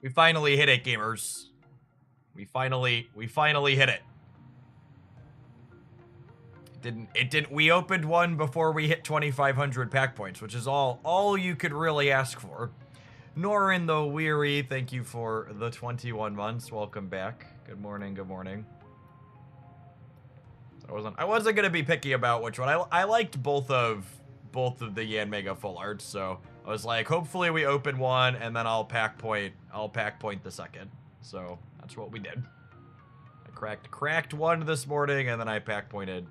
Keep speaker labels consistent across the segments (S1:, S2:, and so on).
S1: We finally hit it, gamers. We finally hit it. We opened one before we hit 2,500 pack points, which is all you could really ask for. Norin the Weary, thank you for the 21 months. Welcome back. Good morning, good morning. I wasn't gonna be picky about which one. I liked both of the Yanmega full arts, so I was like, hopefully we open one and then I'll pack point the second. So that's what we did. I cracked one this morning and then I pack pointed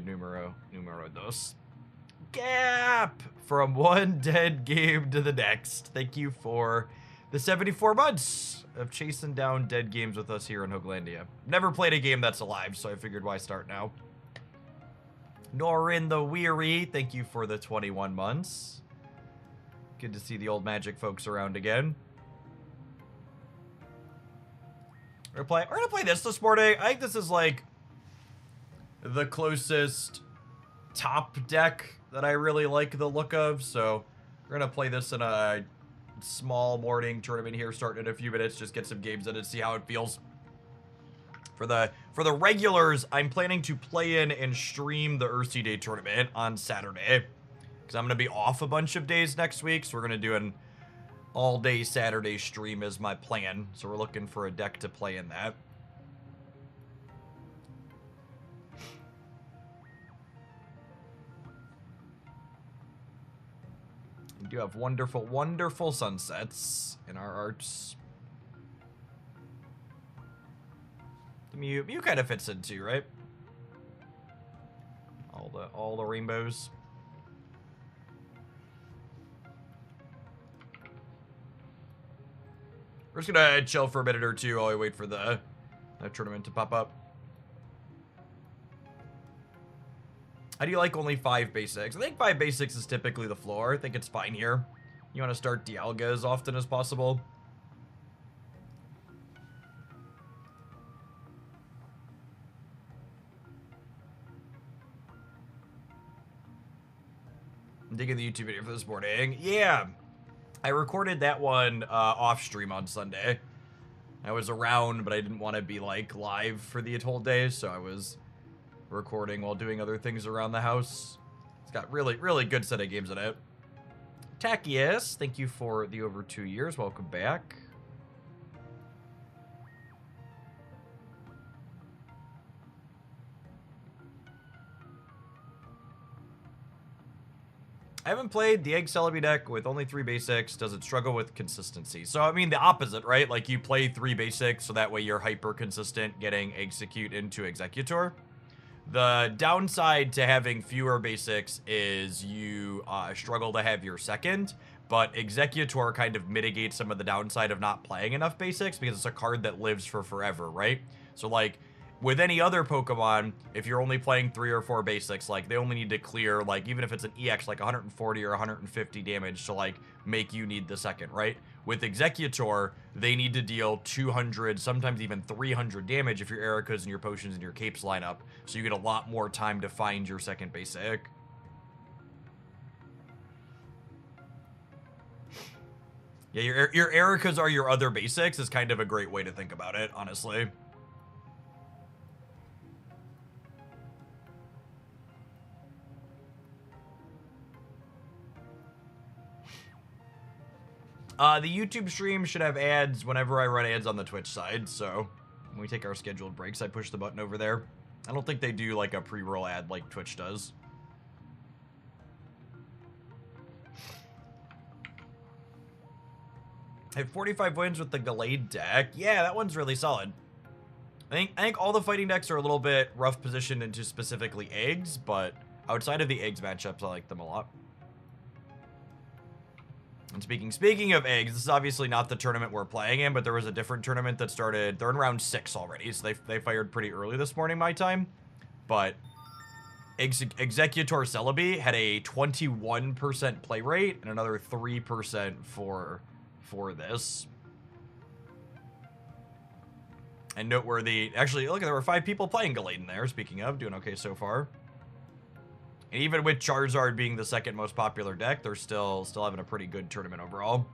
S1: numero dos. Gap from one dead game to the next. Thank you for the 74 months of chasing down dead games with us here in Hooglandia. Never played a game that's alive, so I figured why start now. Norin the Weary, thank you for the 21 months. Good to see the old Magic folks around again. We're gonna play this morning. I think this is like the closest top deck that I really like the look of, so we're gonna play this in a small morning tournament here, starting in a few minutes, just get some games in and see how it feels. For the regulars, I'm planning to play in and stream the Ursi Day tournament on Saturday, because I'm gonna be off a bunch of days next week, so we're gonna do an all-day Saturday stream is my plan, so we're looking for a deck to play in that. We do have wonderful, wonderful sunsets in our arts. The Mew kind of fits in too, right? All the rainbows. We're just gonna chill for a minute or two while we wait for the tournament to pop up. How do you like only 5 basics? I think 5 basics is typically the floor. I think it's fine here. You want to start Dialga as often as possible. I'm digging the YouTube video for this morning. Yeah, I recorded that one off stream on Sunday. I was around, but I didn't want to be like live for the whole day, so I was recording while doing other things around the house. It's got really good set of games in it. Takius, thank you for the over 2 years. Welcome back. I haven't played the Egg Celebi deck with only 3 basics. Does it struggle with consistency? So, I mean, the opposite, right? Like, you play 3 basics, so that way you're hyper consistent getting Execute into Executor. The downside to having fewer basics is you struggle to have your second, but Executor kind of mitigates some of the downside of not playing enough basics because it's a card that lives for forever, right? So, like, with any other Pokemon, if you're only playing 3 or 4 basics, like, they only need to clear, like, even if it's an EX, like 140 or 150 damage to, like, make you need the second, right? With Executor, they need to deal 200, sometimes even 300 damage if your Ericas and your Potions and your Capes line up, so you get a lot more time to find your second basic. Yeah, your Ericas are your other basics is kind of a great way to think about it, honestly. The YouTube stream should have ads whenever I run ads on the Twitch side, so when we take our scheduled breaks, I push the button over there. I don't think they do, like, a pre-roll ad like Twitch does. I have 45 wins with the Gallade deck. Yeah, that one's really solid. I think all the fighting decks are a little bit rough positioned into specifically eggs, but outside of the eggs matchups, I like them a lot. And speaking of eggs, this is obviously not the tournament we're playing in, but there was a different tournament that started. They're in round 6 already, so they fired pretty early this morning, my time. But Executor Celebi had a 21% play rate and another 3% for this. And noteworthy, actually, look, there were 5 people playing Gallade in there, speaking of, doing okay so far. And even with Charizard being the second most popular deck, they're still having a pretty good tournament overall.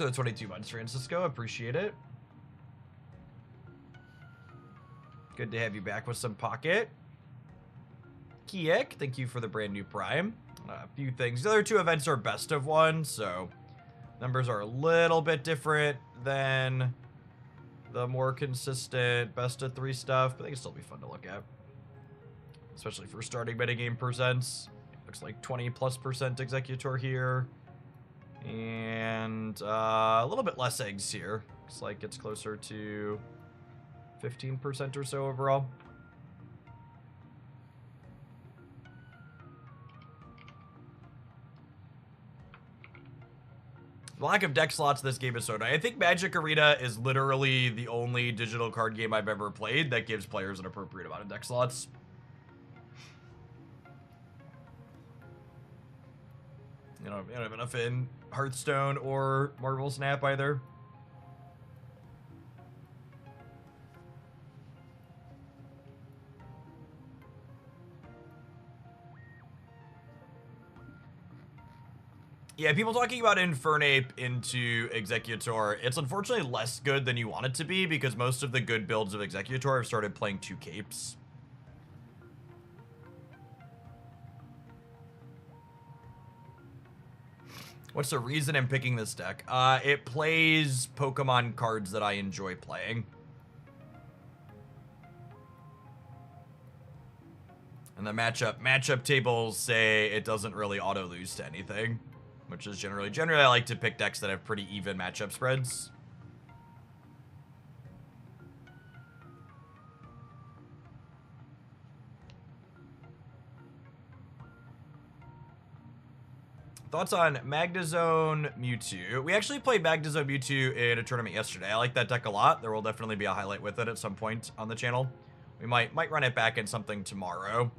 S1: for the 22 months, Francisco. Appreciate it. Good to have you back with some pocket. Kiek, thank you for the brand new Prime. A few things. The other two events are best of one, so numbers are a little bit different than the more consistent best of 3 stuff, but they can still be fun to look at. Especially for starting metagame percents. Looks like 20+% Executor here. And a little bit less eggs here. Looks like it's closer to 15% or so overall. The lack of deck slots this game is so nice. I think Magic Arena is literally the only digital card game I've ever played that gives players an appropriate amount of deck slots. You know, I don't have enough in Hearthstone or Marvel Snap either. Yeah, people talking about Infernape into Executor. It's unfortunately less good than you want it to be because most of the good builds of Executor have started playing 2 capes. What's the reason I'm picking this deck? It plays Pokemon cards that I enjoy playing. And the matchup tables say it doesn't really auto-lose to anything. Which is generally I like to pick decks that have pretty even matchup spreads. Thoughts on Magnezone Mewtwo? We actually played Magnezone Mewtwo in a tournament yesterday. I like that deck a lot. There will definitely be a highlight with it at some point on the channel. We might run it back in something tomorrow.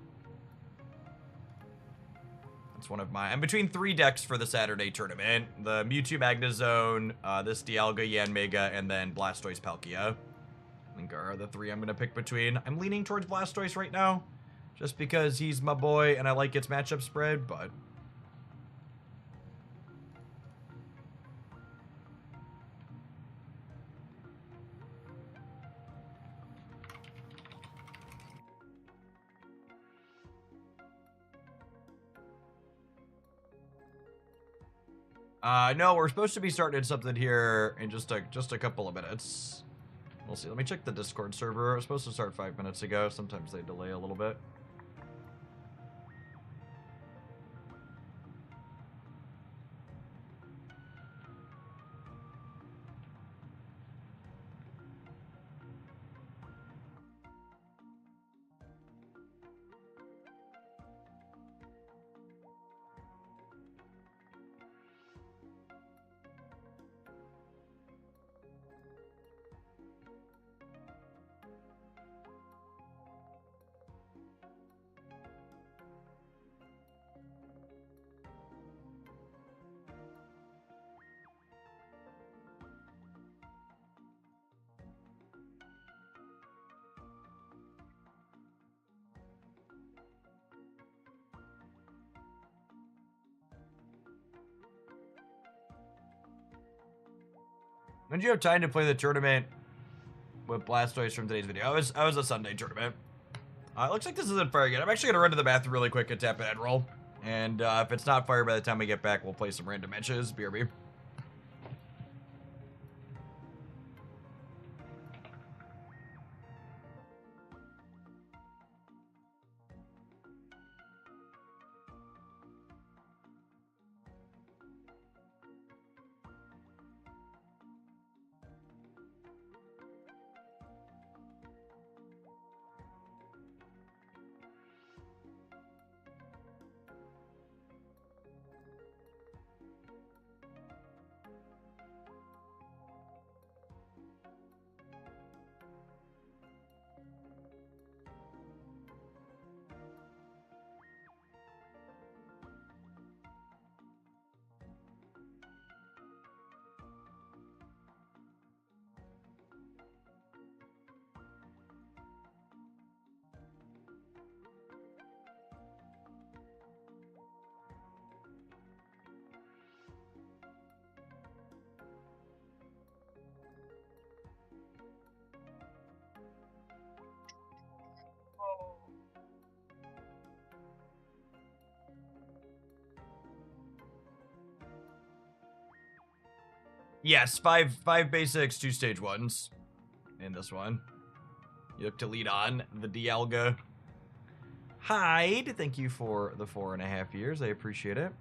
S1: It's one of my... I'm between 3 decks for the Saturday tournament. The Mewtwo Magnezone, this Dialga Yanmega, and then Blastoise Palkia. I think are the 3 I'm going to pick between. I'm leaning towards Blastoise right now. Just because he's my boy and I like its matchup spread, but... no, we're supposed to be starting something here in just a couple of minutes. We'll see. Let me check the Discord server. I was supposed to start 5 minutes ago. Sometimes they delay a little bit. When did you have time to play the tournament with Blastoise from today's video? I was a Sunday tournament. It looks like this isn't fire yet. I'm actually gonna run to the bathroom really quick and tap an end roll. And if it's not fire by the time we get back, we'll play some random matches. BRB. Yes, five basics, 2 stage 1s in this one. You look to lead on the Dialga. Hide, thank you for the 4.5 years. I appreciate it.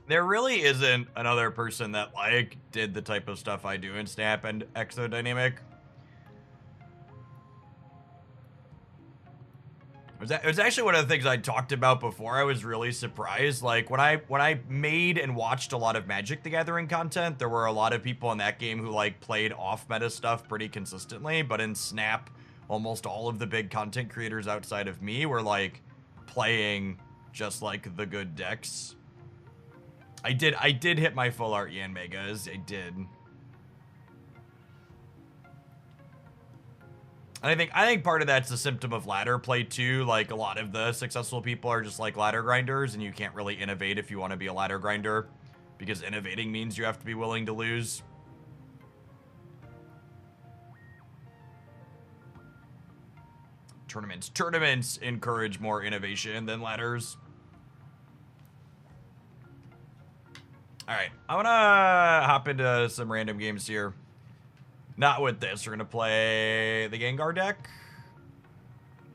S1: There really isn't another person that, like, did the type of stuff I do in Snap and Exodynamic. It was actually one of the things I talked about before. I was really surprised. Like, when I made and watched a lot of Magic the Gathering content, there were a lot of people in that game who, like, played off-meta stuff pretty consistently. But in Snap, almost all of the big content creators outside of me were, like, playing just, like, the good decks. I did hit my full art Yanmegas. I did. And I think part of that's a symptom of ladder play too. Like, a lot of the successful people are just like ladder grinders, and you can't really innovate if you want to be a ladder grinder, because innovating means you have to be willing to lose. Tournaments encourage more innovation than ladders. All right, I'm gonna hop into some random games here. Not with this. We're gonna play the Gengar deck.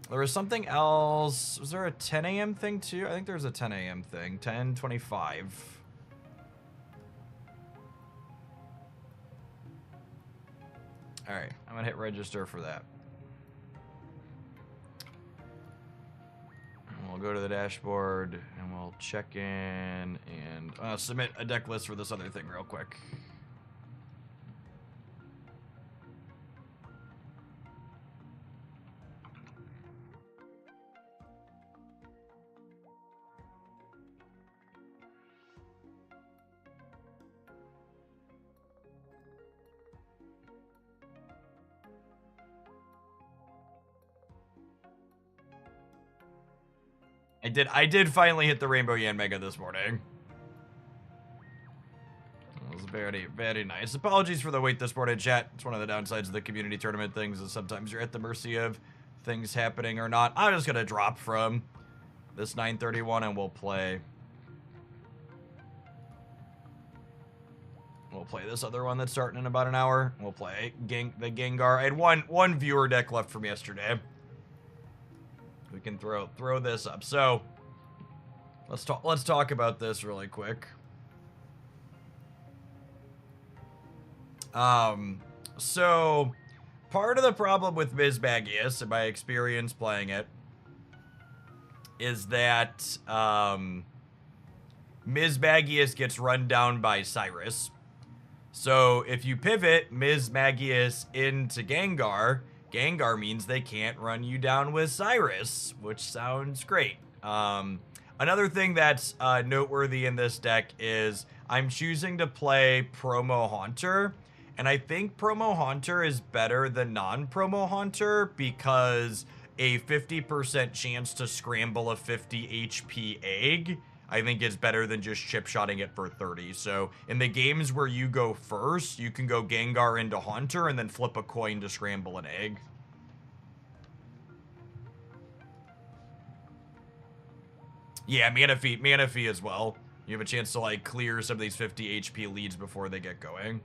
S1: There was something else. Was there a 10 a.m. thing too? I think there's a 10 a.m. thing. 10:25. All right, I'm gonna hit register for that. We'll go to the dashboard and we'll check in and submit a deck list for this other thing real quick. I did finally hit the Rainbow Yanmega this morning. It was very, very nice. Apologies for the wait this morning, chat. It's one of the downsides of the community tournament things, is sometimes you're at the mercy of things happening or not. I'm just gonna drop from this 9:31 and we'll play this other one that's starting in about an hour. We'll play the Gengar. I had one viewer deck left from yesterday. We can throw this up. So let's talk about this really quick. So part of the problem with Ms. Magius, in my experience playing it, is that Ms. Magius gets run down by Cyrus. So if you pivot Ms. Magius into Gengar, Gengar means they can't run you down with Cyrus, which sounds great. Another thing that's noteworthy in this deck is I'm choosing to play Promo Haunter, and I think Promo Haunter is better than non-Promo Haunter because a 50% chance to scramble a 50 HP egg, I think, is better than just chip-shotting it for 30. So in the games where you go first, you can go Gengar into Haunter and then flip a coin to scramble an egg. Yeah, Mana Fee as well. You have a chance to, like, clear some of these 50 HP leads before they get going.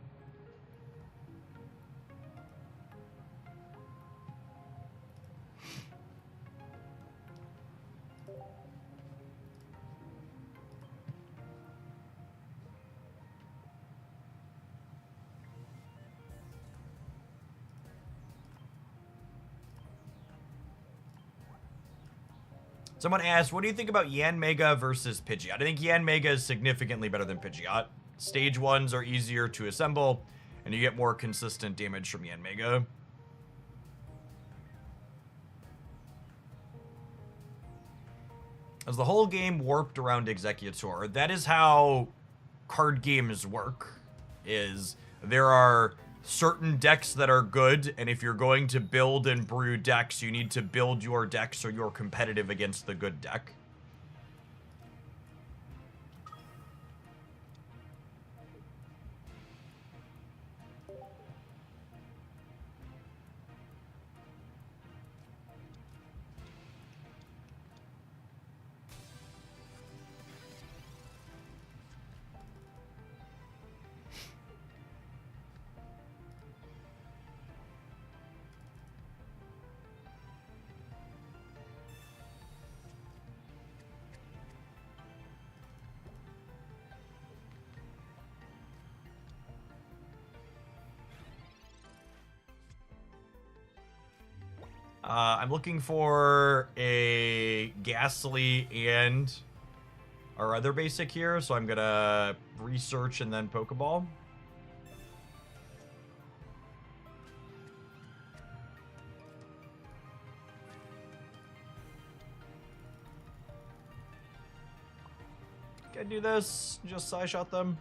S1: Someone asked, what do you think about Yanmega versus Pidgeot? I think Yanmega is significantly better than Pidgeot. Stage 1s are easier to assemble, and you get more consistent damage from Yanmega. As the whole game warped around Executor. That is how card games work. Is there are certain decks that are good, and if you're going to build and brew decks, you need to build your deck so you're competitive against the good deck. I'm looking for a Ghastly and our other basic here, so I'm gonna research and then Pokeball. Can I do this? Just side shot them.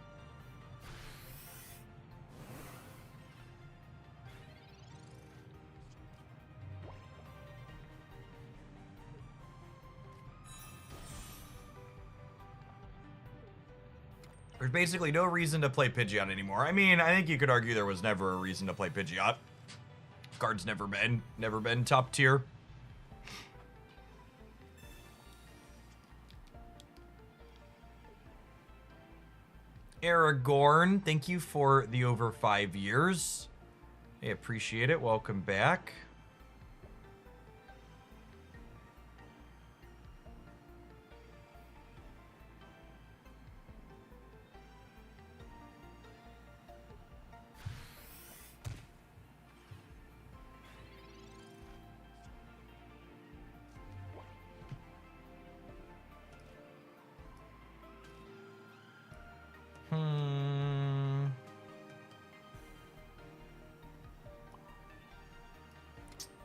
S1: There's basically no reason to play Pidgeot anymore. I mean, I think you could argue there was never a reason to play Pidgeot. Card's never been top tier. Aragorn, thank you for the over 5 years. I appreciate it. Welcome back.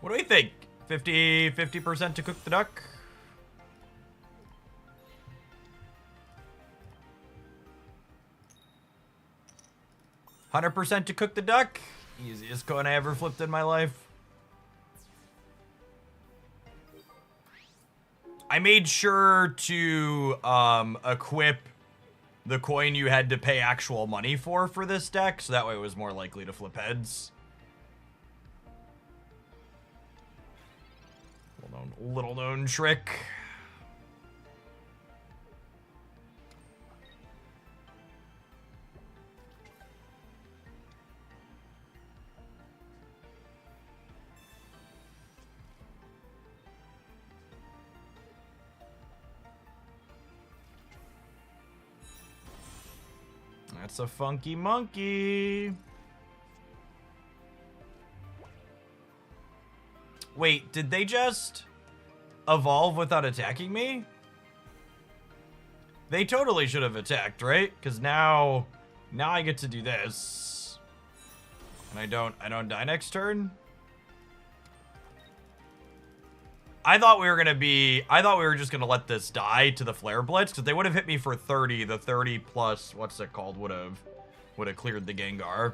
S1: What do we think? 50% to cook the duck? $100% to cook the duck? Easiest coin I ever flipped in my life. I made sure to equip the coin you had to pay actual money for this deck, so that way it was more likely to flip heads. Little known trick. That's a funky monkey. Wait, did they just evolve without attacking me? They totally should have attacked, right? Because now I get to do this. And I don't die next turn. I thought we were just gonna let this die to the Flare Blitz, because they would have hit me for 30. The 30 plus, what's it called, would have cleared the Gengar.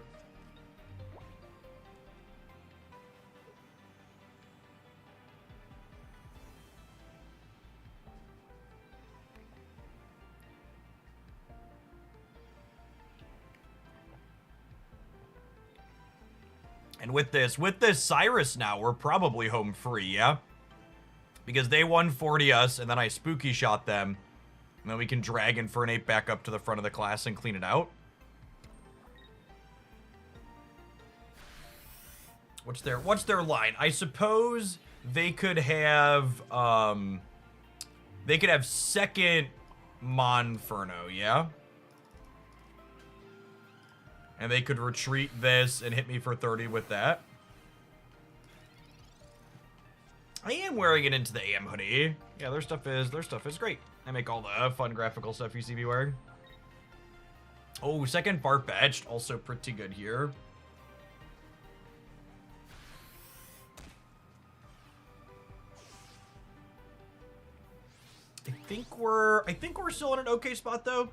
S1: And with this Cyrus now, we're probably home free, yeah? Because they 140 us, and then I spooky shot them. And then we can drag Infernape back up to the front of the class and clean it out. What's their line? I suppose they could have second Monferno, yeah? And they could retreat this and hit me for 30 with that. I am wearing it into the AM hoodie. Yeah, their stuff is great. I make all the fun graphical stuff you see me wearing. Oh, second Farfetch'd, also pretty good here. I think we're still in an okay spot though.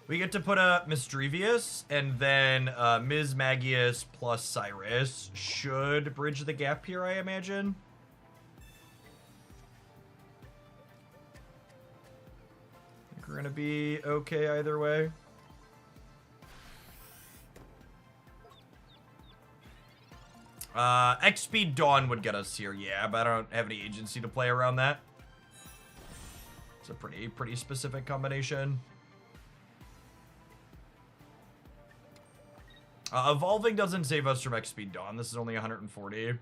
S1: We get to put a Misdrevious, and then Ms. Magius plus Cyrus should bridge the gap here, I imagine. I think we're gonna be okay either way. X-Speed Dawn would get us here, yeah, but I don't have any agency to play around that. It's a pretty specific combination. Evolving doesn't save us from X-Speed Dawn. This is only 140.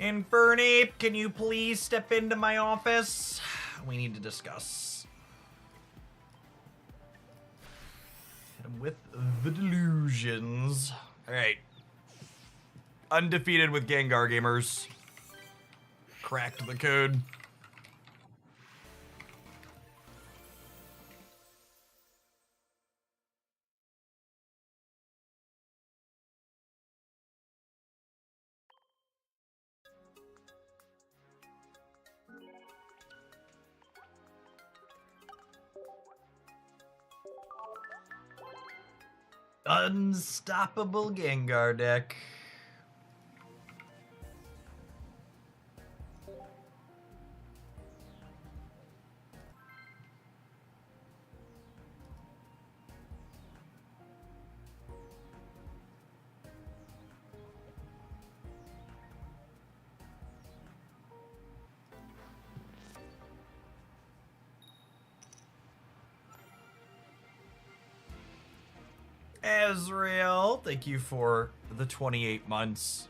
S1: Infernape, can you please step into my office? We need to discuss. Hit him with the delusions. Alright. Undefeated with Gengar gamers. Cracked the code. Unstoppable Gengar deck. Ezreal, thank you for the 28 months.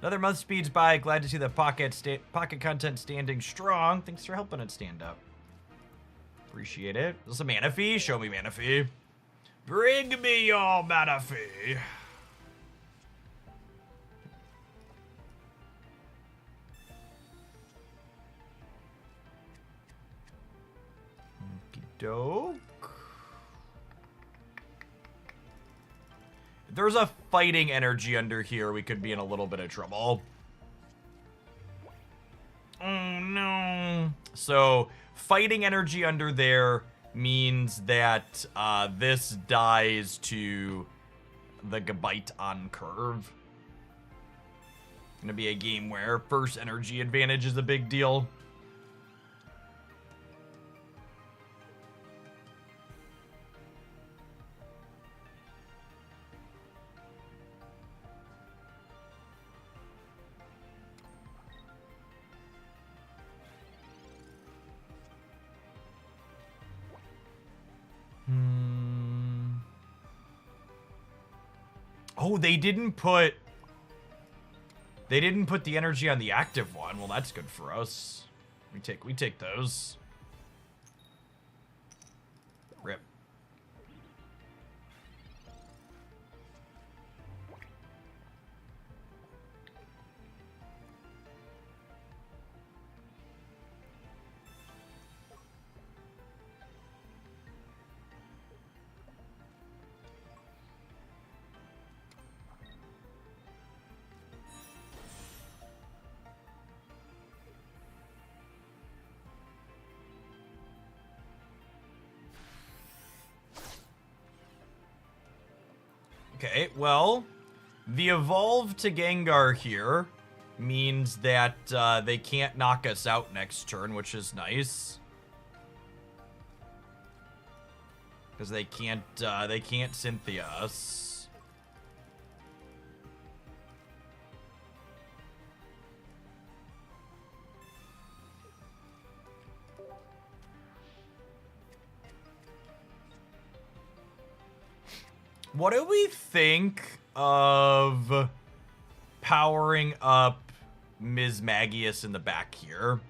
S1: Another month speeds by. Glad to see the pocket content standing strong. Thanks for helping it stand up. Appreciate it. Is this a Manaphy? Show me Manaphy. Bring me your Manaphy. Okey-doke. If there's a fighting energy under here, we could be in a little bit of trouble. Oh no. So, fighting energy under there means that this dies to the Gabite on curve. Gonna be a game where first energy advantage is a big deal. Oh, they didn't put the energy on the active one. Well, that's good for us. We take those. Rip. Okay, well, the evolve to Gengar here means that they can't knock us out next turn, which is nice. Because they can't Cynthia us. What do we think of powering up Ms. Magius in the back here?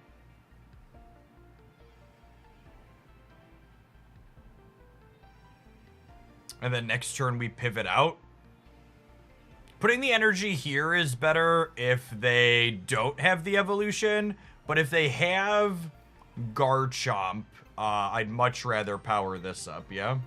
S1: And then next turn we pivot out. Putting the energy here is better if they don't have the evolution, But if they have Garchomp, I'd much rather power this up, yeah?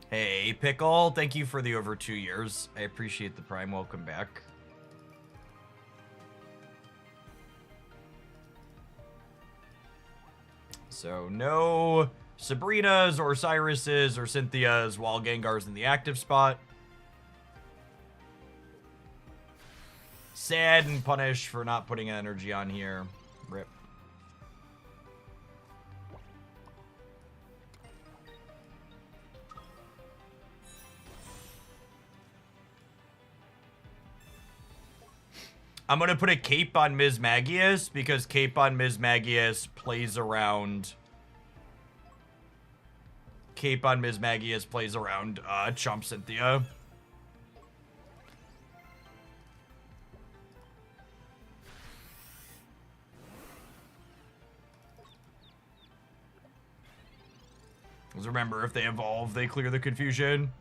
S1: Hey, Pickle, thank you for the over 2 years. I appreciate the Prime. Welcome back. So, no Sabrinas or Cyruses or Cynthias while Gengar's in the active spot. Sad and punished for not putting energy on here. Rip. I'm going to put a Cape on Ms. Magius because Cape on Ms. Magius plays around... Cape on Ms. Magius plays around Chomp Cynthia. Because remember, if they evolve, they clear the confusion.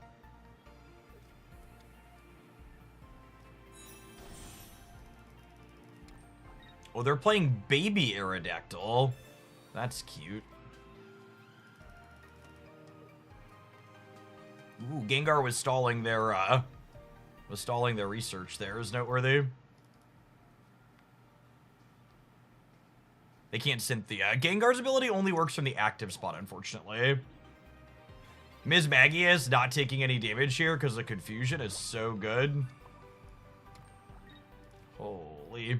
S1: Oh, they're playing Baby Aerodactyl. That's cute. Ooh, Gengar was stalling their research there. Is noteworthy. They can't Cynthia. Gengar's ability only works from the active spot, unfortunately. Ms. Magius not taking any damage here because the confusion is so good. Holy.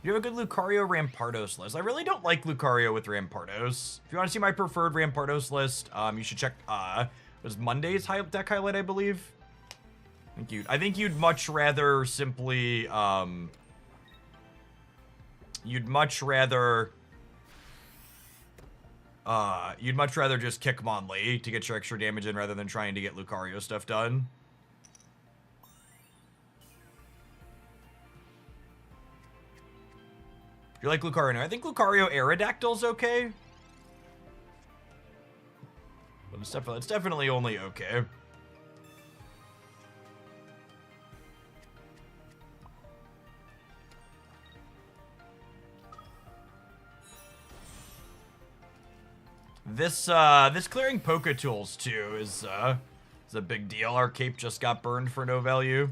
S1: You have a good Lucario Rampardos list. I really don't like Lucario with Rampardos. If you want to see my preferred Rampardos list, you should check, it was Monday's deck highlight, I believe. Thank you. I think you'd much rather simply, you'd much rather just kick Monley to get your extra damage in rather than trying to get Lucario stuff done. You like Lucario? No, I think Lucario Aerodactyl's okay. But it's definitely only okay. This clearing Poké Tools too is a big deal. Our cape just got burned for no value.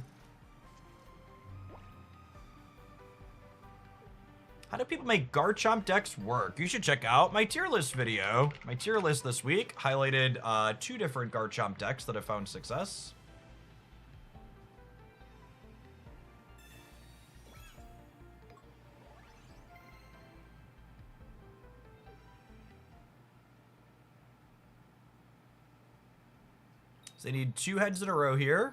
S1: How do people make Garchomp decks work? You should check out my tier list video. My tier list this week highlighted 2 different Garchomp decks that have found success. So they need 2 heads in a row here.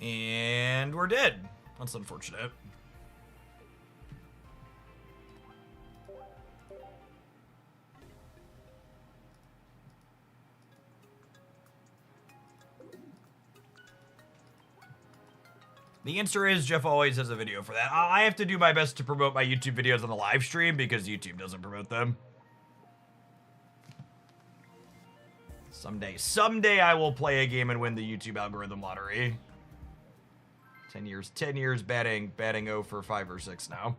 S1: And we're dead. That's unfortunate. The answer is Jeff always has a video for that. I have to do my best to promote my YouTube videos on the live stream because YouTube doesn't promote them. Someday I will play a game and win the YouTube algorithm lottery. 10 years batting 0 for 5 or 6 now.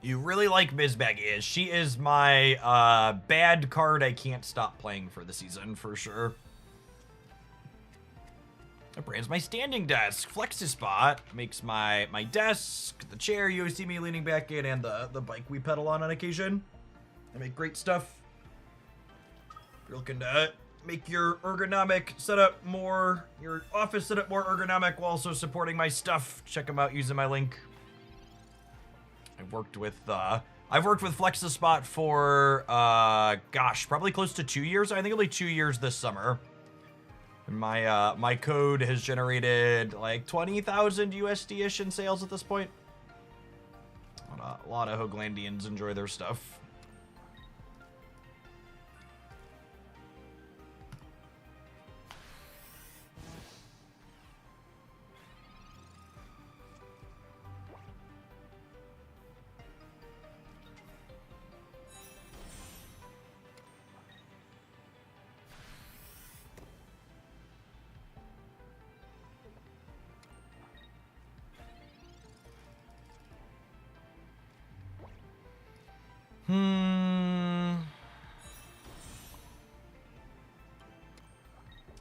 S1: You really like Ms. Baggy. She is my bad card I can't stop playing for the season, for sure. That brand's my standing desk. Flexi spot makes my desk, the chair you see me leaning back in, and the bike we pedal on occasion. I make great stuff. If you're looking to make your ergonomic setup more, your office setup more ergonomic while also supporting my stuff. Check them out using my link. I've worked with FlexiSpot for, gosh, probably close to 2 years. I think only 2 years this summer. And my code has generated like 20,000 USD-ish in sales at this point. A lot of Hoaglandians enjoy their stuff.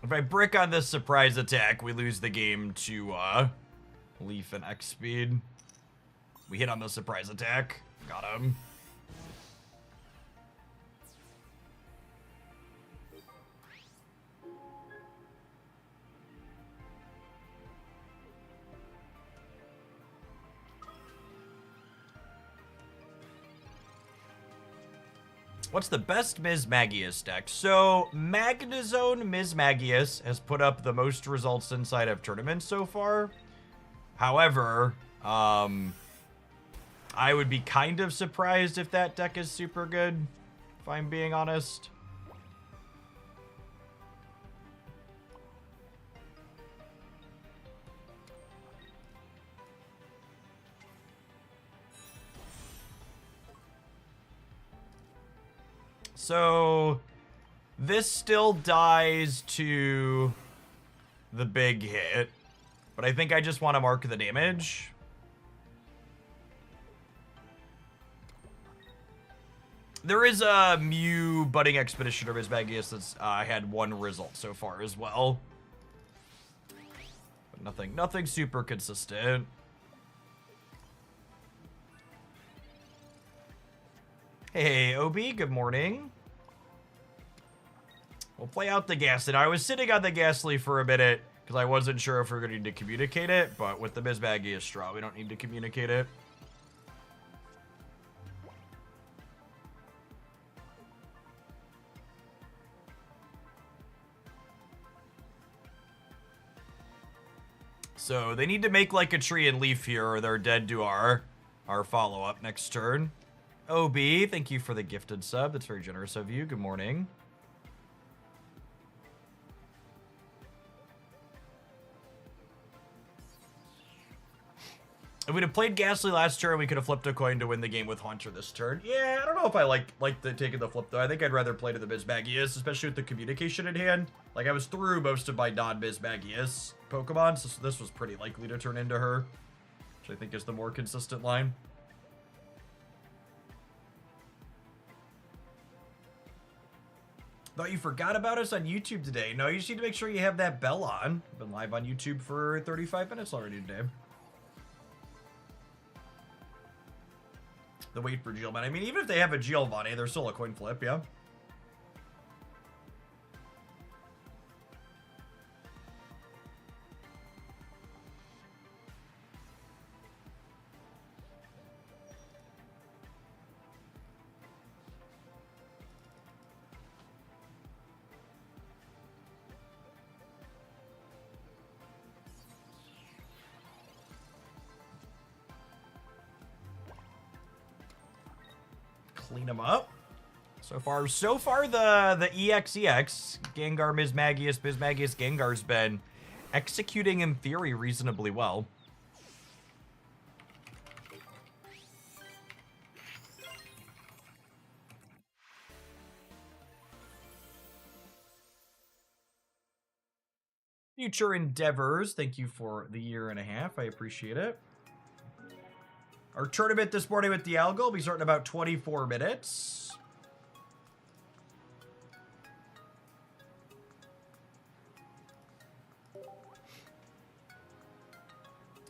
S1: If I brick on this surprise attack, we lose the game to Leaf and X speed. We hit on the surprise attack. Got him. What's the best Mismagius deck? So, Magnezone Mismagius has put up the most results inside of tournaments so far. However, I would be kind of surprised if that deck is super good, if I'm being honest. So, this still dies to the big hit, but I think I just want to mark the damage. There is a Mew Budding Expeditioner Mismagius that's had one result so far as well. But nothing super consistent. Hey, OB, good morning. We'll play out the Ghastly. I was sitting on the Ghastly for a minute because I wasn't sure if we were going to need to communicate it, but with the Mismagius Straw, we don't need to communicate it. So they need to make like a tree and leaf here or they're dead to our follow-up next turn. OB, thank you for the gifted sub. That's very generous of you. Good morning. If we'd have played Ghastly last turn, we could have flipped a coin to win the game with Haunter this turn. Yeah, I don't know if I like taking the flip, though. I think I'd rather play to the Mismagius, especially with the communication in hand. Like, I was through most of my non-Mismagius Pokemon, so this was pretty likely to turn into her, which I think is the more consistent line. Thought you forgot about us on YouTube today. No, you just need to make sure you have that bell on. I've been live on YouTube for 35 minutes already today. The wait for Giovanni. I mean, even if they have a Giovanni, they're still a coin flip, yeah? Clean them up. So far the EXEX, Gengar, Mismagius, Gengar's been executing in theory reasonably well. Future endeavors, thank you for the 1.5 years. I appreciate it. Our tournament this morning with Dialga will be starting in about 24 minutes.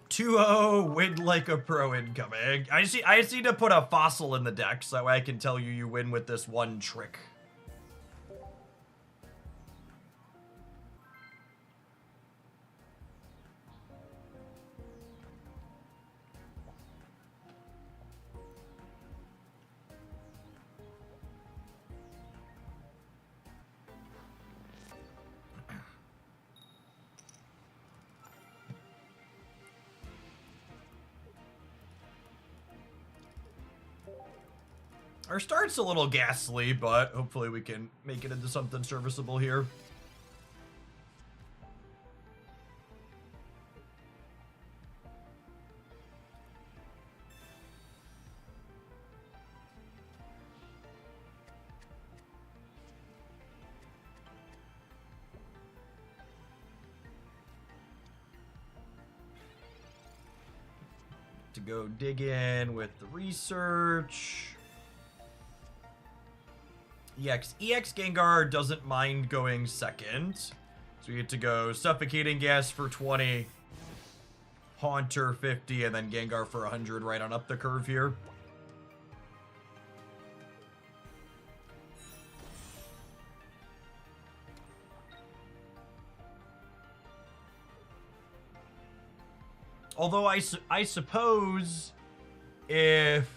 S1: (2-0) win like a pro incoming. I just need to put a fossil in the deck so that way I can tell you win with this one trick. Our start's a little ghastly, but hopefully we can make it into something serviceable here. To go dig in with the research. EX Gengar doesn't mind going second. So we get to go Suffocating Gas for 20, Haunter 50, and then Gengar for 100 right on up the curve here. Although I suppose if...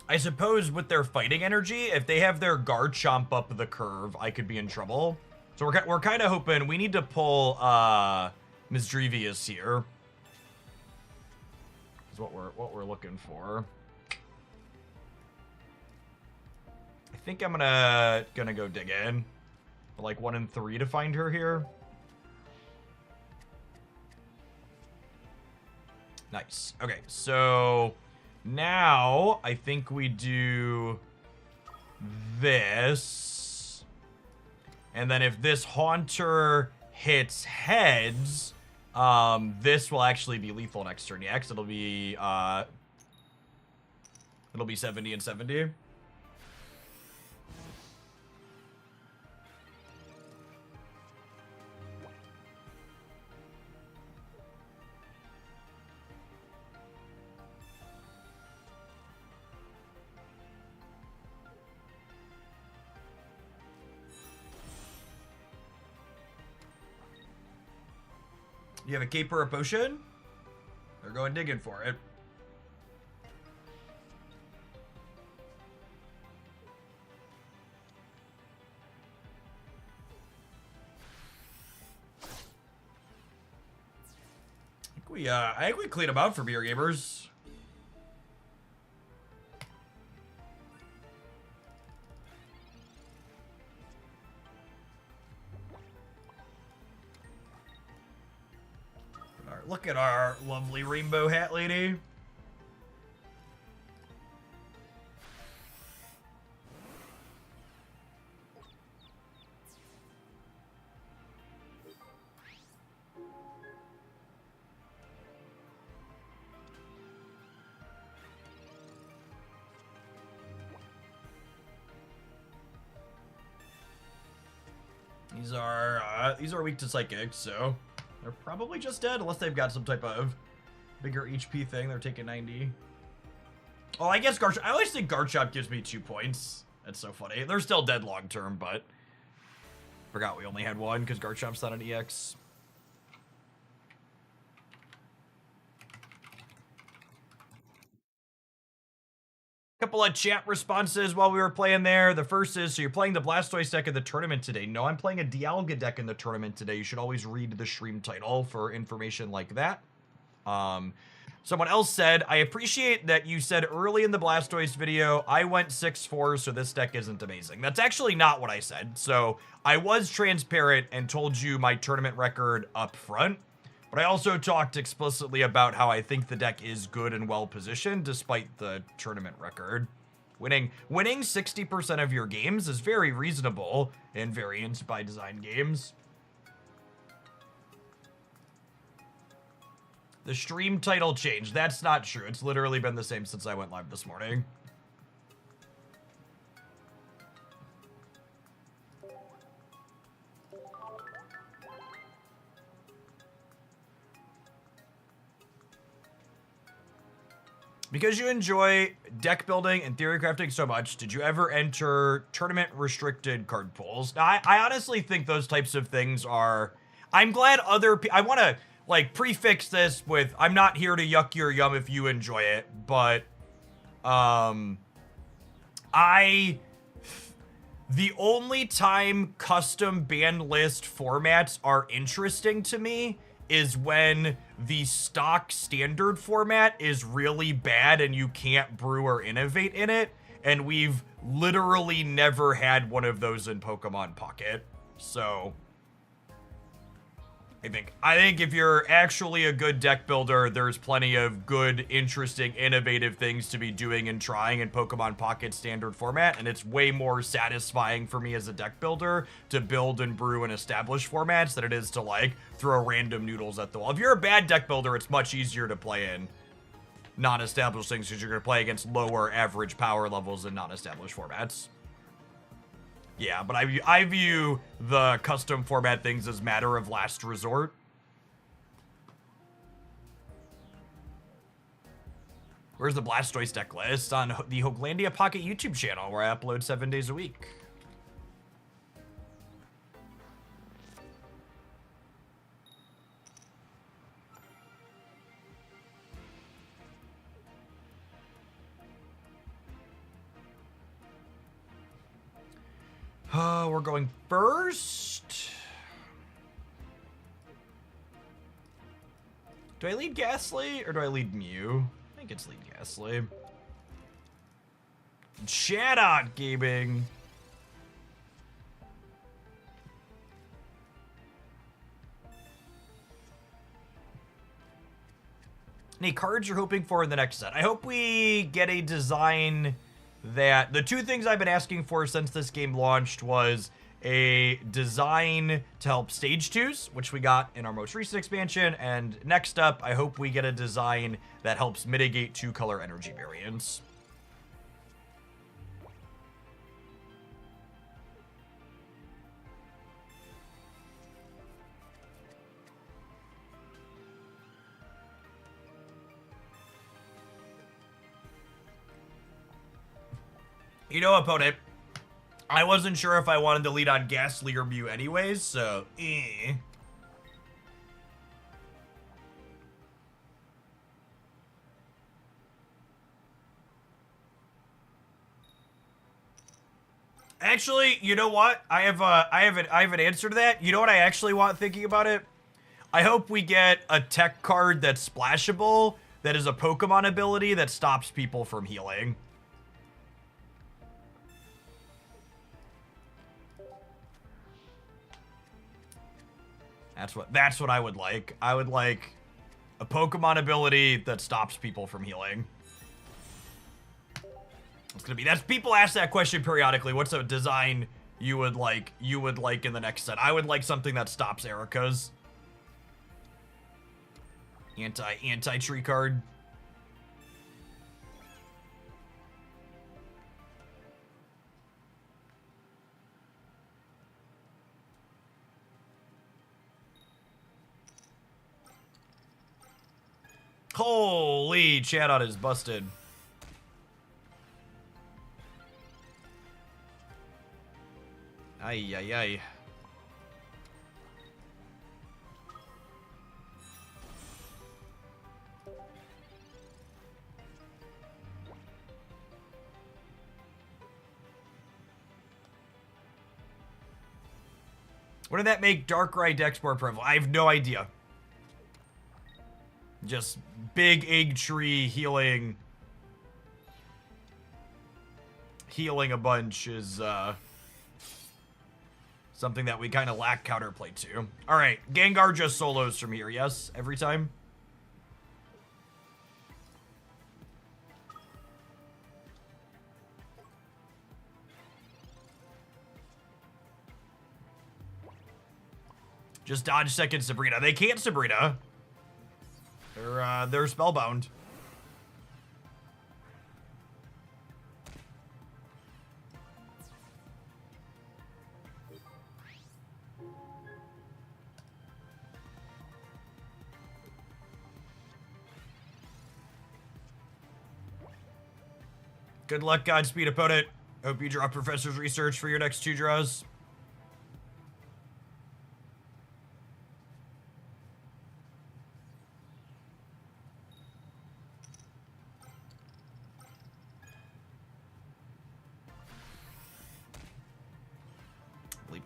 S1: I suppose with their fighting energy, if they have their Garchomp up the curve, I could be in trouble. So we're kind of hoping we need to pull Misdrevious here. Is what we're looking for. I think I'm gonna go dig in. Like 1 and 3 to find her here. Nice. Okay, so now I think we do this. And then if this Haunter hits heads, this will actually be lethal next turn. Yeah, 'cause it'll be 70 and 70. You have a cape or a potion? They're going digging for it. I think we cleaned them out for beer gamers. Look at our lovely rainbow hat lady. These are weak to psychic, so they're probably just dead, unless they've got some type of bigger HP thing. They're taking 90. Oh, I guess Garchomp. I always think Garchomp gives me 2 points. That's so funny. They're still dead long term, but forgot we only had 1 because Garchomp's not an EX. Couple of chat responses while we were playing there. The first is, so you're playing the Blastoise deck in the tournament today. No, I'm playing a Dialga deck in the tournament today. You should always read the stream title for information like that. Someone else said, I appreciate that you said early in the Blastoise video, I went 6-4, so this deck isn't amazing. That's actually not what I said. So I was transparent and told you my tournament record up front. But I also talked explicitly about how I think the deck is good and well positioned despite the tournament record. Winning 60% of your games is very reasonable in variant by design games. The stream title changed. That's not true. It's literally been the same since I went live this morning. Because you enjoy deck building and theory crafting so much, did you ever enter tournament restricted card pools? Now, I honestly think those types of things are... I'm glad other people... I want to, like, prefix this with, I'm not here to yuck your yum if you enjoy it, but... The only time custom ban list formats are interesting to me is when the stock standard format is really bad and you can't brew or innovate in it. And we've literally never had one of those in Pokemon Pocket. So I think if you're actually a good deck builder, there's plenty of good, interesting, innovative things to be doing and trying in Pokemon Pocket standard format, and it's way more satisfying for me as a deck builder to build and brew in established formats than it is to, like, throw random noodles at the wall. If you're a bad deck builder, it's much easier to play in non-established things because you're going to play against lower average power levels in non-established formats. Yeah, but I view the custom format things as matter of last resort. Where's the Blastoise deck list? On the Hoaglandia Pocket YouTube channel, where I upload 7 days a week. We're going first. Do I lead Ghastly or do I lead Mew? I think it's lead Ghastly. Chat out, gaming. Any cards you're hoping for in the next set? I hope we get a design that... The two things I've been asking for since this game launched was a design to help stage 2s, which we got in our most recent expansion, and next up, I hope we get a design that helps mitigate 2-color energy variants. You know, opponent, I wasn't sure if I wanted to lead on Ghastly or Mew anyways, so Actually, you know what? I have an answer to that. You know what I actually want thinking about it? I hope we get a tech card that's splashable, that is a Pokemon ability that stops people from healing. That's what I would like. I would like a Pokemon ability that stops people from healing. It's gonna be, that's, people ask that question periodically. What's a design you would like in the next set? I would like something that stops Erica's. Anti-tree card. Holy, chat out is busted. Ay, ay, ay. What did that make Darkrai decks more prevalent? I have no idea. Just big egg tree healing a bunch is something that we kind of lack counterplay to. All right, Gengar just solos from here, yes? Every time? Just dodge second Sabrina. They can't Sabrina. They're spellbound. Good luck, Godspeed, opponent. Hope you draw Professor's Research for your next 2 draws.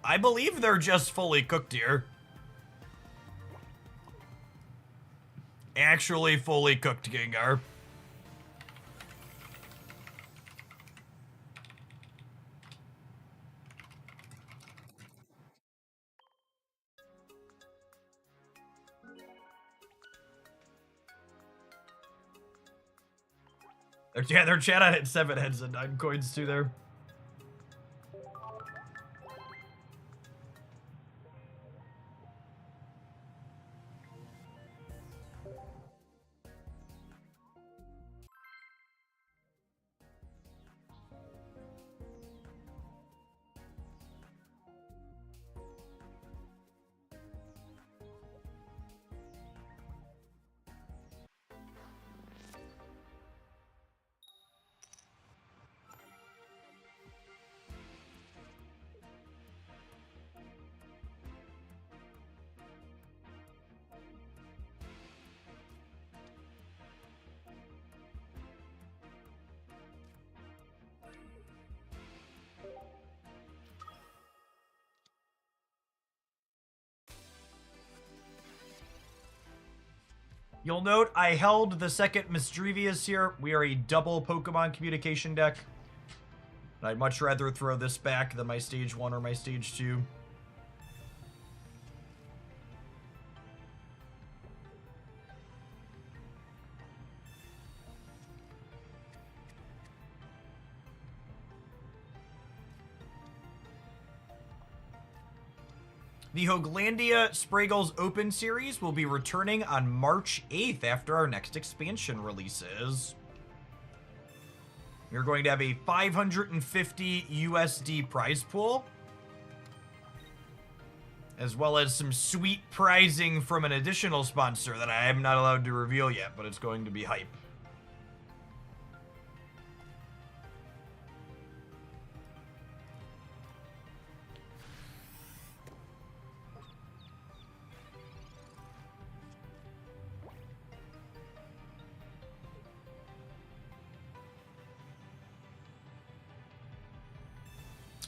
S1: I believe they're just fully cooked here. actually fully cooked Gengar. Yeah, their chat had 7 heads and 9 coins too there. You'll note I held the second Misdrevious here. We are a double Pokemon communication deck. I'd much rather throw this back than my stage 1 or my stage 2. The Hoaglandia Spraygulls Open Series will be returning on March 8th after our next expansion releases. We're going to have a 550 USD prize pool, as well as some sweet prizing from an additional sponsor that I am not allowed to reveal yet, but it's going to be hype.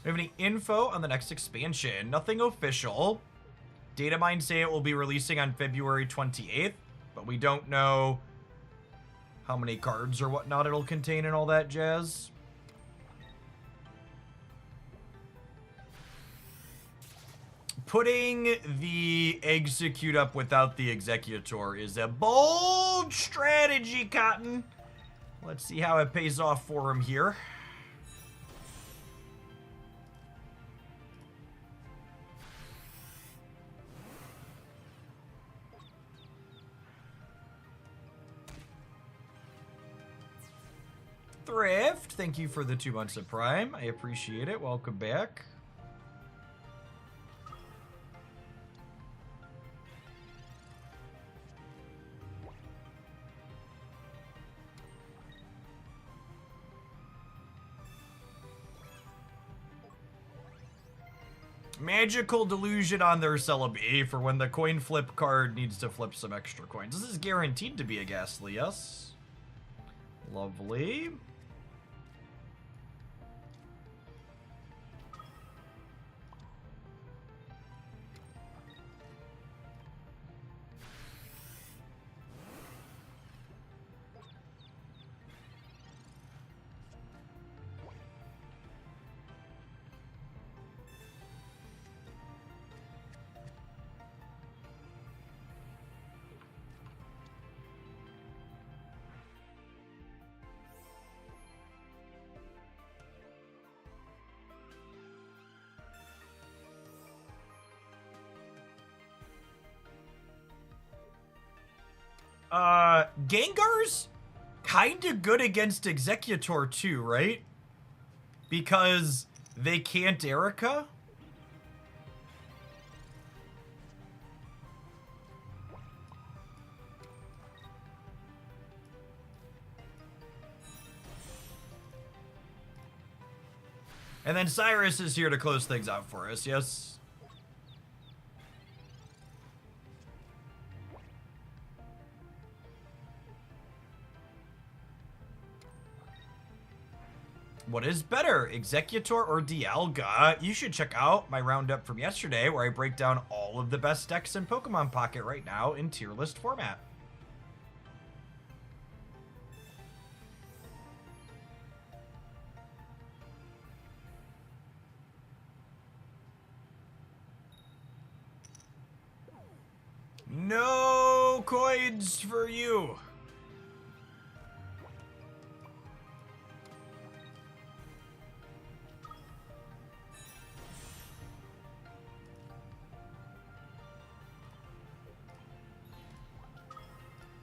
S1: We have any info on the next expansion? Nothing official. Data mines say it will be releasing on February 28th, but we don't know how many cards or whatnot it'll contain and all that jazz. Putting the Execute up without the Executor is a bold strategy, Cotton. Let's see how it pays off for him here. Thrift, thank you for the 2 months of Prime. I appreciate it. Welcome back. Magical Delusion on their Celebi for when the coin flip card needs to flip some extra coins. This is guaranteed to be a Ghastly, yes. Lovely. Gengar's kinda good against Executor too, right? Because they can't Erica? And then Cyrus is here to close things out for us, yes? What is better, Executor or Dialga? You should check out my roundup from yesterday where I break down all of the best decks in Pokemon Pocket right now in tier list format. No coins for you.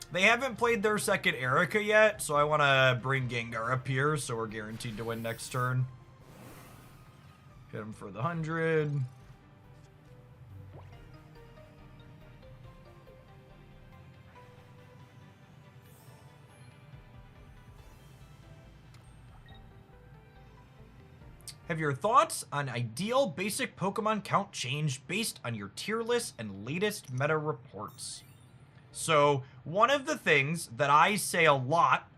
S1: They haven't played their second Erica yet, so I want to bring Gengar up here so we're guaranteed to win next turn. Hit him for the 100. Have your thoughts on ideal basic Pokemon count changed based on your tier list and latest meta reports? So, one of the things that I say a lot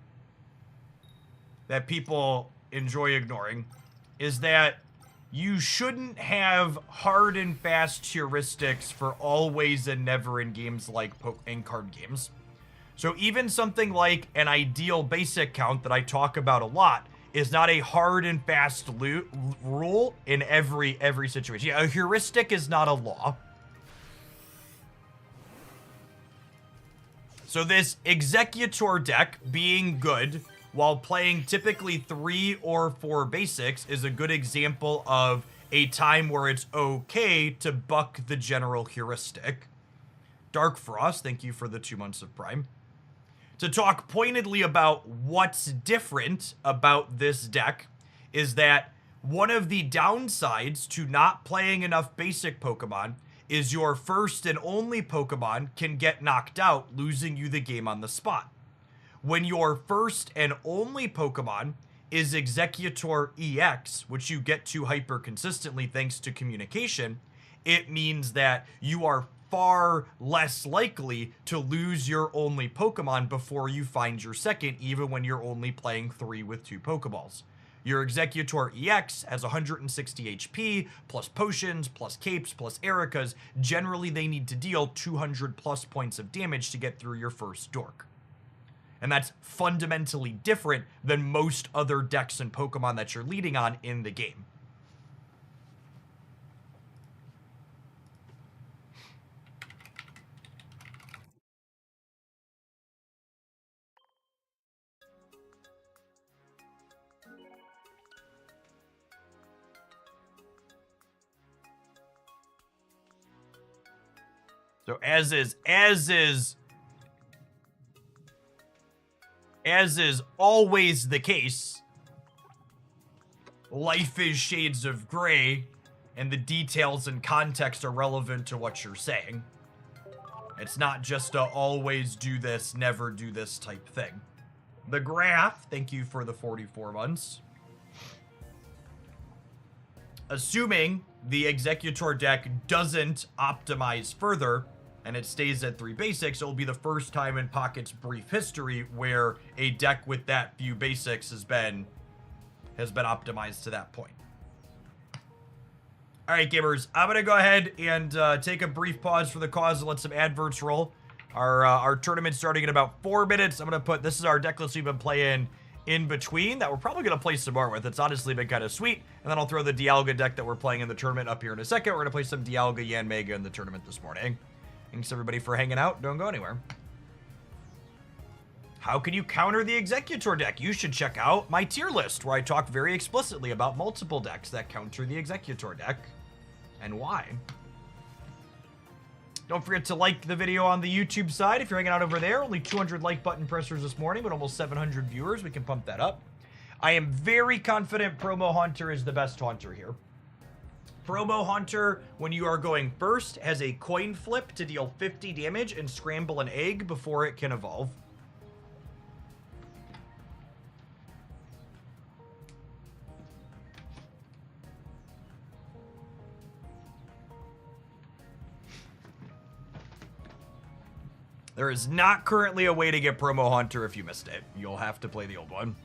S1: that people enjoy ignoring is that you shouldn't have hard and fast heuristics for always and never in games like in card games. So even something like an ideal basic count that I talk about a lot is not a hard and fast rule in every situation. Yeah, a heuristic is not a law. So this Executor deck being good while playing typically 3 or 4 basics is a good example of a time where it's okay to buck the general heuristic. Dark Frost, thank you for the 2 months of Prime. To talk pointedly about what's different about this deck is that one of the downsides to not playing enough basic Pokemon is your first and only Pokemon can get knocked out, losing you the game on the spot. When your first and only Pokemon is Executor EX, which you get to hyper consistently thanks to communication, it means that you are far less likely to lose your only Pokemon before you find your second, even when you're only playing 3 with 2 Pokeballs. Your Executor EX has 160 HP, plus potions, plus capes, plus Ericas. Generally, they need to deal 200 plus points of damage to get through your first dork. And that's fundamentally different than most other decks and Pokemon that you're leading on in the game. So as is always the case, life is shades of gray, and the details and context are relevant to what you're saying. It's not just a always do this, never do this type thing. The Graph, thank you for the 44 months. Assuming the Executor deck doesn't optimize further, and it stays at 3 basics, it will be the first time in Pocket's brief history where a deck with that few basics has been optimized to that point. All right, gamers, I'm going to go ahead and take a brief pause for the cause and let some adverts roll. Our tournament's starting in about 4 minutes. I'm going to put, this is our deck list we've been playing in between that we're probably going to play some more with. It's honestly been kind of sweet. And then I'll throw the Dialga deck that we're playing in the tournament up here in a second. We're going to play some Dialga Yanmega in the tournament this morning. Thanks everybody for hanging out. Don't go anywhere. How can you counter the Executor deck? You should check out my tier list where I talk very explicitly about multiple decks that counter the Executor deck and why. Don't forget to like the video on the YouTube side if you're hanging out over there. Only 200 like button pressers this morning, but almost 700 viewers. We can pump that up. I am very confident Promo Haunter is the best Haunter here. Promo Haunter, when you are going first, has a coin flip to deal 50 damage and scramble an egg before it can evolve. There is not currently a way to get Promo Haunter if you missed it. You'll have to play the old one.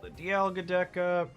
S1: The Dialga deck up.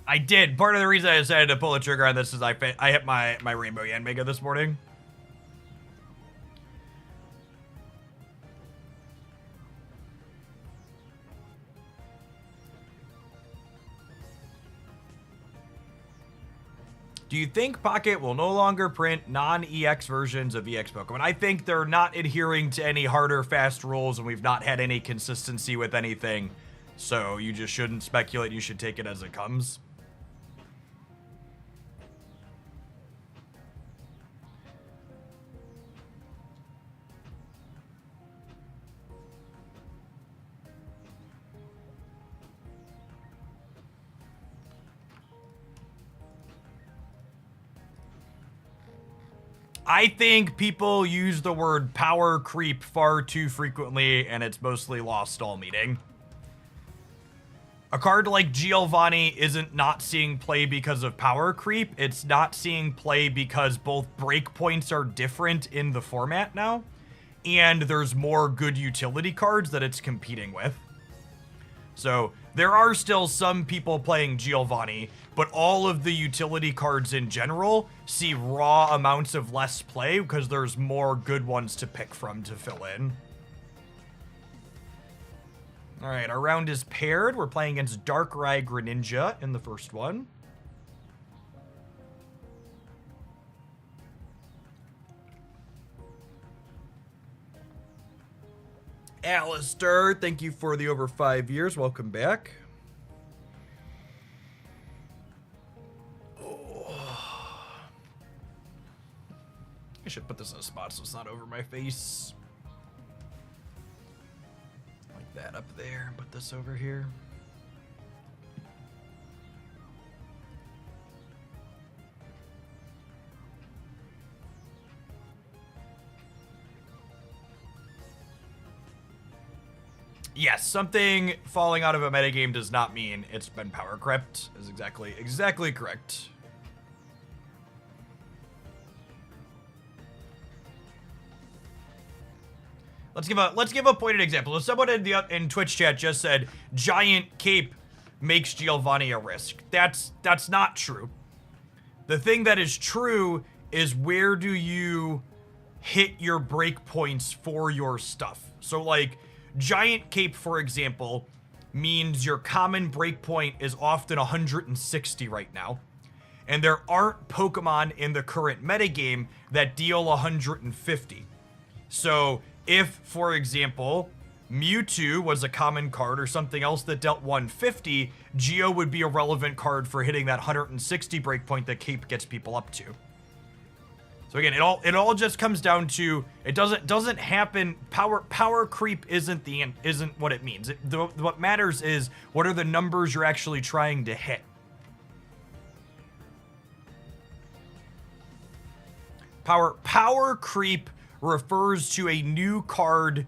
S1: I did. Part of the reason I decided to pull the trigger on this is I hit my Rainbow Yanmega this morning. Do you think Pocket will no longer print non-EX versions of EX Pokemon? I think they're not adhering to any hard or fast rules, and we've not had any consistency with anything. So you just shouldn't speculate. You should take it as it comes. I think people use the word power creep far too frequently, and it's mostly lost all meaning. A card like Giovanni isn't not seeing play because of power creep. It's not seeing play because both breakpoints are different in the format now, and there's more good utility cards that it's competing with. So there are still some people playing Giovanni, but all of the utility cards in general see raw amounts of less play because there's more good ones to pick from to fill in. All right, our round is paired. We're playing against Darkrai Greninja in the first one. Alistair, thank you for the over 5 years. Welcome back. I should put this in a spot so it's not over my face. Like that up there. Put this over here. Yes, something falling out of a metagame does not mean it's been power crept. Is exactly correct. Let's give a pointed example. So someone in Twitch chat just said Giant Cape makes Giovanni a risk. That's not true. The thing that is true is where do you hit your breakpoints for your stuff. So like Giant Cape, for example, means your common breakpoint is often 160 right now. And there aren't Pokemon in the current metagame that deal 150. So if, for example, Mewtwo was a common card or something else that dealt 150, Geo would be a relevant card for hitting that 160 breakpoint that Cape gets people up to. So again, it all just comes down to it doesn't happen. Power creep isn't what it means. What matters is what are the numbers you're actually trying to hit. Power creep refers to a new card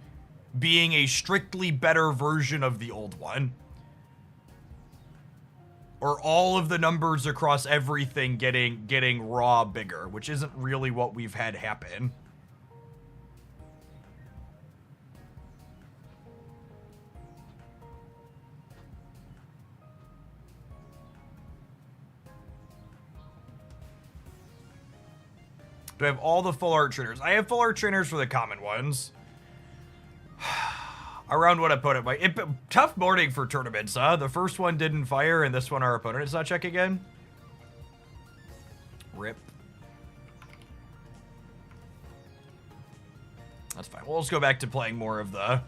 S1: being a strictly better version of the old one. Or all of the numbers across everything getting raw bigger, which isn't really what we've had happen. Do I have all the full art trainers? I have full art trainers for the common ones. Around what opponent tough morning for tournaments, huh? The first one didn't fire, and this one our opponent does not check again. Rip. That's fine. We'll just go back to playing more of the...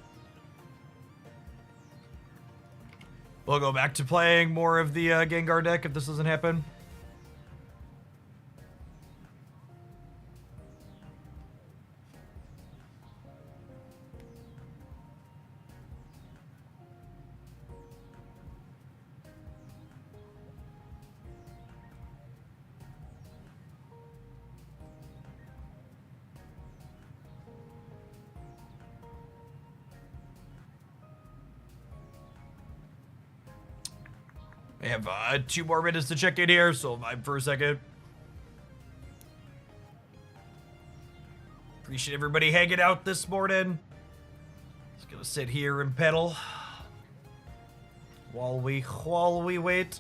S1: We'll go back to playing more of the Gengar deck if this doesn't happen. I have 2 more minutes to check in here, so vibe for a second. Appreciate everybody hanging out this morning. Just gonna sit here and pedal while we wait.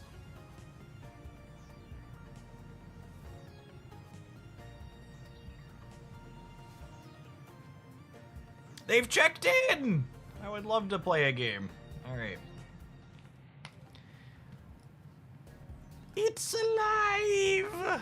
S1: They've checked in! I would love to play a game. Alright. It's alive!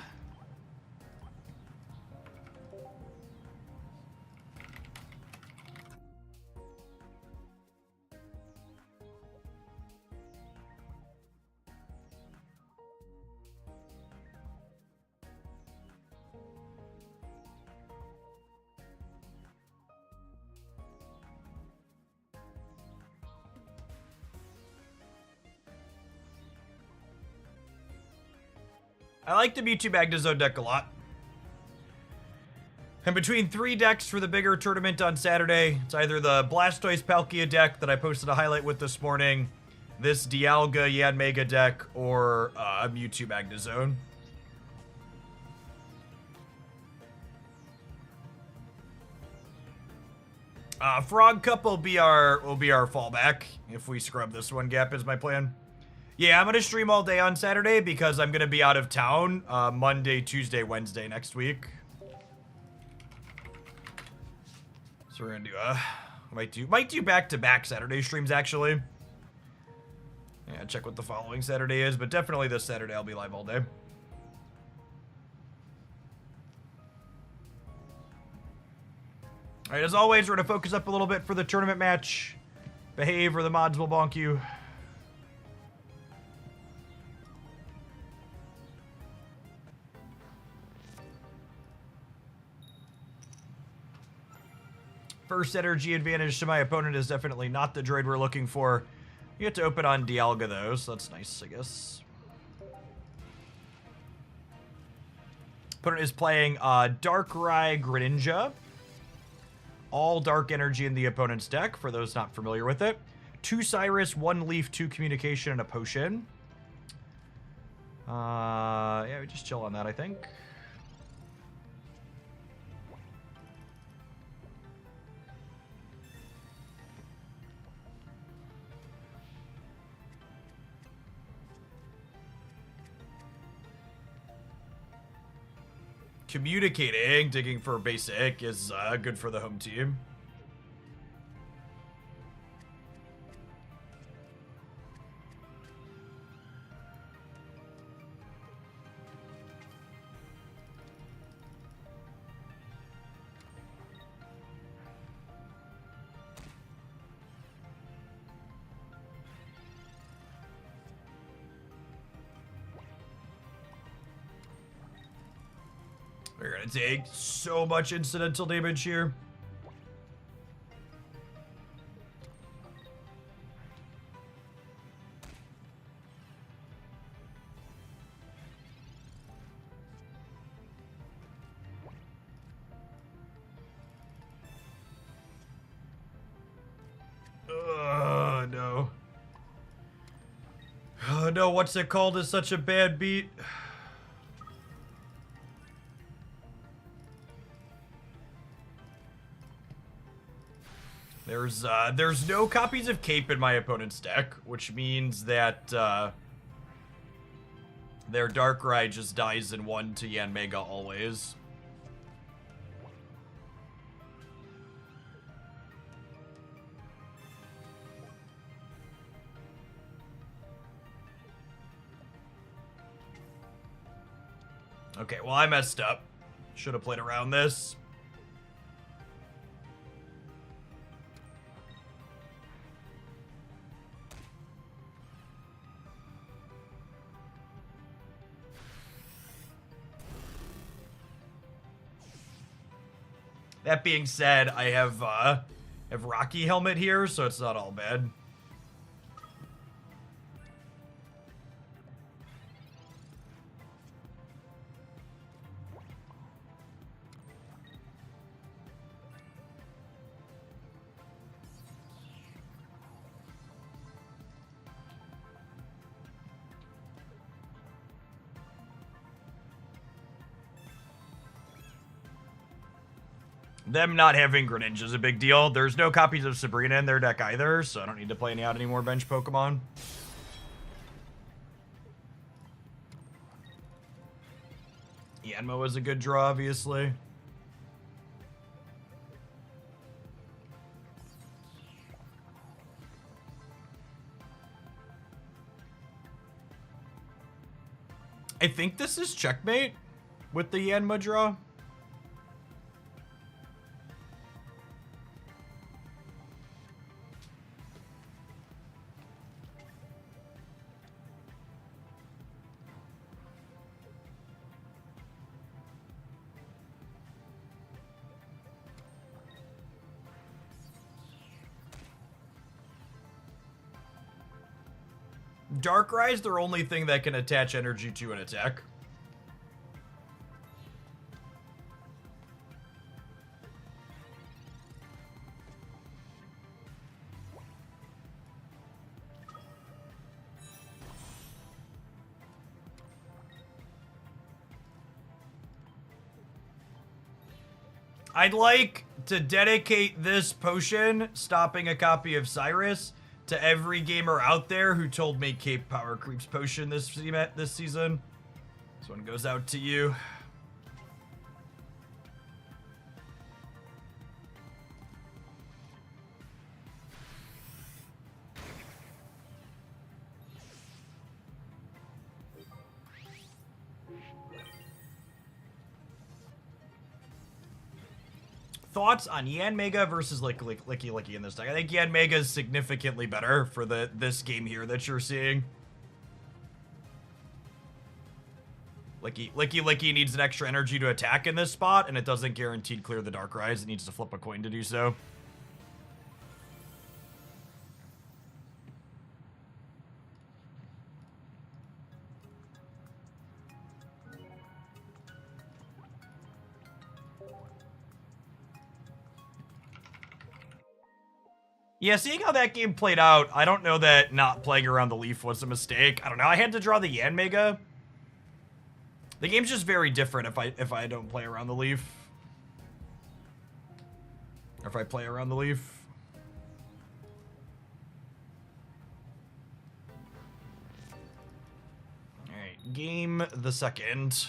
S1: I like the Mewtwo Magnezone deck a lot. And between 3 decks for the bigger tournament on Saturday, it's either the Blastoise Palkia deck that I posted a highlight with this morning, this Dialga Yanmega deck, or a Mewtwo Magnezone. Frog Cup will be our fallback if we scrub this one. Gap is my plan. Yeah, I'm gonna stream all day on Saturday because I'm gonna be out of town Monday, Tuesday, Wednesday next week. So we're gonna do might do back-to-back Saturday streams actually. Yeah, check what the following Saturday is, but definitely this Saturday I'll be live all day. All right, as always, we're gonna focus up a little bit for the tournament match. Behave or the mods will bonk you. First energy advantage to my opponent is definitely not the droid we're looking for. You get to open on Dialga though, so that's nice, I guess. Opponent is playing Darkrai Greninja. All dark energy in the opponent's deck, for those not familiar with it. 2 Cyrus, 1 Leaf, 2 Communication, and a Potion. Yeah, we just chill on that, I think. Communicating, digging for basic is good for the home team. We're gonna take so much incidental damage here. No. Oh no, what's it called? Is such a bad beat. There's no copies of Cape in my opponent's deck, which means that their Darkrai just dies in 1 to Yanmega always. Okay, well I messed up. Should have played around this. That being said, I have Rocky Helmet here, so it's not all bad. Them not having Greninja is a big deal. There's no copies of Sabrina in their deck either, so I don't need to play any more bench Pokemon. Yanma was a good draw, obviously. I think this is checkmate with the Yanma draw. Darkrai's their only thing that can attach energy to an attack. I'd like to dedicate this potion, stopping a copy of Cyrus, to every gamer out there who told me Cape Power Creeps potion this season. This one goes out to you. Thoughts on Yanmega versus Licky in this deck? I think Yanmega is significantly better for this game here that you're seeing. Licky needs an extra energy to attack in this spot, and it doesn't guaranteed clear the Darkrai's. It needs to flip a coin to do so. Yeah, seeing how that game played out, I don't know that not playing around the leaf was a mistake. I don't know. I had to draw the Yanmega. The game's just very different if I don't play around the leaf. Or if I play around the leaf. Alright, game the second.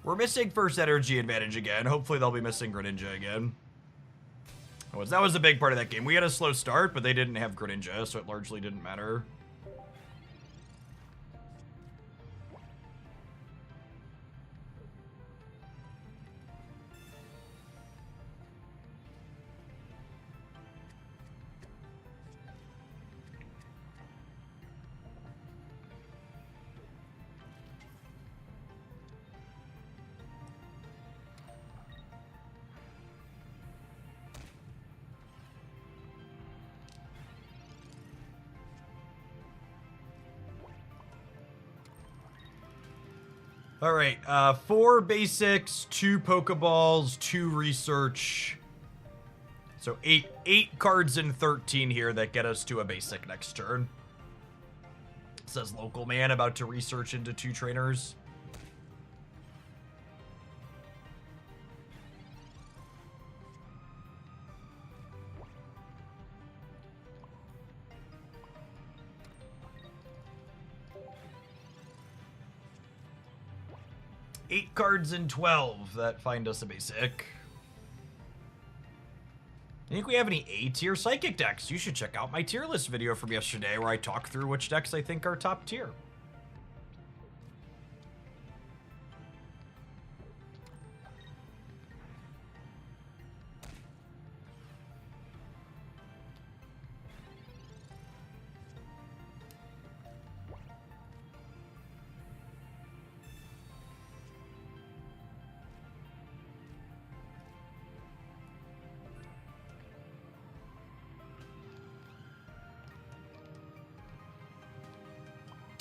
S1: We're missing first energy advantage again. Hopefully they'll be missing Greninja again. That was a big part of that game. We had a slow start, but they didn't have Greninja, so it largely didn't matter. All right, 4 basics, 2 Pokeballs, 2 research. So 8 cards in 13 here that get us to a basic next turn. It says local man about to research into 2 trainers. Eight cards in 12 that find us a basic. I think we have any A-tier Psychic decks. You should check out my tier list video from yesterday where I talk through which decks I think are top tier.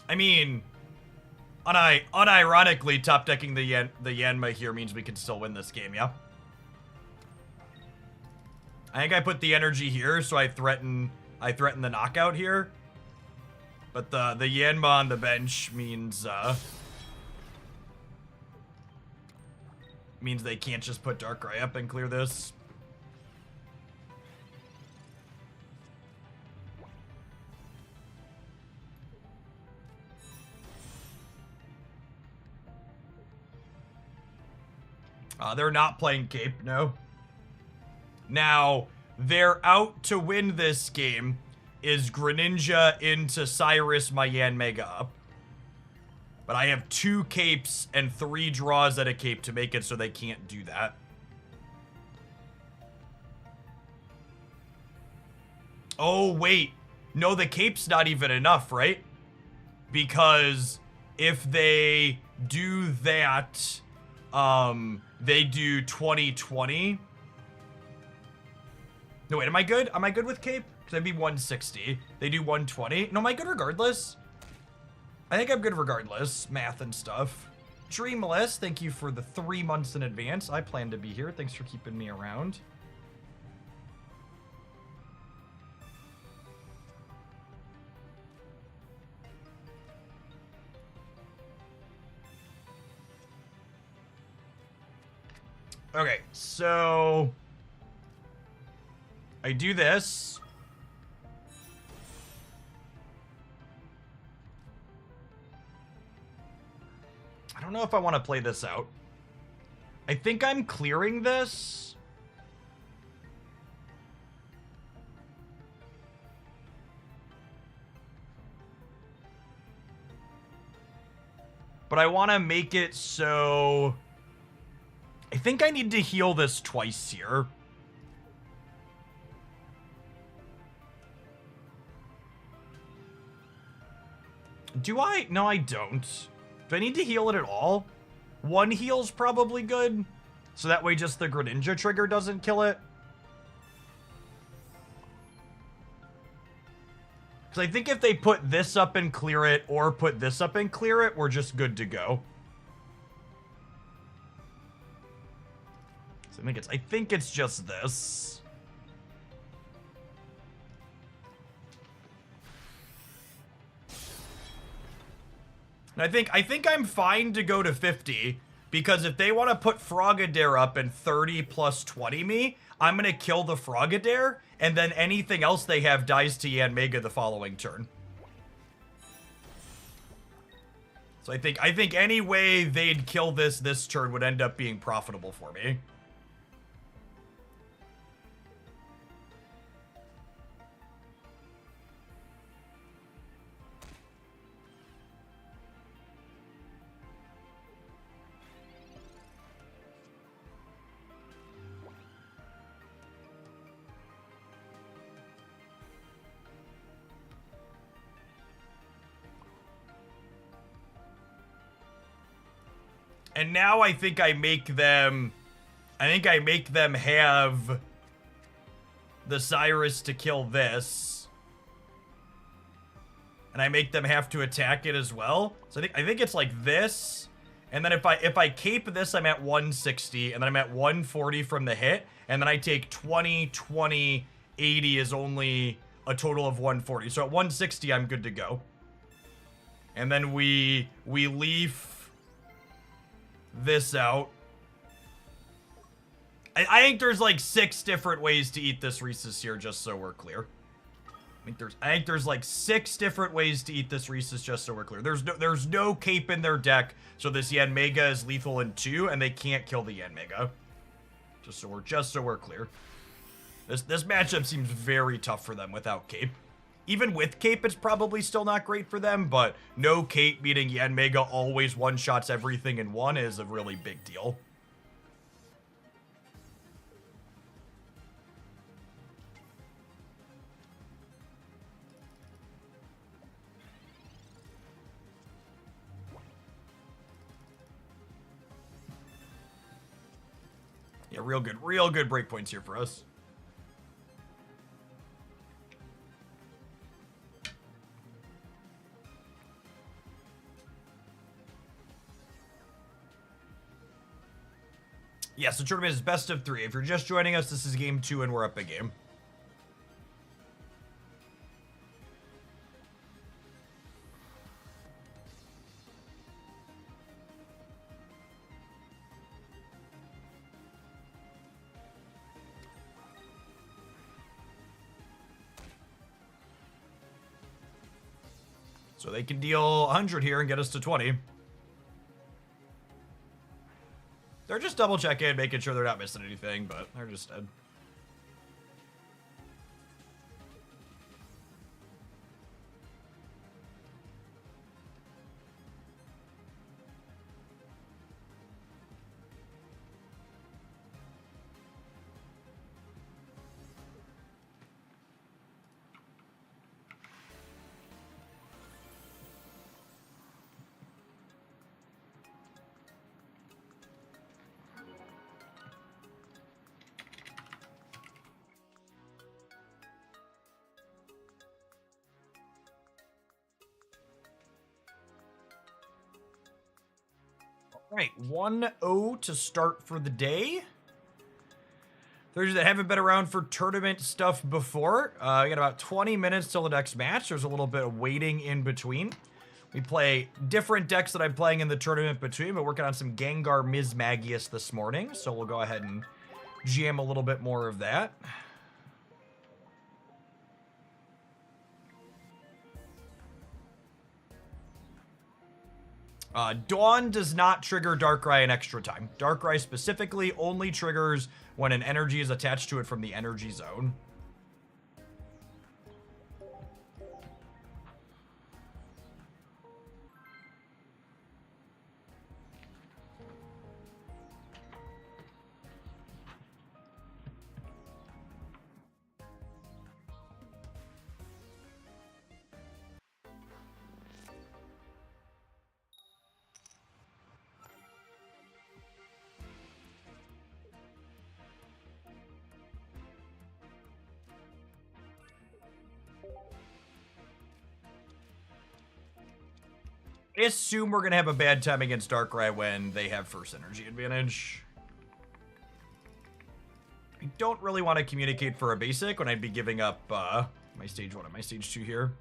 S1: I mean, unironically, top decking the Yanma here means we can still win this game, yeah? I think I put the energy here, so I threaten the knockout here. But the Yanma on the bench means they can't just put Darkrai up and clear this. They're not playing Cape, no. Now, they're out to win this game is Greninja into Cyrus, my Yanmega up. But I have 2 Capes and 3 draws at a Cape to make it so they can't do that. Oh, wait. No, the Cape's not even enough, right? Because if they do that, they do 2020. No, wait, am I good? Am I good with Cape? Because I'd be 160. They do 120. No, am I good regardless? I think I'm good regardless. Math and stuff. Dreamless, thank you for the 3 months in advance. I plan to be here. Thanks for keeping me around. Okay, so I do this. I don't know if I want to play this out. I think I'm clearing this. But I want to make it so I think I need to heal this twice here. Do I? No, I don't. Do I need to heal it at all? 1 heal's probably good. So that way just the Greninja trigger doesn't kill it. Because I think if they put this up and clear it, or put this up and clear it, we're just good to go. So I think it's just this. And I think I'm fine to go to 50, because if they want to put Frogadair up and 30 plus 20 me, I'm going to kill the Frogadair, and then anything else they have dies to Yanmega the following turn. So I think any way they'd kill this turn would end up being profitable for me. And now I think I make them have the Cyrus to kill this. And I make them have to attack it as well. So I think it's like this. And then if I cape this, I'm at 160, and then I'm at 140 from the hit, and then I take 20, 20, 80 is only a total of 140. So at 160, I'm good to go. And then we leaf this out. I think there's like 6 different ways to eat this Rhesus here, just so we're clear. I think there's like 6 different ways to eat this Rhesus, just so we're clear. There's no cape in their deck, so this Yanmega is lethal in 2, and they can't kill the Yanmega. Just so we're clear. This matchup seems very tough for them without cape. Even with cape, it's probably still not great for them, but no cape meaning Yanmega always one-shots everything in 1 is a really big deal. Yeah, real good breakpoints here for us. Yes, the tournament is best of 3. If you're just joining us, this is game 2 and we're up a game. So they can deal 100 here and get us to 20. They're just double checking, making sure they're not missing anything, but they're just dead. All right, 1-0 to start for the day. Those that haven't been around for tournament stuff before, we got about 20 minutes till the next match. There's a little bit of waiting in between. We play different decks that I'm playing in the tournament between. We're working on some Gengar Mismagius this morning, so we'll go ahead and jam a little bit more of that. Dawn does not trigger Darkrai in extra time. Darkrai specifically only triggers when an energy is attached to it from the energy zone. I assume we're going to have a bad time against Darkrai when they have first energy advantage. I don't really want to communicate for a basic when I'd be giving up my stage 1 and my stage 2 here.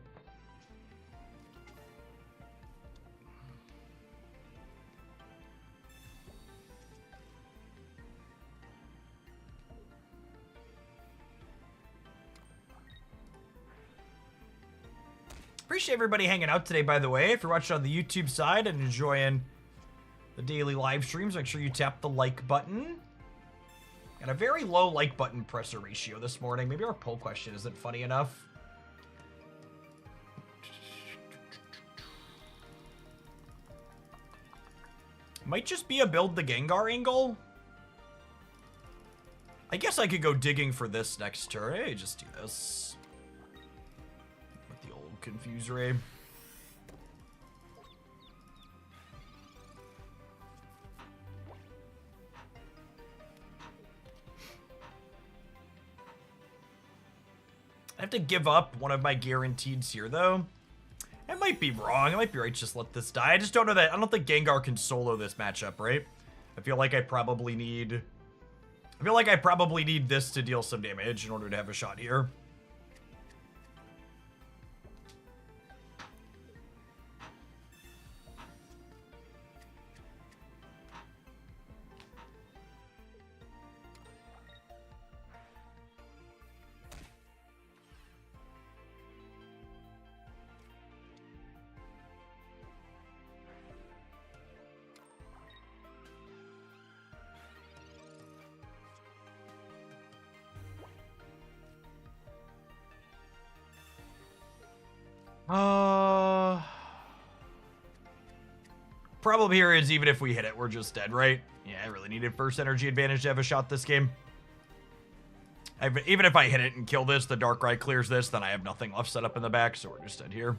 S1: Appreciate everybody hanging out today, by the way. If you're watching on the YouTube side and enjoying the daily live streams, make sure you tap the like button. Got a very low like button presser ratio this morning. Maybe our poll question isn't funny enough. Might just be a build the Gengar angle. I guess I could go digging for this next turn. Hey, just do this. Confuse Ray. I have to give up one of my guaranteeds here, though. I might be wrong. I might be right. Just let this die. I just don't know that. I don't think Gengar can solo this matchup, right? I feel like I probably need this to deal some damage in order to have a shot here. Problem here is even if we hit it, we're just dead, right? Yeah, I really needed first energy advantage to have a shot this game. Even if I hit it and kill this, the Darkrai clears this, then I have nothing left set up in the back, so we're just dead here.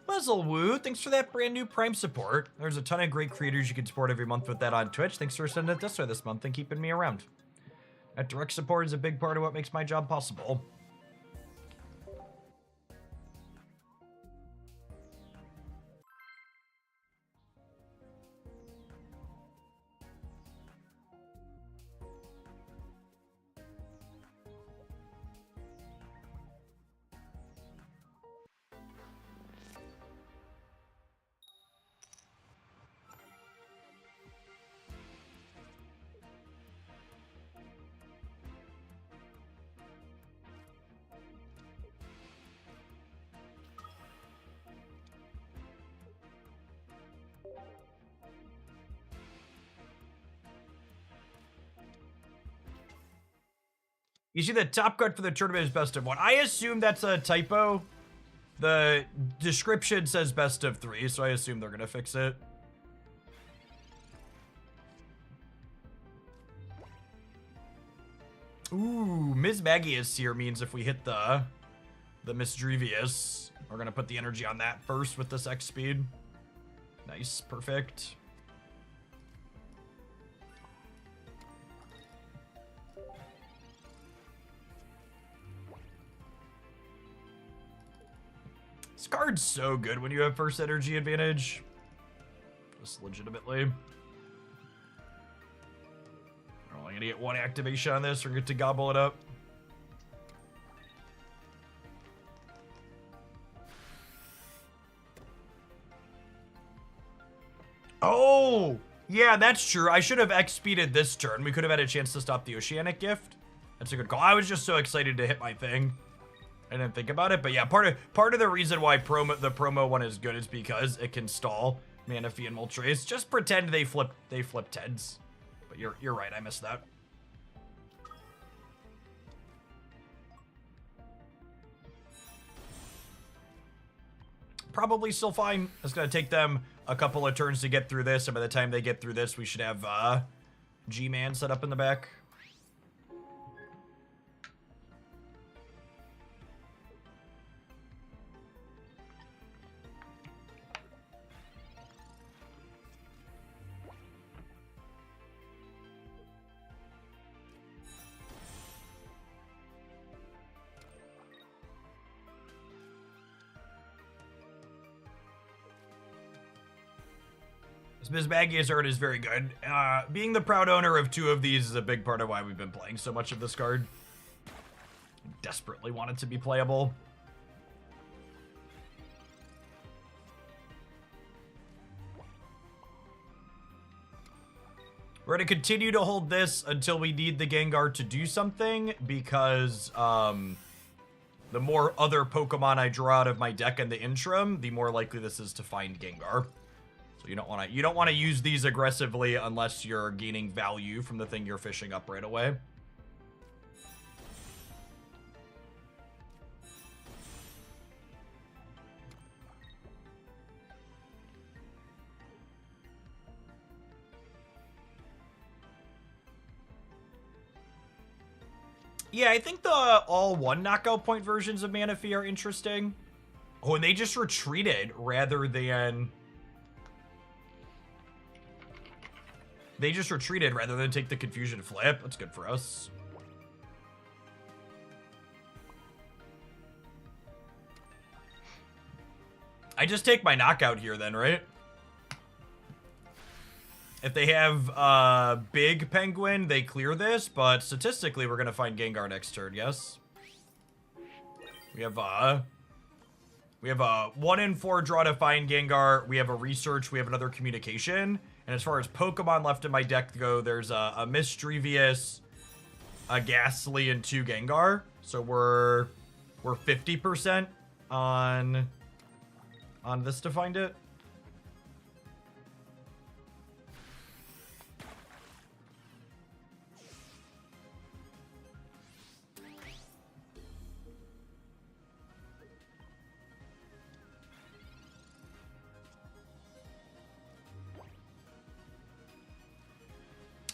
S1: Muzzlewoo, thanks for that brand new Prime support. There's a ton of great creators you can support every month with that on Twitch. Thanks for sending it this way this month and keeping me around. That direct support is a big part of what makes my job possible. You see the top cut for the tournament is best of 1. I assume that's a typo. The description says best of 3, so I assume they're gonna fix it. Ooh, Ms. Magius here means if we hit the Misdrevious, we're gonna put the energy on that first with this X speed. Nice, perfect. This card's so good when you have first energy advantage. Just legitimately. We're only gonna get 1 activation on this. We're gonna get to gobble it up. Oh! Yeah, that's true. I should have X-speeded this turn. We could have had a chance to stop the Oceanic Gift. That's a good call. I was just so excited to hit my thing. I didn't think about it, but yeah, part of the reason why the promo one is good is because it can stall Manaphy and Moltres. Just pretend they flip Teds. But you're right, I missed that. Probably still fine. It's gonna take them a couple of turns to get through this, and by the time they get through this, we should have G-Man set up in the back. Ms. Magius art is very good. Being the proud owner of 2 of these is a big part of why we've been playing so much of this card. I desperately want it to be playable. We're going to continue to hold this until we need the Gengar to do something, because the more other Pokemon I draw out of my deck in the interim, the more likely this is to find Gengar. So you don't want to use these aggressively unless you're gaining value from the thing you're fishing up right away. Yeah, I think the all 1 knockout point versions of Manaphy are interesting. Oh, and they just retreated rather than... They just retreated rather than take the Confusion Flip. That's good for us. I just take my knockout here then, right? If they have Big Penguin, they clear this, but statistically we're gonna find Gengar next turn, yes? We have a 1 in 4 draw to find Gengar. We have a Research, we have another Communication. And as far as Pokemon left in my deck go, there's a Misdrevious, a Ghastly, and 2 Gengar. So we're 50% on this to find it.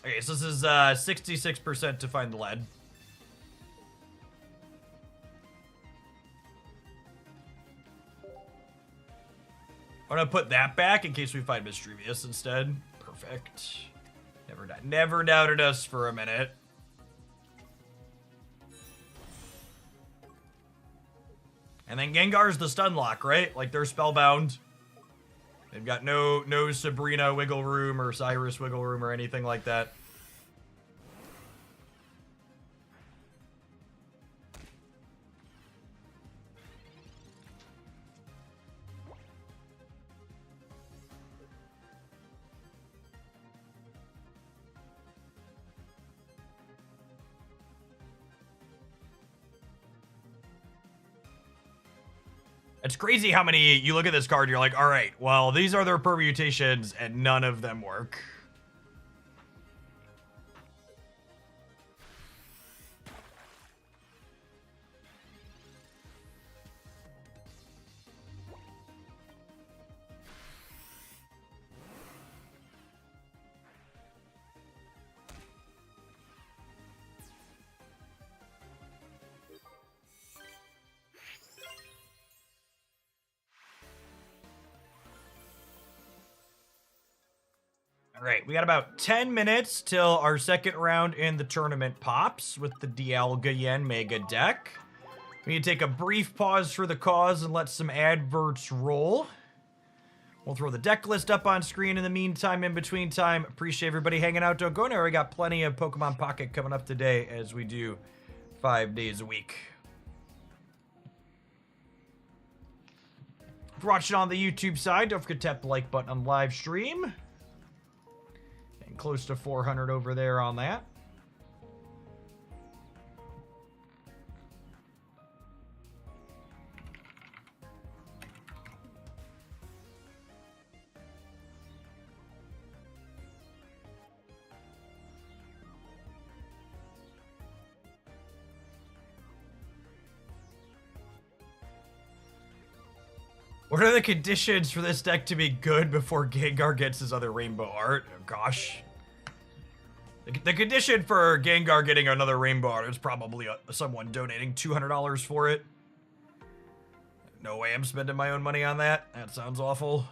S1: Okay, so this is 66% to find the lead. I'm gonna put that back in case we find Misdrevious instead. Perfect. Never doubted us for a minute. And then Gengar's the stun lock, right? Like, they're spellbound. They've got no Sabrina wiggle room or Cyrus wiggle room or anything like that. It's crazy how many, you look at this card, you're like, all right, well, these are their permutations, and none of them work. All right, we got about 10 minutes till our second round in the tournament pops with the Dialga Yen Mega deck. We need to take a brief pause for the cause and let some adverts roll. We'll throw the deck list up on screen in the meantime, in between time. Appreciate everybody hanging out. Don't go anywhere. We got plenty of Pokemon Pocket coming up today, as we do 5 days a week. If you're watching on the YouTube side, don't forget to tap the like button on live stream. And close to 400 over there on that. What are the conditions for this deck to be good before Gengar gets his other rainbow art? Oh, gosh. The condition for Gengar getting another rainbow art is probably someone donating $200 for it. No way I'm spending my own money on that. That sounds awful.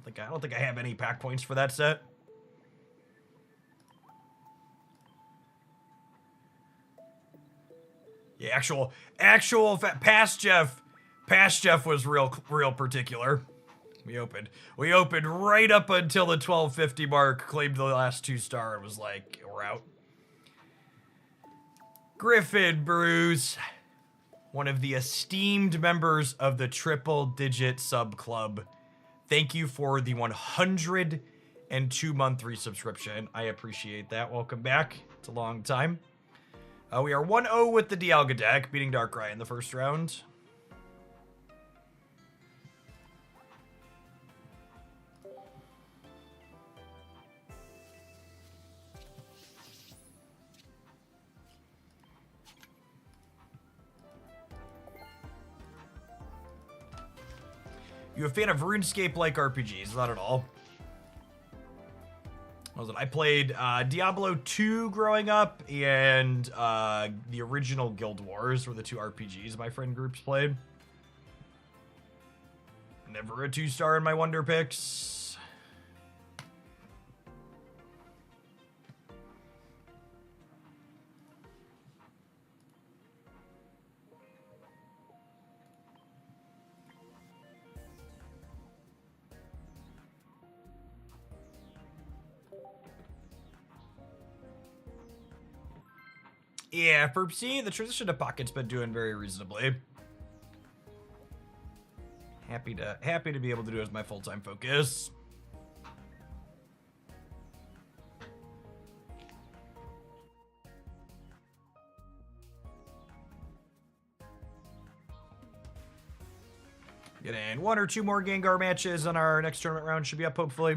S1: I don't think I have any pack points for that set. Yeah, actual past Jeff was real particular. We opened right up until the 1250 mark, claimed the last 2-star, and was like, we're out. Griffin Bruce, one of the esteemed members of the Triple Digit Sub Club. Thank you for the 102-month resubscription. I appreciate that. Welcome back. It's a long time. We are 1-0 with the Dialga deck, beating Darkrai in the first round. You a fan of RuneScape-like RPGs? Not at all. What was it? I played Diablo 2 growing up, and the original Guild Wars were the 2 RPGs my friend groups played. Never a 2-star in my Wonder Picks. Yeah, for the transition to Pocket's been doing very reasonably. Happy to be able to do it as my full-time focus. Get in 1 or 2 more Gengar matches on our next tournament round. Should be up, hopefully.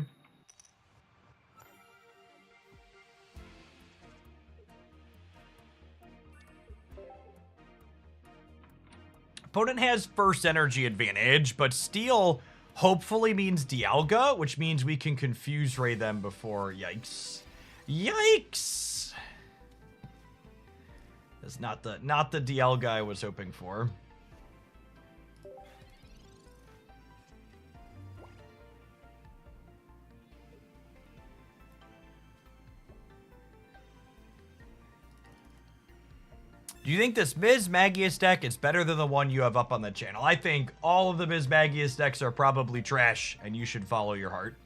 S1: Opponent has first energy advantage, but Steel hopefully means Dialga, which means we can Confuse Ray them before. Yikes. Yikes! That's not the Dialga I was hoping for. Do you think this Magius deck is better than the one you have up on the channel? I think all of the Magius decks are probably trash, and you should follow your heart.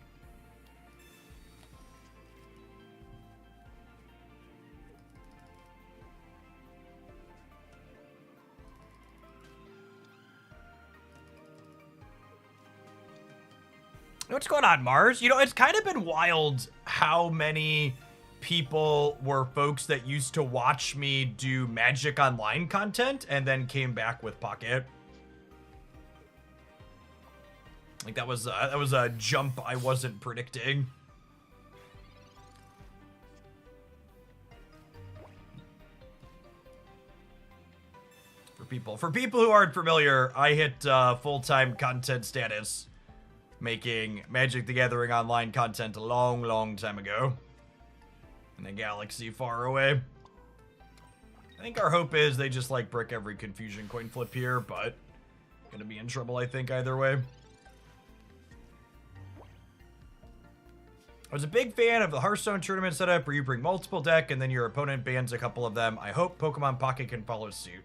S1: What's going on, Mars? You know, it's kind of been wild how many people were folks that used to watch me do Magic Online content and then came back with Pocket. Like that was a jump I wasn't predicting. For people who aren't familiar, I hit full-time content status making Magic the Gathering Online content a long time ago. In a galaxy far away. I think our hope is they just like brick every confusion coin flip here, but gonna be in trouble, I think, either way. I was a big fan of the Hearthstone tournament setup where you bring multiple deck and then your opponent bans a couple of them. I hope Pokemon Pocket can follow suit.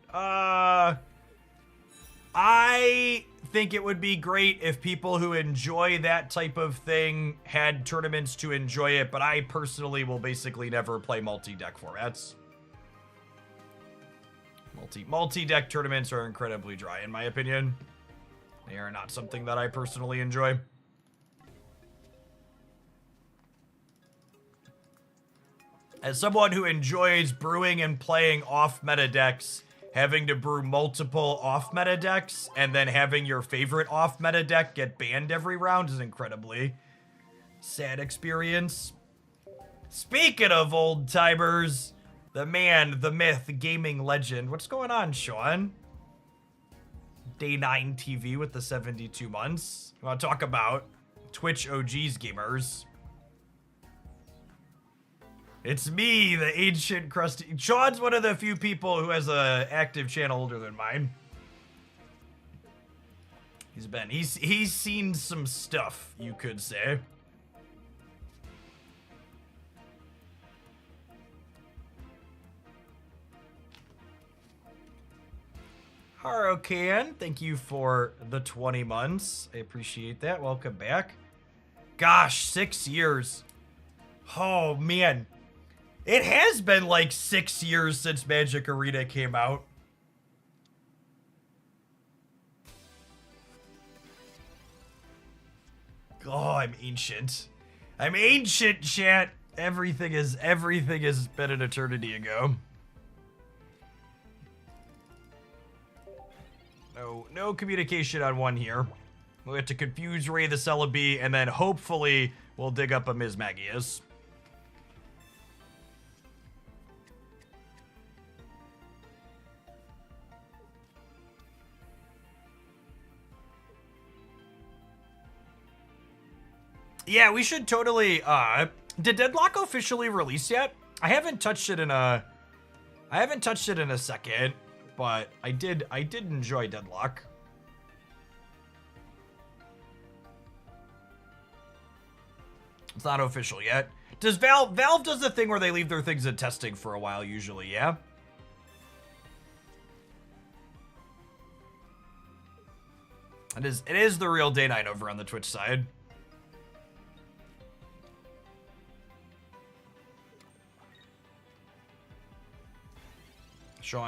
S1: I think it would be great if people who enjoy that type of thing had tournaments to enjoy it, but I personally will basically never play multi-deck formats. Multi-deck tournaments are incredibly dry, in my opinion. They are not something that I personally enjoy. As someone who enjoys brewing and playing off-meta decks, having to brew multiple off-meta decks and then having your favorite off-meta deck get banned every round is incredibly sad experience. Speaking of old-timers, the man, the myth, gaming legend. What's going on, Sean? Day 9 TV with the 72 months. You want to talk about Twitch OGs gamers? It's me, the ancient crusty. Sean's one of the few people who has a active channel older than mine. He's seen some stuff, you could say. Harukan, thank you for the 20 months. I appreciate that. Welcome back. Gosh, 6 years. Oh, man. It has been like 6 years since Magic Arena came out. Oh, I'm ancient. I'm ancient, chat. Everything has been an eternity ago. No communication on one here. We'll have to confuse Ray the Celebi, and then hopefully we'll dig up a Ms. Magius. Yeah, we should totally, did Deadlock officially release yet? I haven't touched it in a second, but I did enjoy Deadlock. It's not official yet. Does Valve does the thing where they leave their things in testing for a while usually, yeah? It is the real day 9 over on the Twitch side.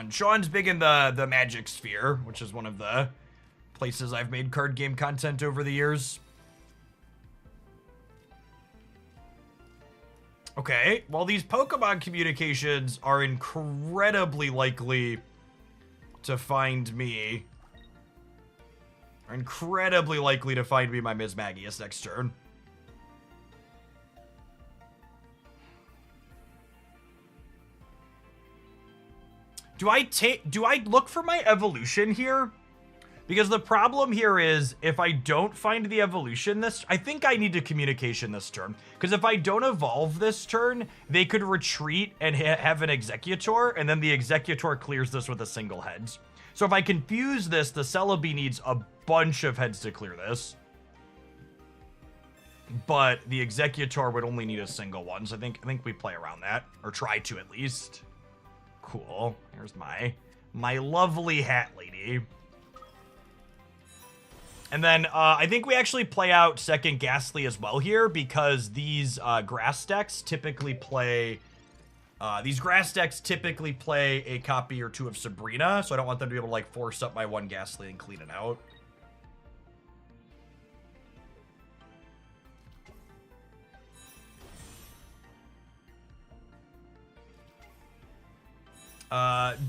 S1: Sean's big in the Magic sphere, which is one of the places I've made card game content over the years. Okay, well, these Pokemon communications are incredibly likely to find me. Are incredibly likely to find me my Ms. Magius next turn. Do I look for my evolution here? Because the problem here is if I don't find the evolution I think I need to communication this turn. Because if I don't evolve this turn, they could retreat and have an Executor, and then the Executor clears this with a single heads. So if I confuse this, the Celebi needs a bunch of heads to clear this. But the Executor would only need a single one, so I think we play around that. Or try to at least. Cool. Here's my lovely hat lady. And then I think we actually play out second Ghastly as well here because these grass decks typically play a copy or two of Sabrina, so I don't want them to be able to like force up my one Ghastly and clean it out.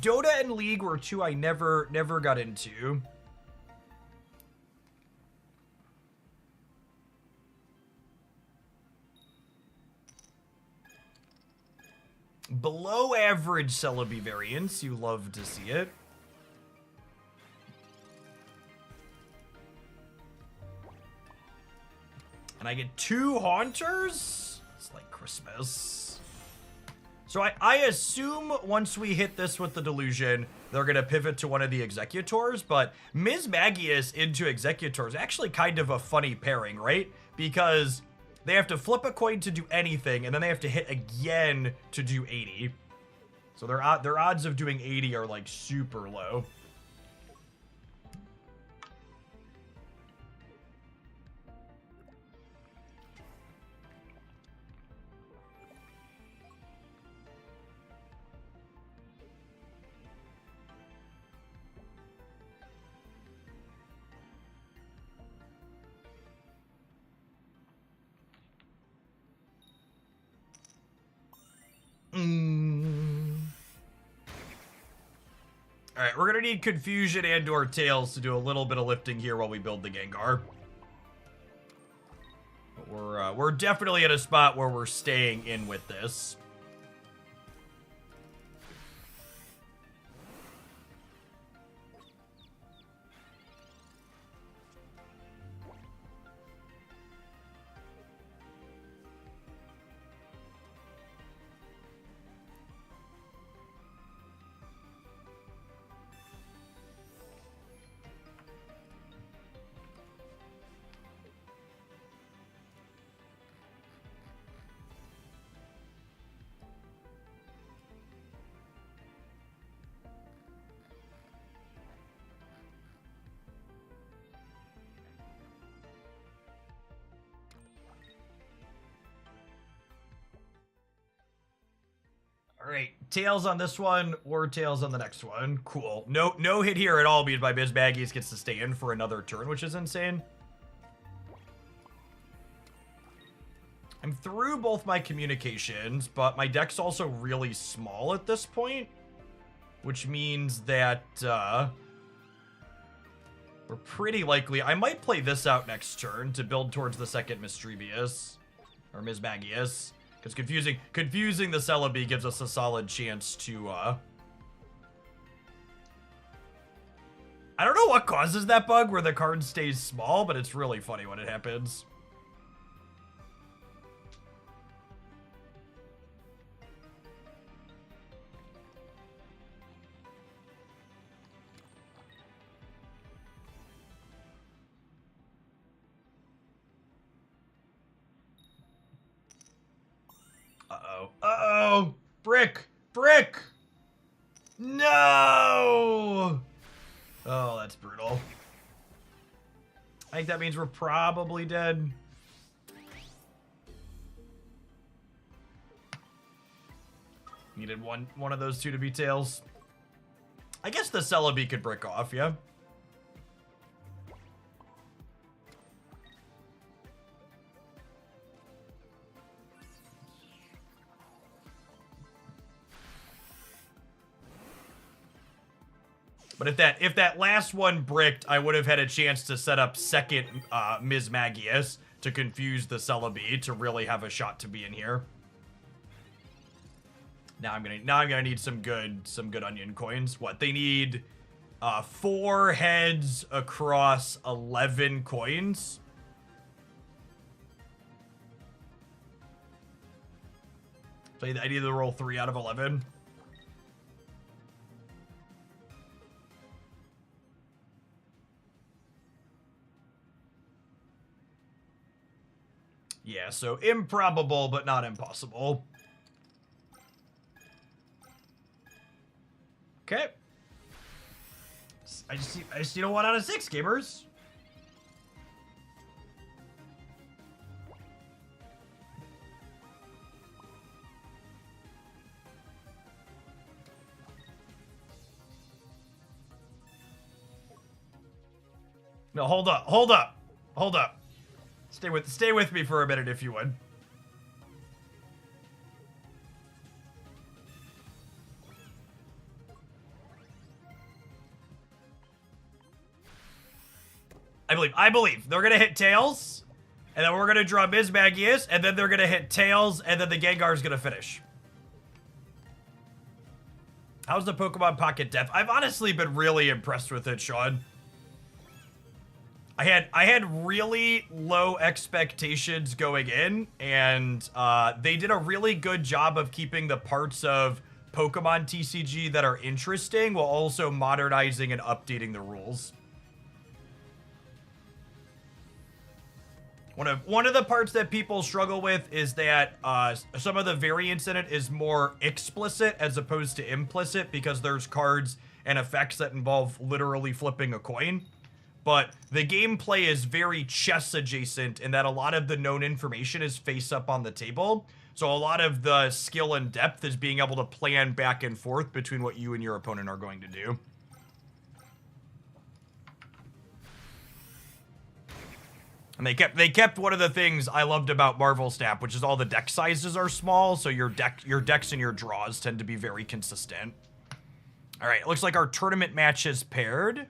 S1: Dota and League were two I never got into. Below average Celebi variants, you love to see it. And I get 2 Haunters? It's like Christmas. So I assume once we hit this with the Delusion, they're going to pivot to one of the Executors, but Ms. Magius into Executor is actually kind of a funny pairing, right? Because they have to flip a coin to do anything, and then they have to hit again to do 80. So their odds of doing 80 are like super low. Alright, we're gonna need Confusion and or Tails to do a little bit of lifting here while we build the Gengar. But we're definitely at a spot where we're staying in with this. Alright, Tails on this one, or Tails on the next one. Cool. No hit here at all because my Biz Baggies gets to stay in for another turn, which is insane. I'm through both my communications, but my deck's also really small at this point. Which means that, we're pretty likely... I might play this out next turn to build towards the second Mischievous. Or Mismagius. Because confusing the Celebi gives us a solid chance to, I don't know what causes that bug where the card stays small, but it's really funny when it happens. Uh-oh. Brick! Brick! No! Oh, that's brutal. I think that means we're probably dead. Needed one of those two to be Tails. I guess the Celebi could brick off, yeah? But if that last one bricked, I would have had a chance to set up second Mismagius to confuse the Celebi to really have a shot to be in here. Now I'm gonna need some good onion coins. What they need 4 heads across 11 coins. So I need to roll 3 out of 11. Yeah, so improbable, but not impossible. Okay. I just need a 1 out of 6, gamers. No, hold up. Stay with me for a minute if you would. I believe. They're gonna hit Tails, and then we're gonna draw Mismagius, and then they're gonna hit Tails, and then the Gengar's gonna finish. How's the Pokemon Pocket Depth? I've honestly been really impressed with it, Sean. I had really low expectations going in, and they did a really good job of keeping the parts of Pokemon TCG that are interesting while also modernizing and updating the rules. One of the parts that people struggle with is that some of the variance in it is more explicit as opposed to implicit because there's cards and effects that involve literally flipping a coin. But the gameplay is very chess adjacent in that a lot of the known information is face up on the table. So a lot of the skill and depth is being able to plan back and forth between what you and your opponent are going to do. And they kept one of the things I loved about Marvel Snap, which is all the deck sizes are small, so your decks and your draws tend to be very consistent. All right, it looks like our tournament match is paired.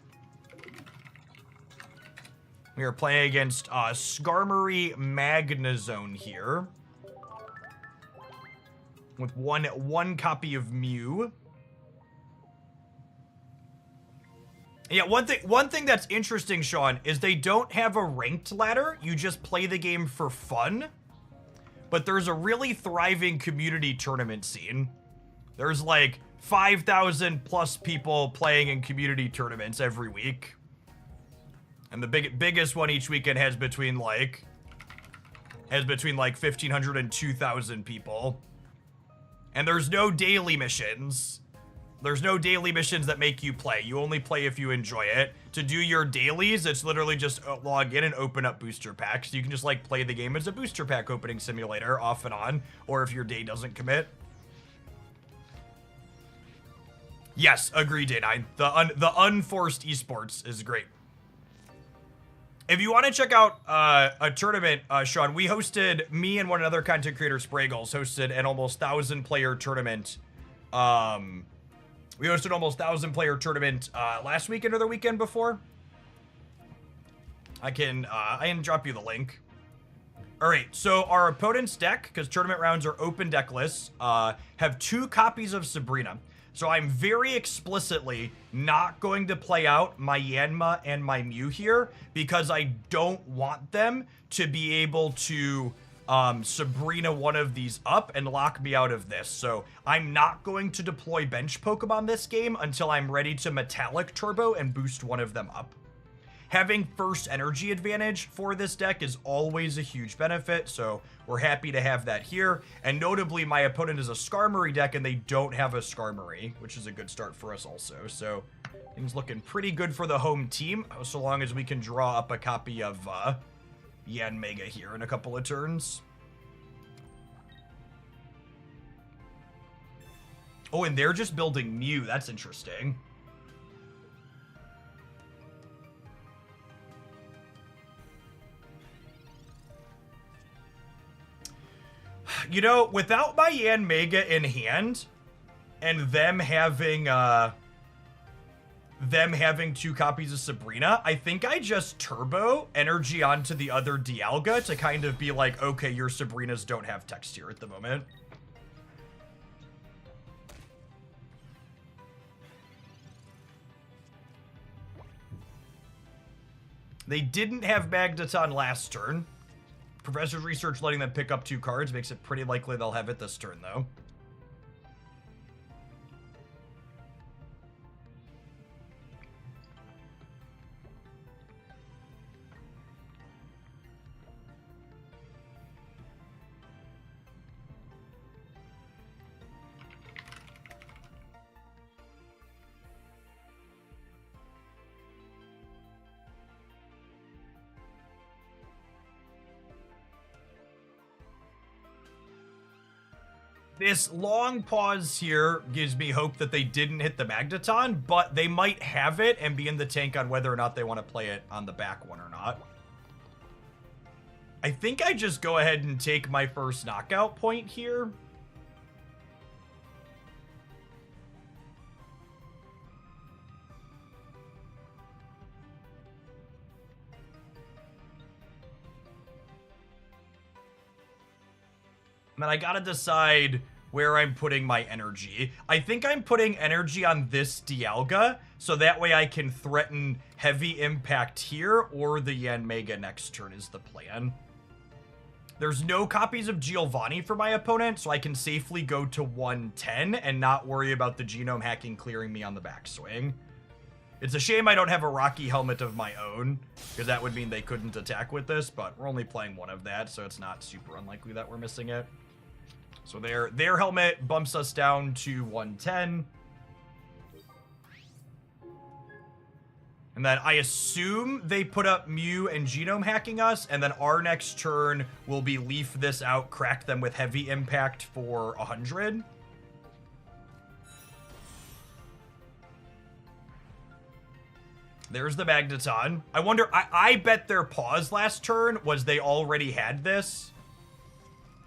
S1: We are playing against Skarmory Magnezone here. With one copy of Mew. Yeah, one thing that's interesting, Sean, is they don't have a ranked ladder. You just play the game for fun. But there's a really thriving community tournament scene. There's like 5,000 plus people playing in community tournaments every week. And the biggest one each weekend has between like 1,500 and 2,000 people. And there's no daily missions. There's no daily missions that make you play. You only play if you enjoy it. To do your dailies, it's literally just log in and open up booster packs. You can just like play the game as a booster pack opening simulator off and on, or if your day doesn't commit. Yes, agree, Day9. The unforced esports is great. If you want to check out a tournament, Sean, we hosted, me and one other content creator, Spraggles, hosted an almost 1,000-player tournament. We hosted almost 1,000-player tournament last weekend or the weekend before. I can drop you the link. All right, so our opponent's deck, because tournament rounds are open deck lists, have 2 copies of Sabrina. So I'm very explicitly not going to play out my Yanma and my Mew here because I don't want them to be able to Sabrina one of these up and lock me out of this. So I'm not going to deploy bench Pokemon this game until I'm ready to Metallic Turbo and boost one of them up. Having first energy advantage for this deck is always a huge benefit, so we're happy to have that here. And notably, my opponent is a Skarmory deck, and they don't have a Skarmory, which is a good start for us also. So things looking pretty good for the home team, so long as we can draw up a copy of Yanmega here in a couple of turns. Oh, and they're just building Mew. That's interesting. You know, without my Yanmega in hand, and them having 2 copies of Sabrina, I think I just turbo energy onto the other Dialga to kind of be like, okay, your Sabrinas don't have text here at the moment. They didn't have Magneton last turn. Professor's research letting them pick up 2 cards makes it pretty likely they'll have it this turn, though. This long pause here gives me hope that they didn't hit the Magneton, but they might have it and be in the tank on whether or not they want to play it on the back one or not. I think I just go ahead and take my first knockout point here. And then I gotta decide where I'm putting my energy. I think I'm putting energy on this Dialga, so that way I can threaten heavy impact here, or the Yanmega next turn is the plan. There's no copies of Giovanni for my opponent, so I can safely go to 110 and not worry about the genome hacking clearing me on the backswing. It's a shame I don't have a Rocky helmet of my own, because that would mean they couldn't attack with this, but we're only playing one of that, so it's not super unlikely that we're missing it. So their helmet bumps us down to 110. And then I assume they put up Mew and Genome hacking us, and then our next turn will be leaf this out, crack them with heavy impact for 100. There's the Magneton. I wonder, I bet their pause last turn was they already had this.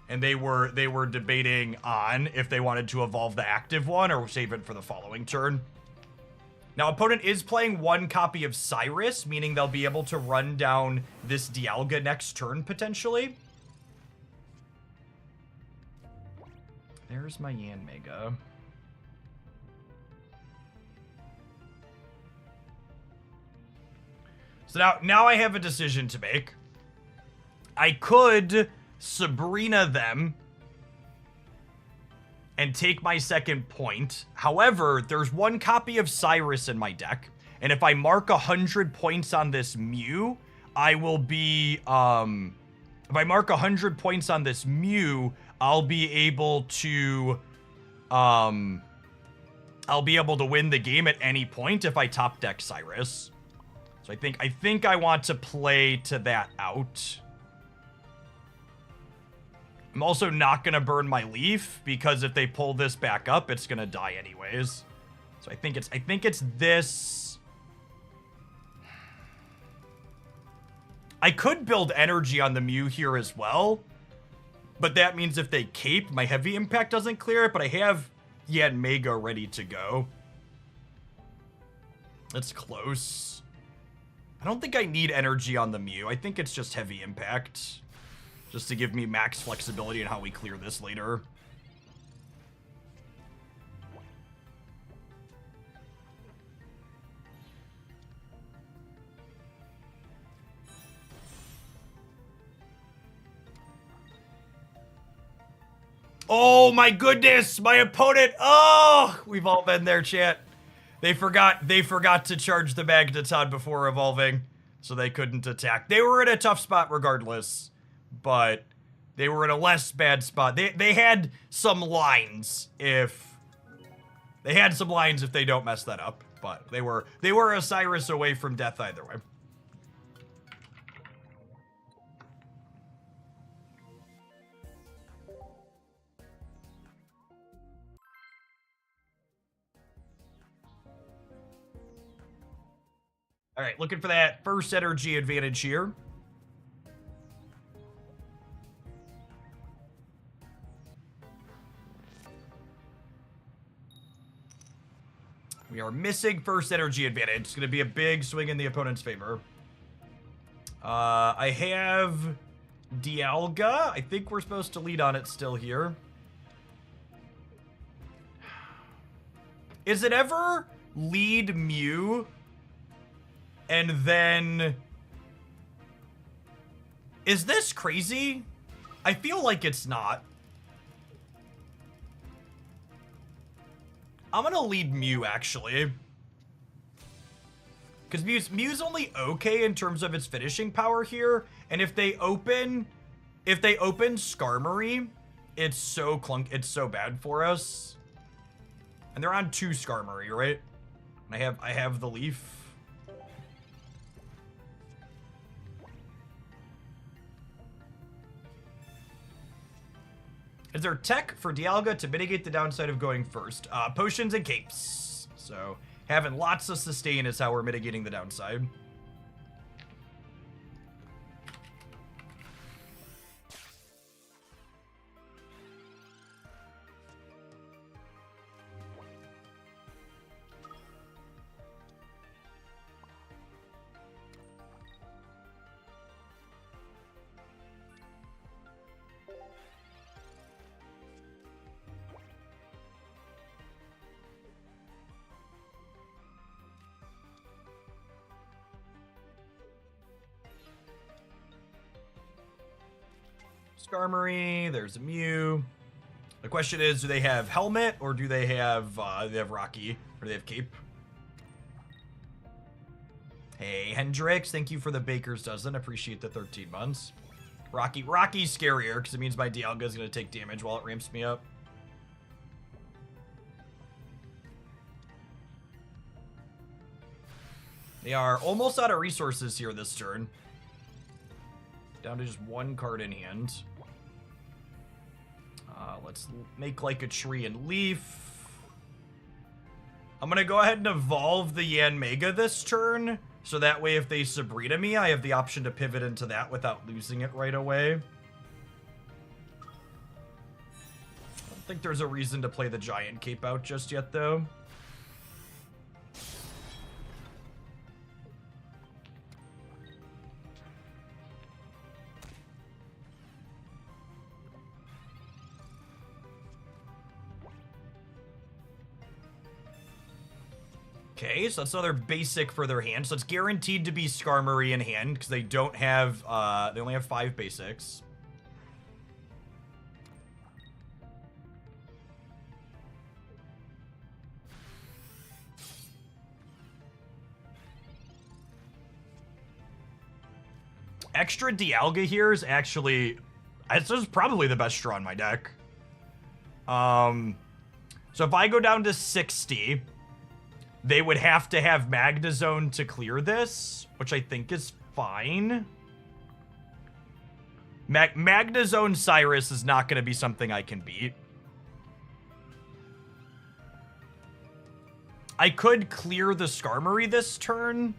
S1: And they were debating on if they wanted to evolve the active one or save it for the following turn. Now, opponent is playing one copy of Cyrus, meaning they'll be able to run down this Dialga next turn, potentially. There's my Yanmega. So now I have a decision to make. I could Sabrina them and take my second point. However, there's one copy of Cyrus in my deck, and if I mark 100 points on this Mew, I will be, if I mark 100 points on this Mew, I'll be able to, win the game at any point if I top deck Cyrus. So I think I want to play to that out. I'm also not going to burn my leaf, because if they pull this back up, it's going to die anyways. So I think it's this. I could build energy on the Mew here as well, but that means if they cape, my heavy impact doesn't clear it, but I have Yanmega ready to go. That's close. I don't think I need energy on the Mew. I think it's just heavy impact, just to give me max flexibility in how we clear this later. Oh my goodness, my opponent. Oh, we've all been there, chat. They forgot to charge the Magneton before evolving, so they couldn't attack. They were in a tough spot regardless, but they were in a less bad spot. They had some lines if they don't mess that up, but they were a Cyrus away from death either way. All right, looking for that first energy advantage here. We are missing first energy advantage. It's going to be a big swing in the opponent's favor. I have Dialga. I think we're supposed to lead on it still here. Is it ever lead Mew and then... Is this crazy? I feel like it's not. I'm gonna lead Mew, actually. Because Mew's only okay in terms of its finishing power here. And if they open Skarmory, it's so bad for us. And they're on 2 Skarmory, right? And I have the leaf. Is there tech for Dialga to mitigate the downside of going first? Potions and capes. So having lots of sustain is how we're mitigating the downside. Skarmory, there's a Mew. The question is, do they have Helmet or do they have Rocky? Or do they have Cape? Hey, Hendrix, thank you for the baker's dozen. Appreciate the 13 months. Rocky's scarier because it means my Dialga is going to take damage while it ramps me up. They are almost out of resources here this turn. Down to just one card in hand. Let's make like a tree and leaf. I'm going to go ahead and evolve the Yanmega this turn. So that way if they Sabrina me, I have the option to pivot into that without losing it right away. I don't think there's a reason to play the Giant Cape out just yet, though. Okay, so that's another basic for their hand. So it's guaranteed to be Skarmory in hand because they don't have, they only have 5 basics. Extra Dialga here is actually, this is probably the best draw in my deck. So if I go down to 60, they would have to have Magnezone to clear this, which I think is fine. Magnezone Cyrus is not going to be something I can beat. I could clear the Skarmory this turn.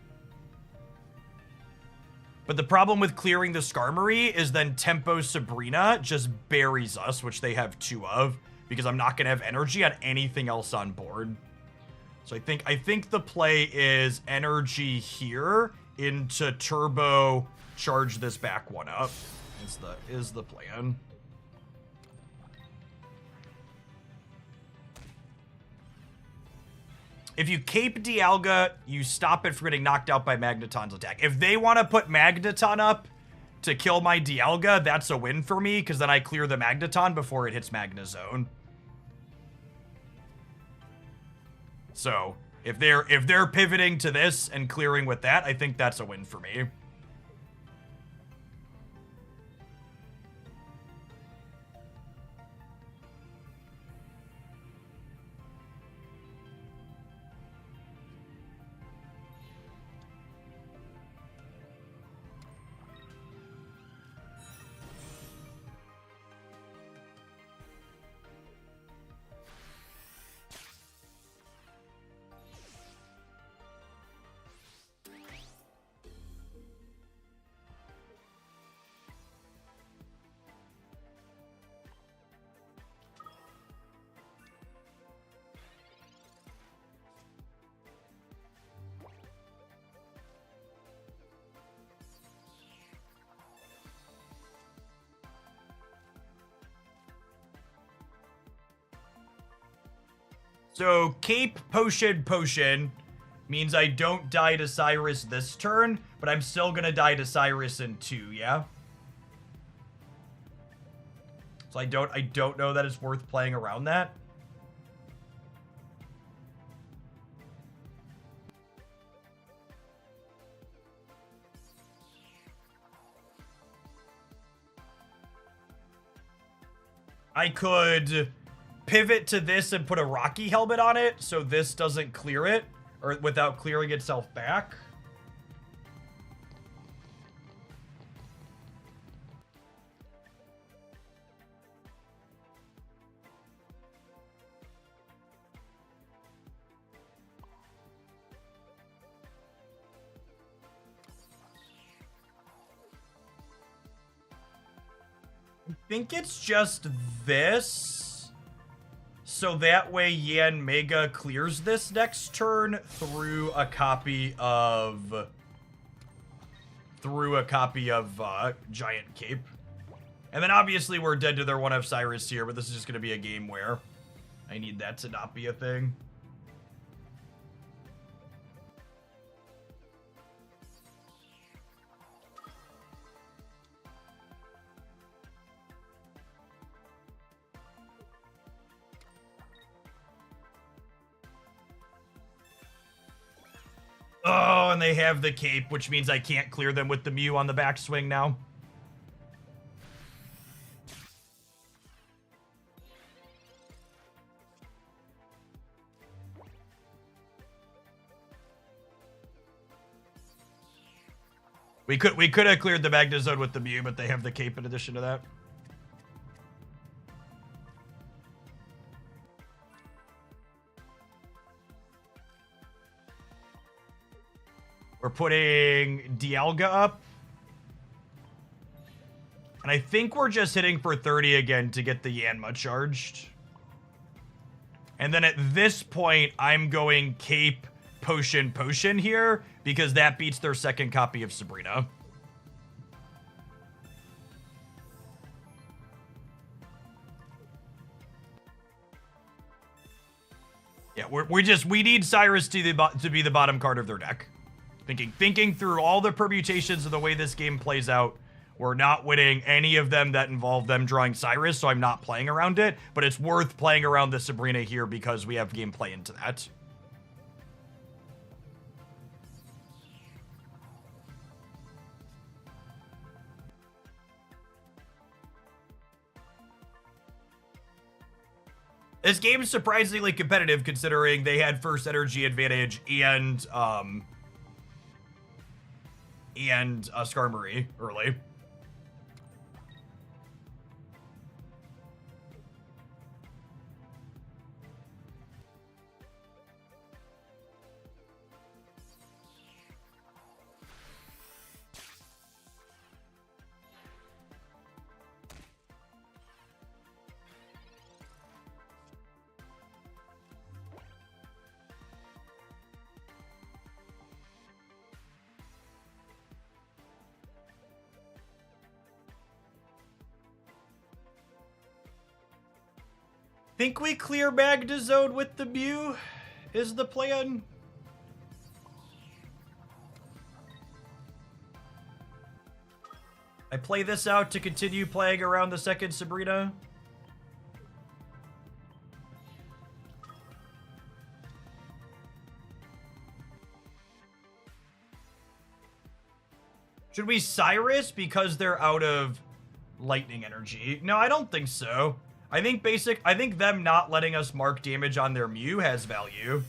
S1: But the problem with clearing the Skarmory is then Tempo Sabrina just buries us, which they have 2 of, because I'm not going to have energy on anything else on board. So I think the play is energy here into turbo charge this back one up. Is the plan. If you cape Dialga, you stop it from getting knocked out by Magneton's attack. If they want to put Magneton up to kill my Dialga, that's a win for me, because then I clear the Magneton before it hits Magnezone. So, if they're pivoting to this and clearing with that, I think that's a win for me. So, Cape Potion means I don't die to Cyrus this turn, but I'm still gonna die to Cyrus in 2, yeah? So I don't know that it's worth playing around that. I could pivot to this and put a Rocky helmet on it so this doesn't clear it, or without clearing itself back. I think it's just this. So that way Yanmega clears this next turn through a copy of Giant Cape. And then obviously we're dead to their one of Cyrus here, but this is just going to be a game where I need that to not be a thing. Oh, Oh, and they have the cape, which means I can't clear them with the Mew on the backswing now. We could have cleared the Magnezone with the Mew, but they have the cape in addition to that. We're putting Dialga up. And I think we're just hitting for 30 again to get the Yanma charged. And then at this point, I'm going Cape, Potion, Potion here, because that beats their second copy of Sabrina. Yeah, we need Cyrus to be the bottom card of their deck. Thinking through all the permutations of the way this game plays out, we're not winning any of them that involve them drawing Cyrus, so I'm not playing around it, but it's worth playing around the Sabrina here because we have gameplay into that. This game is surprisingly competitive considering they had first energy advantage and Skarmory early. Think we clear Magnezone with the Mew is the plan. I play this out to continue playing around the second Sabrina. Should we Cyrus because they're out of lightning energy? No, I don't think so. I think them not letting us mark damage on their Mew has value.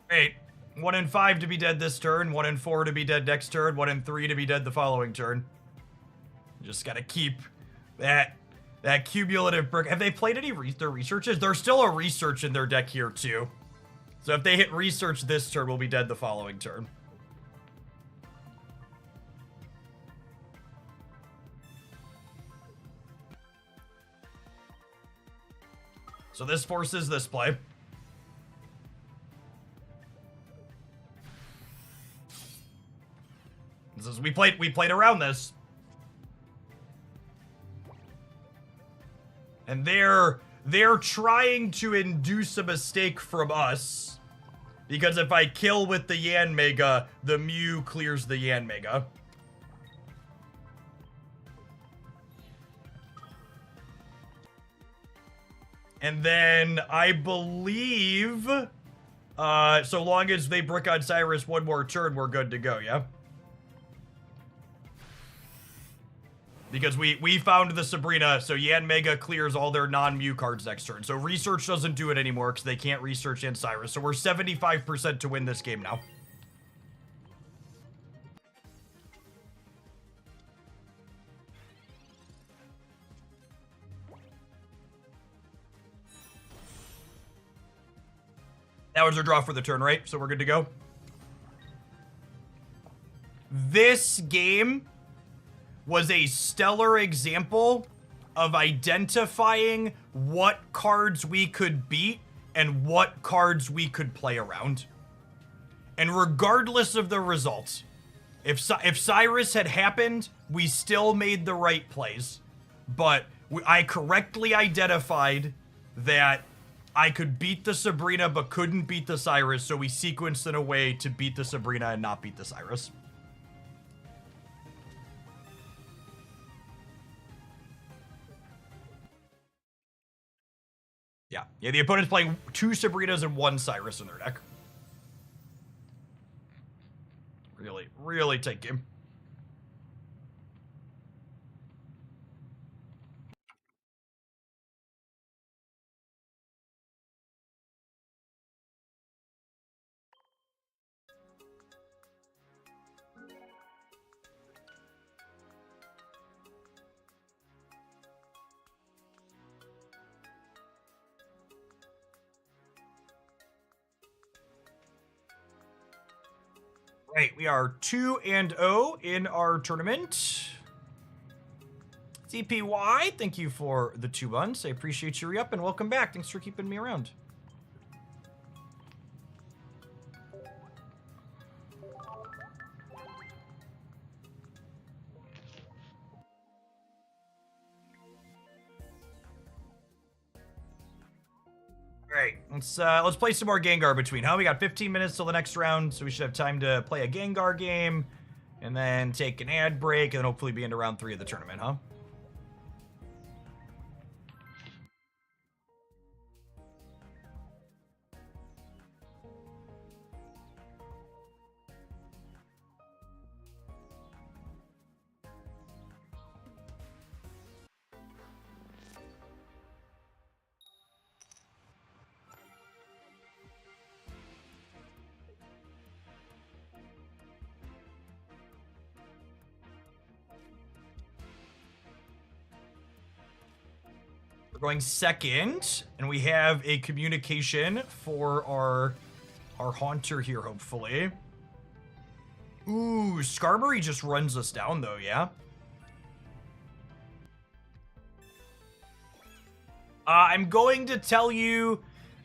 S1: Great. 1 in 5 to be dead this turn, 1 in 4 to be dead next turn, 1 in 3 to be dead the following turn. Just gotta keep that cumulative brick. Have they played any their researches? There's still a research in their deck here too. So if they hit research this turn, we'll be dead the following turn. So this forces this play. This is we played around this. And they're trying to induce a mistake from us. Because if I kill with the Yanmega, the Mew clears the Yanmega. And then I believe, so long as they brick on Cyrus one more turn, we're good to go, yeah? Because we found the Sabrina, so Yanmega clears all their non-Mew cards next turn. So research doesn't do it anymore because they can't research and Cyrus. So we're 75% to win this game now. That was our draw for the turn, right? So we're good to go. This game was a stellar example of identifying what cards we could beat and what cards we could play around. And regardless of the results, if Cyrus had happened, we still made the right plays. But I correctly identified that I could beat the Sabrina, but couldn't beat the Cyrus, so we sequenced in a way to beat the Sabrina and not beat the Cyrus. Yeah, the opponent's playing 2 Sabrinas and 1 Cyrus in their deck. Really, really tight game. Right, we are 2-0 in our tournament. CPY, thank you for the 2 months. I appreciate your re-up and welcome back. Thanks for keeping me around. Alright, let's play some more Gengar between, huh? We got 15 minutes till the next round, so we should have time to play a Gengar game, and then take an ad break, and then hopefully be into round 3 of the tournament, huh? Going second, and we have a communication for our Haunter here, hopefully. Ooh, Skarmory just runs us down, though, yeah? I'm going to tell you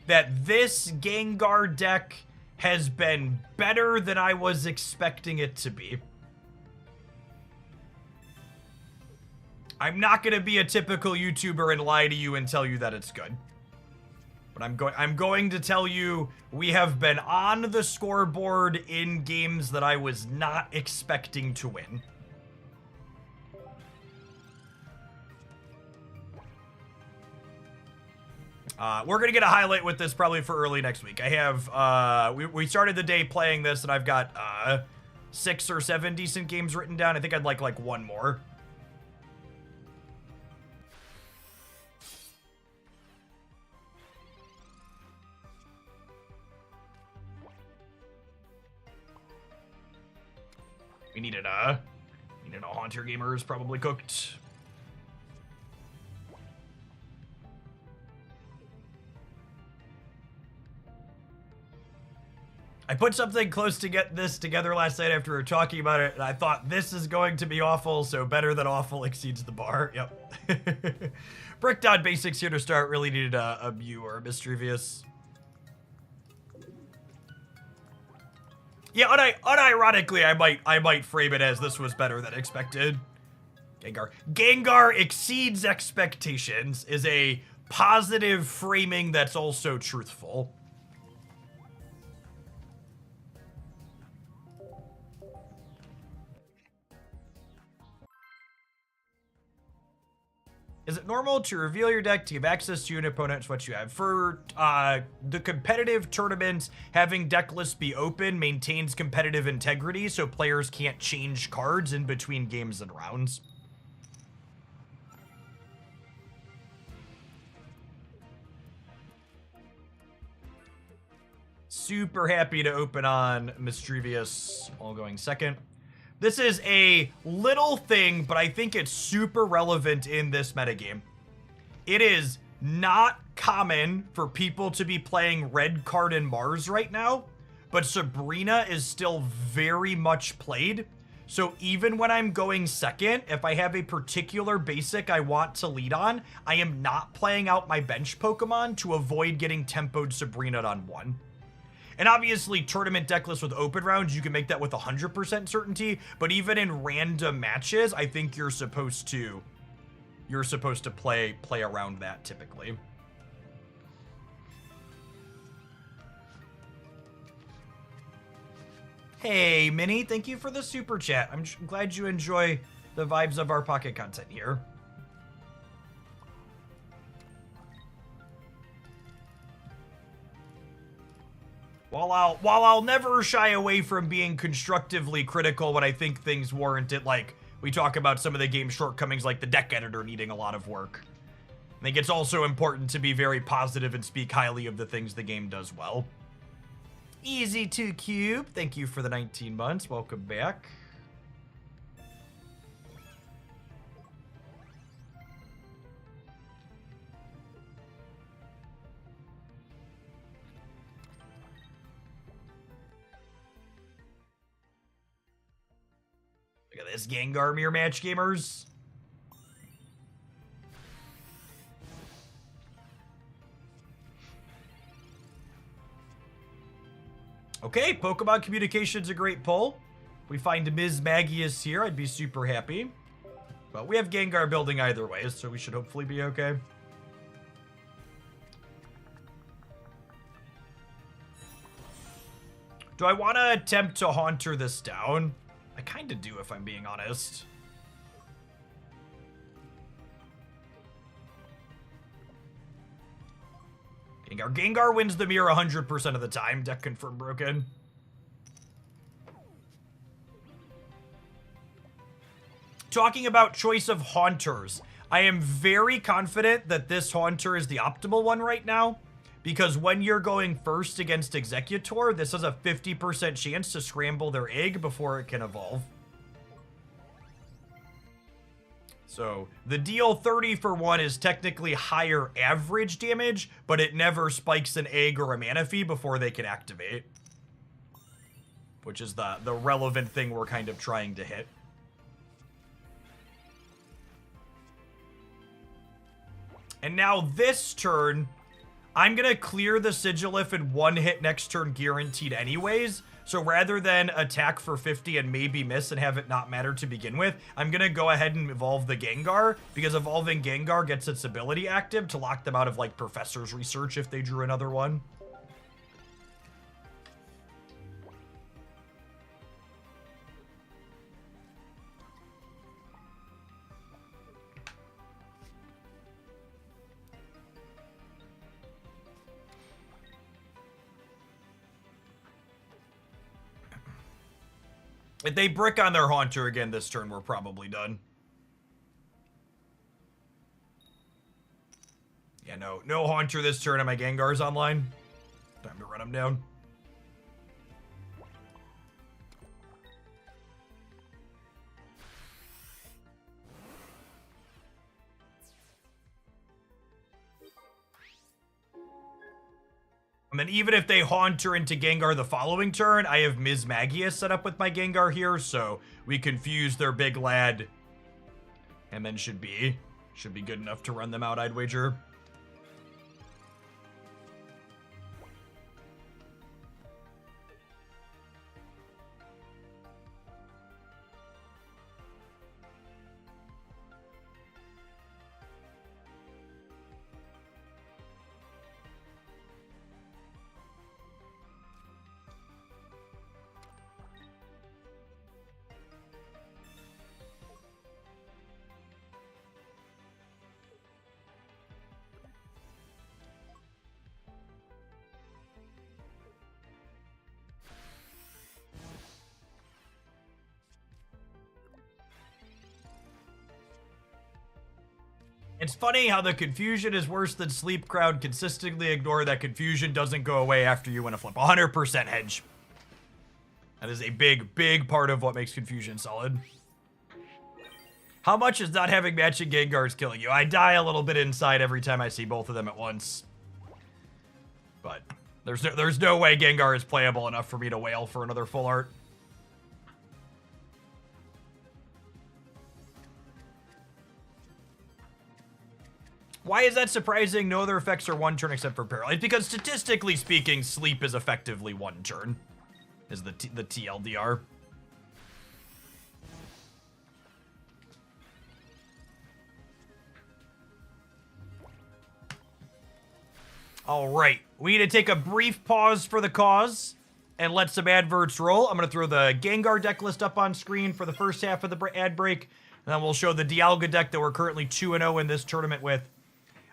S1: that this Gengar deck has been better than I was expecting it to be. I'm not gonna be a typical YouTuber and lie to you and tell you that it's good. But I'm going to tell you we have been on the scoreboard in games that I was not expecting to win. We're gonna get a highlight with this probably for early next week. I have we started the day playing this and I've got 6 or 7 decent games written down. I think I'd like 1 more. We needed a Haunter Gamers probably cooked. I put something close to get this together last night after we were talking about it, and I thought this is going to be awful, so better than awful exceeds the bar. Yep. Brickdot Basics here to start. Really needed a Mew or a Mischievous. Yeah, unironically, I might frame it as this was better than expected. Gengar exceeds expectations is a positive framing that's also truthful. Is it normal to reveal your deck to give access to an opponent to what you have? For the competitive tournaments, having deck lists be open maintains competitive integrity, so players can't change cards in between games and rounds. Super happy to open on Mischievous, all going second. This is a little thing, but I think it's super relevant in this metagame. It is not common for people to be playing Red Card and Mars right now, but Sabrina is still very much played. So even when I'm going second, if I have a particular basic I want to lead on, I am not playing out my bench Pokemon to avoid getting tempoed Sabrina on 1. And obviously, tournament deck lists with open rounds, you can make that with 100% certainty, but even in random matches, I think you're supposed to play around that typically. Hey, Minnie, thank you for the super chat. I'm glad you enjoy the vibes of our pocket content here. While I'll never shy away from being constructively critical when I think things warrant it, like we talk about some of the game's shortcomings like the deck editor needing a lot of work. I think it's also important to be very positive and speak highly of the things the game does well. Easy2Cube, thank you for the 19 months. Welcome back. Look at this Gengar mirror match, gamers. Okay, Pokemon Communication's a great pull. We find Ms. Magius here, I'd be super happy. But we have Gengar building either way, so we should hopefully be okay. Do I want to attempt to Haunter this down? I kind of do, if I'm being honest. Gengar wins the mirror 100% of the time. Deck confirmed broken. Talking about choice of Haunters, I am very confident that this Haunter is the optimal one right now, because when you're going first against Executor, this has a 50% chance to scramble their egg before it can evolve. So the deal 30 for 1 is technically higher average damage, but it never spikes an egg or a Manaphy before they can activate. Which is the relevant thing we're kind of trying to hit. And now this turn, I'm going to clear the Sigilif in one hit next turn guaranteed anyways. So rather than attack for 50 and maybe miss and have it not matter to begin with, I'm going to go ahead and evolve the Gengar, because evolving Gengar gets its ability active to lock them out of, like, Professor's Research if they drew another one. If they brick on their Haunter again this turn, we're probably done. Yeah, no Haunter this turn, and my Gengar's online. Time to run him down. And then even if they Haunter into Gengar the following turn, I have Ms. Magius set up with my Gengar here, so we confuse their big lad. And then should be good enough to run them out, I'd wager. It's funny how the confusion is worse than sleep. Crowd consistently ignore that confusion doesn't go away after you win a flip. 100% hedge. That is a big part of what makes confusion solid. How much is not having matching Gengars killing you? I die a little bit inside every time I see both of them at once. But there's no way Gengar is playable enough for me to wail for another full art. Why is that surprising? No other effects are one turn except for Paralyze. Because statistically speaking, sleep is effectively one turn. Is the TLDR. All right. We need to take a brief pause for the cause. and let some adverts roll. I'm going to throw the Gengar deck list up on screen for the first half of the ad break, and then we'll show the Dialga deck that we're currently 2-0 in this tournament with.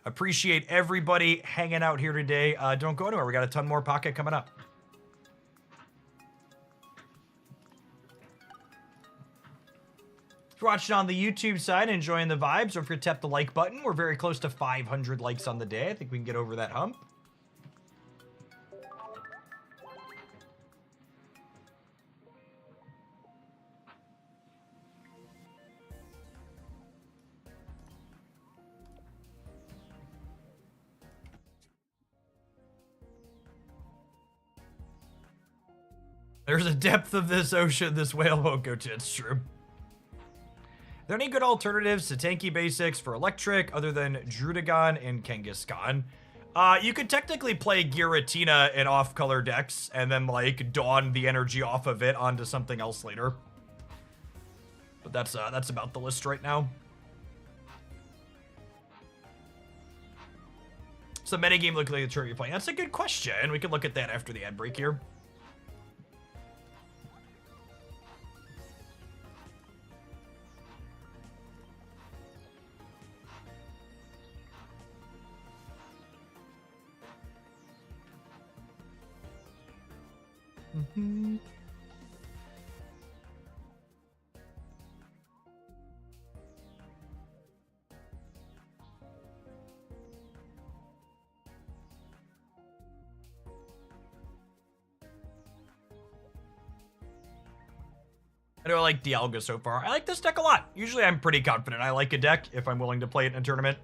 S1: Appreciate everybody hanging out here today. Don't go anywhere. We got a ton more Pocket coming up. If you're watching on the YouTube side, enjoying the vibes, don't forget to tap the like button. We're very close to 500 likes on the day. I think we can get over that hump. There's a depth of this ocean this whale won't go to. It's true. Are there any good alternatives to tanky basics for electric other than Drudagon and Kangaskhan? You could technically play Giratina in off-color decks and then, like, dawn the energy off of it onto something else later. But that's about the list right now. So metagame look like the turn you're playing. That's a good question. We could look at that after the ad break here. Mm-hmm. I do like Dialga so far. I like this deck a lot. Usually I'm pretty confident I like a deck if I'm willing to play it in a tournament.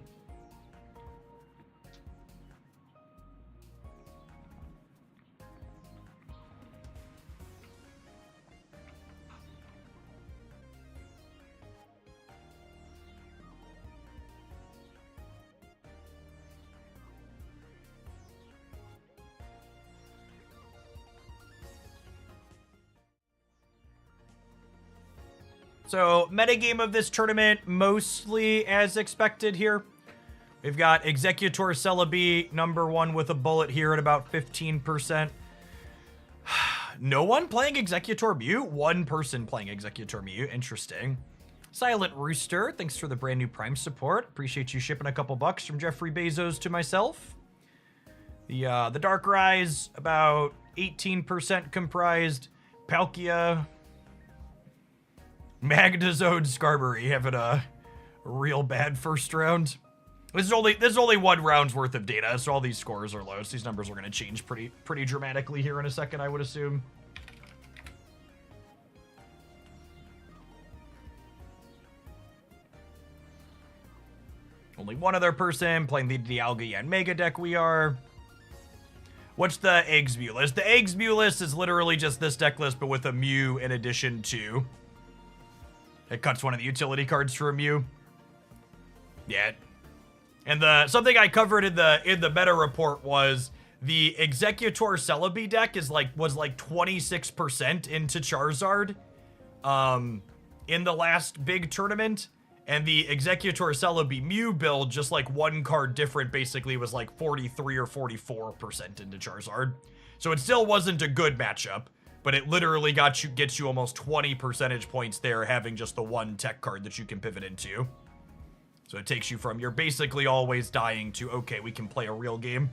S1: So, metagame of this tournament, mostly as expected here. We've got Executor Celebi, #1 with a bullet here at about 15%. No one playing Executor Mew? One person playing Executor Mew. Interesting. Silent Rooster, thanks for the brand new Prime support. Appreciate you shipping a couple bucks from Jeffrey Bezos to myself. The Dark Rise, about 18% comprised. Palkia, Magnezone, Skarmory having a real bad first round. This is only one round's worth of data, so all these scores are low. So these numbers are going to change pretty dramatically here in a second, I would assume. Only one other person playing the Dialga and Mega deck we are. What's the Eggs Mew list? The Eggs Mew list is literally just this deck list, but with a Mew in addition to. It cuts one of the utility cards for a Mew. Yeah. And something I covered in the meta report was the Executor Celebi deck was like 26% into Charizard in the last big tournament. And the Executor Celebi Mew build, just like one card different, basically was like 43 or 44% into Charizard. So it still wasn't a good matchup, but it literally gets you almost 20 percentage points there, having just the one tech card that you can pivot into. So it takes you from you're basically always dying to, okay, we can play a real game.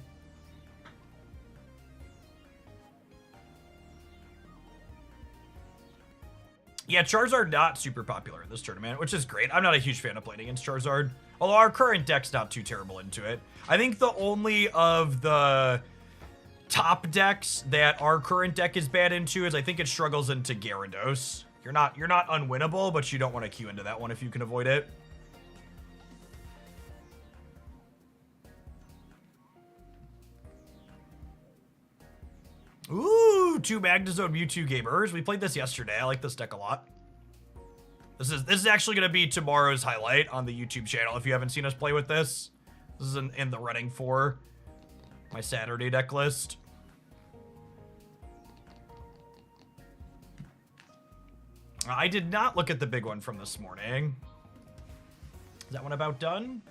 S1: Yeah, Charizard not super popular in this tournament, which is great. I'm not a huge fan of playing against Charizard, although our current deck's not too terrible into it. I think the only of the top decks that our current deck is bad into is I think it struggles into Gyarados. You're not unwinnable, but you don't want to queue into that one if you can avoid it. Ooh, 2 Magnezone Mewtwo gamers. We played this yesterday. I like this deck a lot. This is actually going to be tomorrow's highlight on the YouTube channel. If you haven't seen us play with this, this is in the running for my Saturday deck list. I did not look at the big one from this morning. Is that one about done?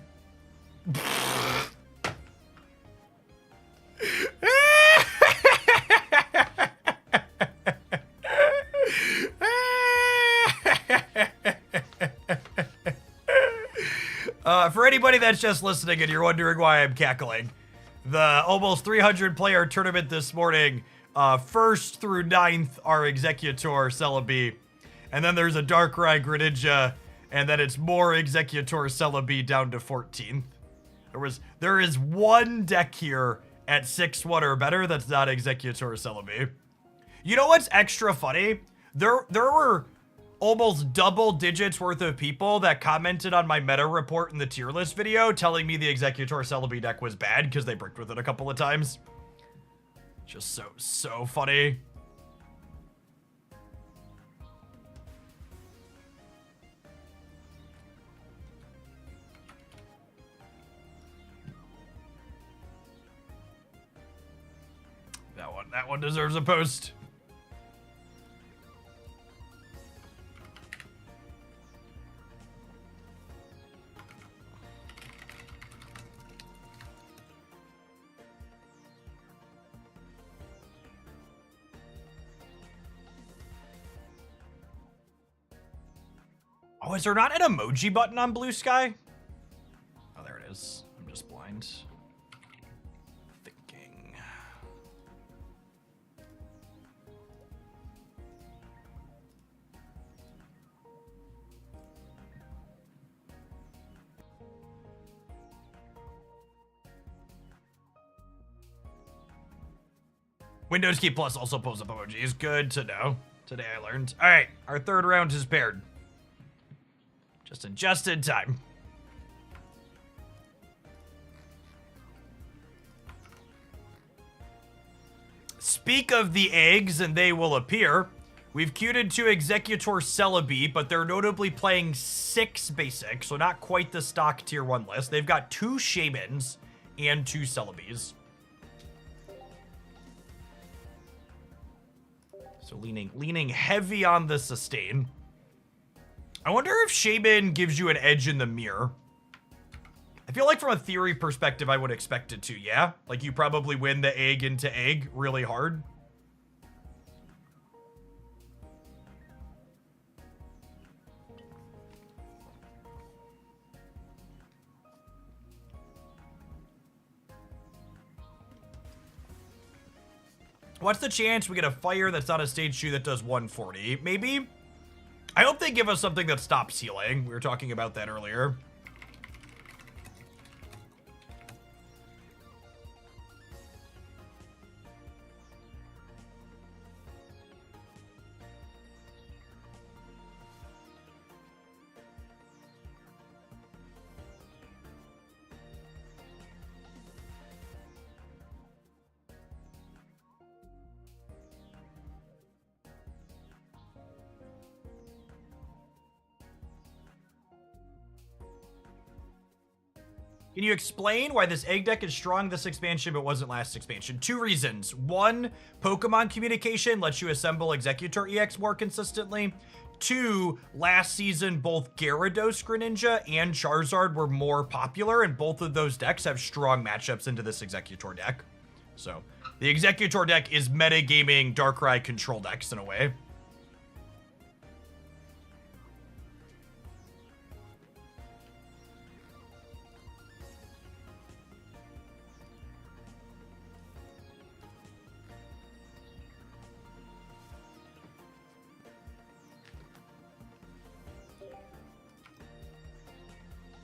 S1: For anybody that's just listening and you're wondering why I'm cackling, the almost 300 player tournament this morning, 1st through 9th are Executor Celebi, and then there's a Darkrai Greninja, and then it's more Executor Celebi down to 14th. There is one deck here at 6-1 or better that's not Executor Celebi. You know what's extra funny? There were almost double digits worth of people that commented on my meta report in the tier list video telling me the Executor Celebi deck was bad because they bricked with it a couple of times. Just so funny. That one deserves a post. Oh, is there not an emoji button on Blue Sky? Oh, there it is. I'm just blind. Thinking. Windows Key Plus also pulls up emojis. Good to know. Today I learned. All right, our 3rd round is paired. Just in time. Speak of the eggs, and they will appear. We've queued into Executor Celebi, but they're notably playing 6 basic, so not quite the stock tier 1 list. They've got 2 Shaymins and 2 Celebis. So leaning heavy on the sustain. I wonder if Shaymin gives you an edge in the mirror. I feel like from a theory perspective, I would expect it to, yeah? Like you probably win the egg into egg really hard. What's the chance we get a fire that's not a stage 2 that does 140? Maybe? I hope they give us something that stops healing. We were talking about that earlier. Can you explain why this egg deck is strong this expansion but wasn't last expansion? 2 reasons. 1, Pokemon communication lets you assemble Executor EX more consistently. 2, last season both Gyarados Greninja and Charizard were more popular, and both of those decks have strong matchups into this Executor deck. So, the Executor deck is metagaming Darkrai control decks in a way.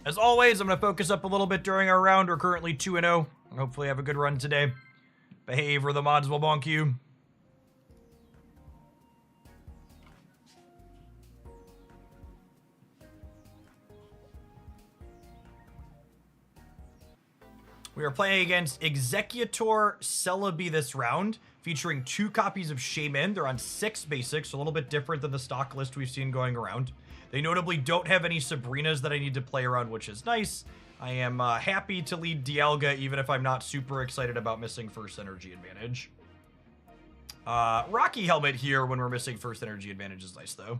S1: As always, I'm going to focus up a little bit during our round. We're currently 2-0. Hopefully have a good run today. Behave or the mods will bonk you. We are playing against Executor Celebi this round, featuring 2 copies of Shaymin. They're on 6 basics, a little bit different than the stock list we've seen going around. They notably don't have any Sabrinas that I need to play around, which is nice. I am happy to lead Dialga, even if I'm not super excited about missing first energy advantage. Rocky Helmet here when we're missing first energy advantage is nice, though.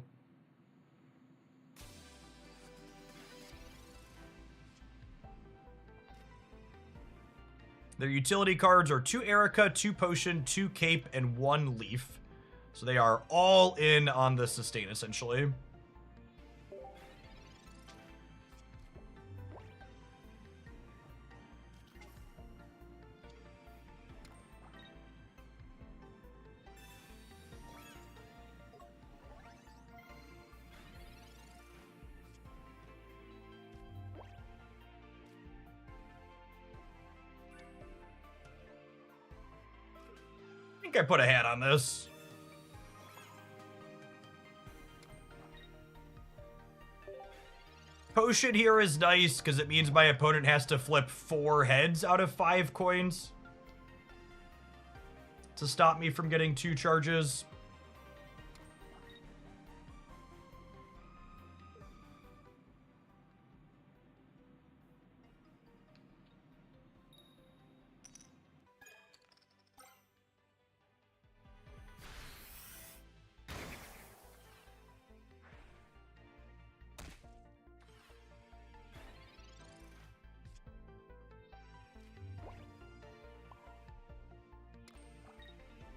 S1: Their utility cards are 2 Erica, 2 Potion, 2 Cape, and 1 Leaf. So they are all in on the sustain, essentially. think I put a hat on this. Potion here is nice because it means my opponent has to flip 4 heads out of 5 coins to stop me from getting 2 charges.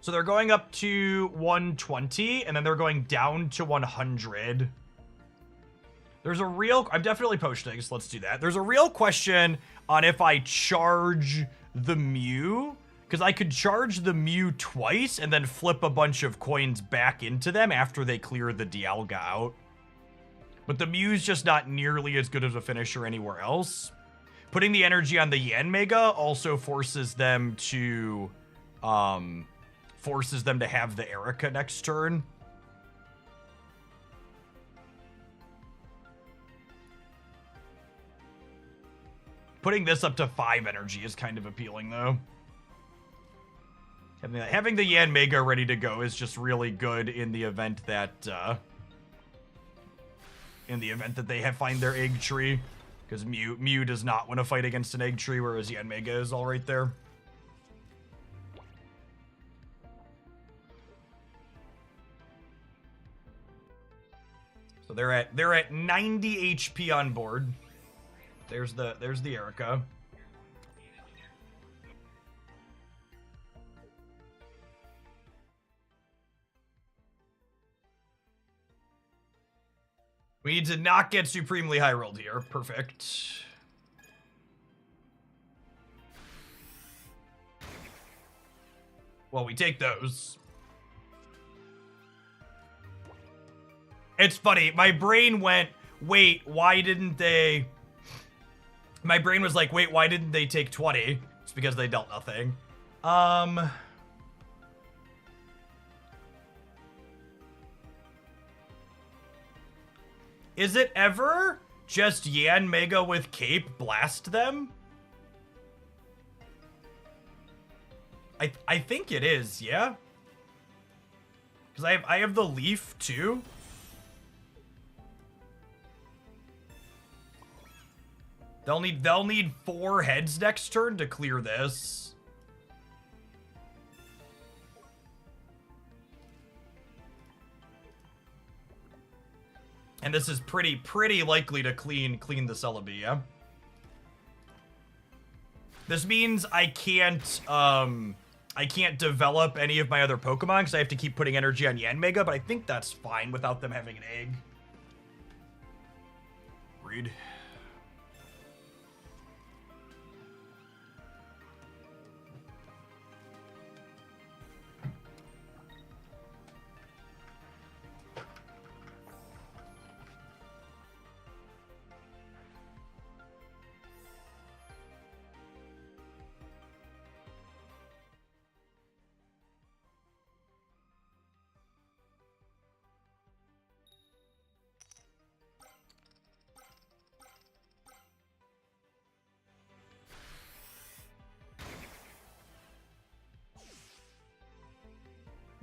S1: So they're going up to 120, and then they're going down to 100. There's a real... I'm definitely potioning, so let's do that. There's a real question on if I charge the Mew, because I could charge the Mew twice and then flip a bunch of coins back into them after they clear the Dialga out. But the Mew's just not nearly as good as a finisher anywhere else. Putting the energy on the Yanmega also forces them to... forces them to have the Erica next turn. Putting this up to 5 energy is kind of appealing, though. Having the Yanmega ready to go is just really good in the event that they find their egg tree, because Mew does not want to fight against an egg tree, whereas Yanmega is all right there. So they're at 90 HP on board. There's the Erica. We need to not get supremely high rolled here. Perfect. Well, we take those. It's funny. My brain went, wait, why didn't they... My brain was like, wait, why didn't they take 20? It's because they dealt nothing. Is it ever just Yanmega with Cape blast them? I think it is, yeah? Because I have the Leaf, too. They'll need 4 heads next turn to clear this. And this is pretty likely to clean the Celebi, yeah? This means I can't develop any of my other Pokemon because I have to keep putting energy on Yanmega, but I think that's fine without them having an egg. Read.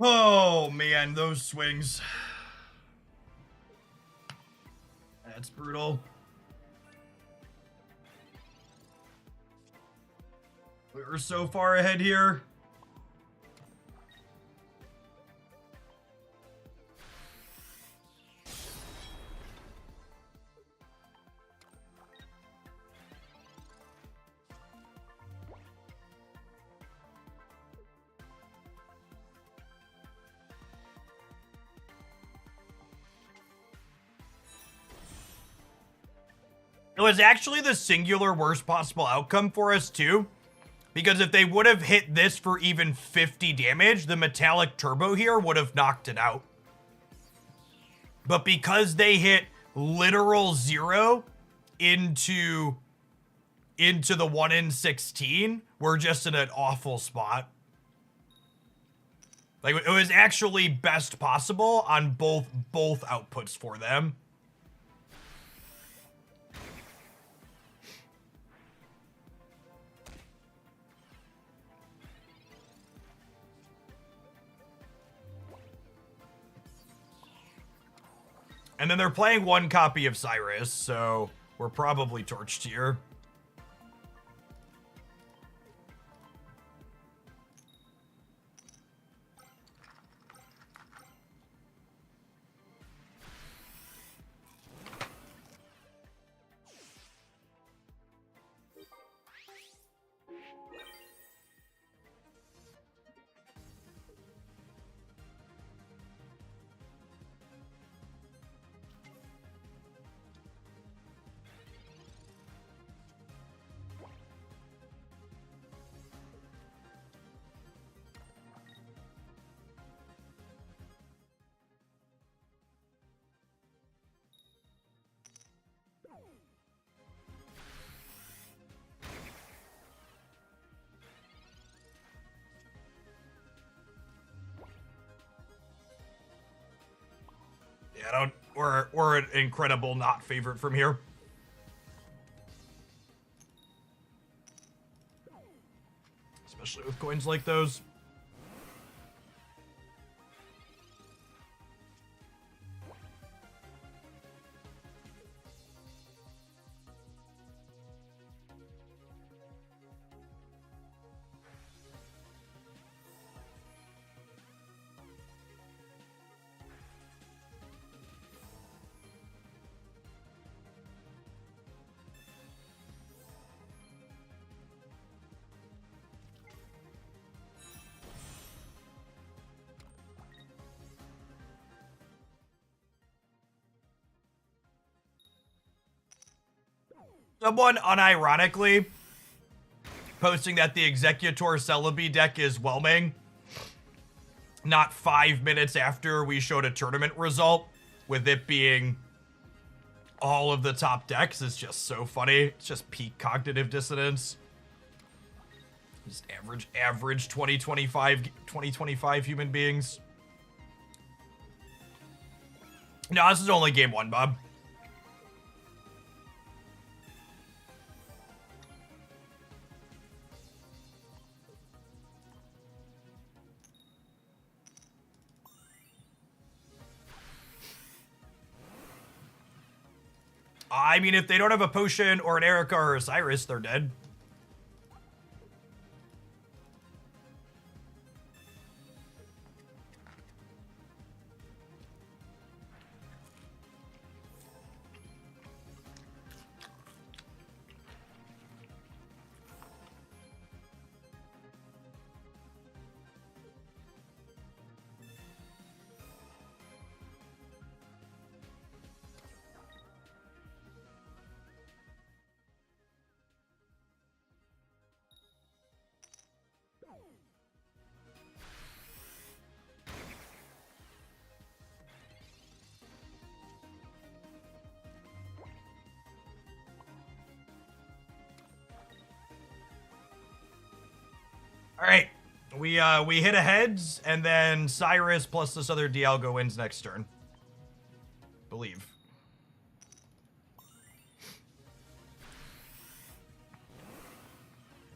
S1: Oh, man, those swings. That's brutal. We were so far ahead here. It was actually the singular worst possible outcome for us, too. Because if they would have hit this for even 50 damage, the Metallic Turbo here would have knocked it out. But because they hit literal 0 into the 1 in 16, we're just in an awful spot. Like, it was actually best possible on both outputs for them. And then they're playing one copy of Cyrus, so we're probably torched here. Yeah, we're an incredible not favorite from here. Especially with coins like those. Someone unironically posting that the Executor Celebi deck is whelming not 5 minutes after we showed a tournament result, with it being all of the top decks, is just so funny. It's just peak cognitive dissonance. Just average 2025 human beings. No, this is only game 1, Bob. I mean, if they don't have a potion or an Erica or a Cyrus, they're dead. All right, we hit a heads, and then Cyrus plus this other Dialga wins next turn. Believe.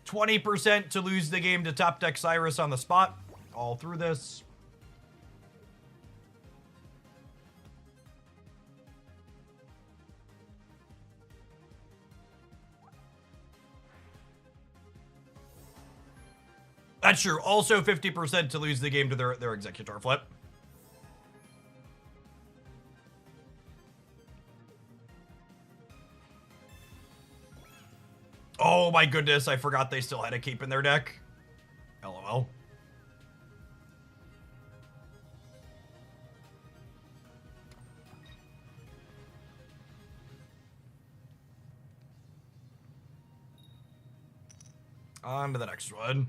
S1: %20 to lose the game to top deck Cyrus on the spot. All through this. That's true. Also 50% to lose the game to their Executor flip. Oh my goodness, I forgot they still had a cape in their deck. LOL. On to the next one.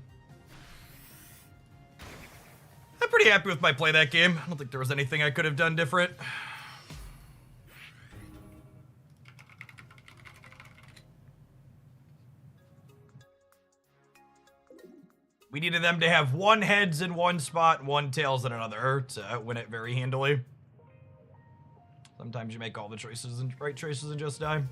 S1: I'm pretty happy with my play that game. I don't think there was anything I could have done different. We needed them to have 1 heads in one spot, 1 tails in another to win it very handily. Sometimes you make all the choices and right choices and just die.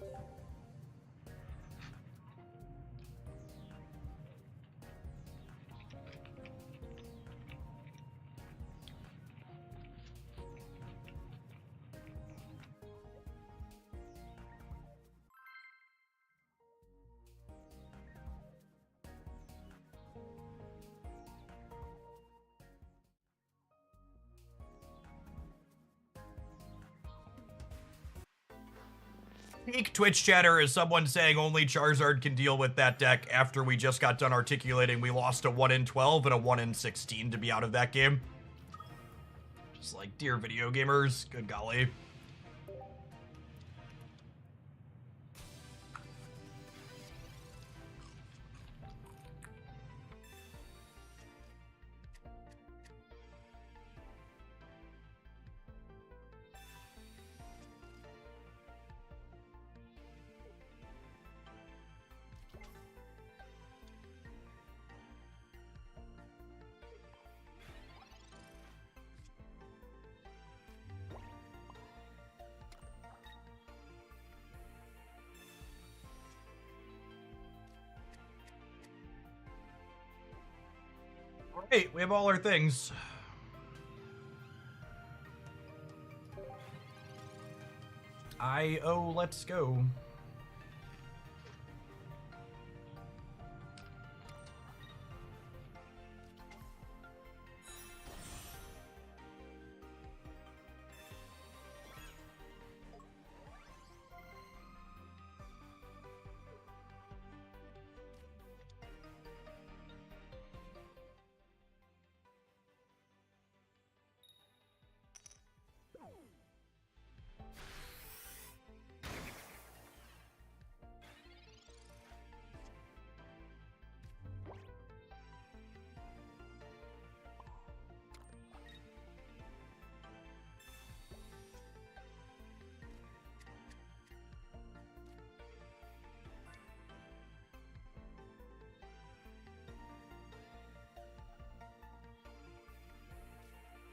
S1: Peak Twitch chatter is someone saying only Charizard can deal with that deck after we just got done articulating we lost a 1 in 12 and a 1 in 16 to be out of that game. Just like, dear video gamers, good golly. Hey, we have all our things. Let's go.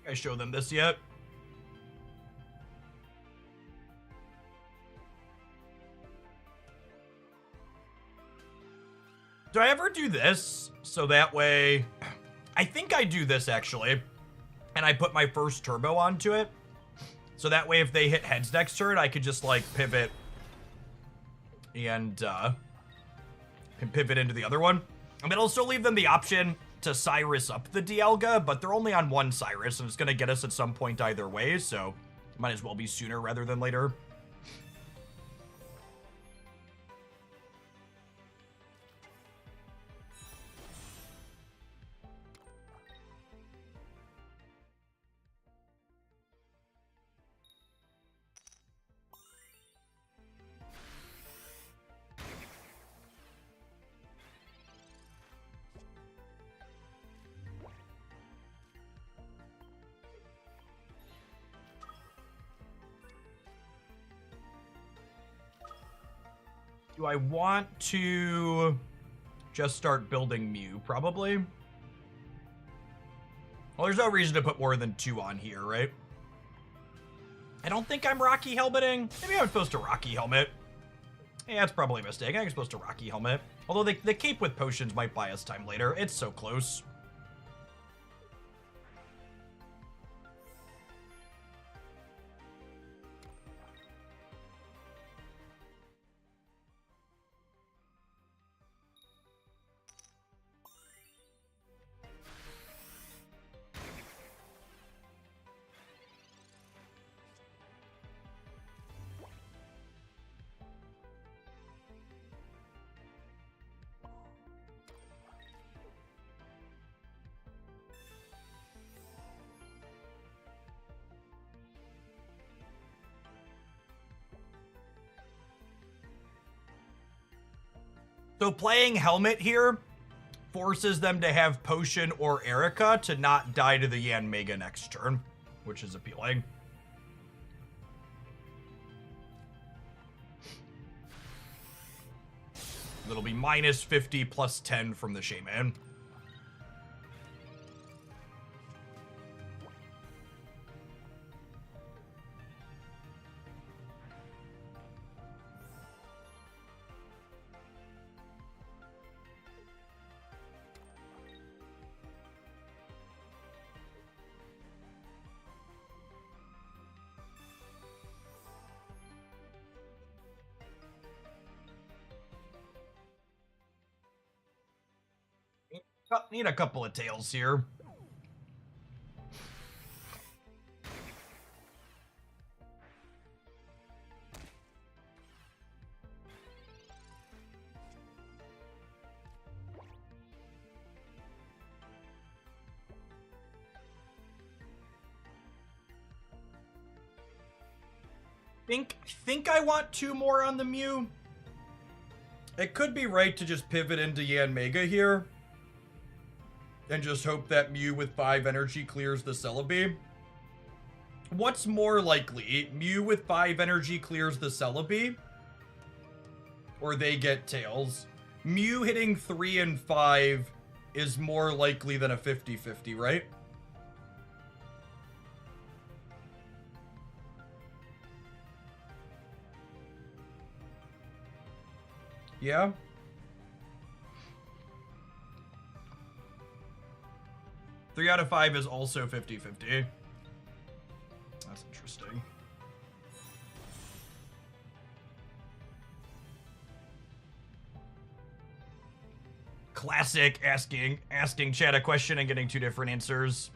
S1: I show them this yet? Do I ever do this? So that way, I think I do this actually. And I put my first turbo onto it. So that way if they hit heads next turn, I could just like pivot and can pivot into the other one. I mean, it'll still leave them the option to Cyrus up the Dialga, but they're only on 1 Cyrus, and it's going to get us at some point either way, so might as well be sooner rather than later. Do I want to just start building Mew? Probably. Well, there's no reason to put more than 2 on here, right? I don't think I'm Rocky Helmeting. Maybe I'm supposed to Rocky Helmet. Yeah, that's probably a mistake. I'm supposed to Rocky Helmet. Although the cape with potions might buy us time later. It's so close. So playing Helmet here forces them to have Potion or Erica to not die to the Yan Mega next turn, which is appealing. It'll be minus 50 plus 10 from the Shaman. Need a couple of tails here. Think I want 2 more on the Mew. It could be right to just pivot into Yanmega here. And just hope that Mew with 5 energy clears the Celebi. What's more likely? Mew with 5 energy clears the Celebi? Or they get tails? Mew hitting 3 and 5 is more likely than a 50-50, right? Yeah? Three out of 5 is also 50-50. That's interesting. Classic asking chat a question and getting 2 different answers.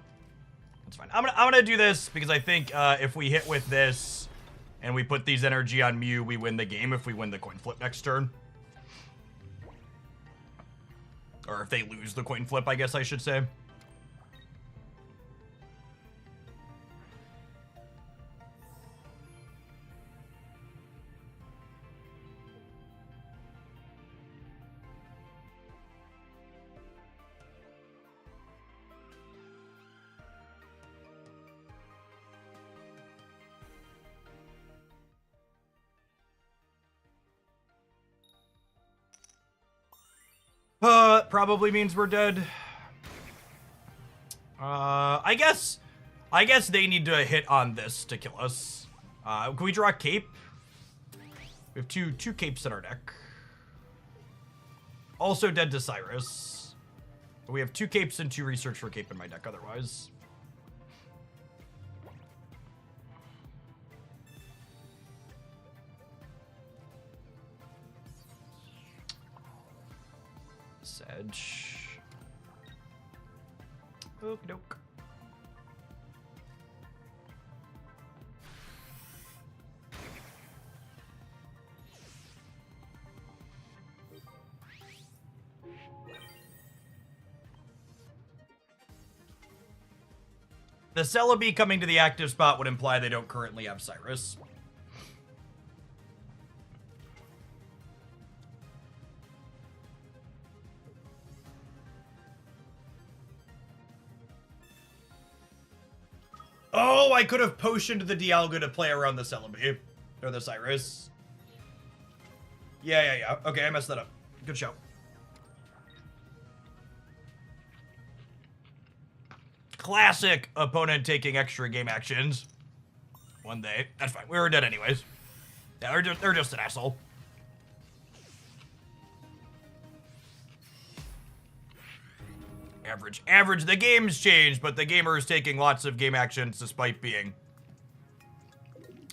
S1: That's fine. I'm gonna do this because I think if we hit with this and we put these energy on Mew, we win the game if we win the coin flip next turn. Or if they lose the coin flip, I guess I should say. Probably means we're dead. I guess they need to hit on this to kill us. Can we draw a cape? We have two capes in our deck. Also dead to Cyrus. We have 2 capes and 2 research for cape in my deck otherwise. Sedge. Okie doke. The Celebi coming to the active spot would imply they don't currently have Cyrus. Oh, I could have potioned the Dialga to play around the Celebi. Or the Cyrus. Yeah. Okay, I messed that up. Good show. Classic opponent taking extra game actions. One day. That's fine. We were dead anyways. Yeah, they're just an asshole. Average. The game's changed, but the gamer is taking lots of game actions despite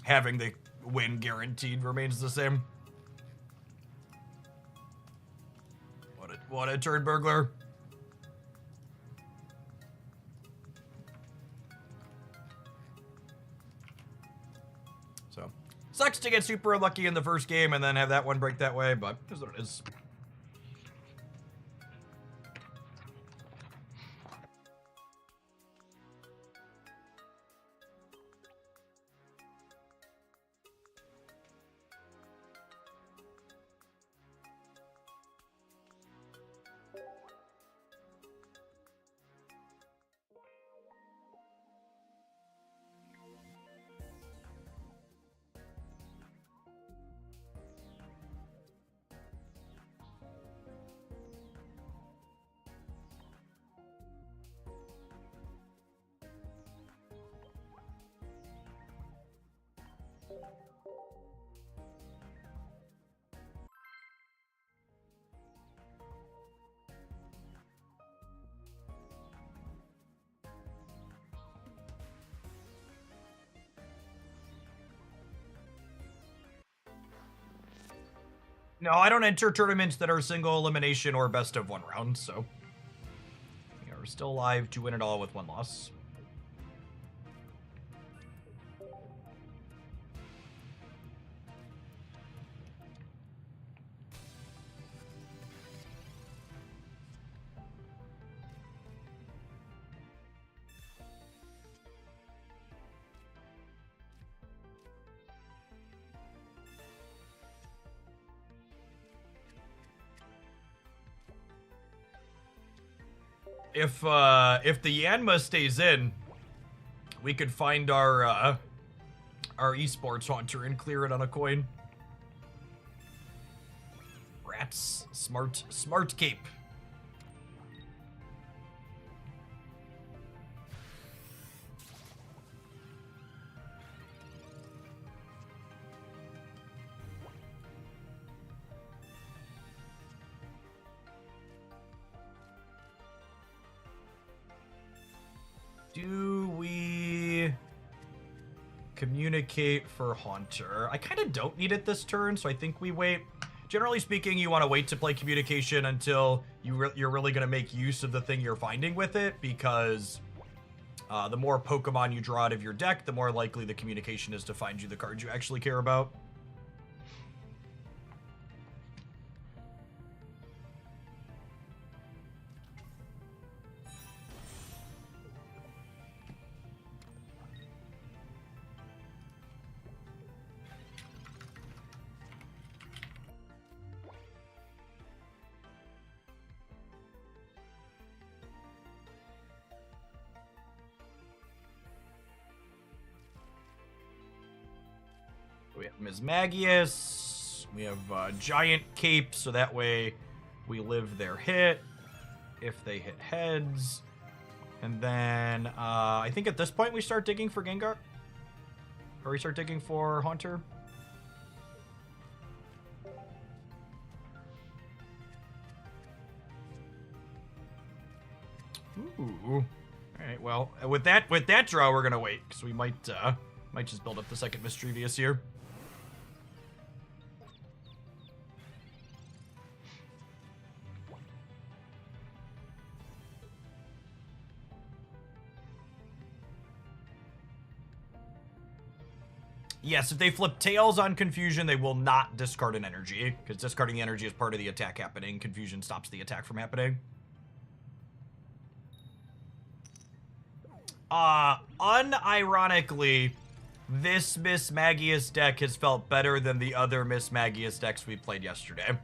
S1: having the win guaranteed remains the same. What a turd burglar. So, sucks to get super unlucky in the first game and then have that one break that way, but here's what it is. No, I don't enter tournaments that are single elimination or best of 1 round, so. we're still alive to win it all with 1 loss. If the Yanma stays in, we could find our esports haunter and clear it on a coin. Rats, smart cape. Do we communicate for Haunter? I kind of don't need it this turn, so I think we wait. Generally speaking, you want to wait to play communication until you're really going to make use of the thing you're finding with it, because the more Pokemon you draw out of your deck, the more likely the communication is to find you the cards you actually care about. We have Ms. Magius. We have Giant Cape, so that way we live their hit if they hit heads. And then I think at this point we start digging for Gengar. Or we start digging for Haunter. Ooh. Alright, well, with that draw, we're gonna wait, because we might just build up the second Mischievous here. Yes, if they flip Tails on Confusion, they will not discard an energy, because discarding the energy is part of the attack happening. Confusion stops the attack from happening. Unironically, this Miss Magius deck has felt better than the other Miss Magius decks we played yesterday.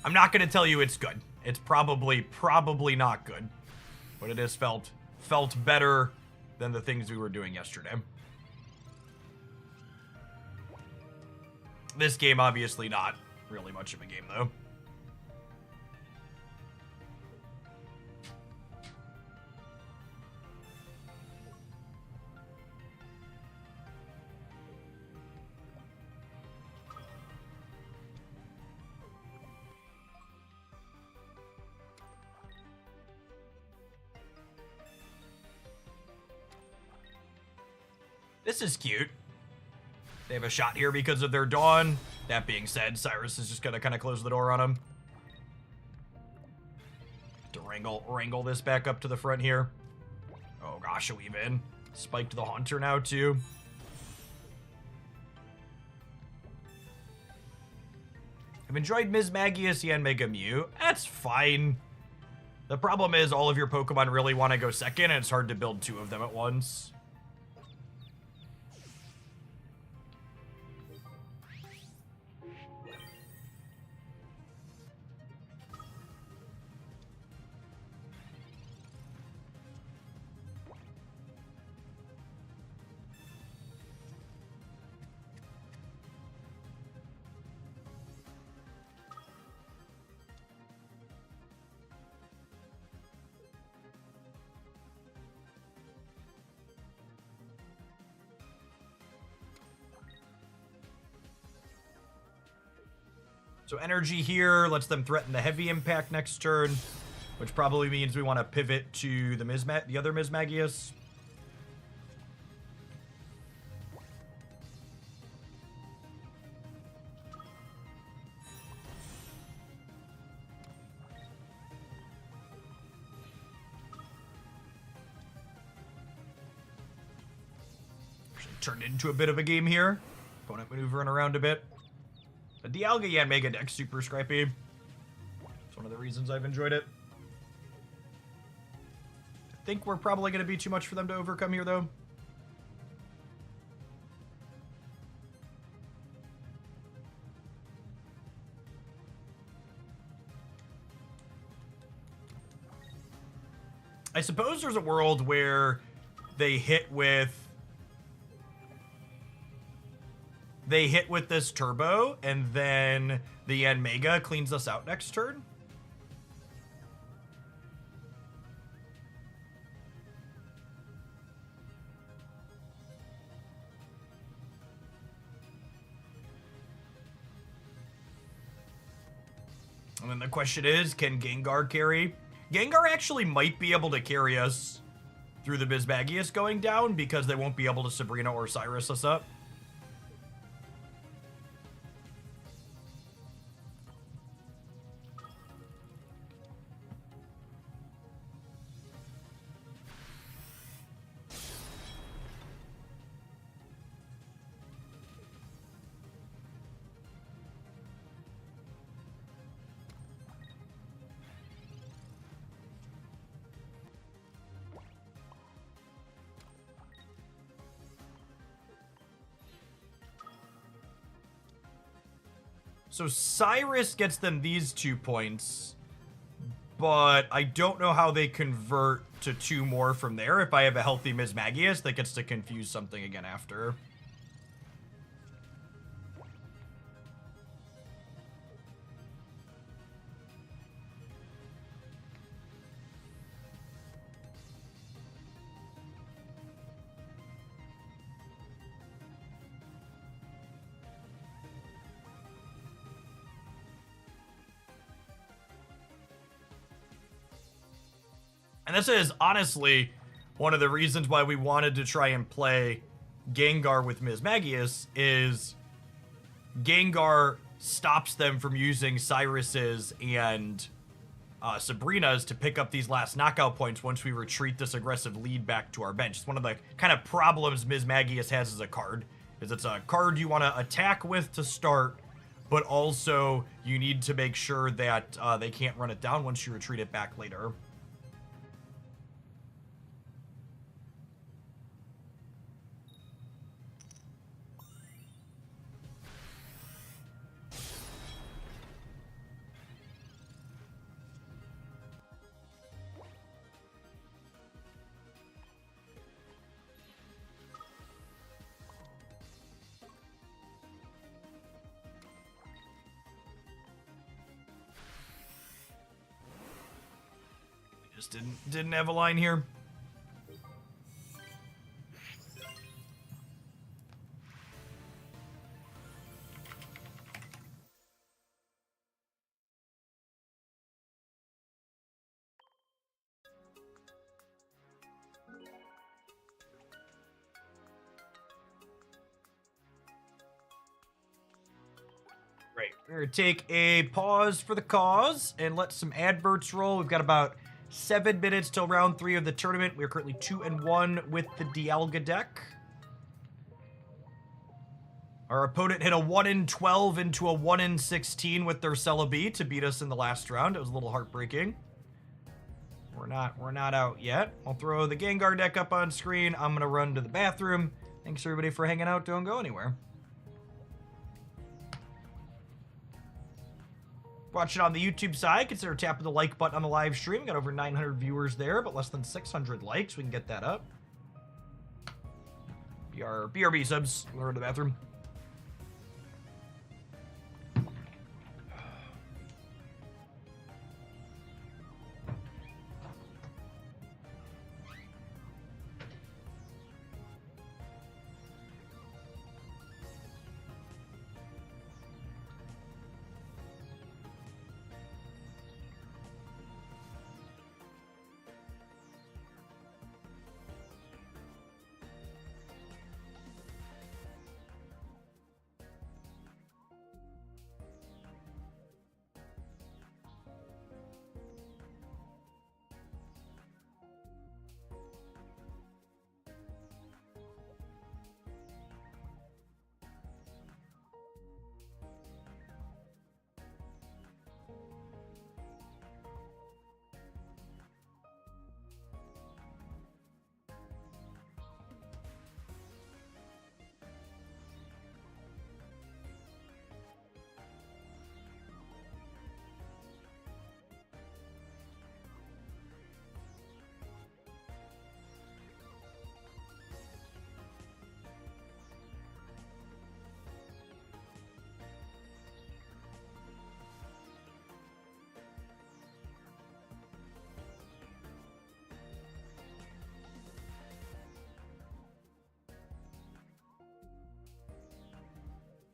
S1: I'm not going to tell you it's good. It's probably not good. But it has felt better than the things we were doing yesterday. This game, obviously not really much of a game, though. This is cute. They have a shot here because of their Dawn. That being said, Cyrus is just gonna kind of close the door on him. To wrangle this back up to the front here. Oh gosh, a weave in. Spiked the Haunter now too. I've enjoyed Ms. Magius and Mega Mew. That's fine. The problem is all of your Pokemon really want to go second, and it's hard to build 2 of them at once. So energy here lets them threaten the heavy impact next turn, which probably means we want to pivot to the other Ms. Magius. turned into a bit of a game here. Opponent maneuvering around a bit. The Dialga Yanmega deck's super scrappy. It's one of the reasons I've enjoyed it. I think we're probably going to be too much for them to overcome here, though. I suppose there's a world where they hit with this turbo, and then the Yanmega cleans us out next turn. And then the question is, can Gengar carry? Gengar actually might be able to carry us through the Mismagius going down because they won't be able to Sabrina or Cyrus us up. So Cyrus gets them these 2 points, but I don't know how they convert to 2 more from there. If I have a healthy Mismagius that gets to confuse something again after. And this is honestly one of the reasons why we wanted to try and play Gengar with Mismagius is Gengar stops them from using Cyrus's and Sabrina's to pick up these last knockout points once we retreat this aggressive lead back to our bench. It's one of the kind of problems Mismagius has as a card, is it's a card you want to attack with to start, but also you need to make sure that they can't run it down once you retreat it back later. Just didn't have a line here. Great. We're going to take a pause for the cause and let some adverts roll. We've got about 7 minutes till round 3 of the tournament. We're currently 2-1 with the Dialga deck. Our opponent hit a 1-12 into a 1-16 with their Celebi to beat us in the last round. It was a little heartbreaking. We're not out yet. I'll throw the Gengar deck up on screen. I'm gonna run to the bathroom. Thanks everybody for hanging out. Don't go anywhere. Watching on the YouTube side, consider tapping the like button on the live stream. Got over 900 viewers there, but less than 600 likes. We can get that up. BRB subs. We'll run to the bathroom.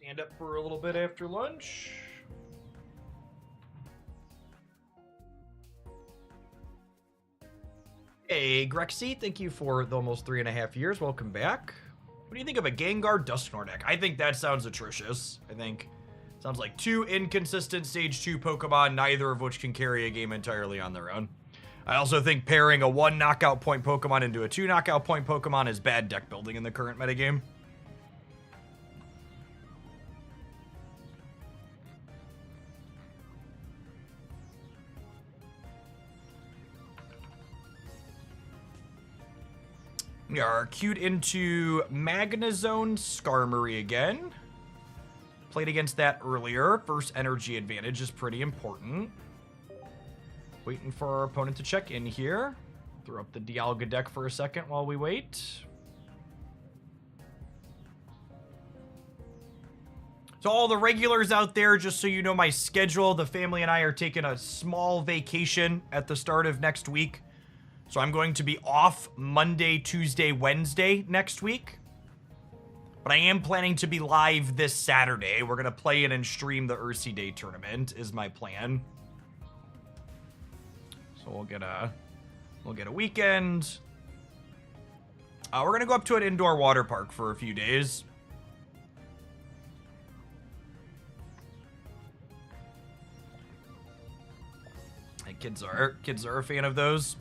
S1: stand up for a little bit after lunch. Hey, Grexy, thank you for the almost 3.5 years. Welcome back. What do you think of a Gengar Dusknoir deck? I think that sounds atrocious. I think sounds like 2 inconsistent Stage 2 Pokemon, neither of which can carry a game entirely on their own. I also think pairing a 1 knockout point Pokemon into a 2 knockout point Pokemon is bad deck building in the current metagame. We are queued into Magnezone Skarmory again. Played against that earlier. First energy advantage is pretty important. Waiting for our opponent to check in here. Throw up the Dialga deck for a second while we wait. So all the regulars out there, just so you know my schedule, the family and I are taking a small vacation at the start of next week. So I'm going to be off Monday, Tuesday, Wednesday next week. But I am planning to be live this Saturday. We're going to play in and stream the Ursi Day tournament is my plan. So we'll get a weekend. We're going to go up to an indoor water park for a few days. And kids are a fan of those.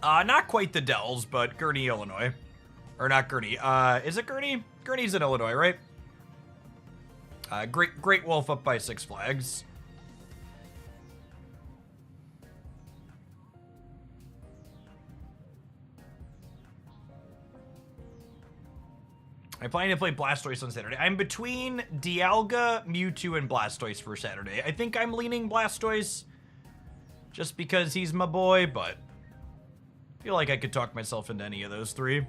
S1: Not quite the Dells, but Gurney, Illinois. Or not Gurney. Is it Gurney? Gurney's in Illinois, right? Great Wolf up by Six Flags. I'm planning to play Blastoise on Saturday. I'm between Dialga, Mewtwo, and Blastoise for Saturday. I think I'm leaning Blastoise just because he's my boy, but I feel like I could talk myself into any of those 3.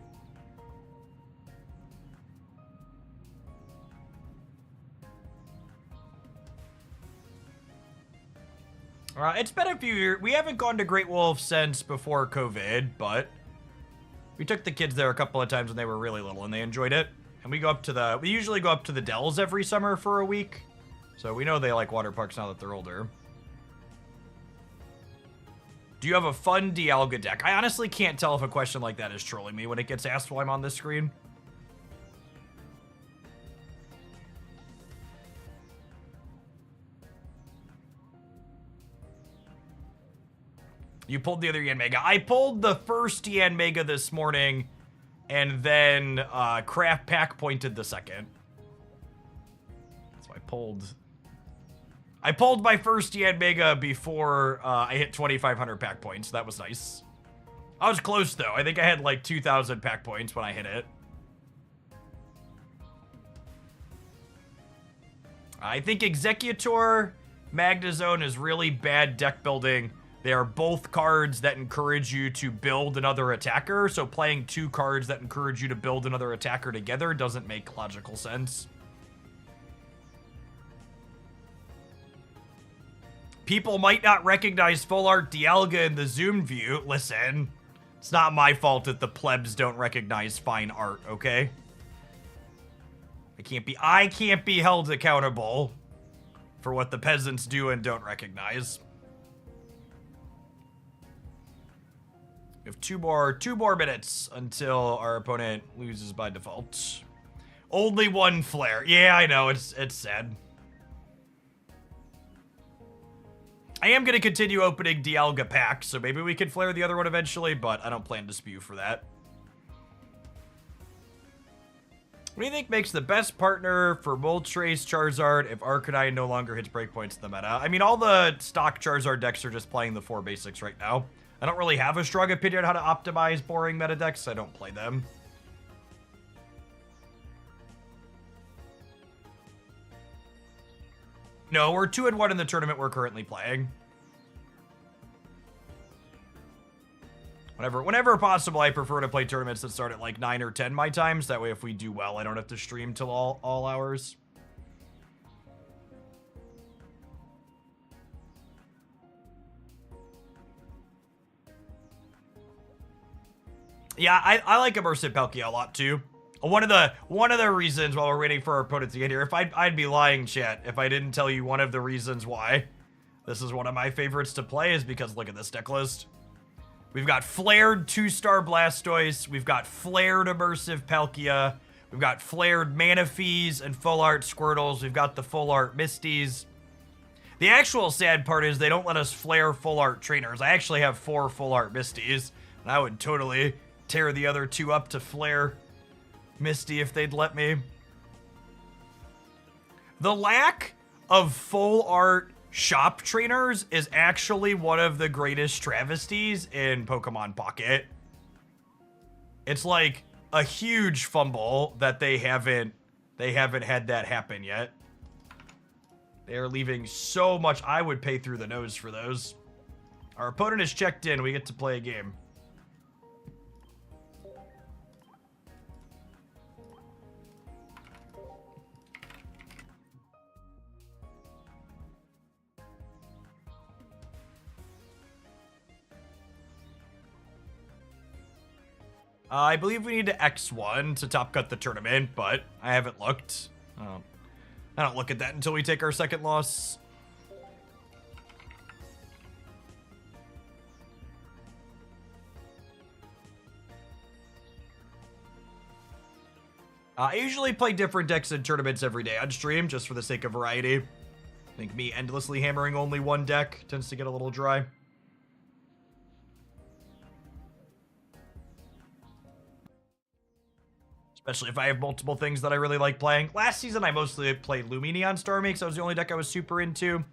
S1: It's been a few years. We haven't gone to Great Wolf since before COVID, but we took the kids there a couple of times when they were really little and they enjoyed it. And we usually go up to the Dells every summer for a week. So we know they like water parks now that they're older. Do you have a fun Dialga deck? I honestly can't tell if a question like that is trolling me when it gets asked while I'm on this screen. You pulled the other Yanmega. I pulled the first Yanmega this morning, and then Craft Pack pointed the second. So I pulled my first Yanmega before I hit 2,500 pack points. That was nice. I was close, though. I think I had like 2,000 pack points when I hit it. I think Executor Magnezone is really bad deck building. They are both cards that encourage you to build another attacker, so playing 2 cards that encourage you to build another attacker together doesn't make logical sense. People might not recognize full art Dialga in the zoomed view. Listen, it's not my fault that the plebs don't recognize fine art, okay? I can't be held accountable for what the peasants do and don't recognize. We have two more minutes until our opponent loses by default. Only 1 flare. Yeah, I know, it's sad. I am going to continue opening Dialga packs, so maybe we can flare the other one eventually, but I don't plan to spew for that. What do you think makes the best partner for Moltres Charizard if Arcanine no longer hits breakpoints in the meta? I mean, all the stock Charizard decks are just playing the 4 basics right now. I don't really have a strong opinion on how to optimize boring meta decks, so I don't play them. No, we're 2-1 in the tournament we're currently playing. Whenever possible, I prefer to play tournaments that start at like 9 or 10 my times. That way, if we do well, I don't have to stream till all hours. Yeah, I like Immersive Palkia a lot too. One of the reasons while we're waiting for our opponent to get here, if I'd be lying, chat, if I didn't tell you one of the reasons why this is one of my favorites to play is because look at this deck list. We've got flared 2-star Blastoise, we've got flared immersive Palkia, we've got flared Manaphy's and full art Squirtles, we've got the full art Misties. The actual sad part is they don't let us flare full art trainers. I actually have 4 full art Misties, and I would totally tear the other 2 up to flare Misty if they'd let me. The lack of full art shop trainers is actually one of the greatest travesties in Pokemon Pocket. It's like a huge fumble that they haven't had that happen yet. They're leaving so much. I would pay through the nose for those. Our opponent is checked in. We get to play a game. I believe we need to X1 to top cut the tournament, but I haven't looked. I don't look at that until we take our second loss. I usually play different decks in tournaments every day on stream, just for the sake of variety. I think me endlessly hammering only one deck tends to get a little dry. Especially if I have multiple things that I really like playing. Last season, I mostly played Lumini on Starmie, because that was the only deck I was super into.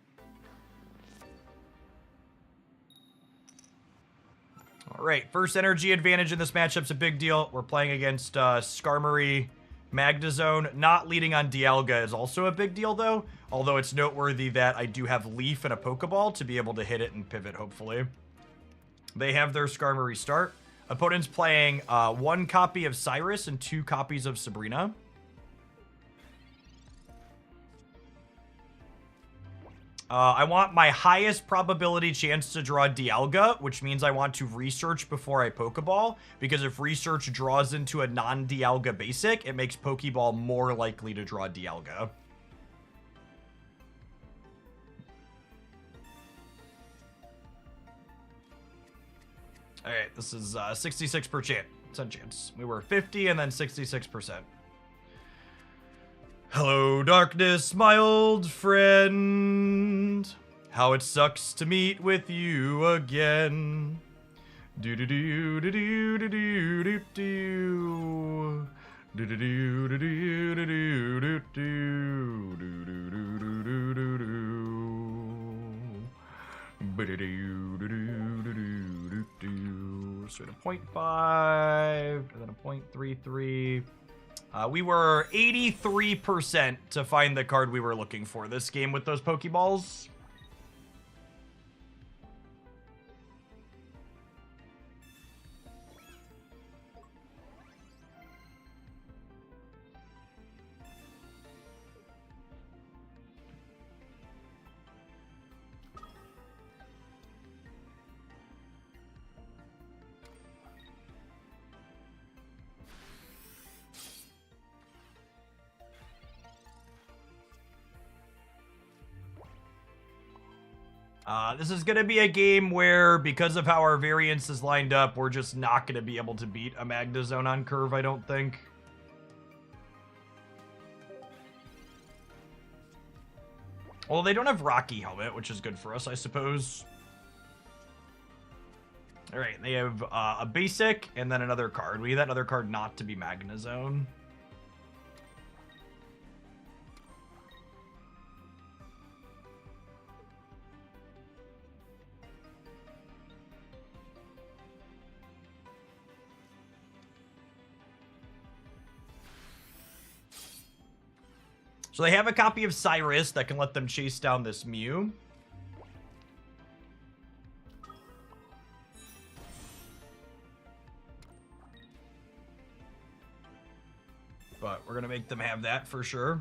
S1: Alright, first energy advantage in this matchup's a big deal. We're playing against Skarmory Magnezone. Not leading on Dialga is also a big deal, though. Although it's noteworthy that I do have Leaf and a Pokeball to be able to hit it and pivot, hopefully. They have their Skarmory start. Opponent's playing 1 copy of Cyrus and 2 copies of Sabrina. I want my highest probability chance to draw Dialga, which means I want to research before I Pokeball, because if research draws into a non-Dialga basic, it makes Pokeball more likely to draw Dialga. Alright, this is 66%. Chance. We were 50 and then 66%. Hello, darkness, my old friend. How it sucks to meet with you again. Do do do do do do do do do. Do do do do do do do do do do do do do do do. So a 0.5 and then a 0.33. We were 83% to find the card we were looking for this game with those Pokeballs. This is going to be a game where, because of how our variance is lined up, we're just not going to be able to beat a Magnezone on curve, I don't think. Well, they don't have Rocky Helmet, which is good for us, I suppose. Alright, they have a basic and then another card. We need that other card not to be Magnezone. So they have a copy of Cyrus that can let them chase down this Mew. But we're going to make them have that for sure.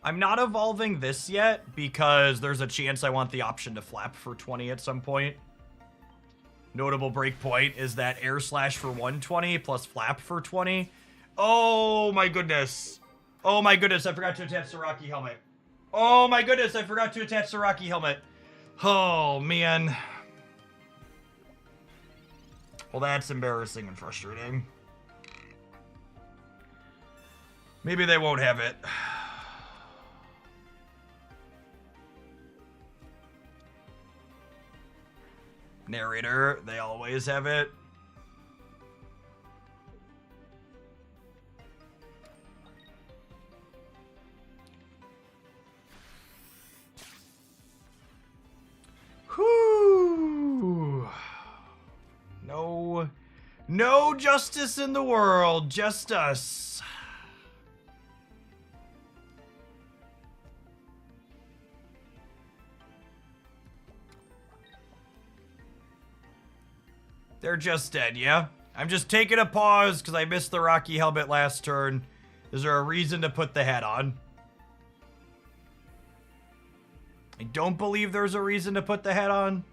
S1: I'm not evolving this yet because there's a chance I want the option to flap for 20 at some point. Notable breakpoint is that Air Slash for 120 plus Flap for 20. Oh my goodness. Oh my goodness, I forgot to attach the Rocky helmet. Oh my goodness, I forgot to attach the Rocky helmet. Oh, man. Well, that's embarrassing and frustrating. Maybe they won't have it. Narrator, they always have it. Whew. No justice in the world, just us. They're just dead, yeah? I'm just taking a pause because I missed the Rocky helmet last turn. Is there a reason to put the hat on? I don't believe there's a reason to put the hat on.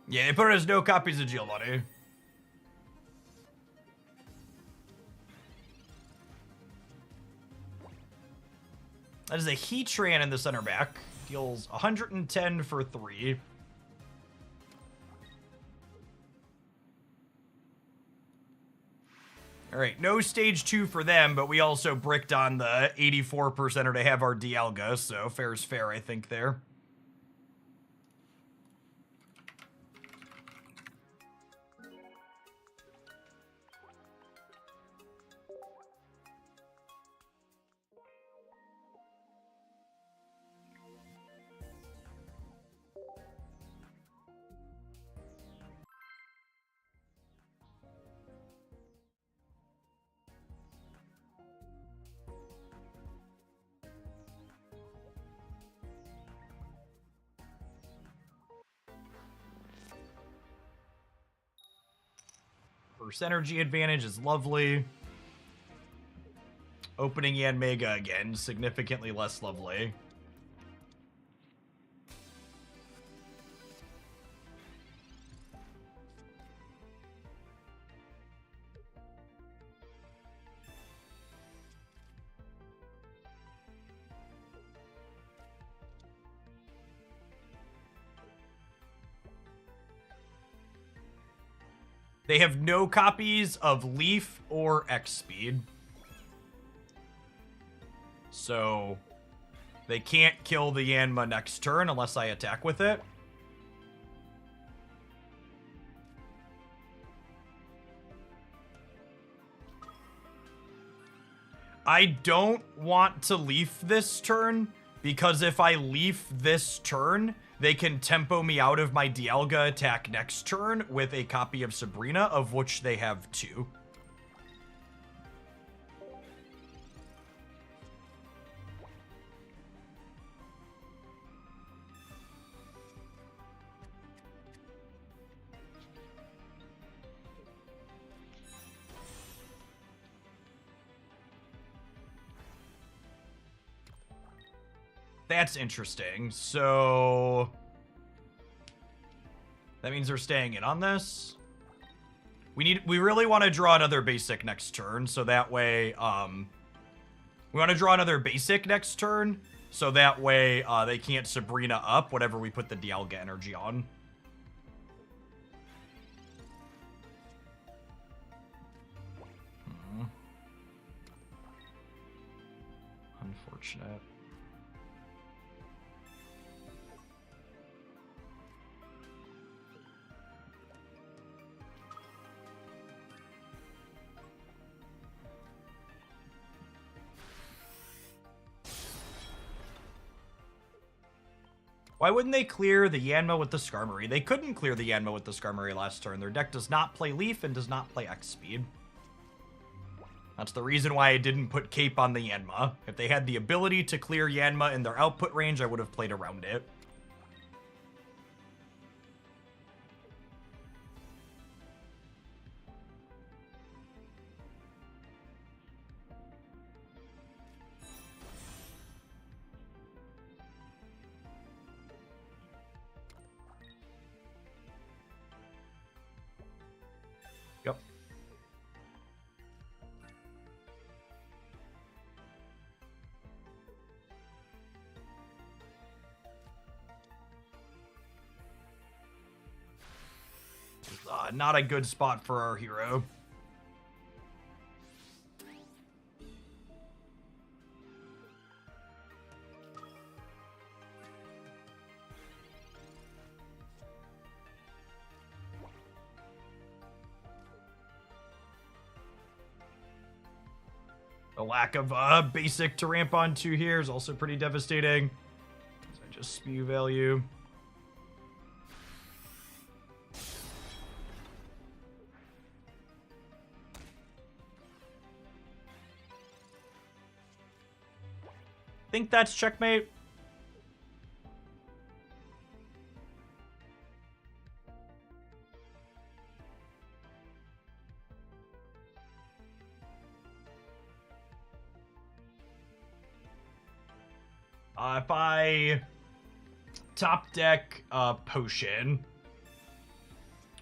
S1: Yeah, they put it as no copies of Jail Money. That is a Heatran in the center back. Deals 110 for 3. Alright, no stage 2 for them, but we also bricked on the 84%er to have our Dialga, so fair's fair, I think, there. Burst energy advantage is lovely. Opening Yanmega again, significantly less lovely. They have no copies of Leaf or X-Speed. So they can't kill the Yanma next turn unless I attack with it. I don't want to Leaf this turn, because if I Leaf this turn, they can tempo me out of my Dialga attack next turn with a copy of Sabrina, of which they have 2. That's interesting. So that means they're staying in on this. We really want to draw another basic next turn, so that way we want to draw another basic next turn, so that way they can't Sabrina up whatever we put the Dialga energy on. Unfortunate. Why wouldn't they clear the Yanma with the Skarmory? They couldn't clear the Yanma with the Skarmory last turn. Their deck does not play Leaf and does not play X-Speed. That's the reason why I didn't put Cape on the Yanma. If they had the ability to clear Yanma in their output range, I would have played around it. Not a good spot for our hero. The lack of basic to ramp onto here is also pretty devastating. So I just spew value. Think that's checkmate. If I top deck a potion,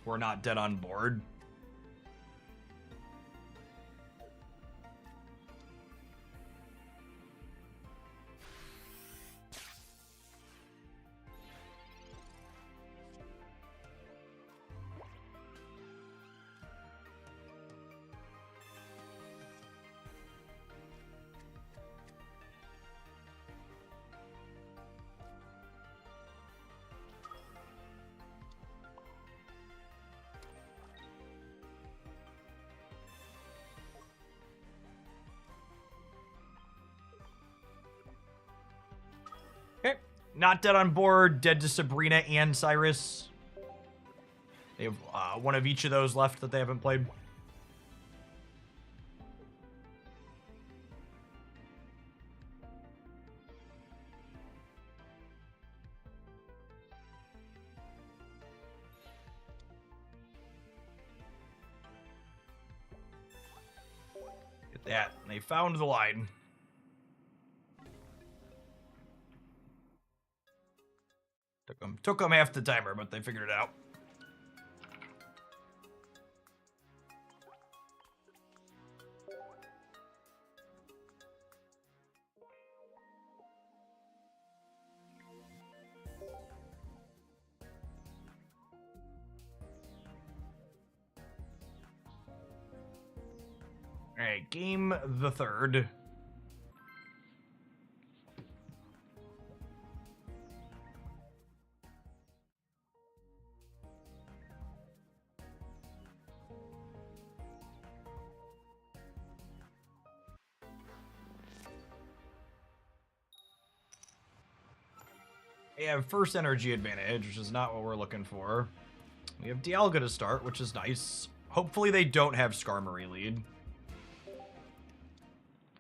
S1: we're not dead on board. Okay, not dead on board, dead to Sabrina and Cyrus. They have one of each of those left that they haven't played. Get that. They found the line. Took them half the timer, but they figured it out. All right, game the third. We have first energy advantage, which is not what we're looking for. We have Dialga to start, which is nice. Hopefully they don't have Skarmory lead.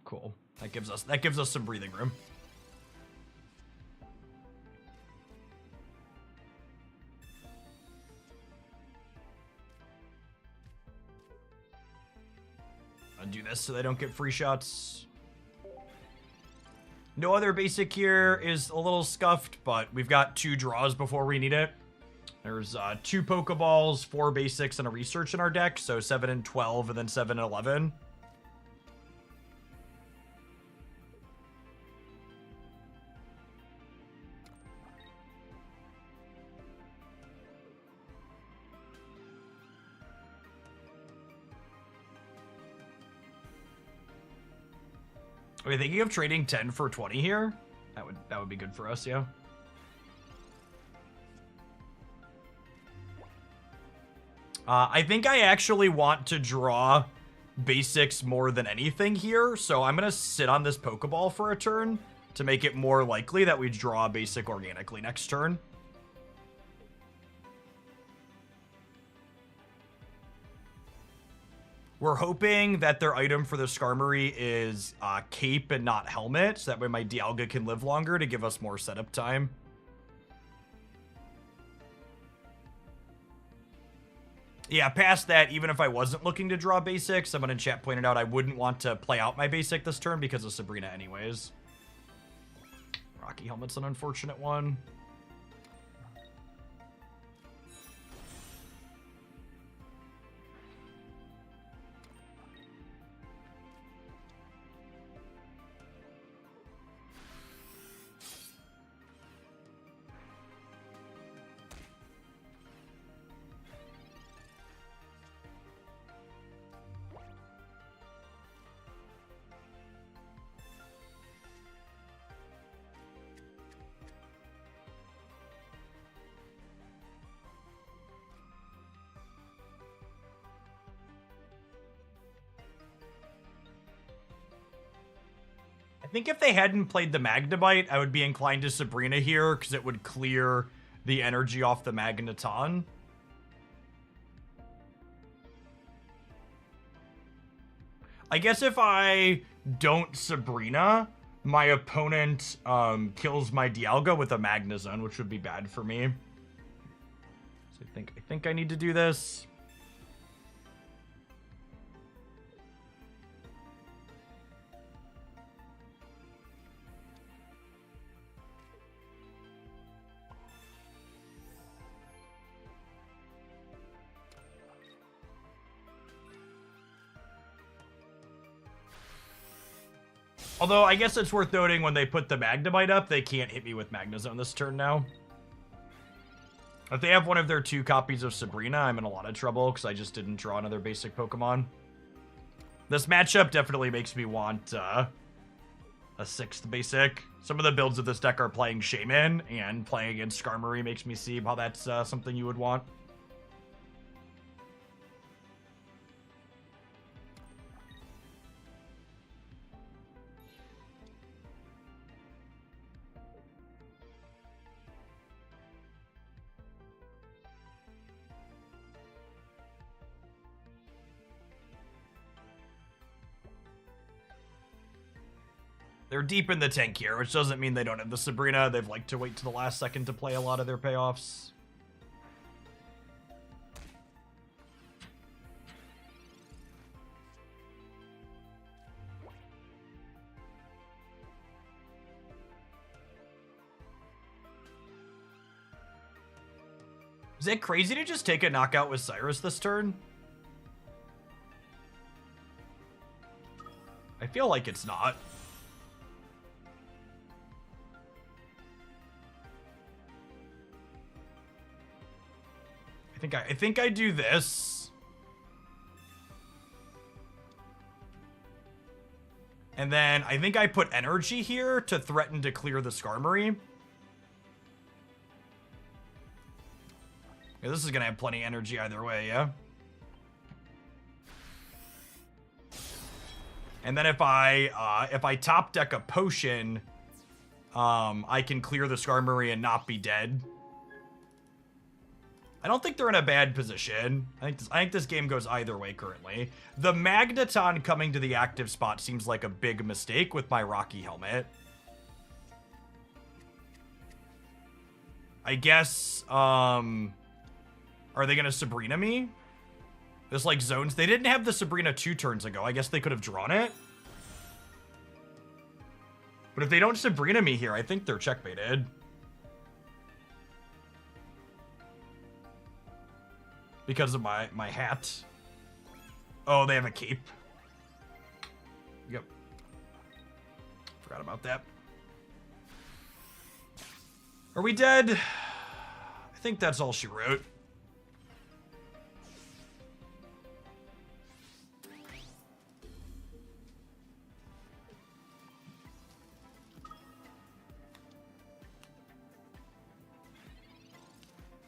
S1: Cool. That gives us some breathing room. I'll do this so they don't get free shots. No other basic here is a little scuffed, but we've got 2 draws before we need it. There's 2 Pokeballs, 4 basics, and a research in our deck, so 7 and 12, and then 7 and 11. Are we thinking of trading 10 for 20 here? That would be good for us, yeah. I think I actually want to draw basics more than anything here, so I'm gonna sit on this Pokeball for a turn to make it more likely that we draw a basic organically next turn. We're hoping that their item for the Skarmory is Cape and not Helmet, so that way my Dialga can live longer to give us more setup time. Yeah, past that, even if I wasn't looking to draw basics, someone in chat pointed out I wouldn't want to play out my basic this turn because of Sabrina anyways. Rocky Helmet's an unfortunate one. think if they hadn't played the Magnemite, I would be inclined to Sabrina here, because it would clear the energy off the Magneton. I guess if I don't Sabrina, my opponent kills my Dialga with a Magnezone, which would be bad for me. So I think I need to do this. Although, I guess it's worth noting when they put the Magnemite up, they can't hit me with Magnezone this turn now. If they have one of their 2 copies of Sabrina, I'm in a lot of trouble because I just didn't draw another basic Pokemon. This matchup definitely makes me want a 6th basic. Some of the builds of this deck are playing Shaman, and playing against Skarmory makes me see how that's something you would want. They're deep in the tank here, which doesn't mean they don't have the Sabrina. They've liked to wait to the last second to play a lot of their payoffs. Is it crazy to just take a knockout with Cyrus this turn? I feel like it's not. I think I do this. And then I think I put energy here to threaten to clear the Skarmory. Yeah, this is gonna have plenty of energy either way, yeah? And then if I top deck a potion, I can clear the Skarmory and not be dead. I don't think they're in a bad position. I think this game goes either way currently. The Magneton coming to the active spot seems like a big mistake with my Rocky Helmet. I guess, are they gonna Sabrina me? This, like, zones. They didn't have the Sabrina 2 turns ago. I guess they could have drawn it. But if they don't Sabrina me here, I think they're checkmated. Because of my hat. Oh, they have a cape. Yep. Forgot about that. Are we dead? I think that's all she wrote.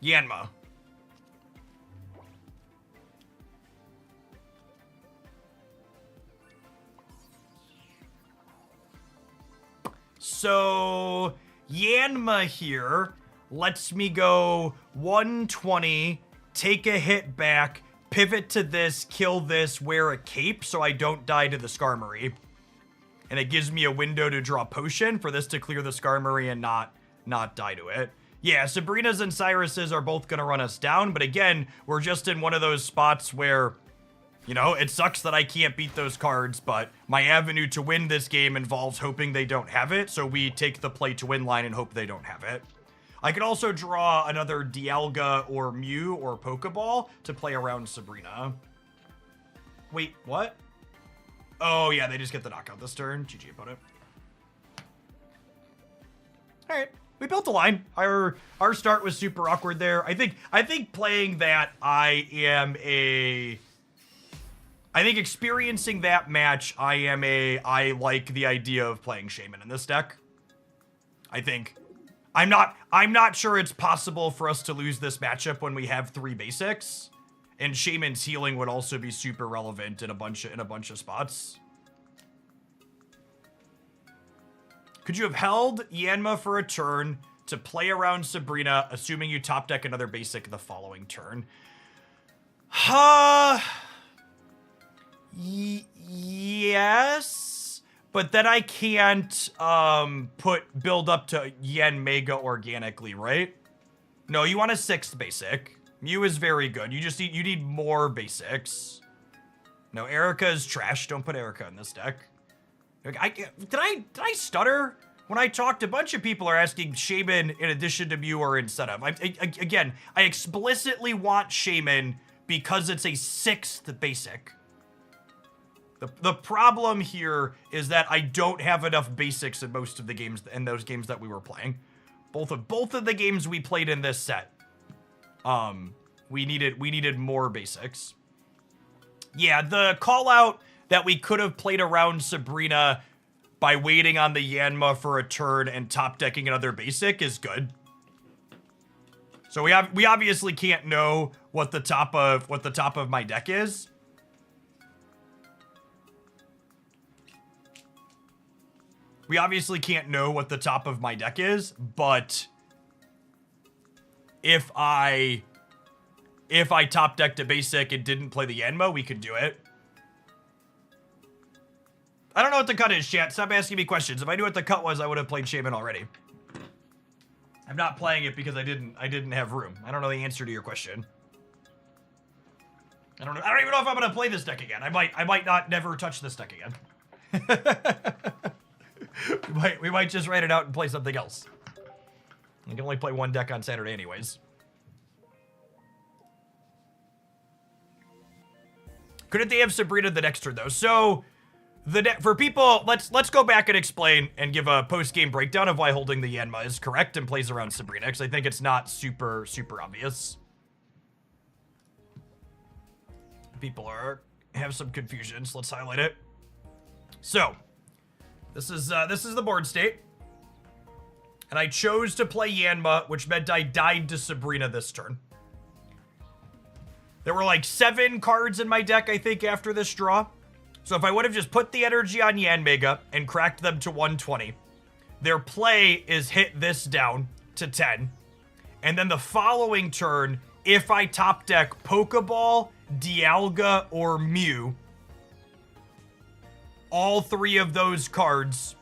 S1: Yanma. So, Yanma here lets me go 120, take a hit back, pivot to this, kill this, wear a cape so I don't die to the Skarmory. And it gives me a window to draw potion for this to clear the Skarmory and not die to it. Yeah, Sabrina's and Cyrus's are both going to run us down, but again, we're just in one of those spots where, you know, it sucks that I can't beat those cards, but my avenue to win this game involves hoping they don't have it, so we take the play to win line and hope they don't have it. I could also draw another Dialga or Mew or Pokeball to play around Sabrina. Wait, what? Oh, yeah, they just get the knockout this turn. GG opponent. All right. We built a line. Our start was super awkward there. I think playing that, I think experiencing that match, I like the idea of playing Shaman in this deck. I think I'm not sure it's possible for us to lose this matchup when we have 3 basics. And Shaman's healing would also be super relevant in a bunch of spots. Could you have held Yanma for a turn to play around Sabrina, assuming you top deck another basic the following turn? Yes, but then I can't build up to Yen Mega organically, right? No, you want a 6th basic. Mew is very good. You need more basics. No, Erica is trash. Don't put Erica in this deck. Did I stutter? When I talked, a bunch of people are asking Shaman in addition to Mew or instead of. Again, I explicitly want Shaman because it's a 6th basic. The problem here is that I don't have enough basics in most of the games, in those games that we were playing. Both of the games we played in this set, we needed more basics. Yeah, the call out that we could have played around Sabrina by waiting on the Yanma for a turn and top decking another basic is good. So we obviously can't know what the top of my deck is. We obviously can't know what the top of my deck is, but if I top decked a basic and didn't play the Yanma, we could do it. I don't know what the cut is, chat. Stop asking me questions. If I knew what the cut was, I would have played Shaman already. I'm not playing it because I didn't have room. I don't know the answer to your question. I don't even know if I'm gonna play this deck again. I might not never touch this deck again. we might just write it out and play something else. I can only play one deck on Saturday anyways. Couldn't they have Sabrina the next turn though? So for people, let's go back and explain and give a post-game breakdown of why holding the Yanma is correct and plays around Sabrina, because I think it's not super obvious. People have some confusion, so let's highlight it. So this is the board state, and I chose to play Yanma, which meant I died to Sabrina this turn. There were like 7 cards in my deck, I think, after this draw. So if I would have just put the energy on Yan Mega and cracked them to 120, their play is hit this down to 10. And then the following turn, if I top deck Pokeball, Dialga, or Mew, all 3 of those cards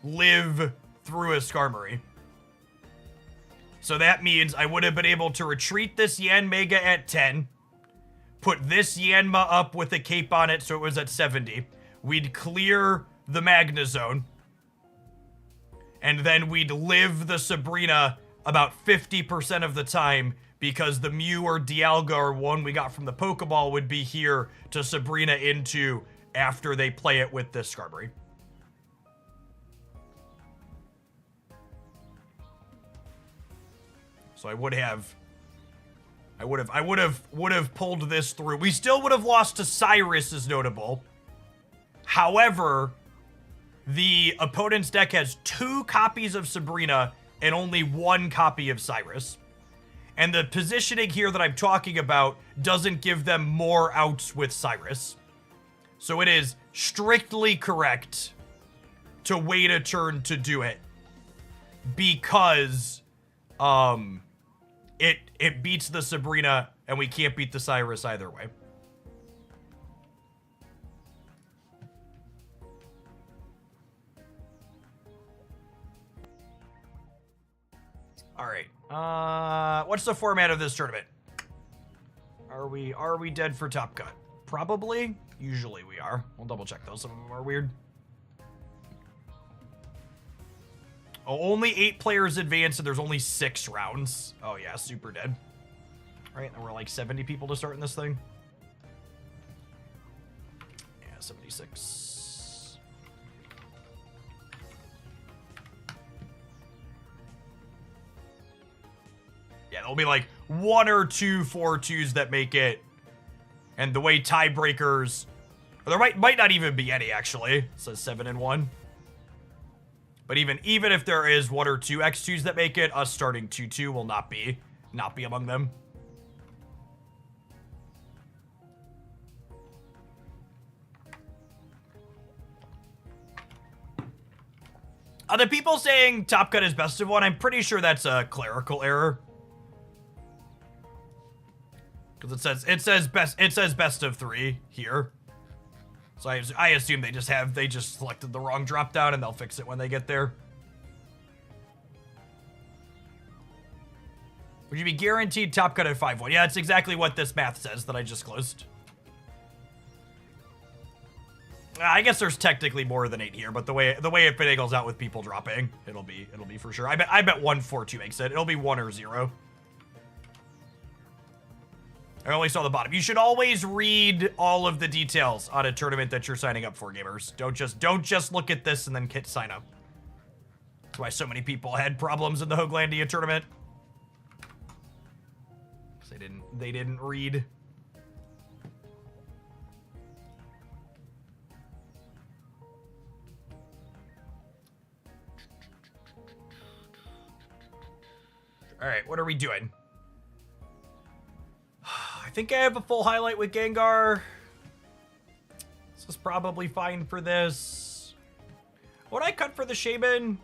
S1: live through a Skarmory. So that means I would have been able to retreat this Yan Mega at 10, put this Yanma up with a cape on it so it was at 70. We'd clear the Magna Zone, and then we'd live the Sabrina about 50% of the time because the Mew or Dialga or one we got from the Pokeball would be here to Sabrina into after they play it with this Skarmory. So I would have pulled this through. We still would have lost to Cyrus, is notable. However, the opponent's deck has 2 copies of Sabrina and only 1 copy of Cyrus. And the positioning here that I'm talking about doesn't give them more outs with Cyrus. So it is strictly correct to wait a turn to do it, because it beats the Sabrina, and we can't beat the Cyrus either way. All right. What's the format of this tournament? Are we dead for top cut? Probably. Usually we are. We'll double check those. Some of them are weird. Oh, only 8 players advance, and there's only 6 rounds. Oh yeah, super dead. All right, and we're like 70 people to start in this thing. Yeah, 76. Yeah, there'll be like 1 or 2 4-2s that make it. And the way tiebreakers, or there might not even be any actually. It says 7 and 1. But even if there is 1 or 2 X2s that make it, us starting 2-2 will not be among them. The people saying Top Cut is best of one, I'm pretty sure that's a clerical error. Because it says best of 3 here. So I assume they just selected the wrong drop down and they'll fix it when they get there. Would you be guaranteed Top Cut at 5-1? Yeah, that's exactly what this math says that I just closed. I guess there's technically more than 8 here, but the way it finagles out with people dropping, it'll be for sure. I bet 1-4-2 makes it. It'll be 1 or 0. I only saw the bottom. You should always read all of the details on a tournament that you're signing up for, gamers. Don't just look at this and then hit sign up. That's why so many people had problems in the Hoaglandia tournament. Because they didn't read. All right, what are we doing? I think I have a full highlight with Gengar. This is probably fine for this. What I cut for the Shaman?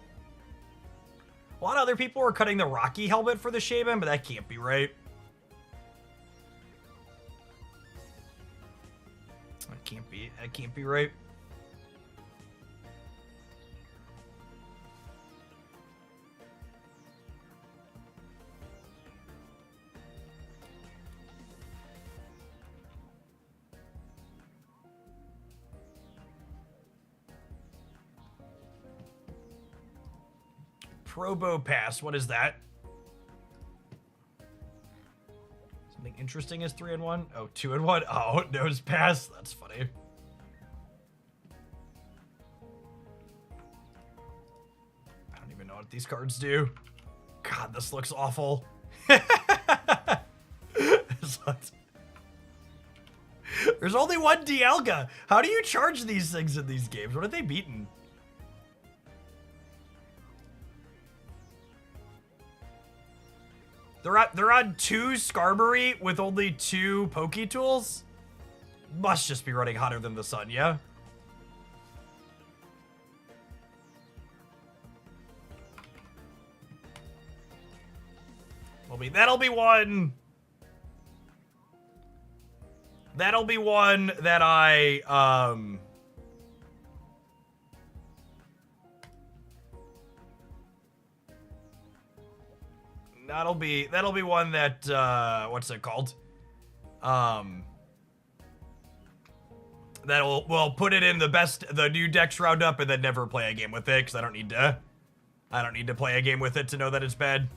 S1: A lot of other people were cutting the Rocky helmet for the Shaman, but that can't be right. That can't be right. Probo Pass, what is that? Something interesting is 3-1? Oh, 2-1? Oh, Nose Pass, that's funny. I don't even know what these cards do. God, this looks awful. There's only one Dialga. How do you charge these things in these games? What are they beaten? They're on 2 Skarmory with only 2 Poke Tools? Must just be running hotter than the sun, yeah? That'll be one. That'll be one that That'll be one that, what's it called? We'll put it in the new Dex roundup and then never play a game with it, because I don't need to play a game with it to know that it's bad.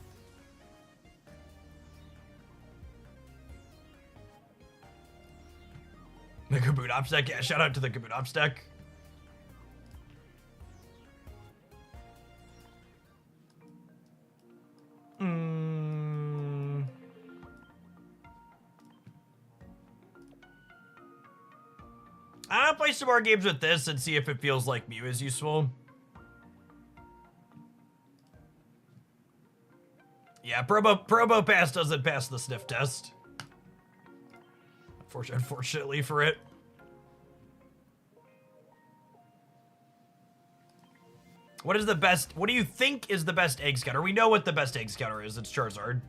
S1: The Kaboot Ops deck, yeah, shout out to the Kaboot Ops deck. I'll play some more games with this and see if it feels like Mew is useful. Yeah, Probo Pass doesn't pass the sniff test. Unfortunately for it. What do you think is the best egg scout? Or we know what the best egg scouter is. It's Charizard.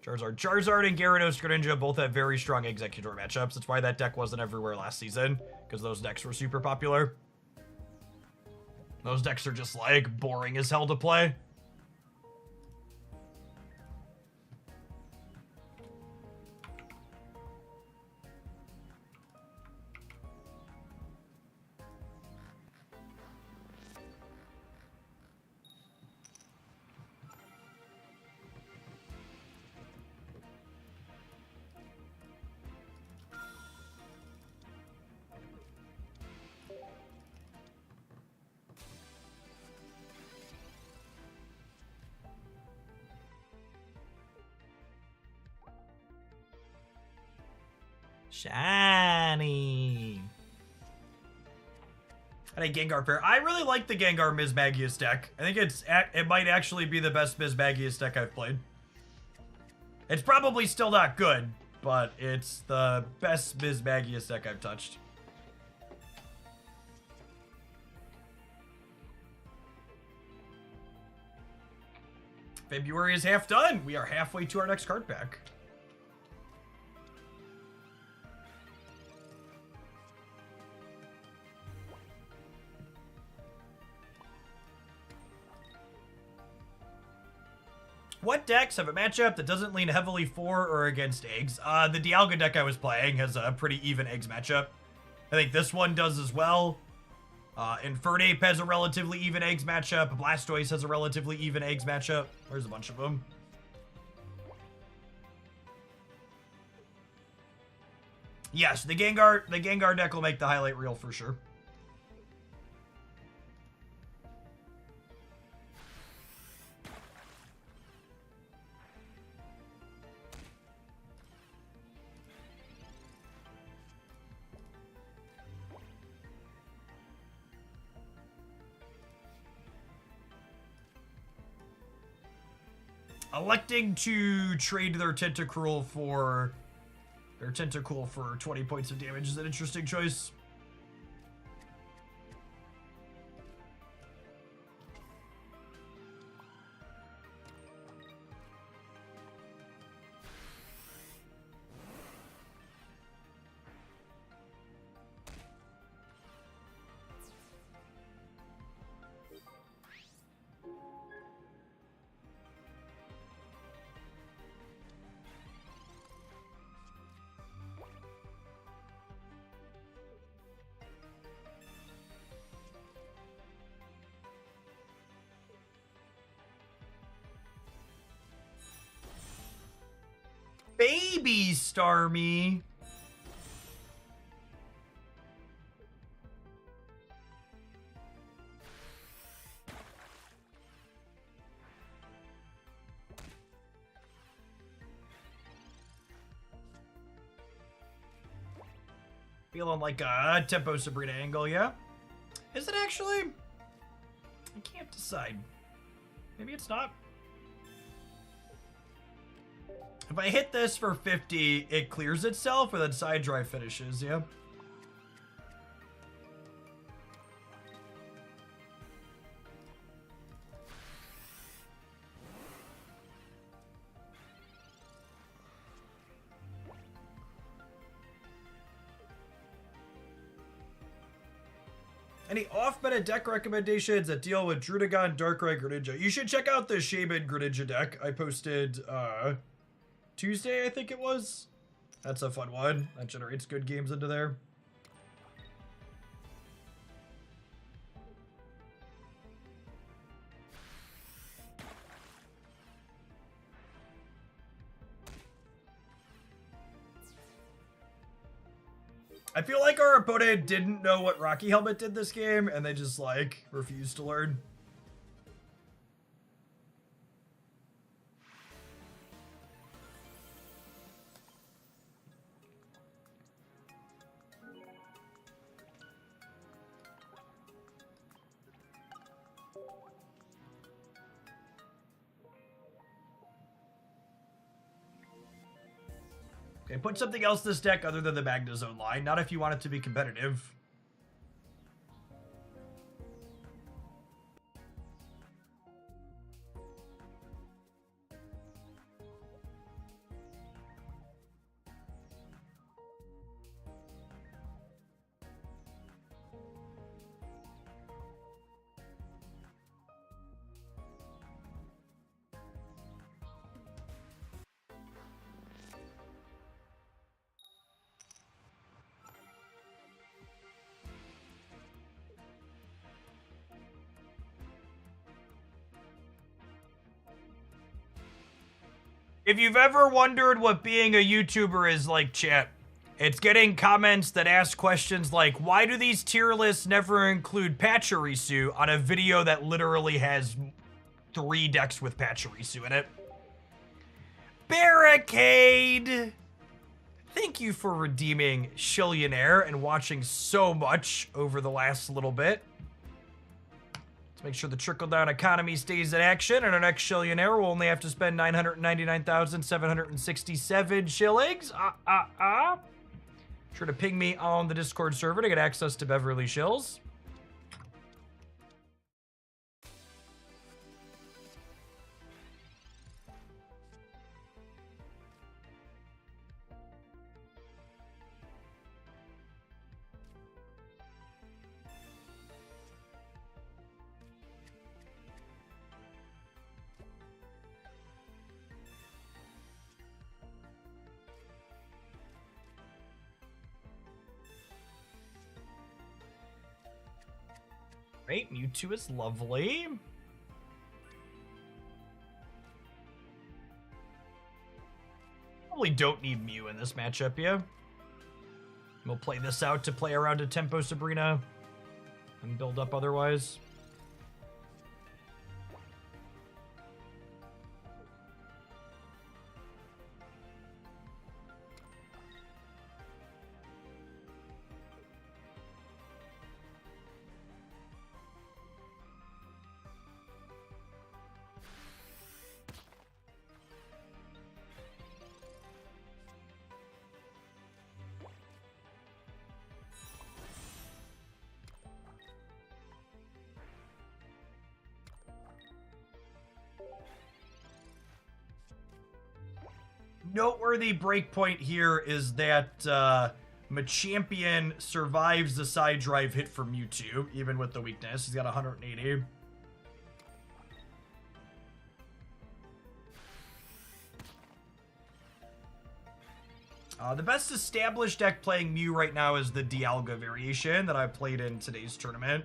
S1: Charizard and Gyarados Greninja both have very strong Executor matchups. That's why that deck wasn't everywhere last season, because those decks were super popular. Those decks are just, like, boring as hell to play. Shiny. And a Gengar pair. I really like the Gengar Mismagius deck. I think it might actually be the best Mismagius deck I've played. It's probably still not good, but it's the best Mismagius deck I've touched. February is half done. We are halfway to our next card pack. What decks have a matchup that doesn't lean heavily for or against eggs? The Dialga deck I was playing has a pretty even eggs matchup. I think this one does as well. Infernape has a relatively even eggs matchup. Blastoise has a relatively even eggs matchup. There's a bunch of them. Yes, the Gengar deck will make the highlight reel for sure. Electing to trade their Tentacruel for 20 points of damage is an interesting choice. Baby Starmie. Feeling like a Tempo Sabrina angle, yeah? Is it actually? I can't decide. Maybe it's not. If I hit this for 50, it clears itself, or then side drive finishes, yeah? Any off-meta deck recommendations that deal with Drudagon, Darkrai, Greninja? You should check out the Shaman Greninja deck I posted, Tuesday, I think it was. That's a fun one. That generates good games into there. I feel like our opponent didn't know what Rocky Helmet did this game, and they just, like, refused to learn. Okay, put something else this deck other than the Magnezone line. Not if you want it to be competitive. If you've ever wondered what being a YouTuber is like, chat, it's getting comments that ask questions like, why do these tier lists never include Pachirisu on a video that literally has 3 decks with Pachirisu in it? Barricade! Thank you for redeeming Shillionaire and watching so much over the last little bit. Let's make sure the trickle-down economy stays in action, and our next Shillionaire will only have to spend 999,767 shillings. Sure to ping me on the Discord server to get access to Beverly Shills. Right, Mewtwo is lovely. Probably don't need Mew in this matchup, yeah. We'll play this out to play around a Tempo Sabrina and build up otherwise. Noteworthy breakpoint here is that Machampion survives the side drive hit from Mewtwo, even with the weakness. He's got 180. The best established deck playing Mew right now is the Dialga variation that I played in today's tournament.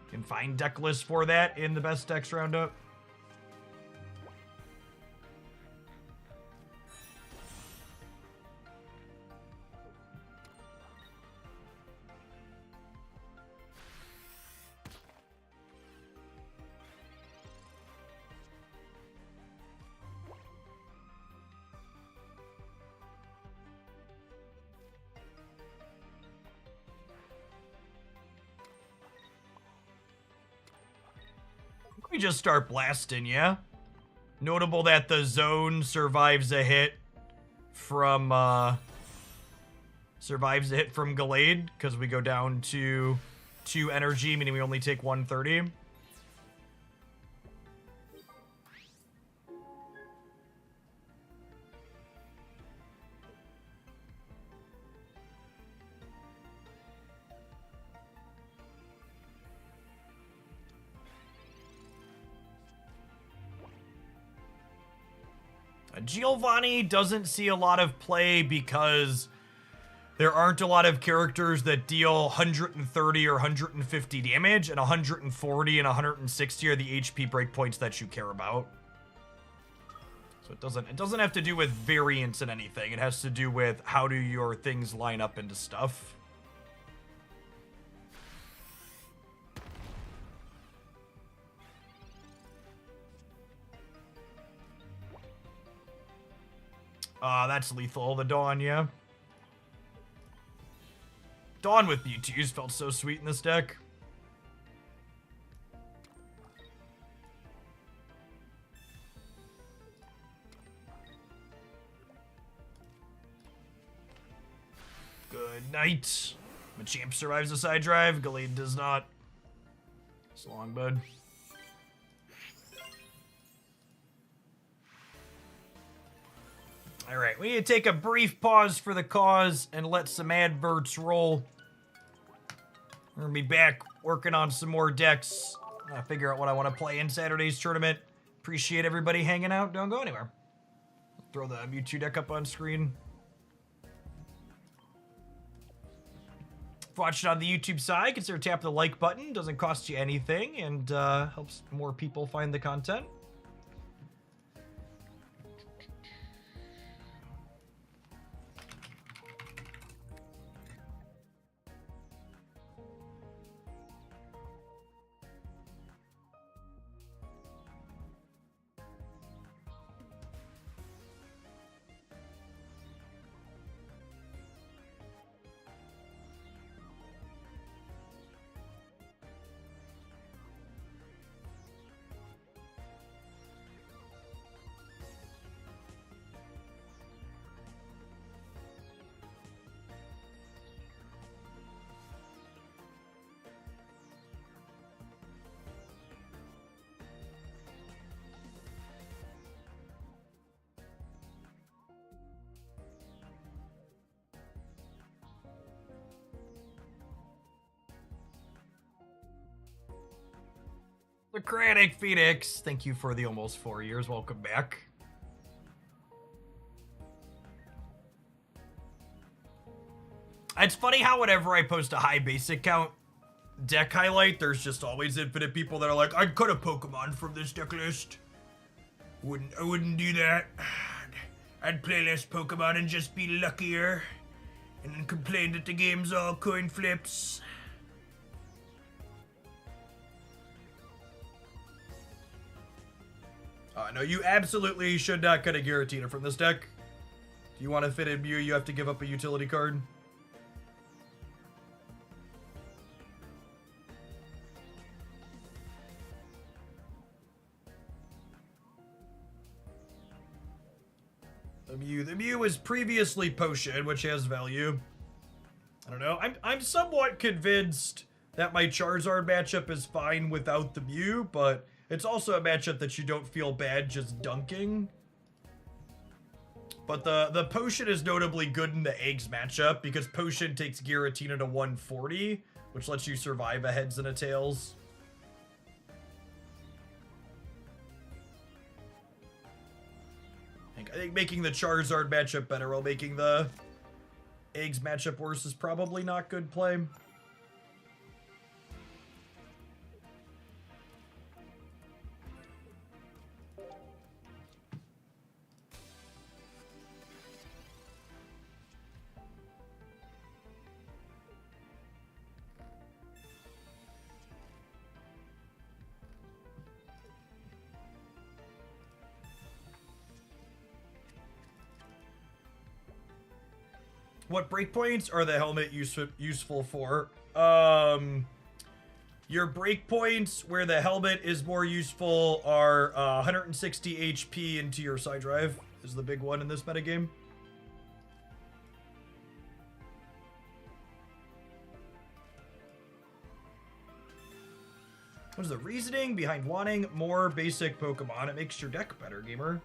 S1: You can find deck lists for that in the best decks roundup. We just start blasting, yeah? Notable that the zone survives a hit from Gallade, because we go down to 2 energy, meaning we only take 130. Giovanni doesn't see a lot of play because there aren't a lot of characters that deal 130 or 150 damage, and 140 and 160 are the HP breakpoints that you care about. So it doesn't have to do with variance in anything. It has to do with how do your things line up into stuff. That's lethal, the Dawn, yeah. Dawn with Mewtwo's felt so sweet in this deck. Good night. Machamp survives the side drive. Gallade does not. So long, bud. All right, we need to take a brief pause for the cause and let some adverts roll. We're gonna be back working on some more decks. Figure out what I want to play in Saturday's tournament. Appreciate everybody hanging out. Don't go anywhere. Throw the Mewtwo deck up on screen. If watching on the YouTube side, consider tapping the like button. Doesn't cost you anything and helps more people find the content. Socratic Phoenix, thank you for the almost 4 years. Welcome back. It's funny how whenever I post a high basic count deck highlight, there's just always infinite people that are like, I'd cut a Pokemon from this deck list. I wouldn't do that. I'd play less Pokemon and just be luckier. And then complain that the game's all coin flips. No, you absolutely should not cut a Giratina from this deck. If you want to fit in Mew, you have to give up a utility card. The Mew was previously Potion, which has value. I don't know. I'm somewhat convinced that my Charizard matchup is fine without the Mew, but it's also a matchup that you don't feel bad just dunking. But the Potion is notably good in the Eggs matchup because Potion takes Giratina to 140, which lets you survive a Heads and a Tails. I think making the Charizard matchup better while making the Eggs matchup worse is probably not good play. What breakpoints are the helmet useful for? Your breakpoints where the helmet is more useful are 160 HP into your side drive is the big one in this metagame. What is the reasoning behind wanting more basic Pokemon? It makes your deck better, gamer.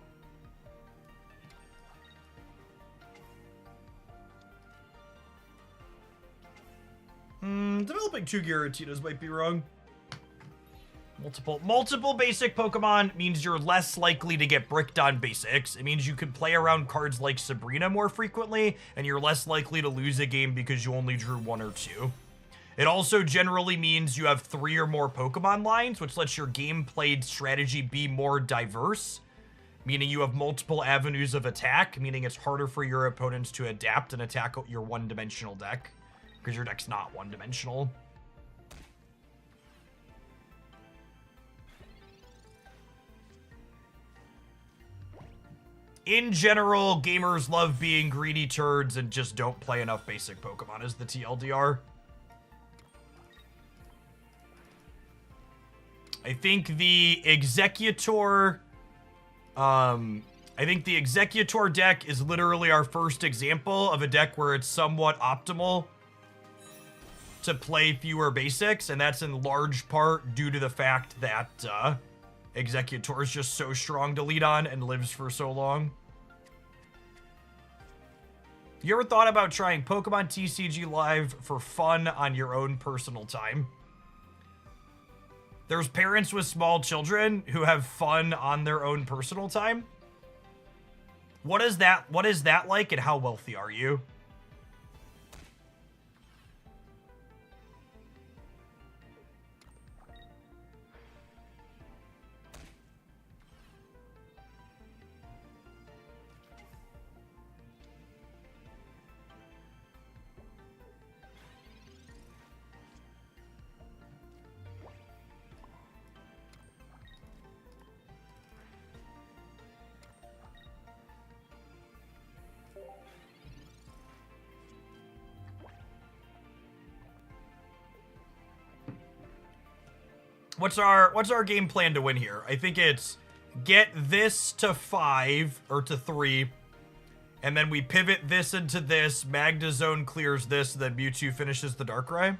S1: Developing 2 Giratinas might be wrong. Multiple basic Pokemon means you're less likely to get bricked on basics. It means you can play around cards like Sabrina more frequently, and you're less likely to lose a game because you only drew 1 or 2. It also generally means you have 3 or more Pokemon lines, which lets your game played strategy be more diverse, meaning you have multiple avenues of attack, meaning it's harder for your opponents to adapt and attack your one-dimensional deck. Because your deck's not one-dimensional. In general, gamers love being greedy turds and just don't play enough basic Pokemon, is the TLDR. I think the Executor... I think the Executor deck is literally our first example of a deck where it's somewhat optimal to play fewer basics, and that's in large part due to the fact that Executor is just so strong to lead on and lives for so long. You ever thought about trying Pokemon TCG Live for fun on your own personal time? There's parents with small children who have fun on their own personal time. What is that like, and how wealthy are you? What's our game plan to win here? I think it's get this to 5 or to 3, and then we pivot this into this. Magnezone clears this, then Mewtwo finishes the Darkrai.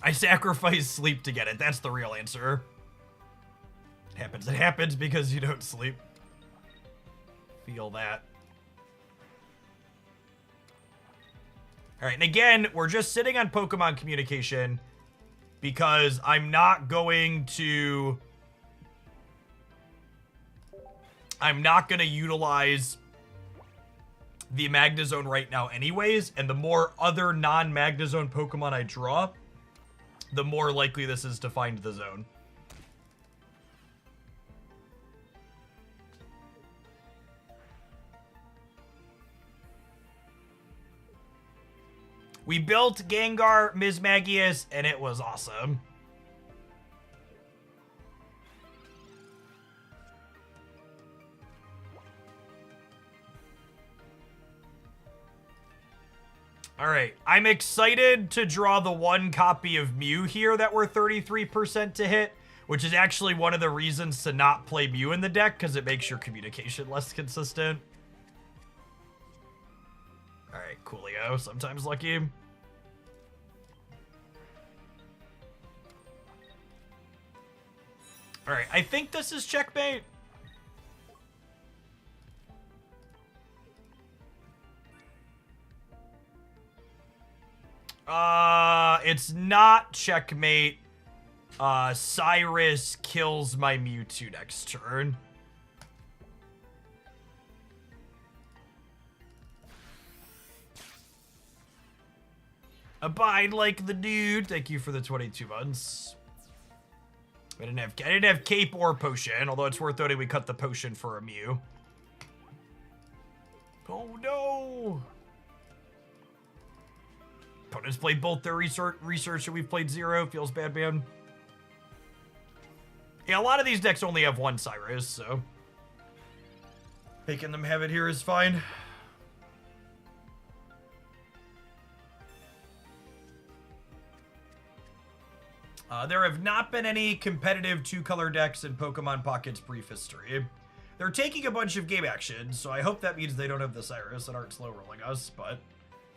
S1: I sacrifice sleep to get it. That's the real answer. It happens because you don't sleep. Feel that. All right, and again, we're just sitting on Pokemon communication because I'm not going to I'm not going to utilize the Magnezone right now anyways, and the more other non-Magnezone Pokemon I draw, the more likely this is to find the zone. We built Gengar, Mismagius, and it was awesome. Alright, I'm excited to draw the one copy of Mew here that we're 33% to hit, which is actually one of the reasons to not play Mew in the deck, because it makes your communication less consistent. Alright, Coolio, sometimes lucky. Alright, I think this is checkmate. It's not checkmate. Cyrus kills my Mewtwo next turn. Abide like the dude. Thank you for the 22 months. I didn't have cape or potion, although it's worth noting we cut the potion for a Mew. Oh no! Opponents played both their research and we've played zero. Feels bad, man. Yeah, a lot of these decks only have one Cyrus, so making them have it here is fine. There have not been any competitive two-color decks in Pokemon Pocket's brief history. They're taking a bunch of game actions, so I hope that means they don't have the Cyrus and aren't slow rolling us, but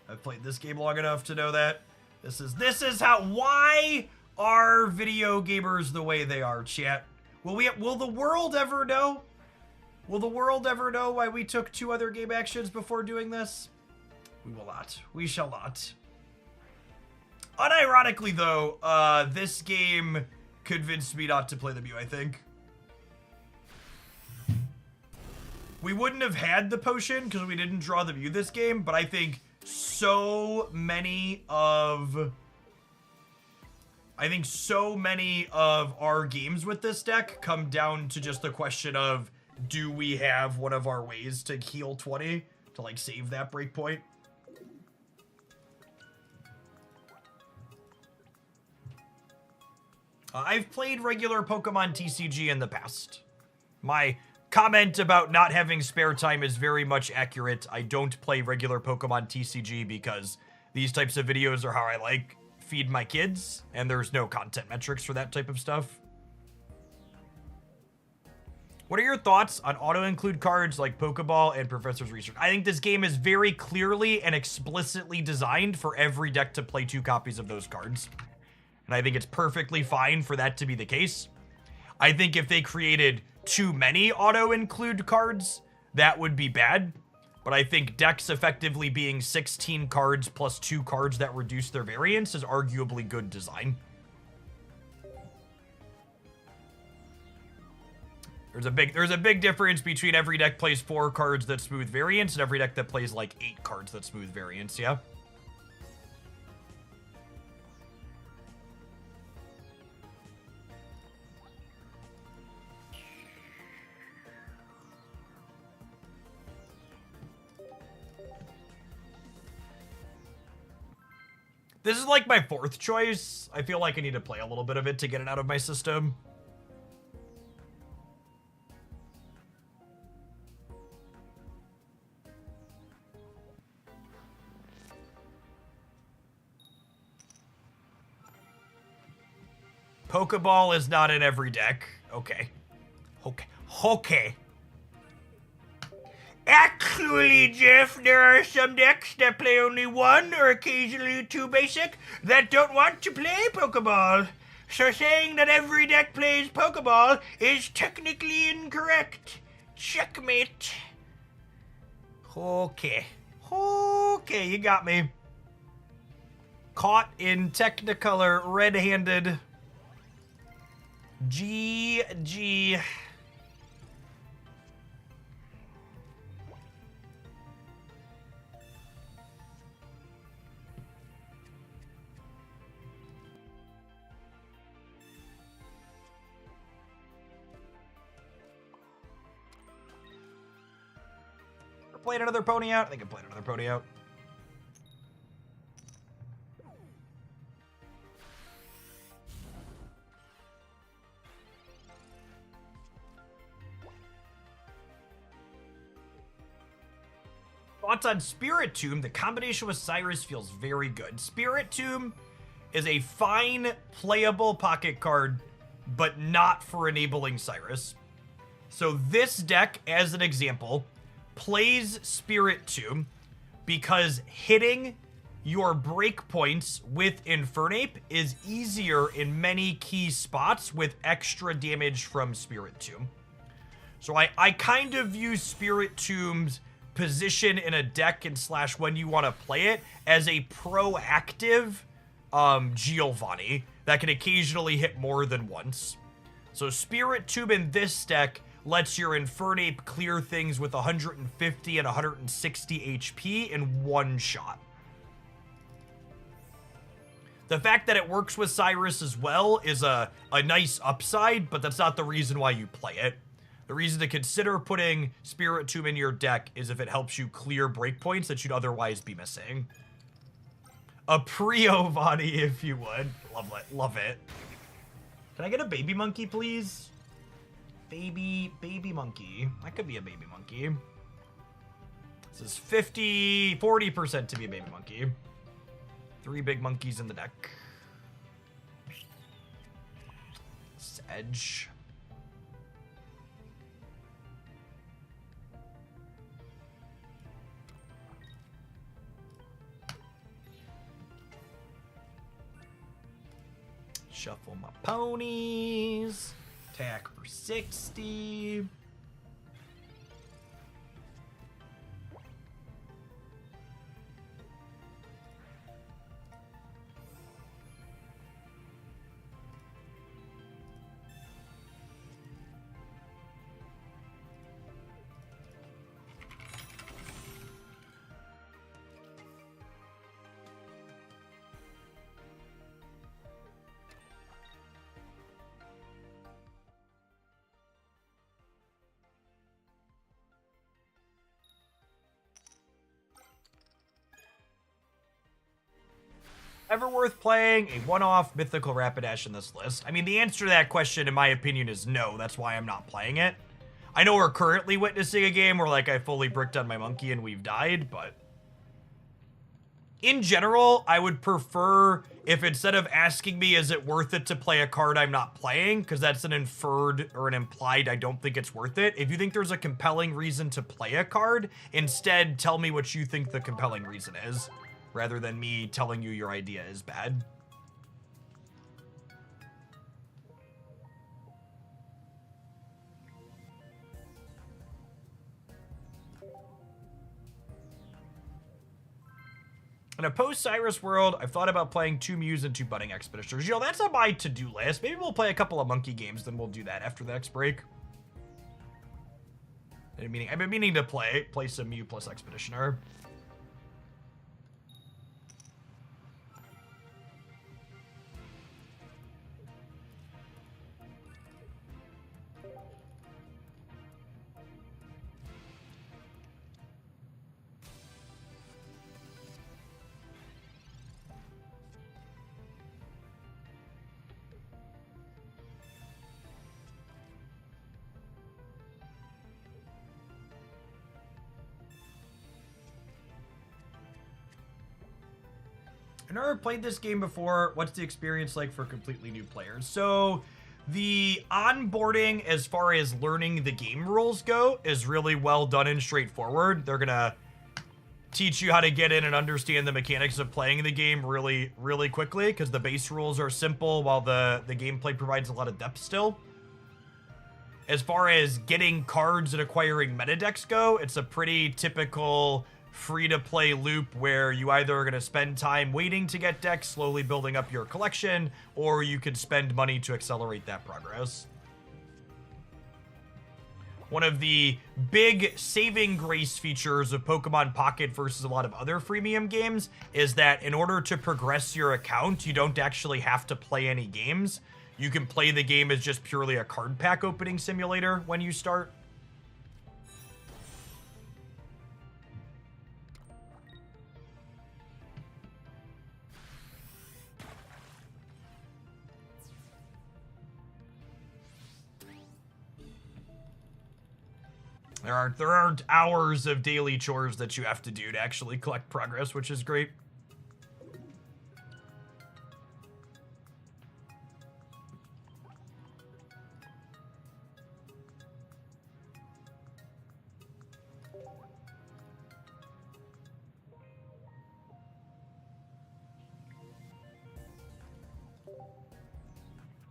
S1: I've played this game long enough to know that this is why are video gamers the way they are, chat? Will the world ever know? Will the world ever know why we took two other game actions before doing this? We will not. We shall not. Unironically, though, this game convinced me not to play the Mew, I think. We wouldn't have had the potion because we didn't draw the Mew this game, but I think so many of our games with this deck come down to just the question of, do we have one of our ways to heal 20 to, like, save that breakpoint? I've played regular Pokemon TCG in the past. My comment about not having spare time is very much accurate. I don't play regular Pokemon TCG because these types of videos are how I, like, feed my kids, and there's no content metrics for that type of stuff. What are your thoughts on auto-include cards like Pokeball and Professor's Research? I think this game is very clearly and explicitly designed for every deck to play 2 copies of those cards. And I think it's perfectly fine for that to be the case. I think if they created too many auto-include cards, that would be bad. But I think decks effectively being 16 cards plus 2 cards that reduce their variance is arguably good design. There's a big difference between every deck plays 4 cards that smooth variance and every deck that plays like 8 cards that smooth variance, yeah? This is like my 4th choice. I feel like I need to play a little bit of it to get it out of my system. Pokeball is not in every deck. Okay. Okay. Actually, Jeff, there are some decks that play only 1 or occasionally 2 basic that don't want to play Pokeball. So saying that every deck plays Pokeball is technically incorrect. Checkmate. Okay, you got me. Caught in Technicolor red-handed. GG. played another pony out. I think I played another pony out. Thoughts on Spirit Tomb? The combination with Cyrus feels very good. Spirit Tomb is a fine, playable pocket card, but not for enabling Cyrus. So this deck, as an example, plays Spirit Tomb because hitting your breakpoints with Infernape is easier in many key spots with extra damage from Spirit Tomb. So I kind of view Spirit Tomb's position in a deck and / when you want to play it as a proactive Giovanni that can occasionally hit more than once. So Spirit Tomb in this deck lets your Infernape clear things with 150 and 160 HP in one shot. The fact that it works with Cyrus as well is a nice upside, but that's not the reason why you play it. The reason to consider putting Spirit Tomb in your deck is if it helps you clear breakpoints that you'd otherwise be missing. A Giovanni, if you would. Love it. Can I get a baby monkey, please? Baby monkey. That could be a baby monkey. This is 40% to be a baby monkey. 3 big monkeys in the deck. Sedge. Shuffle my ponies. Attack for 60. Ever worth playing a one-off mythical Rapidash in this list? I mean, the answer to that question, in my opinion, is no. That's why I'm not playing it. I know we're currently witnessing a game where, like, I fully bricked on my monkey and we've died, but in general, I would prefer if instead of asking me, is it worth it to play a card I'm not playing, because that's an inferred or an implied I don't think it's worth it. If you think there's a compelling reason to play a card, instead tell me what you think the compelling reason is, rather than me telling you your idea is bad. In a post-Cyrus world, I've thought about playing 2 Mews and 2 Budding Expeditors. You know, that's on my to-do list. Maybe we'll play a couple of monkey games, then we'll do that after the next break. I've been meaning to play some Mew plus Expeditioner. I've never played this game before. What's the experience like for completely new players? So the onboarding as far as learning the game rules go is really well done and straightforward. They're gonna teach you how to get in and understand the mechanics of playing the game really, really quickly, because the base rules are simple while the gameplay provides a lot of depth still. As far as getting cards and acquiring meta decks go, it's a pretty typical free-to-play loop where you either are going to spend time waiting to get decks, slowly building up your collection, or you can spend money to accelerate that progress. One of the big saving grace features of Pokemon Pocket versus a lot of other freemium games is that in order to progress your account, you don't actually have to play any games. You can play the game as just purely a card pack opening simulator when you start. There aren't hours of daily chores that you have to do to actually collect progress, which is great.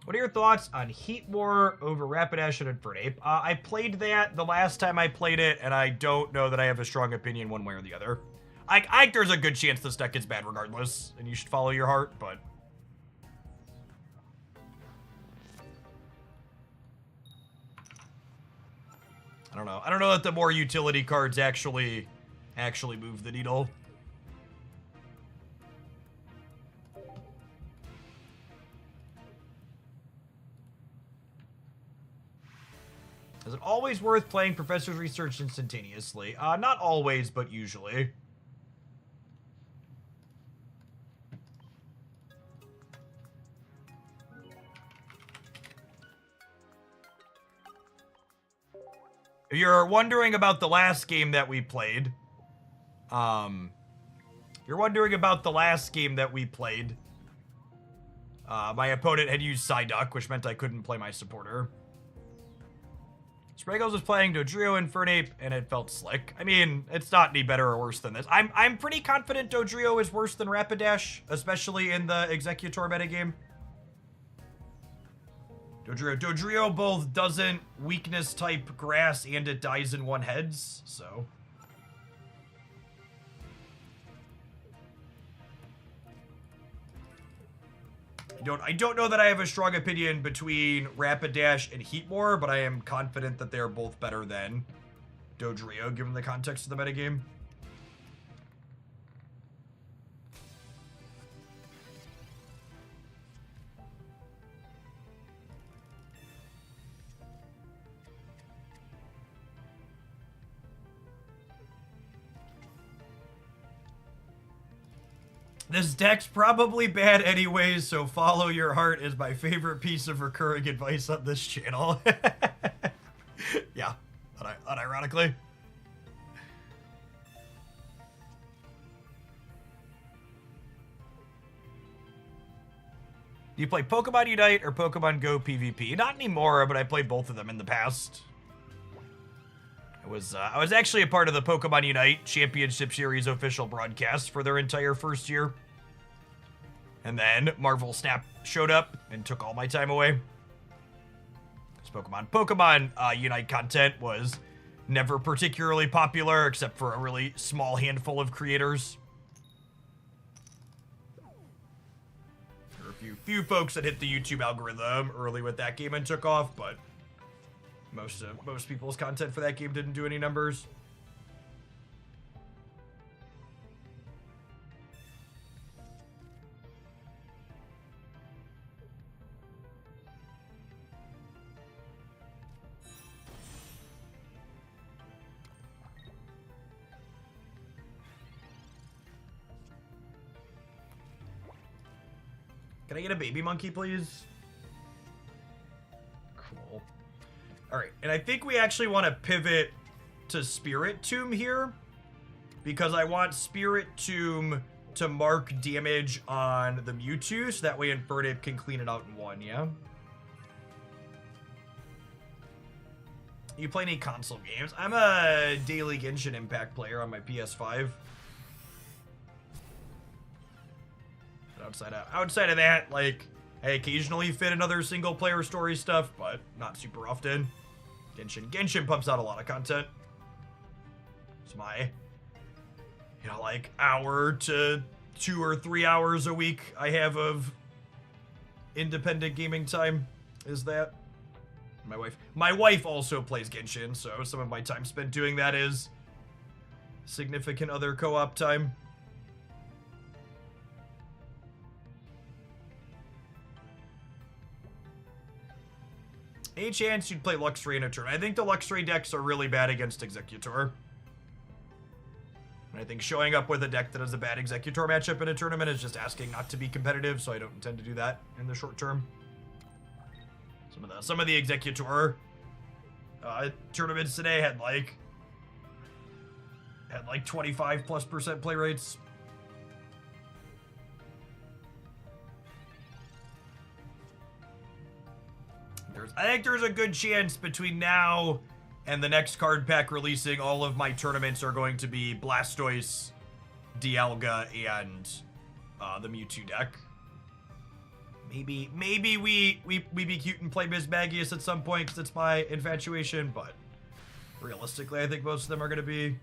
S1: What are your thoughts on Heat War over Rapidash and Infernape? I played that the last time I played it, and I don't know that I have a strong opinion one way or the other. There's a good chance this deck is bad regardless, and you should follow your heart, but... I don't know. I don't know that the more utility cards actually move the needle. Is it always worth playing Professor's Research instantaneously? Not always, but usually. If you're wondering about the last game that we played, my opponent had used Psyduck, which meant I couldn't play my supporter. Spraggles was playing Dodrio and Infernape, and it felt slick. I mean, it's not any better or worse than this. I'm pretty confident Dodrio is worse than Rapidash, especially in the Executor metagame. Dodrio both doesn't weakness type grass and it dies in one heads, so... I don't know that I have a strong opinion between Rapidash and Heatmore, but I am confident that they're both better than Dodrio, given the context of the metagame. This deck's probably bad anyways, so follow your heart is my favorite piece of recurring advice on this channel. Yeah, unironically. Do you play Pokemon Unite or Pokemon Go PvP? Not anymore, but I played both of them in the past. I was actually a part of the Pokemon Unite Championship Series official broadcast for their entire first year. And then Marvel Snap showed up and took all my time away. Because Pokemon Unite content was never particularly popular except for a really small handful of creators. There were a few folks that hit the YouTube algorithm early with that game and took off, but most people's content for that game didn't do any numbers. Can I get a baby monkey, please? Cool. Alright, and I think we actually want to pivot to Spirit Tomb here, because I want Spirit Tomb to mark damage on the Mewtwo, so that way Infernape can clean it out in one, yeah? You play any console games? I'm a daily Genshin Impact player on my PS5. But outside of that, like, I occasionally fit another single-player story stuff, but not super often. Genshin pumps out a lot of content. It's my, like, hour to 2 or 3 hours a week I have of independent gaming time is that. My wife also plays Genshin, so some of my time spent doing that is significant other co-op time. Any chance you'd play Luxray in a turn? I think the Luxray decks are really bad against Executor. And I think showing up with a deck that has a bad Executor matchup in a tournament is just asking not to be competitive, so I don't intend to do that in the short term. Some of the Executor tournaments today had, like, Had like 25+% play rates. I think there's a good chance between now and the next card pack releasing, all of my tournaments are going to be Blastoise, Dialga, and the Mewtwo deck. Maybe we be cute and play Mismagius at some point because it's my infatuation, but realistically, I think most of them are going to be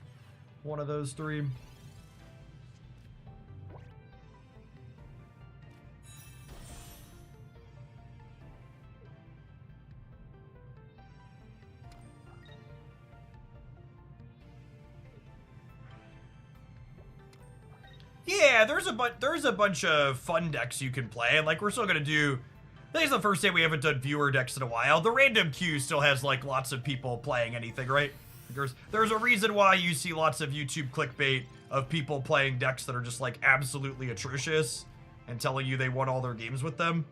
S1: one of those three. Yeah, there's a bunch of fun decks you can play, and like we're still gonna do. I think it's the first day we haven't done viewer decks in a while. The random queue still has like lots of people playing anything, right? There's a reason why you see lots of YouTube clickbait of people playing decks that are just like absolutely atrocious and telling you they won all their games with them.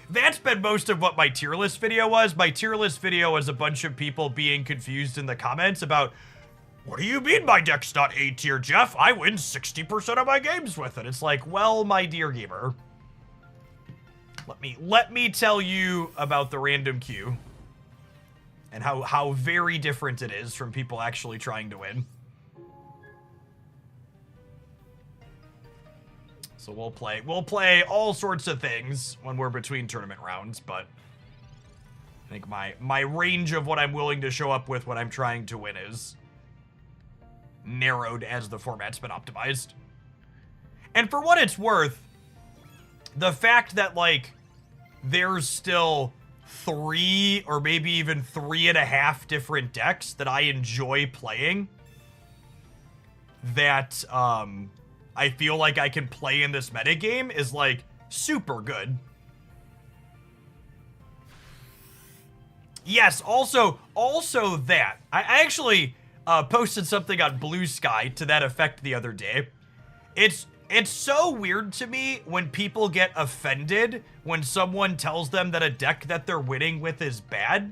S1: That's been most of what my tier list video was. My tier list video was a bunch of people being confused in the comments about, what do you mean my deck's not A tier, Jeff? I win 60% of my games with it. It's like, well, my dear gamer, let me tell you about the random queue and how very different it is from people actually trying to win. So we'll play all sorts of things when we're between tournament rounds, but I think my range of what I'm willing to show up with when I'm trying to win is narrowed as the format's been optimized. And for what it's worth, the fact that like there's still 3 or maybe even 3.5 different decks that I enjoy playing that I feel like I can play in this metagame is like super good. Yes, also that. I actually posted something on Blue Sky to that effect the other day. It's so weird to me when people get offended when someone tells them that a deck that they're winning with is bad.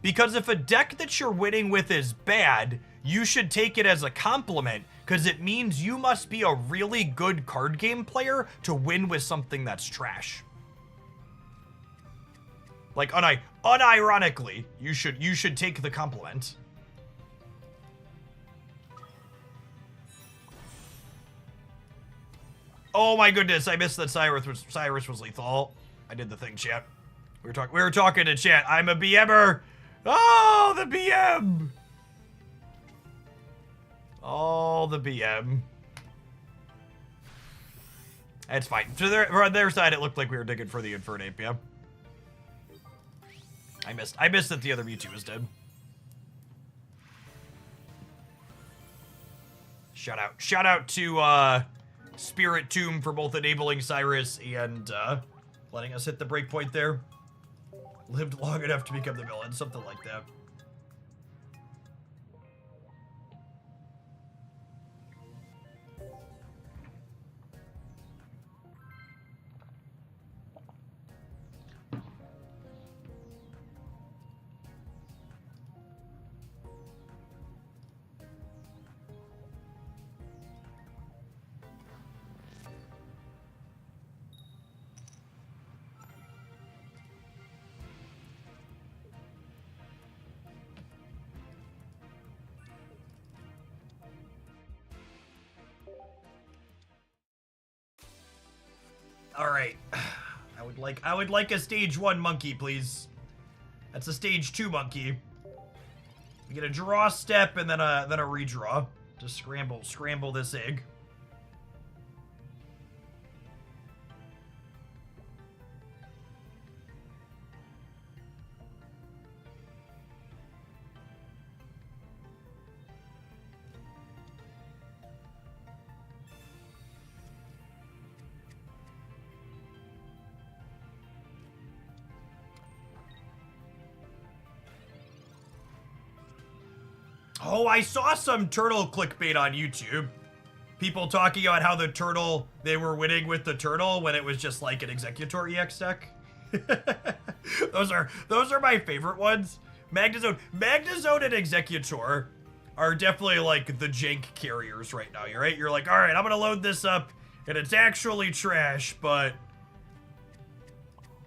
S1: Because if a deck that you're winning with is bad, you should take it as a compliment, because it means you must be a really good card game player to win with something that's trash. Like, unironically, you should take the compliment. Oh my goodness, I missed that Cyrus was lethal. I did the thing, chat. We were talking to chat. I'm a BMer. Oh, the BM. Oh, the BM. That's fine. So on their side, it looked like we were digging for the Infernape, yeah. I missed that the other Mewtwo was dead. Shout out to Spirit Tomb for both enabling Cyrus and letting us hit the breakpoint there. Lived long enough to become the villain, something like that. All right, I would like a stage 1 monkey, please. That's a stage 2 monkey. We get a draw step and then a redraw to scramble this egg. Oh, I saw some turtle clickbait on YouTube. People talking about how the turtle, they were winning with the turtle when it was just like an Executor EX deck. Those are my favorite ones. Magnezone and Executor are definitely like the jank carriers right now. You're right. You're like, all right, I'm gonna load this up, and it's actually trash, but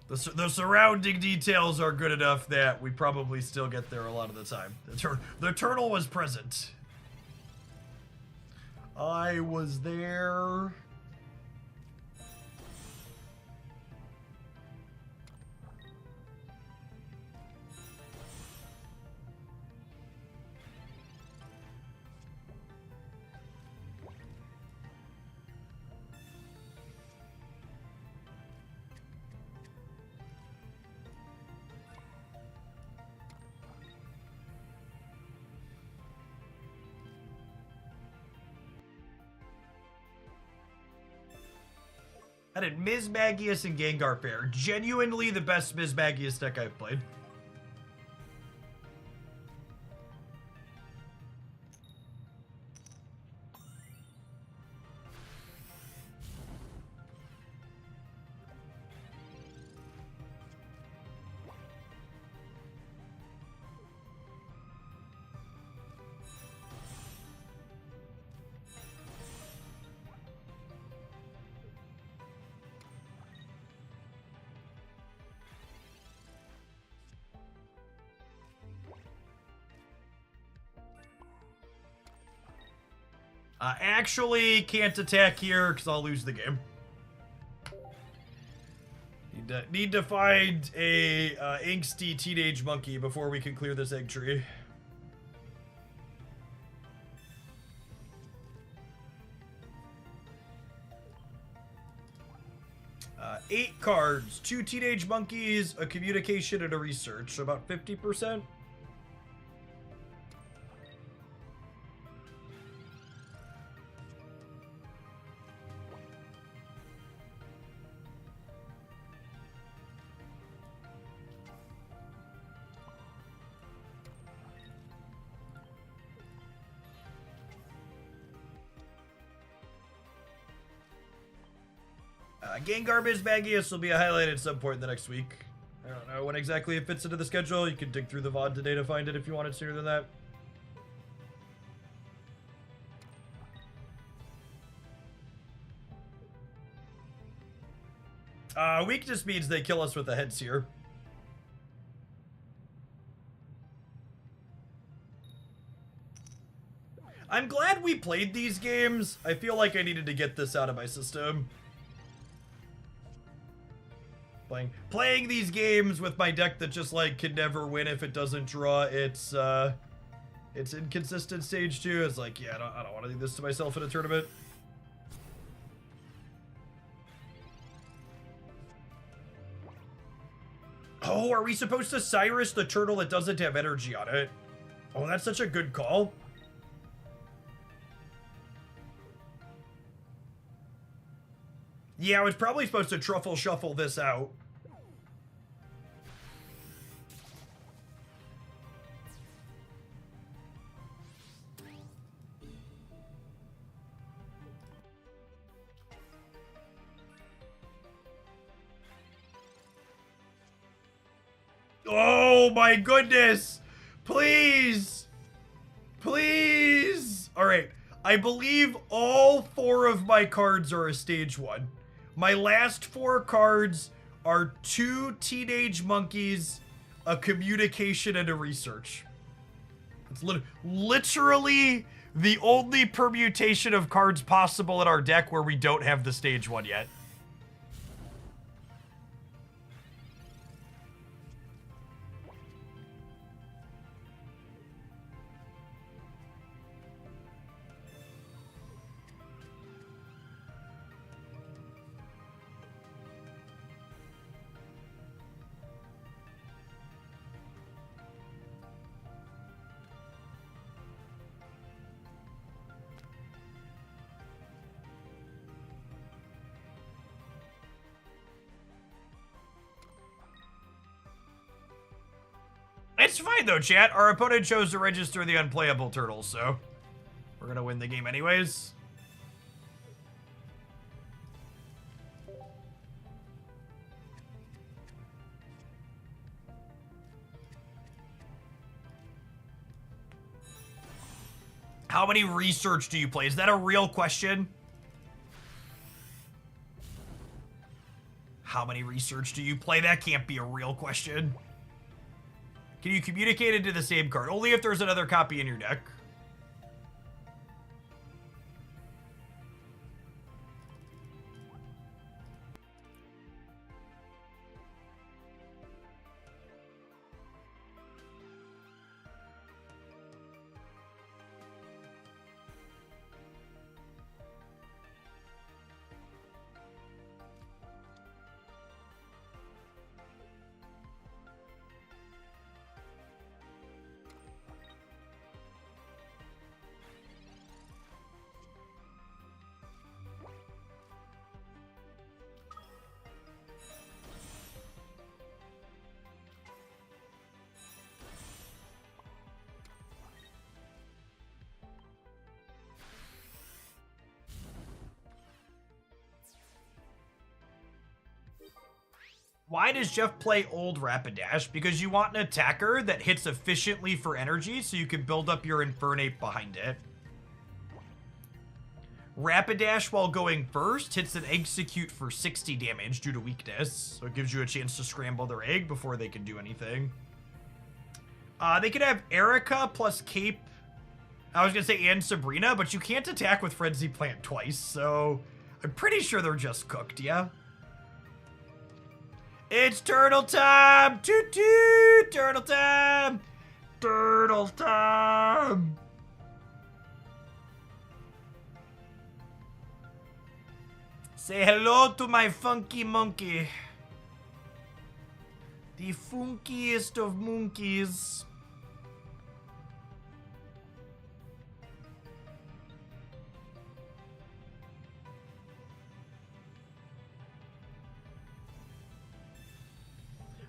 S1: the surrounding details are good enough that we probably still get there a lot of the time. The turtle was present. I was there. I did Mismagius and Gengar pair. Genuinely the best Mismagius deck I've played. Actually, can't attack here because I'll lose the game. Need to find a angsty teenage monkey before we can clear this egg tree. Eight cards, 2 teenage monkeys, a communication, and a research. So about 50%. Gengar Mismagius will be a highlight at some point in the next week. I don't know when exactly it fits into the schedule. You can dig through the VOD today to find it if you wanted sooner than that. Weakness means they kill us with the heads here. I'm glad we played these games. I feel like I needed to get this out of my system. Playing these games with my deck that just like can never win if it doesn't draw its inconsistent stage 2. It's like, yeah, I don't want to do this to myself in a tournament. Oh, are we supposed to Cyrus the turtle that doesn't have energy on it? Oh, that's such a good call. Yeah, I was probably supposed to truffle shuffle this out. Oh my goodness! Please! Please! Alright, I believe all 4 of my cards are a stage 1. My last 4 cards are 2 teenage monkeys, a communication, and a research. It's literally the only permutation of cards possible in our deck where we don't have the stage 1 yet. It's fine though, chat. Our opponent chose to register the unplayable turtle, so we're gonna win the game anyways. How many research do you play? Is that a real question? How many research do you play? That can't be a real question. Can you communicate into the same card? Only if there's another copy in your deck. Why does Jeff play Old Rapidash? Because you want an attacker that hits efficiently for energy so you can build up your Infernape behind it. Rapidash, while going first, hits an Execute for 60 damage due to weakness. So it gives you a chance to scramble their egg before they can do anything. They could have Erica plus Cape. I was going to say and Sabrina, but you can't attack with Frenzy Plant twice. So I'm pretty sure they're just cooked, yeah? It's turtle time! Toot toot! Turtle time! Turtle time! Say hello to my funky monkey. The funkiest of monkeys.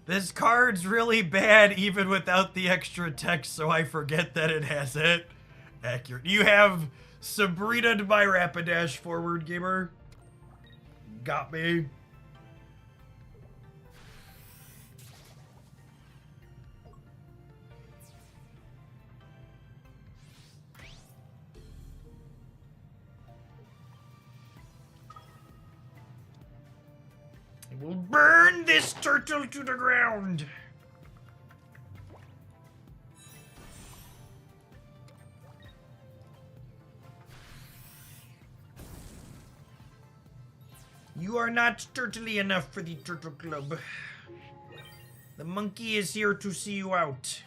S1: This card's really bad even without the extra text, so I forget that it has it. Accurate. You have Sabrina by Rapidash forward, gamer. Got me. We'll burn this turtle to the ground. You are not turtly enough for the Turtle Club. The monkey is here to see you out.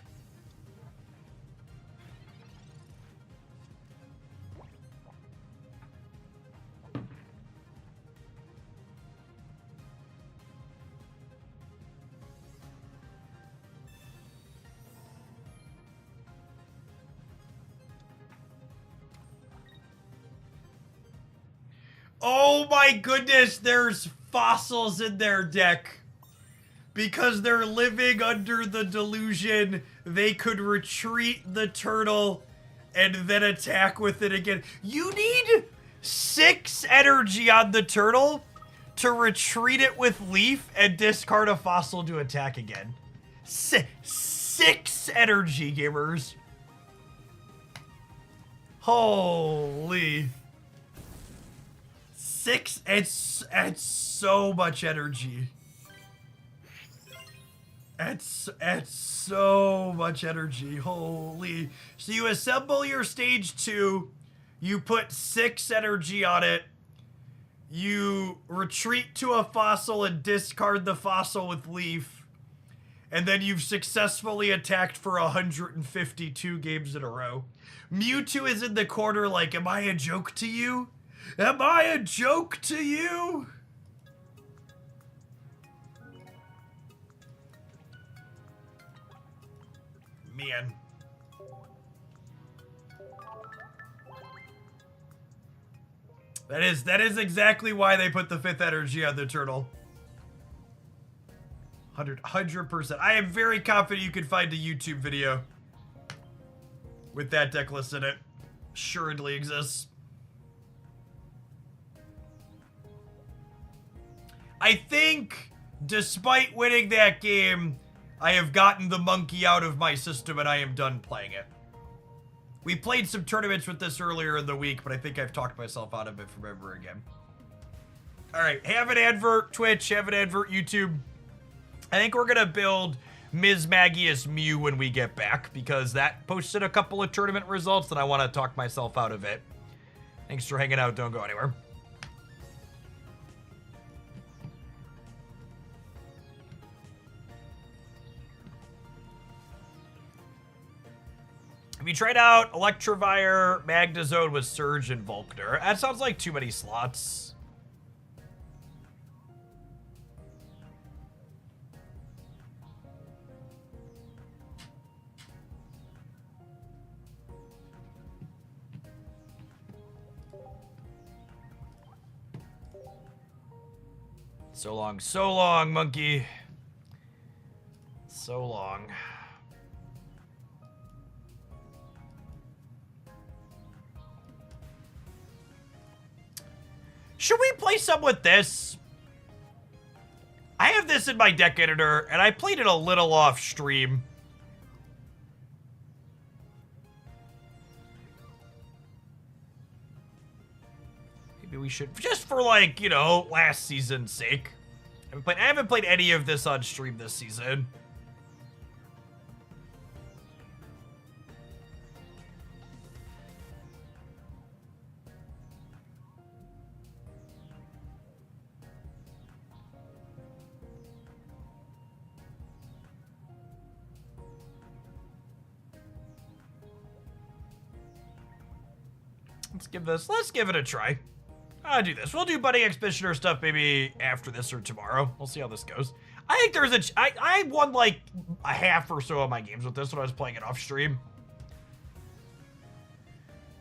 S1: Oh my goodness, there's fossils in their deck. Because they're living under the delusion they could retreat the turtle and then attack with it again. You need 6 energy on the turtle to retreat it with Leaf and discard a fossil to attack again. 6 energy, gamers. Holy... 6, it's so much energy. It's so much energy, holy. So you assemble your stage 2, you put 6 energy on it, you retreat to a fossil and discard the fossil with Leaf, and then you've successfully attacked for 152 games in a row. Mewtwo is in the corner like, am I a joke to you? Am I a joke to you? Man. That is exactly why they put the 5th energy on the turtle. 100%. I am very confident you can find a YouTube video with that deck list in it. Assuredly exists. I think, despite winning that game, I have gotten the monkey out of my system and I am done playing it. We played some tournaments with this earlier in the week, but I think I've talked myself out of it from ever again. All right, have an advert Twitch, have an advert YouTube. I think we're gonna build Ms. Magius Mew when we get back, because that posted a couple of tournament results and I want to talk myself out of it. Thanks for hanging out. Don't go anywhere. Have you tried out Electivire, Magnezone with Surge and Volkner? That sounds like too many slots. So long, monkey. So long. Should we play some with this? I have this in my deck editor, and I played it a little off stream. Maybe we should, just for like, you know, last season's sake. I haven't played any of this on stream this season. Let's give it a try. I'll do this. We'll do Budding Exhibitioner stuff maybe after this or tomorrow. We'll see how this goes. I think there's I won like a half or so of my games with this when I was playing it off stream.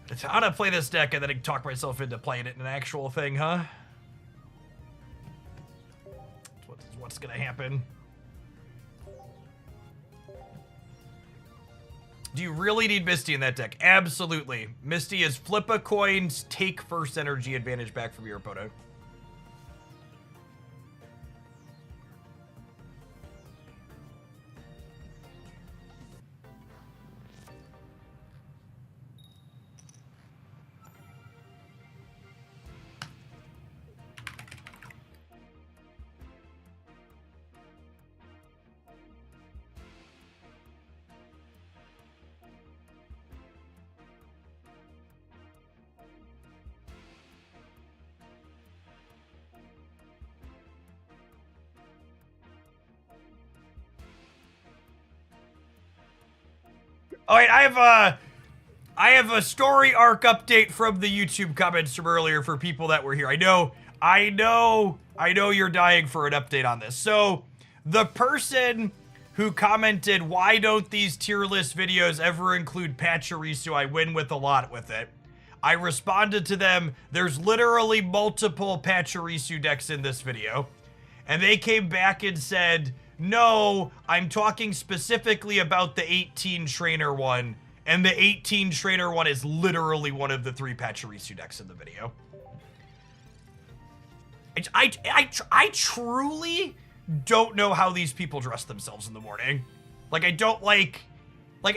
S1: It's how to play this deck and then talk myself into playing it in an actual thing, huh? What's gonna happen? Do you really need Misty in that deck? Absolutely. Misty is flip a coin, take first energy advantage back from your opponent. All right, I have a story arc update from the YouTube comments from earlier for people that were here. I know you're dying for an update on this. So, the person who commented, why don't these tier list videos ever include Pachirisu? I win with a lot with it. I responded to them, there's literally multiple Pachirisu decks in this video. And they came back and said, no, I'm talking specifically about the 18 trainer one, and the 18 trainer one is literally one of the 3 Pachirisu decks in the video. I truly don't know how these people dress themselves in the morning. Like, I don't like I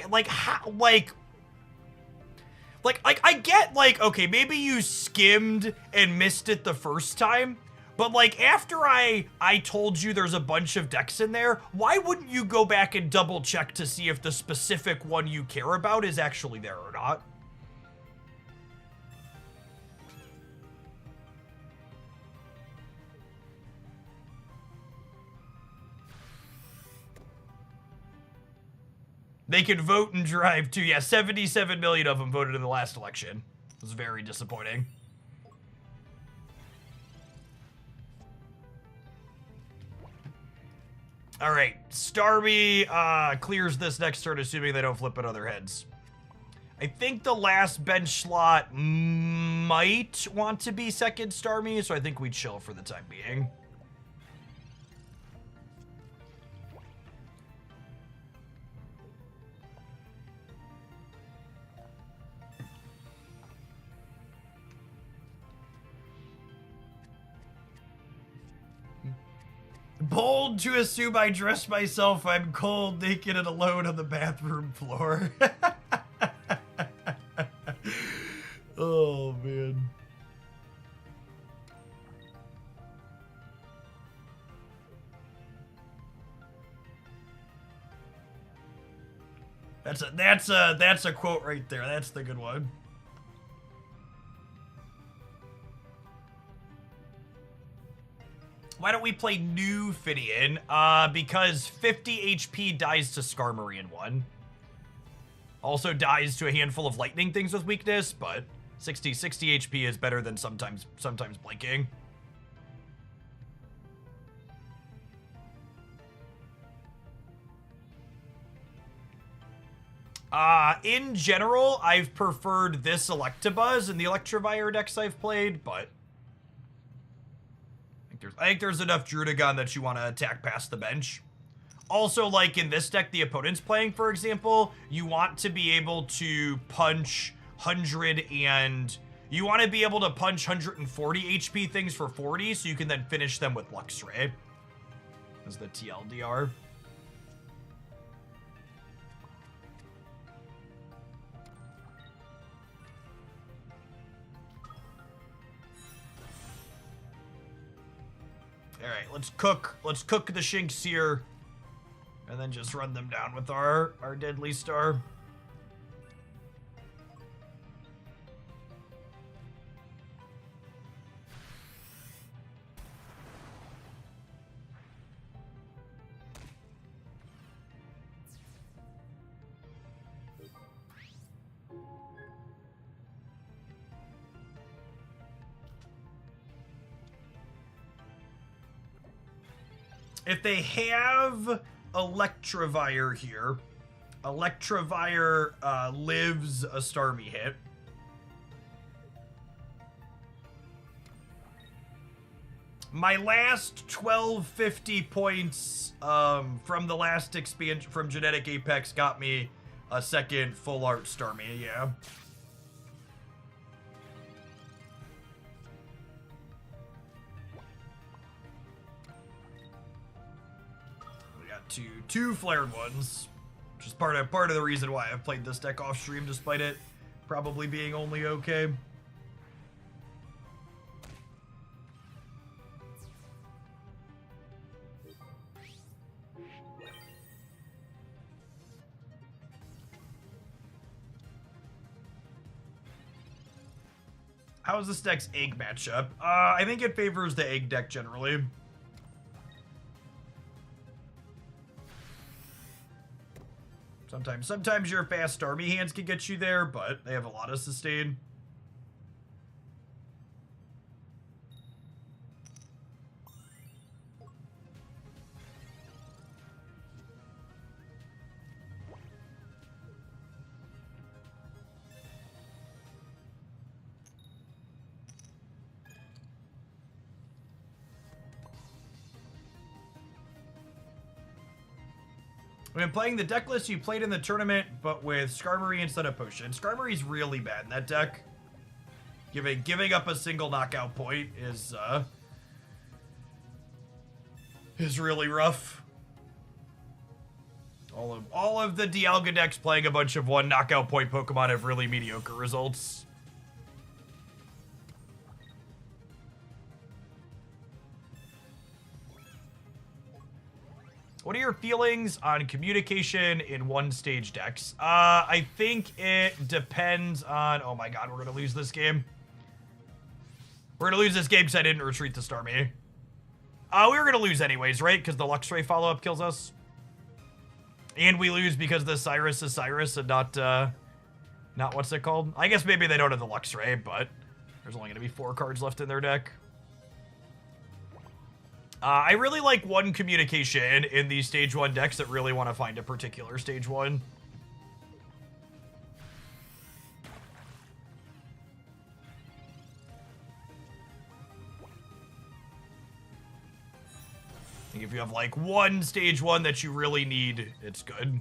S1: get, like, okay, maybe you skimmed and missed it the first time, but, like, after I told you there's a bunch of decks in there, why wouldn't you go back and double check to see if the specific one you care about is actually there or not? They can vote and drive too. Yeah, 77 million of them voted in the last election. It was very disappointing. All right, Starmie clears this next turn, assuming they don't flip it other heads. I think the last bench slot might want to be second Starmie, so I think we chill for the time being. Bold to assume I dress myself. I'm cold, naked, and alone on the bathroom floor. Oh, man. That's a quote right there. That's the good one. Why don't we play new Finian? Because 50 HP dies to Skarmory in one. Also dies to a handful of lightning things with weakness, but 60 HP is better than sometimes blinking. In general, I've preferred this Electabuzz in the Electivire decks I've played, but I think there's enough Druddigon that you want to attack past the bench. Also, like in this deck the opponent's playing, for example, you want to be able to punch 100 and... You want to be able to punch 140 HP things for 40, so you can then finish them with Luxray. As the TLDR. Alright, let's cook the Shinx here. And then just run them down with our Deadly Star. If they have Electivire here, Electivire lives a Starmie hit. My last 1250 points from the last expansion from Genetic Apex got me a second full art Starmie, yeah. Two flared ones, which is part of the reason why I've played this deck off stream, despite it probably being only okay. How is this deck's egg matchup? I think it favors the egg deck generally. Sometimes your fast Starmie hands can get you there, but they have a lot of sustain. When playing the deck list you played in the tournament, but with Skarmory instead of Potion. Skarmory's really bad in that deck. Giving up a single knockout point is really rough. All of the Dialga decks playing a bunch of one knockout point Pokemon have really mediocre results. What are your feelings on communication in one-stage decks? I think it depends on... Oh my god, we're going to lose this game. We're going to lose this game because I didn't retreat the Starmie. We were going to lose anyways, right? Because the Luxray follow-up kills us. And we lose because the Cyrus is Cyrus and not what's it called? I guess maybe they don't have the Luxray, but there's only going to be 4 cards left in their deck. I really like one communication in these stage 1 decks that really want to find a particular stage 1. I think if you have like one stage 1 that you really need, it's good.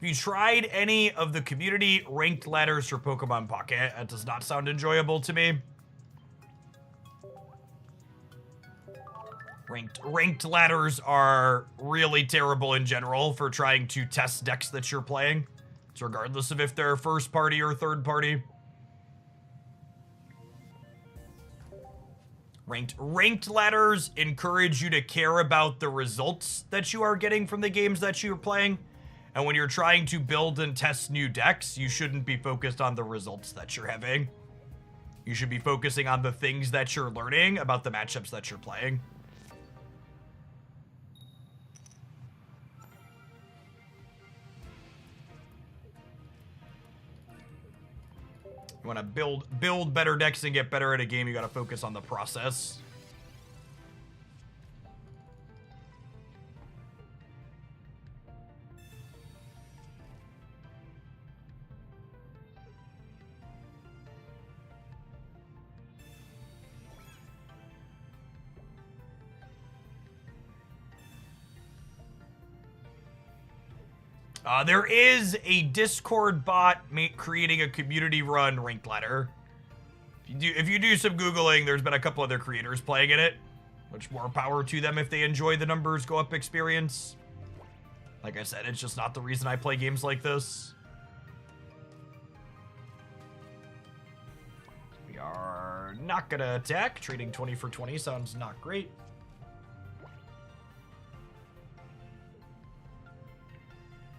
S1: Have you tried any of the community ranked ladders for Pokemon Pocket? That does not sound enjoyable to me. Ranked ladders are really terrible in general for trying to test decks that you're playing. It's regardless of if they're first party or third party. Ranked ladders encourage you to care about the results that you are getting from the games that you're playing. And when you're trying to build and test new decks, you shouldn't be focused on the results that you're having. You should be focusing on the things that you're learning about the matchups that you're playing. You want to build better decks and get better at a game, you got to focus on the process. There is a Discord bot creating a community-run ranked ladder. If you do some Googling, there's been a couple other creators playing in it. Much more power to them if they enjoy the numbers go up experience. Like I said, it's just not the reason I play games like this. We are not gonna attack. Trading 20 for 20 sounds not great.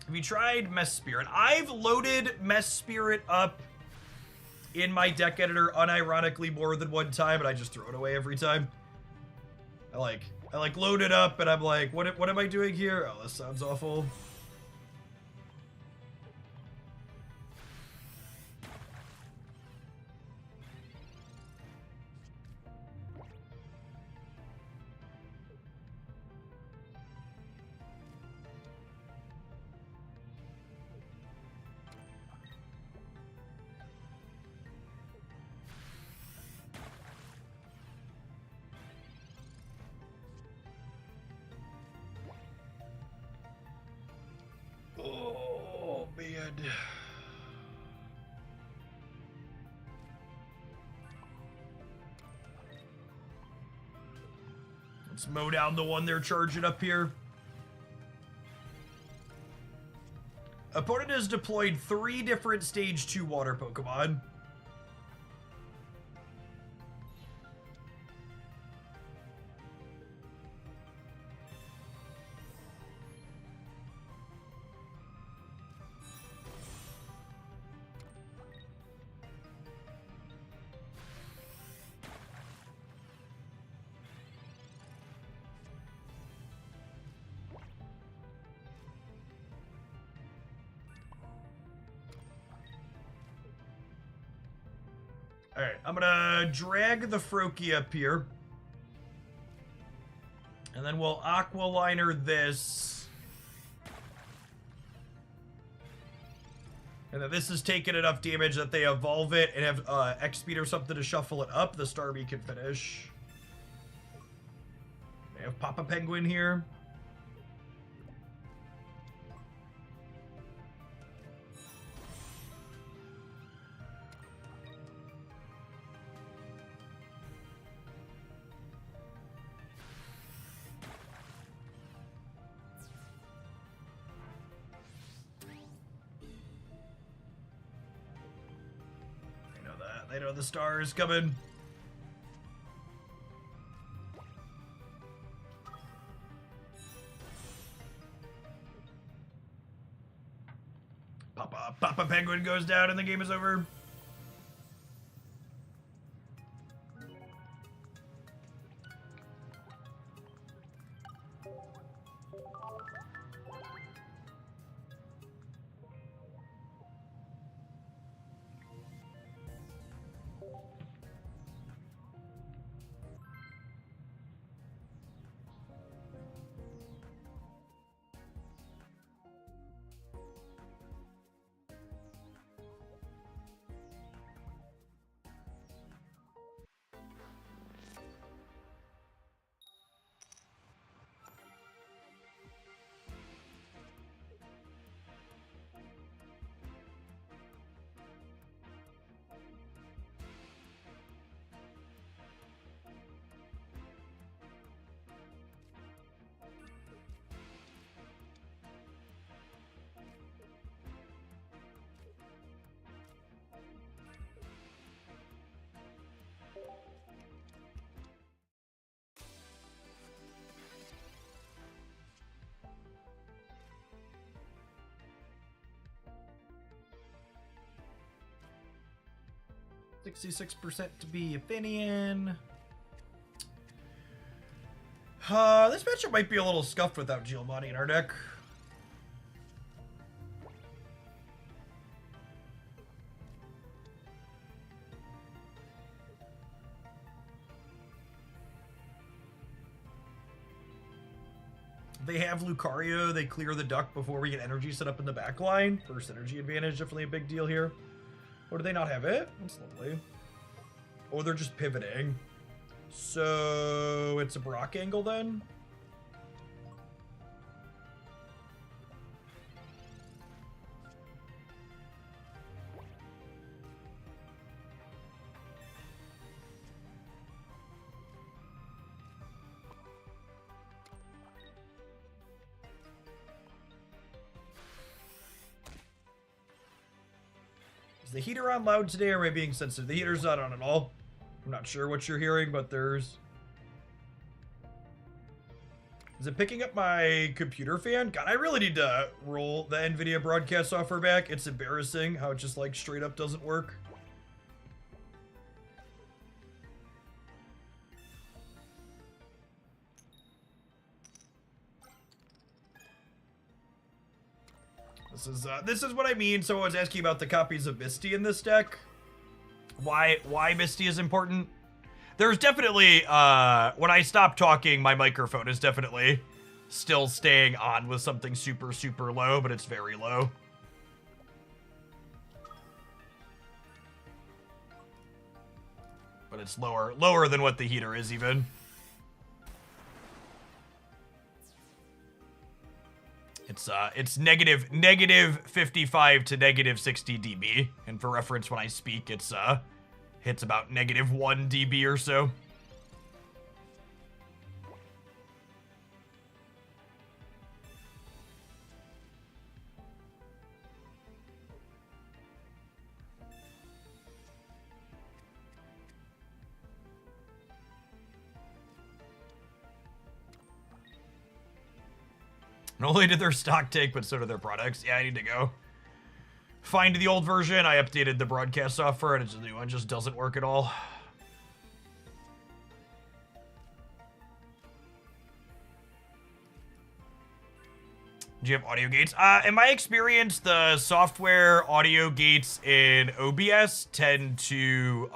S1: Have you tried Mess Spirit? I've loaded Mess Spirit up in my deck editor unironically more than one time, but I just throw it away every time. I load it up and I'm like, what am I doing here? Oh, this sounds awful. Oh, man. Let's mow down the one they're charging up here. Opponent has deployed 3 different stage 2 water Pokemon. Alright, I'm gonna drag the Froakie up here. And then we'll Aqualiner this. And then this has taken enough damage that they evolve it and have X-Speed or something to shuffle it up. The Starmie can finish. They have Papa Penguin here. They know the star is coming. Papa Penguin goes down and the game is over. 66% to be a Finian. This matchup might be a little scuffed without Giovanni in our deck. They have Lucario, they clear the duck before we get energy set up in the back line. First energy advantage, definitely a big deal here. Or do they not have it? That's lovely. Oh, they're just pivoting. So it's a Brock angle then? Is the heater on loud today, or am I being sensitive? The heater's not on at all. I'm not sure what you're hearing, but there's... Is it picking up my computer fan? God, I really need to roll the NVIDIA broadcast software back. It's embarrassing how it just, like, straight up doesn't work. This is what I mean. Someone was asking about the copies of Misty in this deck. Why Misty is important? There's definitely, when I stop talking, my microphone is definitely still staying on with something super, super low, but it's very low. But it's lower than what the heater is even. It's negative 55 to negative 60 dB, and for reference, when I speak, it's hits about negative 1 dB or so. Not only did their stock take, but so did their products. Yeah, I need to go find the old version. I updated the broadcast software, and the new one just doesn't work at all. Do you have audio gates? In my experience, the software audio gates in OBS tend to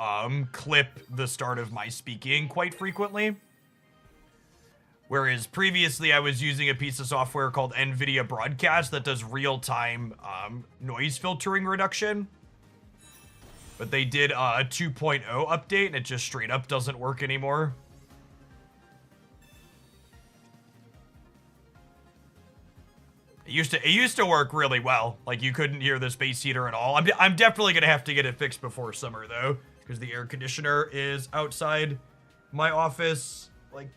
S1: clip the start of my speaking quite frequently. Whereas previously I was using a piece of software called NVIDIA Broadcast that does real-time noise filtering reduction. But they did a 2.0 update and it just straight up doesn't work anymore. It used to work really well. Like, you couldn't hear the space heater at all. I'm definitely gonna have to get it fixed before summer though, because the air conditioner is outside my office, like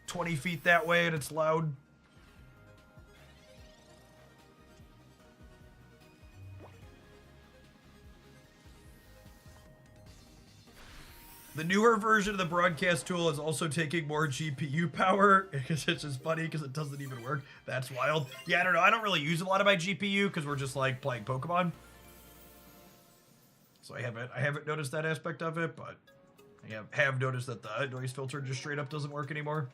S1: 20 feet that way, and it's loud. The newer version of the broadcast tool is also taking more GPU power. It's just funny because it doesn't even work. That's wild. Yeah, I don't know. I don't really use a lot of my GPU because we're just like playing Pokemon. So I haven't noticed that aspect of it, but I have noticed that the noise filter just straight up doesn't work anymore.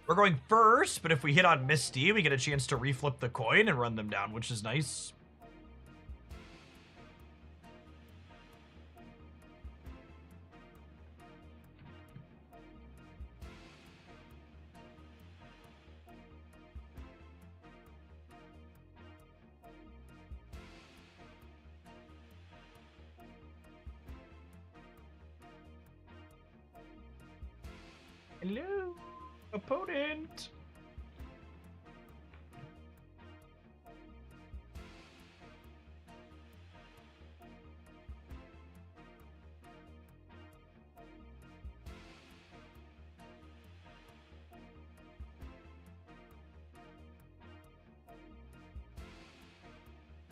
S1: We're going first, but if we hit on Misty, we get a chance to reflip the coin and run them down, which is nice. Hello, opponent.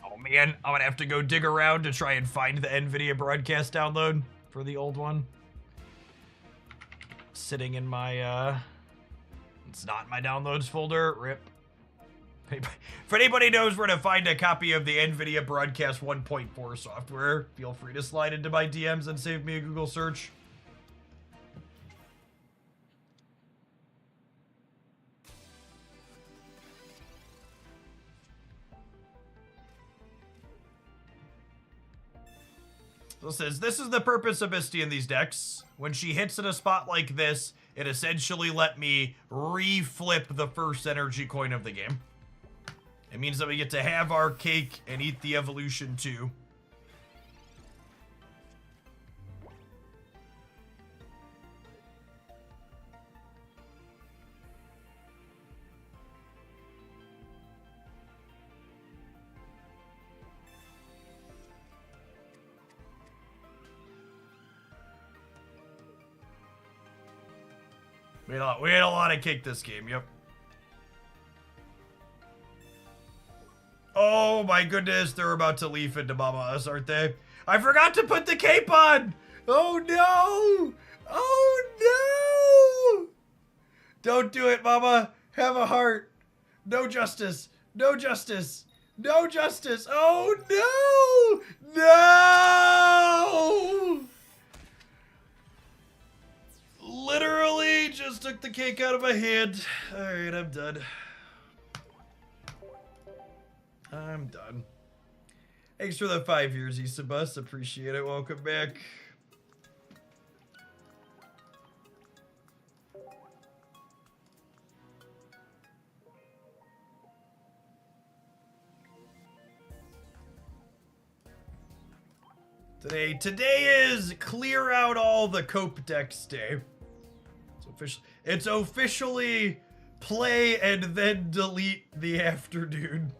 S1: Oh man, I'm gonna have to go dig around to try and find the NVIDIA broadcast download for the old one. Sitting in my, it's not in my downloads folder, rip. If anybody knows where to find a copy of the NVIDIA Broadcast 1.4 software, feel free to slide into my DMs and save me a Google search. So it says, this is the purpose of Misty in these decks. When she hits in a spot like this, it essentially let me re-flip the first energy coin of the game. It means that we get to have our cake and eat the evolution too. We had a lot of cake this game, yep. Oh my goodness, they're about to leaf into Mama Us, aren't they? I forgot to put the cape on! Oh no! Oh no! Don't do it, Mama! Have a heart! No justice! No justice! No justice! Oh no! No! Literally just took the cake out of my hand. Alright, I'm done. I'm done. Thanks for the 5 years, Isabus. Appreciate it. Welcome back. Today is clear out all the cope decks day. It's officially play and then delete the afternoon.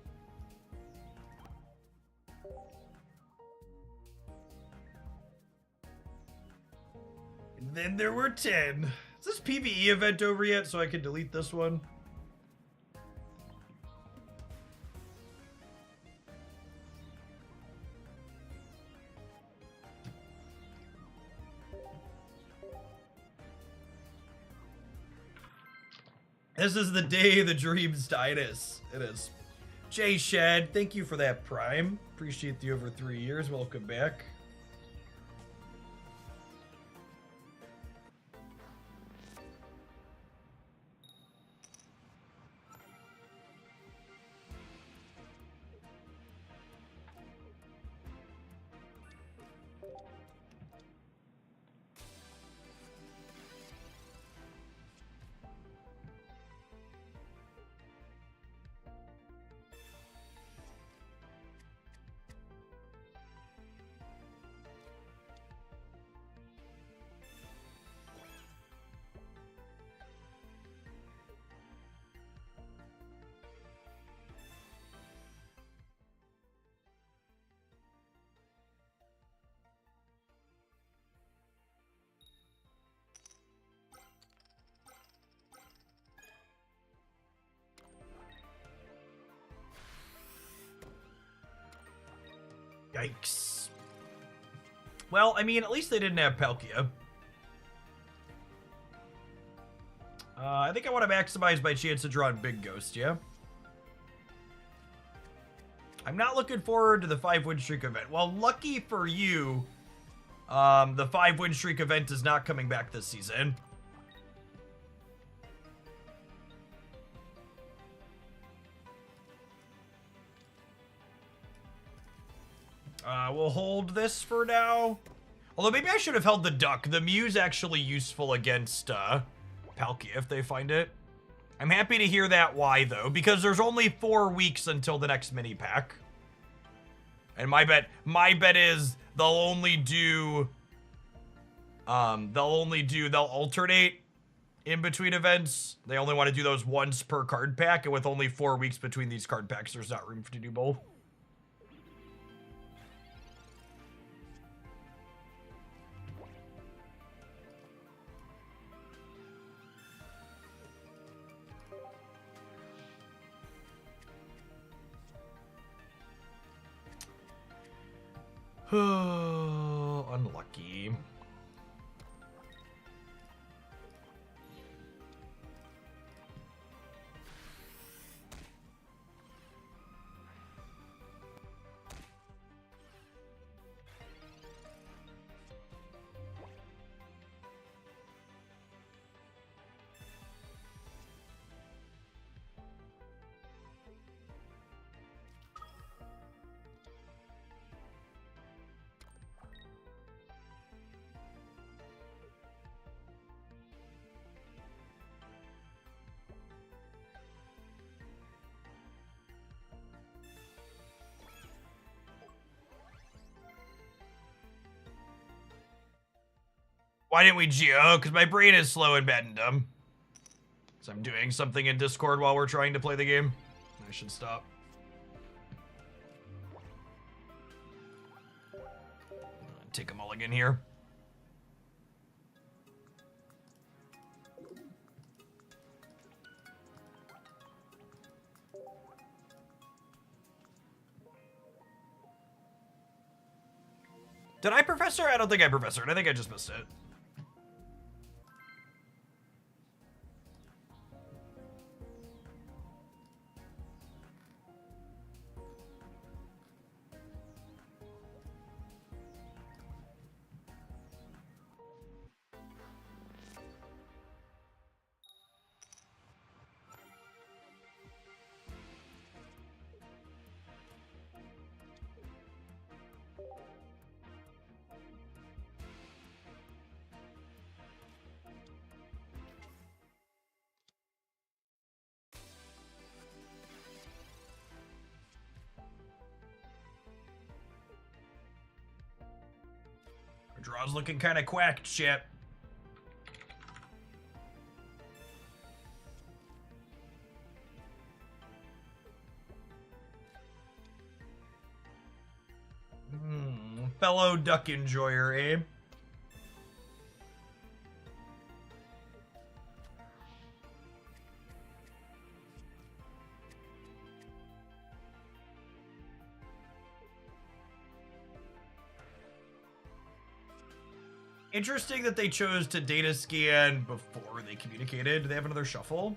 S1: And then there were 10. Is this PvE event over yet so I can delete this one? This is the day the dreams die. It is. It is. Jay Shad, thank you for that prime. Appreciate the over 3 years. Welcome back. Yikes. Well, I mean, at least they didn't have Palkia. I think I want to maximize my chance of drawing Big Ghost, yeah? I'm not looking forward to the 5-win streak event. Well, lucky for you, the 5-win streak event is not coming back this season. We'll hold this for now. Although maybe I should have held the duck. The Mew's actually useful against Palkia if they find it. I'm happy to hear that why though, because there's only 4 weeks until the next mini pack. And my bet is they'll alternate in between events. They only want to do those once per card pack, and with only 4 weeks between these card packs, there's not room to do both. Unlucky. Why didn't we Geo? Because my brain is slow and bad and dumb. So I'm doing something in Discord while we're trying to play the game. I should stop. Take a mulligan here. Did I Professor? I don't think I Professored. I think I just missed it. Our draw's looking kind of quacked, shit. Fellow duck enjoyer, eh? Interesting that they chose to data scan before they communicated. Do they have another shuffle?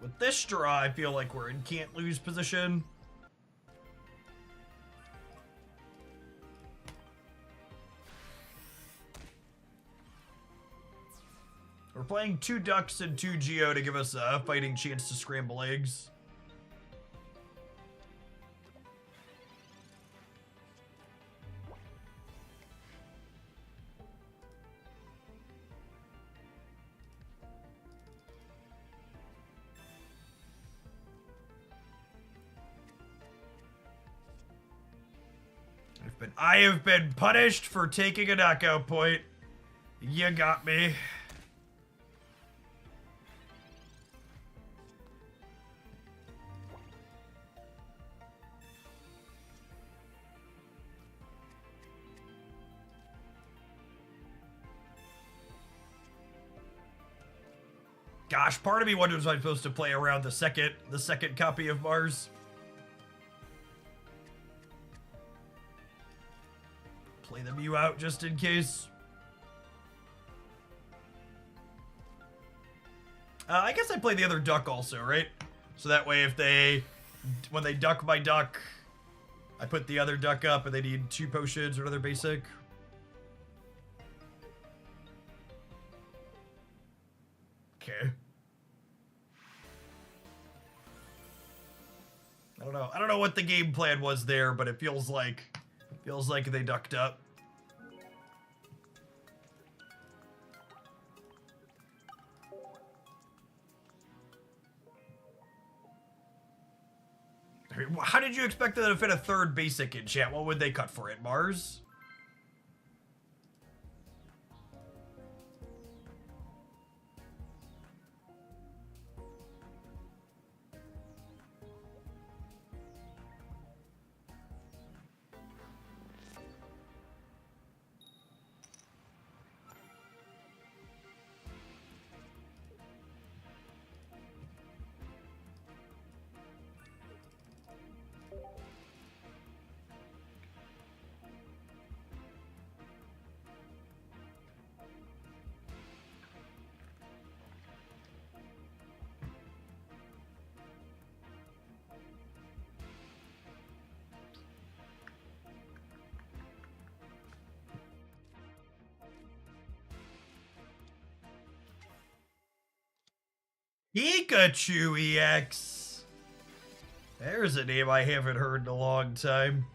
S1: With this draw, I feel like we're in can't lose position. We're playing 2 ducks and 2 Geo to give us a fighting chance to scramble eggs. I have been punished for taking a knockout point. You got me. Gosh, part of me wonders if I'm supposed to play around the second copy of Mars. Play the Mew out just in case. I guess I play the other duck also, right? So that way when they duck my duck, I put the other duck up and they need 2 potions or another basic. Okay. I don't know what the game plan was there, but it feels like they ducked up. How did you expect them to fit a 3rd basic in, chat? What would they cut for it? Mars? Pikachu EX. There's a name I haven't heard in a long time.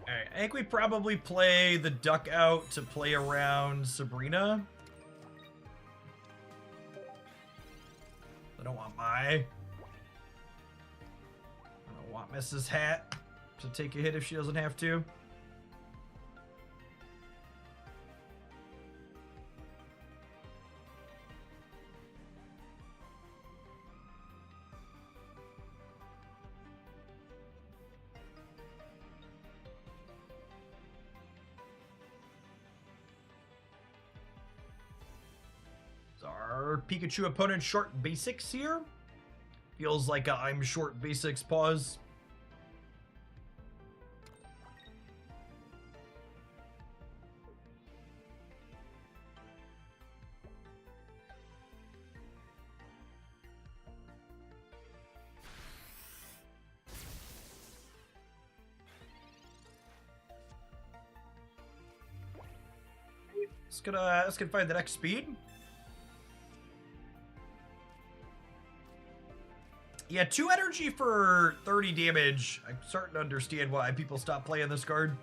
S1: Alright, I think we probably play the duck out to play around Sabrina. I don't want Mrs. Hat to take a hit if she doesn't have to. Our Pikachu opponent short basics here. Feels like a I'm short basics pause. Let's gonna find the next speed. Yeah, 2 energy for 30 damage. I'm starting to understand why people stop playing this card.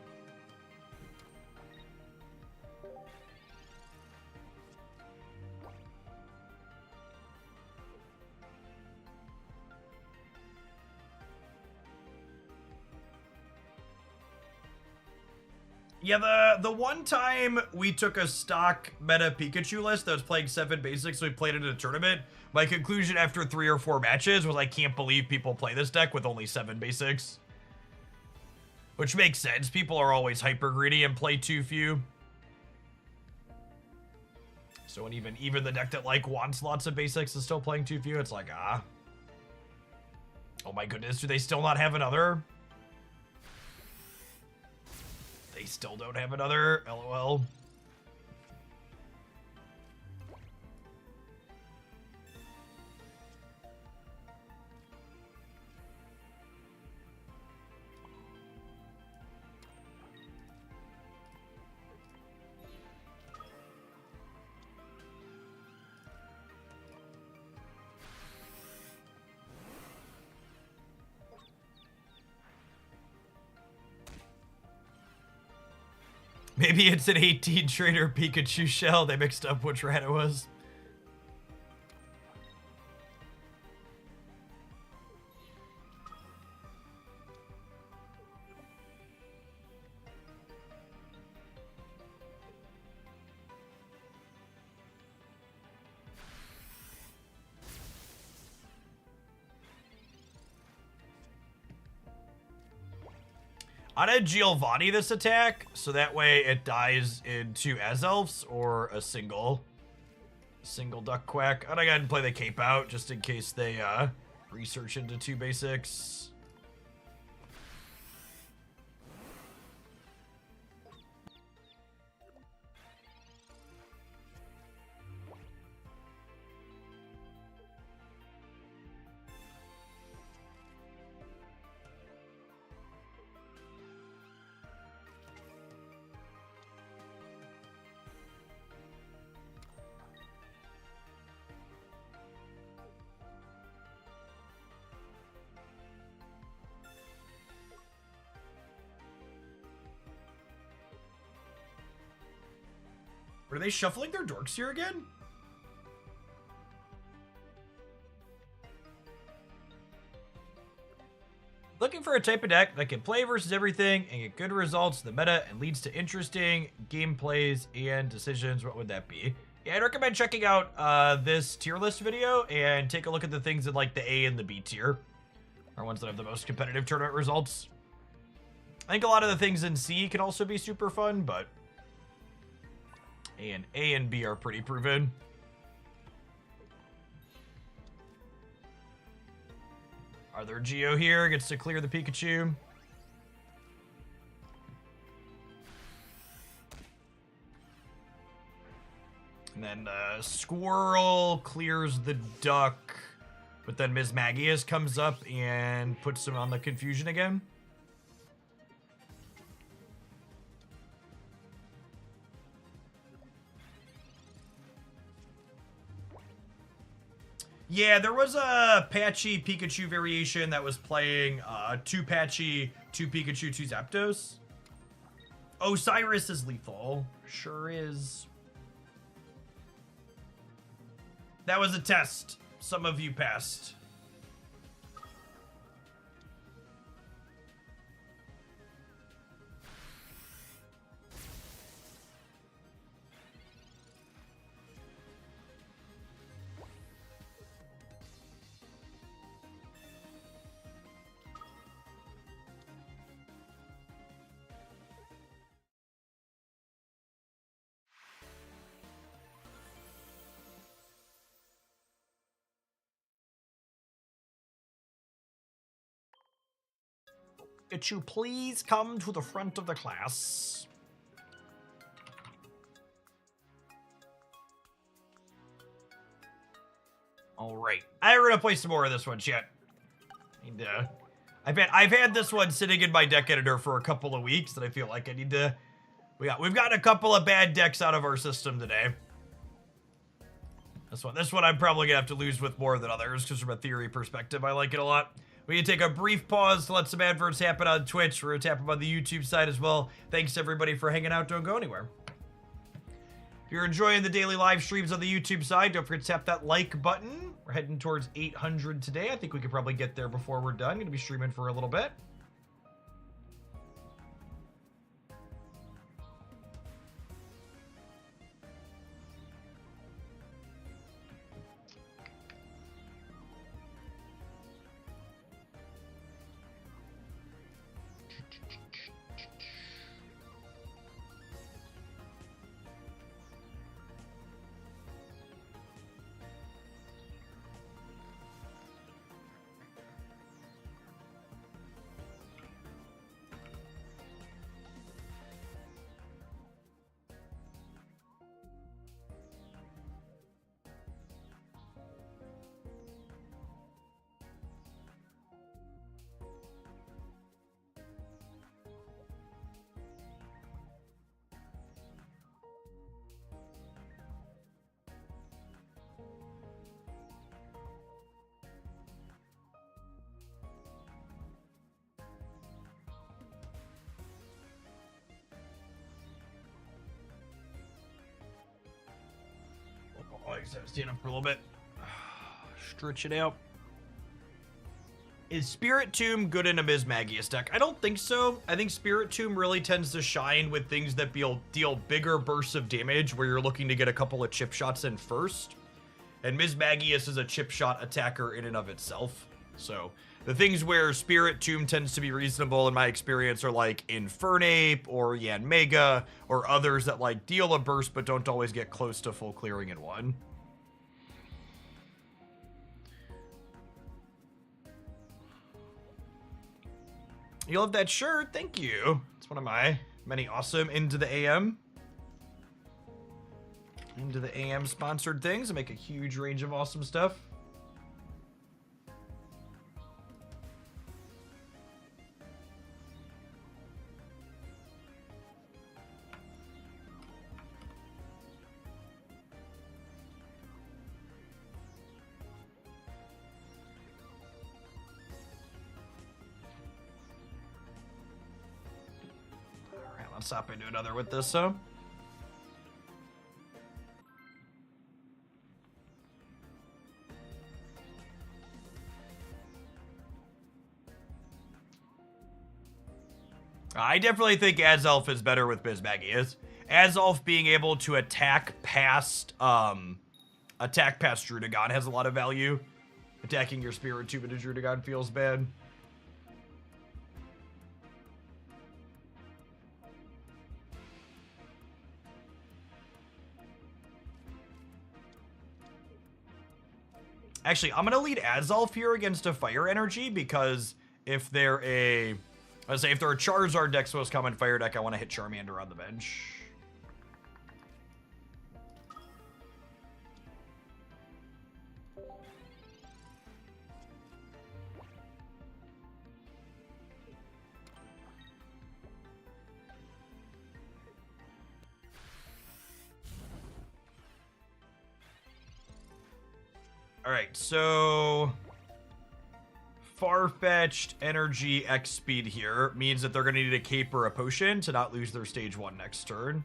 S1: Yeah, the one time we took a stock meta Pikachu list that was playing 7 basics, so we played it in a tournament, my conclusion after 3 or 4 matches was I can't believe people play this deck with only 7 basics. Which makes sense. People are always hyper greedy and play too few. So when even the deck that like wants lots of basics is still playing too few, it's like, ah. Oh my goodness, do they still not have another? They still don't have another, LOL. Maybe it's an 18 trainer Pikachu shell. They mixed up which rat it was. I'm gonna Giovanni this attack, so that way it dies into Azelfs or a single Duck Quack. I'm gonna go ahead and play the Cape out, just in case they research into 2 basics. Are they shuffling their dorks here again? Looking for a type of deck that can play versus everything and get good results in the meta and leads to interesting gameplays and decisions. What would that be? Yeah, I'd recommend checking out this tier list video and take a look at the things in like the A and the B tier. Are ones that have the most competitive tournament results. I think a lot of the things in C can also be super fun, but A and B are pretty proven. Other Geo here gets to clear the Pikachu. And then Squirrel clears the duck. But then Ms. Magius comes up and puts him on the confusion again. Yeah, there was a patchy Pikachu variation that was playing 2 patchy, 2 Pikachu, 2 Zapdos. Osiris is lethal. Sure is. That was a test. Some of you passed. Could you please come to the front of the class? All right, we're gonna play some more of this one, chat. And, I've had this one sitting in my deck editor for a couple of weeks, and I feel like I need to. We've gotten a couple of bad decks out of our system today. This one I'm probably gonna have to lose with more than others, because from a theory perspective, I like it a lot. We can take a brief pause to let some adverts happen on Twitch. We're going to tap them on the YouTube side as well. Thanks everybody for hanging out. Don't go anywhere. If you're enjoying the daily live streams on the YouTube side, don't forget to tap that like button. We're heading towards 800 today. I think we could probably get there before we're done. Going to be streaming for a little bit. Stand up for a little bit. Stretch it out. Is Spirit Tomb good in a Ms. Magius deck? I don't think so. I think Spirit Tomb really tends to shine with things that deal bigger bursts of damage where you're looking to get a couple of chip shots in first. And Ms. Magius is a chip shot attacker in and of itself. So the things where Spirit Tomb tends to be reasonable in my experience are like Infernape or Yanmega or others that like deal a burst but don't always get close to full clearing in one. You love that shirt? Thank you. It's one of my many awesome Into the AM sponsored things. I make a huge range of awesome stuff. Let's hop into another with this, so. I definitely think Azelf is better with Bismagius. Azelf being able to attack past Drudagon has a lot of value. Attacking your Spirit Tube into Drudagon feels bad. Actually, I'm gonna lead Azalf here against a Fire Energy because if they're a, let's say if they're a Charizard deck's most common Fire deck, I want to hit Charmander on the bench. Alright, so far-fetched energy X speed here means that they're going to need a cape or a potion to not lose their stage 1 next turn.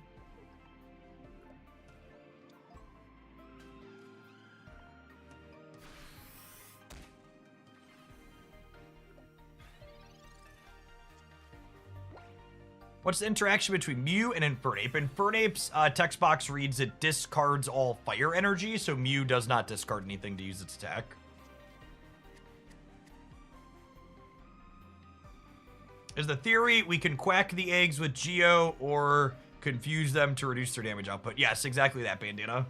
S1: What's the interaction between Mew and Infernape? Infernape's text box reads it discards all fire energy, so Mew does not discard anything to use its attack. Is the theory we can quack the eggs with Geo or confuse them to reduce their damage output? Yes, exactly that, Bandana.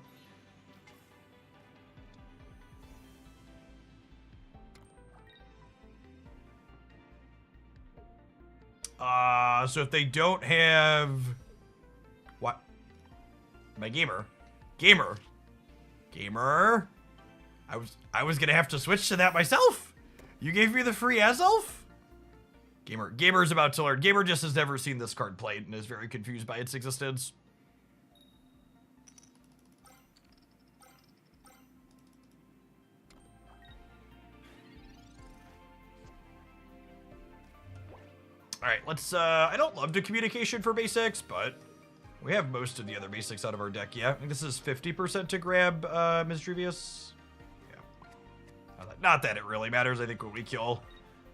S1: So if they don't have... What? My gamer. Gamer. I was gonna have to switch to that myself. You gave me the free Azalf? Gamer's about to learn. Gamer just has never seen this card played and is very confused by its existence. Alright, let's, I don't love the communication for basics, but we have most of the other basics out of our deck, yeah. I think this is 50% to grab, Misdrevious. Yeah. Not that it really matters. I think when we kill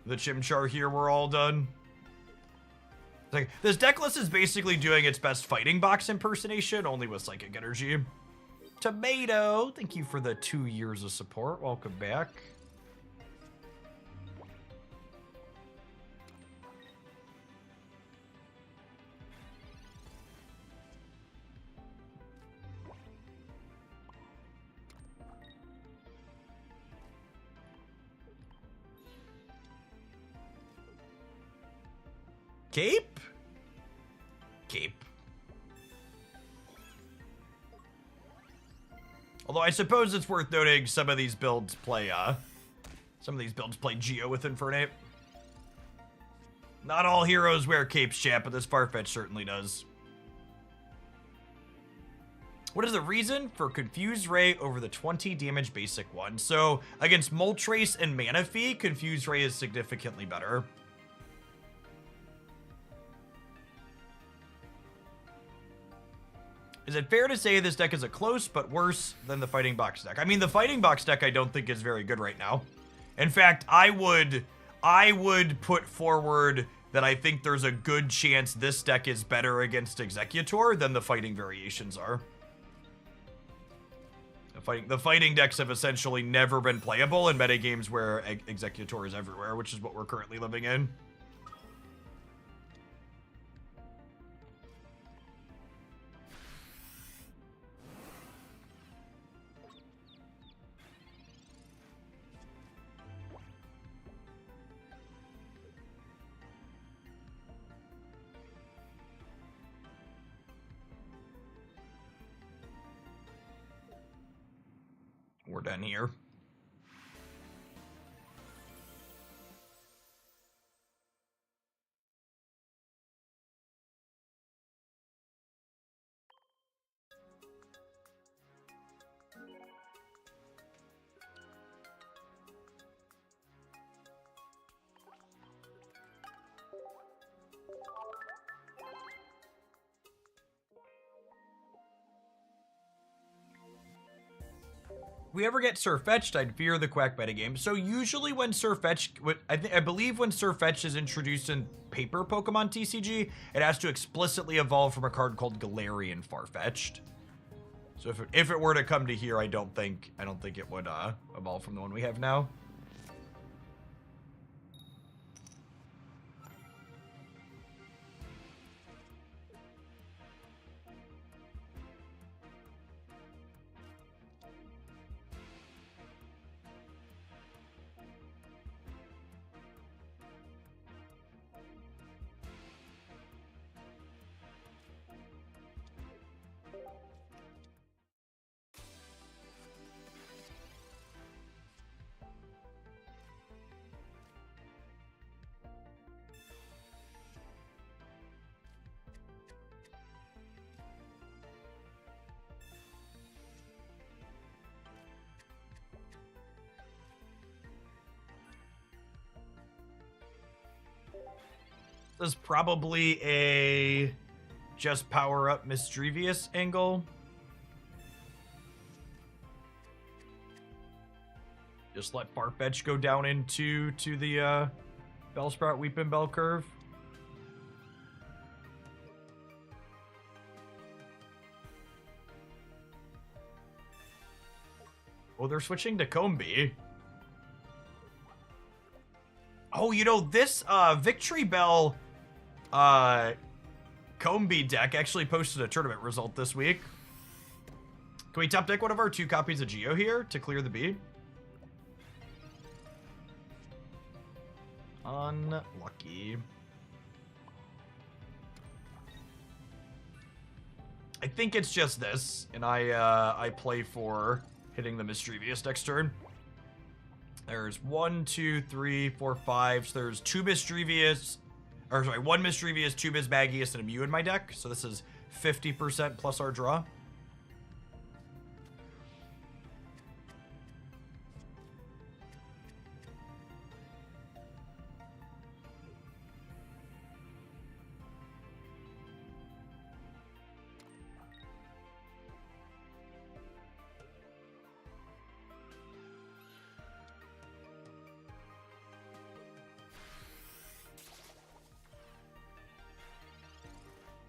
S1: the Chimchar here, we're all done. Like, this deck list is basically doing its best fighting box impersonation, only with Psychic Energy. Tomato, thank you for the 2 years of support. Welcome back. Cape? Cape. Although I suppose it's worth noting some of these builds play, Geo with Infernape. Not all heroes wear capes, chat, but this Farfetch certainly does. What is the reason for Confused Ray over the 20 damage basic one? So, against Moltres and Manaphy, Confused Ray is significantly better. Is it fair to say this deck is a close but worse than the Fighting Box deck? I mean, the Fighting Box deck I don't think is very good right now. In fact, I would put forward that I think there's a good chance this deck is better against Executor than the fighting variations are. The fighting decks have essentially never been playable in metagames where Executor is everywhere, which is what we're currently living in. We're done here. If we ever get Surfetched, I'd fear the Quack metagame. So usually when Surfetched, I believe when Surfetched is introduced in paper Pokemon TCG, it has to explicitly evolve from a card called Galarian Farfetch'd. So if it were to come to here, I don't think it would evolve from the one we have now. is probably a just power up Mischievous angle. Just let Farfetch go down into the Bellsprout Weeping Bell curve. Oh, they're switching to Combee. Oh, you know, this Victory Bell Combee deck actually posted a tournament result this week. Can we top deck one of our 2 copies of Geo here to clear the B? Unlucky. I think it's just this, and I play for hitting the Mischievous next turn. There's 1, 2, 3, 4, 5. So there's 2 Mischievous, or sorry, 1 Mischievous, 2 Mismagius, and a Mew in my deck. So this is 50% plus our draw.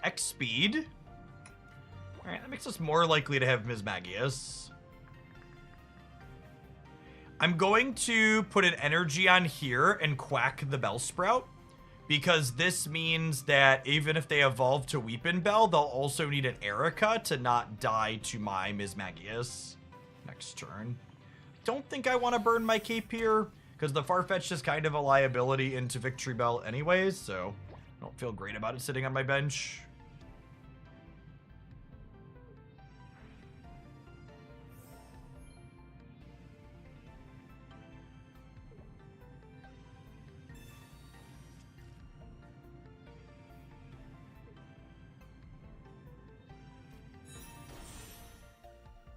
S1: X speed. Alright, that makes us more likely to have Mismagius. I'm going to put an energy on here and quack the Bellsprout, because this means that even if they evolve to Weepin' Bell, they'll also need an Erica to not die to my Mismagius next turn. Don't think I want to burn my cape here, because the Farfetch'd is kind of a liability into Victory Bell anyways, so I don't feel great about it sitting on my bench.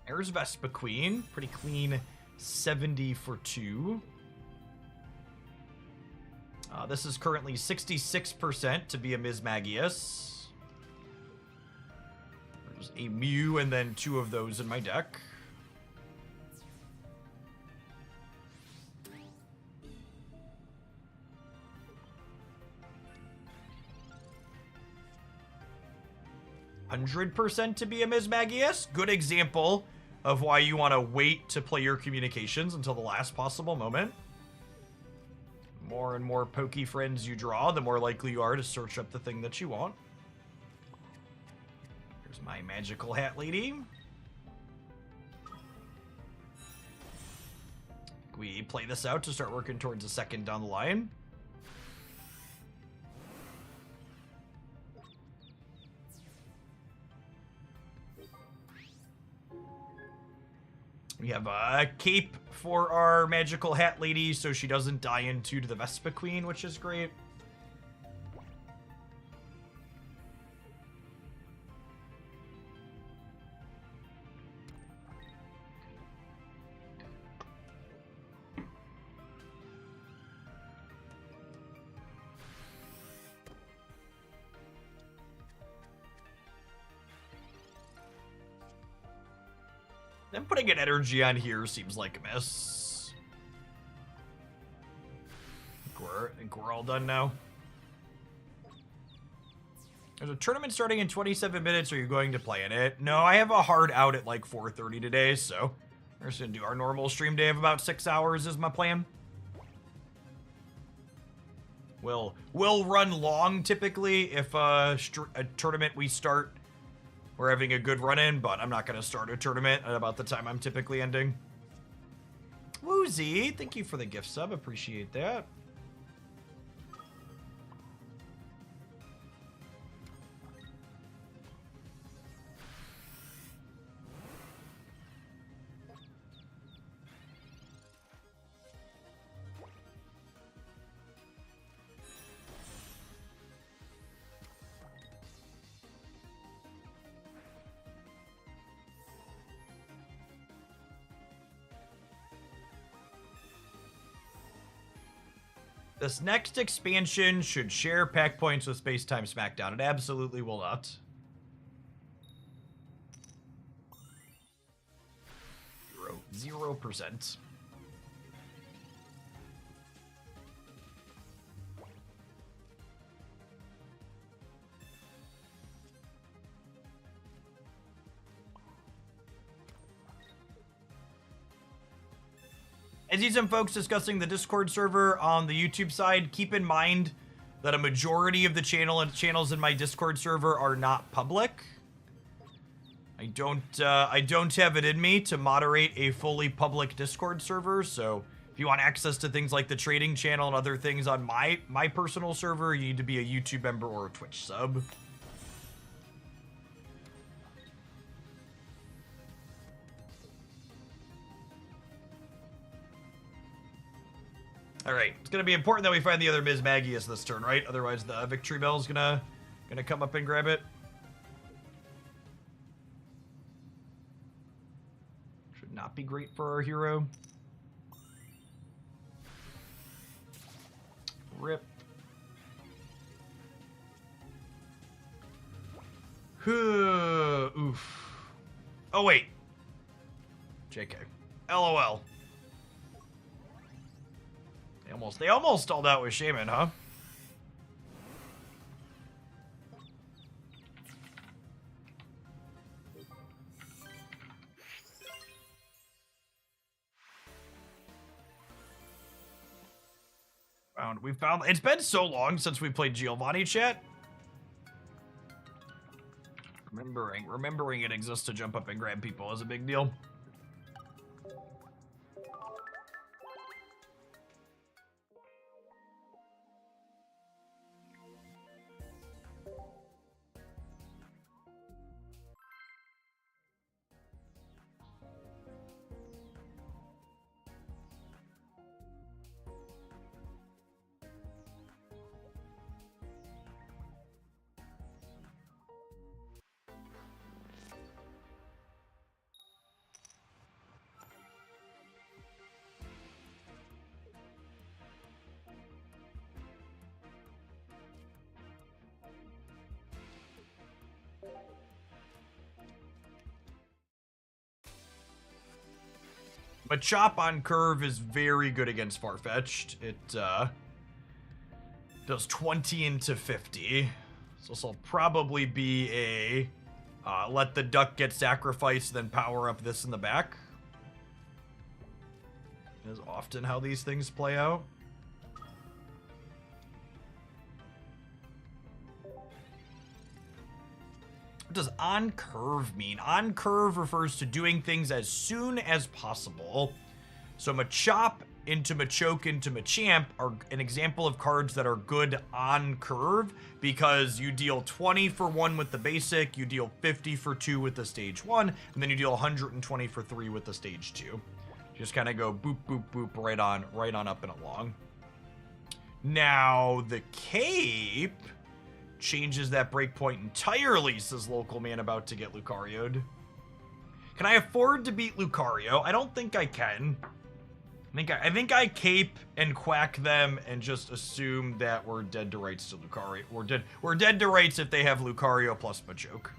S1: There's Vespa Queen. Pretty clean 70 for 2. This is currently 66% to be a Mismagius. There's a Mew and then 2 of those in my deck. %100% to be a Mismagius. Good example of why you want to wait to play your communications until the last possible moment. More and more pokey friends you draw, the more likely you are to search up the thing that you want. Here's my magical hat lady. We play this out to start working towards a second down the line. We have a cape for our magical hat lady so she doesn't die into the Vespa Queen, which is great. Then putting an energy on here seems like a miss. I think we're all done now. There's a tournament starting in 27 minutes. Are you going to play in it? No, I have a hard out at like 4:30 today, so we're just going to do our normal stream day of about 6 hours is my plan. We'll run long typically if a tournament we start, we're having a good run-in, but I'm not going to start a tournament at about the time I'm typically ending. Woozy, thank you for the gift sub. Appreciate that. This next expansion should share pack points with Space Time Smackdown. It absolutely will not. 0%. I see some folks discussing the Discord server on the YouTube side. Keep in mind that a majority of the channels in my Discord server are not public. I don't have it in me to moderate a fully public Discord server, so if you want access to things like the trading channel and other things on my personal server, you need to be a YouTube member or a Twitch sub. All right, it's gonna be important that we find the other Ms. Magius this turn, right? Otherwise, the victory bell's gonna come up and grab it. Should not be great for our hero. Rip. Oof. Oh wait. JK. LOL. They almost stalled out with Shaman, huh? We found it's been so long since we played Giovanni, chat. Remembering it exists to jump up and grab people is a big deal. Machop on curve is very good against Farfetch'd. It does 20 into 50. So this will probably be a let the duck get sacrificed, then power up this in the back. Is often how these things play out. What does on curve mean? On curve refers to doing things as soon as possible. So Machop into Machoke into Machamp are an example of cards that are good on curve because you deal 20 for 1 with the basic, you deal 50 for 2 with the stage 1, and then you deal 120 for 3 with the stage 2. You just kind of go boop, boop, boop, right on up and along. Now, the cape changes that breakpoint entirely, says Local Man about to get Lucario'd. Can I afford to beat Lucario? I don't think I can. I think I cape and quack them and just assume that we're dead to rights to Lucario. We're dead to rights if they have Lucario plus Machoke.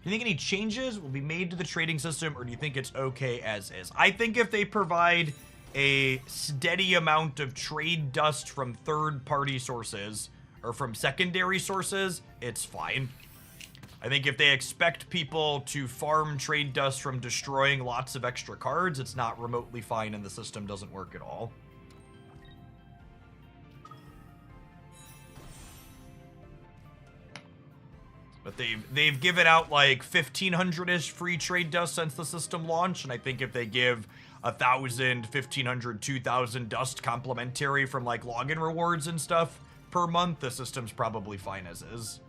S1: Do you think any changes will be made to the trading system, or do you think it's okay as is? I think if they provide a steady amount of trade dust from third-party sources, or from secondary sources, it's fine. I think if they expect people to farm trade dust from destroying lots of extra cards, it's not remotely fine and the system doesn't work at all. But they've given out like 1,500-ish free trade dust since the system launched, and I think if they give 1,000, 1,500, 2,000 dust complimentary from like login rewards and stuff per month, the system's probably fine as is.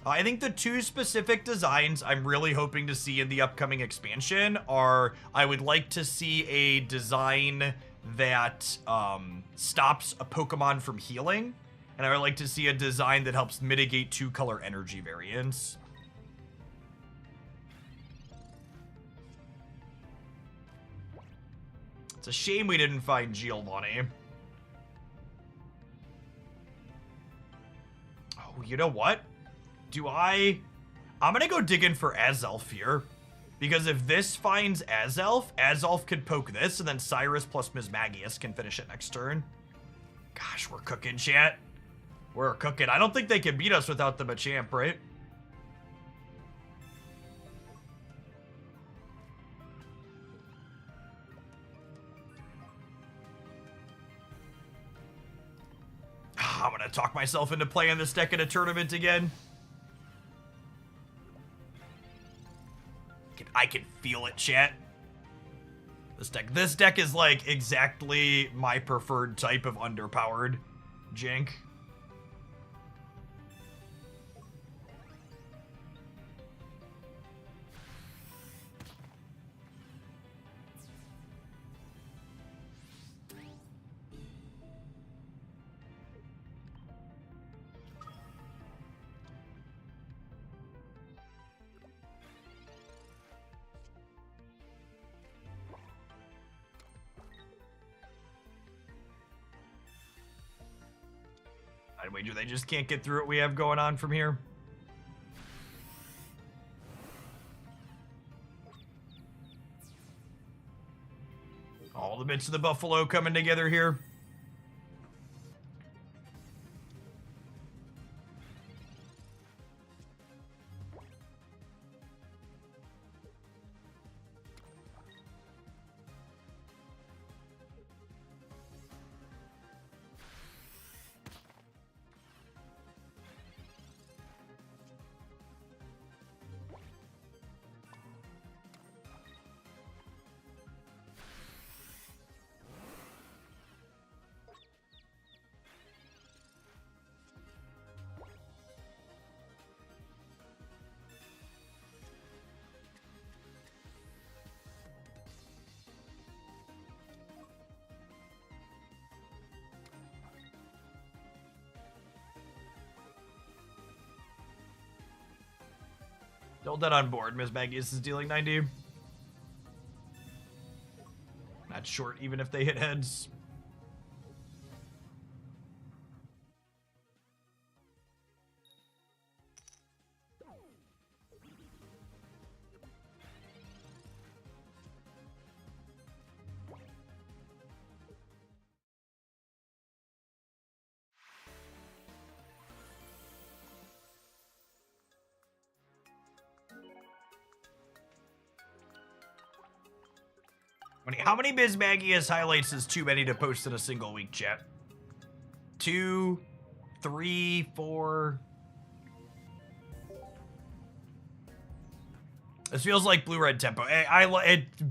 S1: I think the two specific designs I'm really hoping to see in the upcoming expansion are, I would like to see a design that stops a Pokemon from healing. And I would like to see a design that helps mitigate 2-color energy variants. It's a shame we didn't find Giovanni. Oh, you know what? I'm gonna go digging for Azelf here. Because if this finds Azelf could poke this, and then Cyrus plus Mismagius can finish it next turn. Gosh, we're cooking, chat. We're cooking. I don't think they can beat us without the Machamp, right? I'm gonna talk myself into playing this deck in a tournament again. I can feel it, chat. This deck is like exactly my preferred type of underpowered jank. I'd wager they just can't get through what we have going on from here. All the bits of the buffalo coming together here. Hold that on board. Mismagius is dealing 90. Not short, even if they hit heads. How many Mismagius highlights is too many to post in a single week, chat? 2, 3, 4. This feels like blue-red tempo.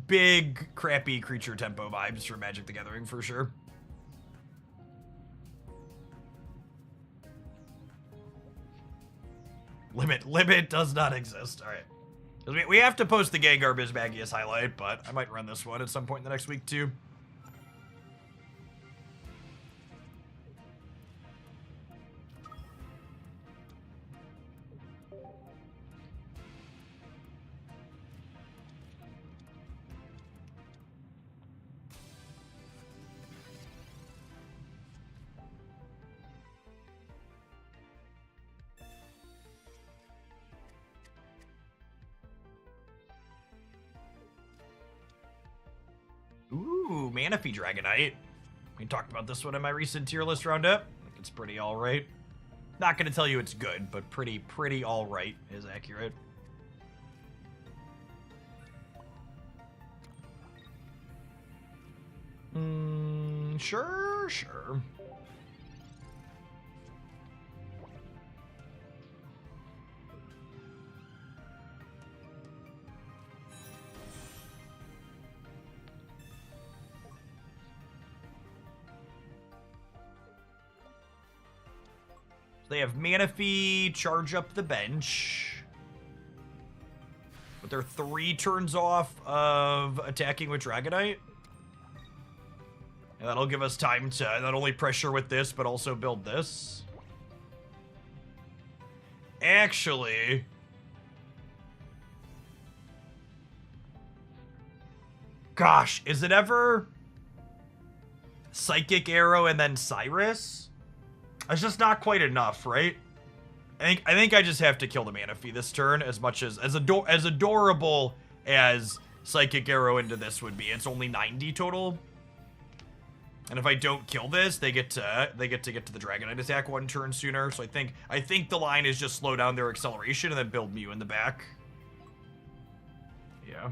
S1: Big, crappy creature tempo vibes for Magic the Gathering, for sure. Limit does not exist. All right. We have to post the Gengar Mismagius highlight, but I might run this one at some point in the next week, too. Ooh, Manaphy Dragonite. We talked about this one in my recent tier list roundup. I think it's pretty alright. Not gonna tell you it's good, but pretty alright is accurate. Sure. They have Manaphy charge up the bench. But they're 3 turns off of attacking with Dragonite. And that'll give us time to not only pressure with this, but also build this. Actually... Gosh, is it ever... Psychic Arrow and then Cyrus? That's just not quite enough, right? I think I just have to kill the Manaphy this turn, as much as adorable as Psychic Arrow into this would be. It's only 90 total. And if I don't kill this, they get to get to the Dragonite attack one turn sooner. So I think the line is just slow down their acceleration and then build Mew in the back. Yeah.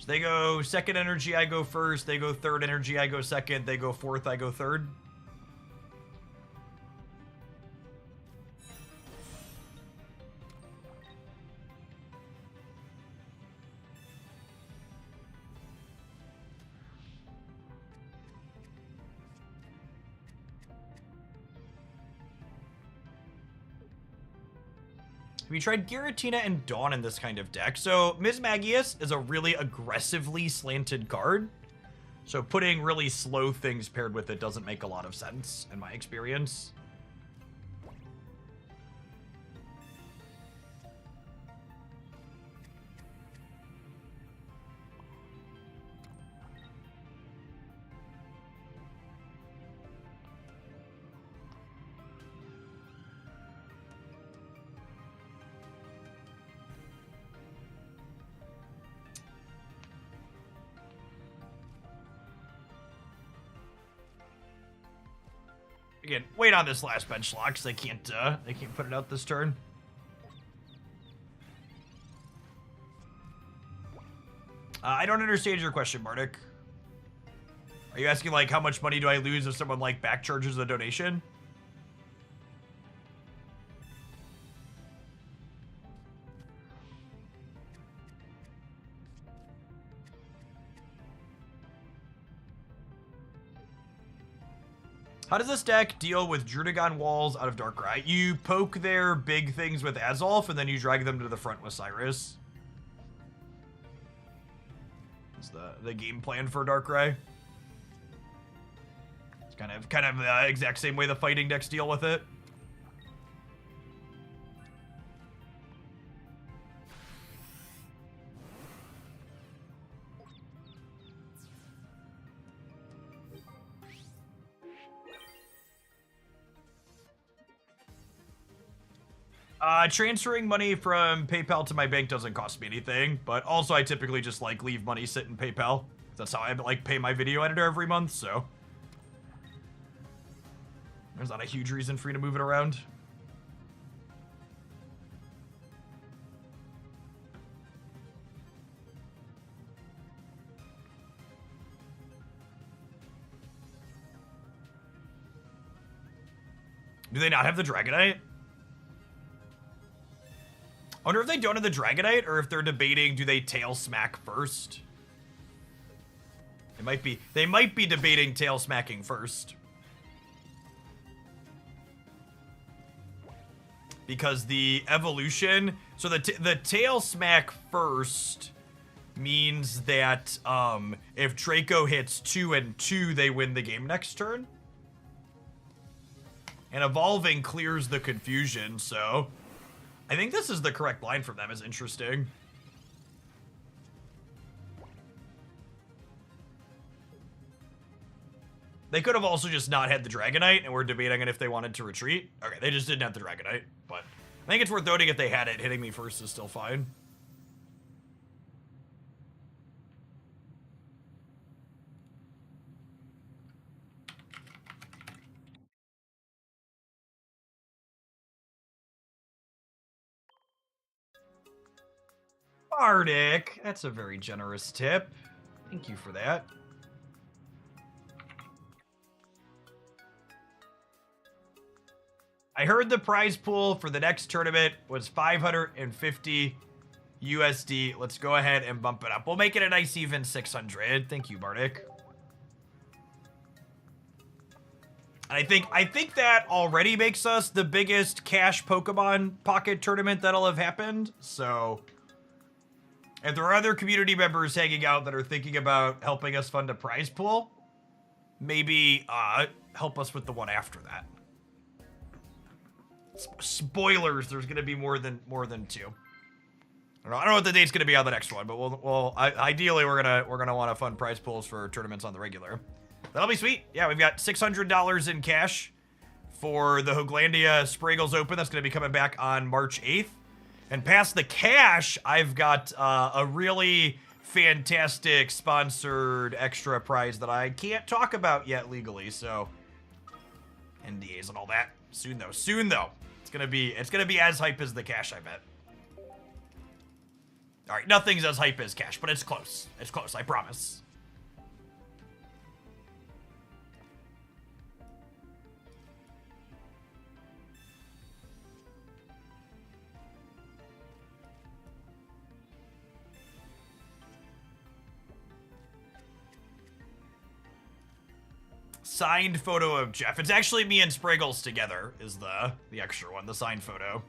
S1: They go second energy, I go first. They go third energy, I go second. They go fourth, I go third. We tried Giratina and Dawn in this kind of deck. So Mismagius is a really aggressively slanted card. So putting really slow things paired with it doesn't make a lot of sense in my experience. Again, wait on this last bench lock, because they can't put it out this turn. I don't understand your question, Bardic. Are you asking, like, how much money do I lose if someone, like, back charges the donation? How does this deck deal with Drudagon walls out of Darkrai? You poke their big things with Azolf, and then you drag them to the front with Cyrus. That's the game plan for Darkrai. It's kind of the exact same way the fighting decks deal with it. Transferring money from PayPal to my bank doesn't cost me anything, but also I typically just, like, leave money sit in PayPal. That's how I, like, pay my video editor every month, so. There's not a huge reason for you to move it around. Do they not have the Dragonite? I wonder if they don't have the Dragonite, or if they're debating, do they Tail Smack first? They might be debating Tail Smacking first. Because the evolution, so the Tail Smack first means that if Draco hits 2 and 2, they win the game next turn. And evolving clears the confusion, so I think this is the correct line from them. Is interesting. They could have also just not had the Dragonite, and we're debating on if they wanted to retreat. Okay, they just didn't have the Dragonite, but I think it's worth noting if they had it. Hitting me first is still fine. Bardic, that's a very generous tip. Thank you for that. I heard the prize pool for the next tournament was 550 USD. Let's go ahead and bump it up. We'll make it a nice even 600. Thank you, Bardic. And I think that already makes us the biggest cash Pokemon pocket tournament that'll have happened. So if there are other community members hanging out that are thinking about helping us fund a prize pool, maybe help us with the one after that. Spoilers, there's gonna be more than two. I don't know what the date's gonna be on the next one, but ideally we're gonna want to fund prize pools for tournaments on the regular. That'll be sweet. Yeah, we've got $600 in cash for the Hooglandia Spraggles Open. That's gonna be coming back on March 8th. And past the cash, I've got a really fantastic sponsored extra prize that I can't talk about yet legally. So NDAs and all that. Soon though. It's gonna be as hype as the cash, I bet. All right, nothing's as hype as cash, but it's close. It's close, I promise. Signed photo of Jeff. It's actually me and Spraggles together is the extra one, the signed photo.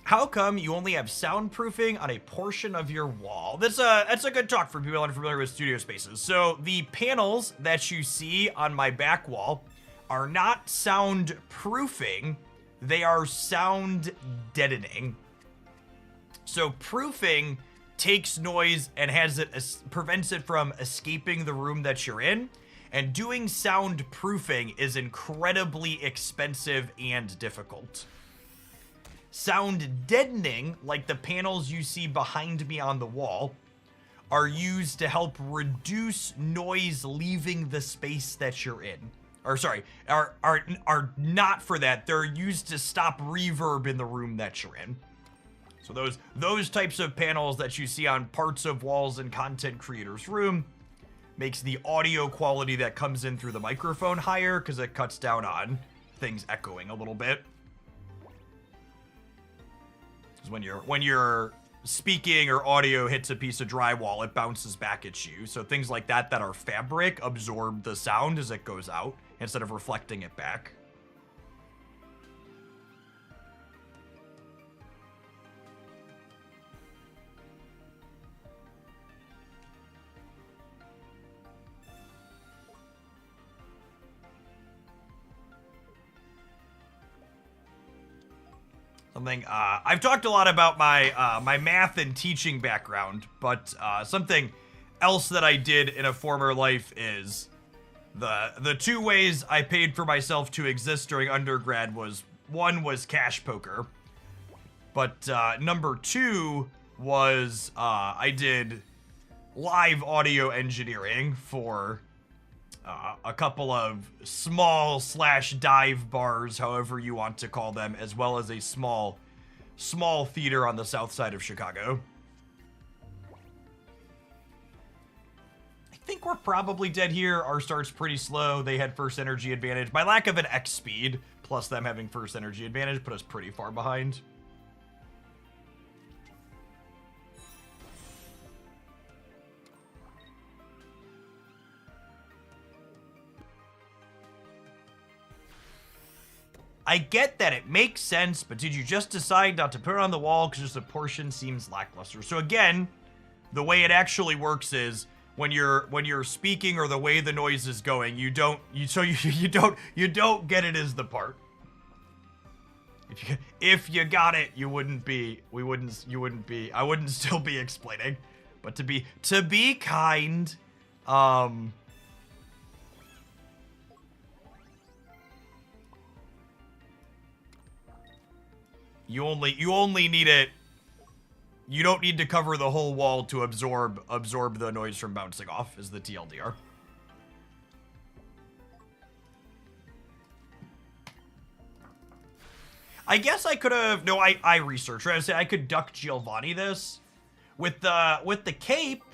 S1: How come you only have soundproofing on a portion of your wall? That's a good talk for people unfamiliar with studio spaces. So the panels that you see on my back wall are not soundproofing, they are sound deadening. So proofing takes noise and prevents it from escaping the room that you're in. And doing soundproofing is incredibly expensive and difficult. Sound deadening, like the panels you see behind me on the wall, are used to help reduce noise leaving the space that you're in. Or sorry, are not for that. They're used to stop reverb in the room that you're in. So those types of panels that you see on parts of walls in content creators' room makes the audio quality that comes in through the microphone higher because it cuts down on things echoing a little bit. Because when you're speaking or audio hits a piece of drywall, it bounces back at you. So things like that are fabric absorb the sound as it goes out instead of reflecting it back. I've talked a lot about my my math and teaching background, but something else that I did in a former life is the two ways I paid for myself to exist during undergrad was, one was cash poker, but number two was I did live audio engineering for a couple of small/dive bars, however you want to call them, as well as a small theater on the south side of Chicago. I think we're probably dead here. Our start's pretty slow. They had first energy advantage. My lack of an X speed, plus them having first energy advantage, put us pretty far behind. I get that it makes sense, but did you just decide not to put it on the wall because just a portion seems lackluster? So again, the way it actually works is when you're speaking or the way the noise is going, you don't get it as the part. If you got it, I wouldn't still be explaining. But to be kind, You only need it. You don't need to cover the whole wall to absorb the noise from bouncing off, is the TLDR. I guess I could have. No, I researched. Right? I say I could duck Giovanni this with the cape.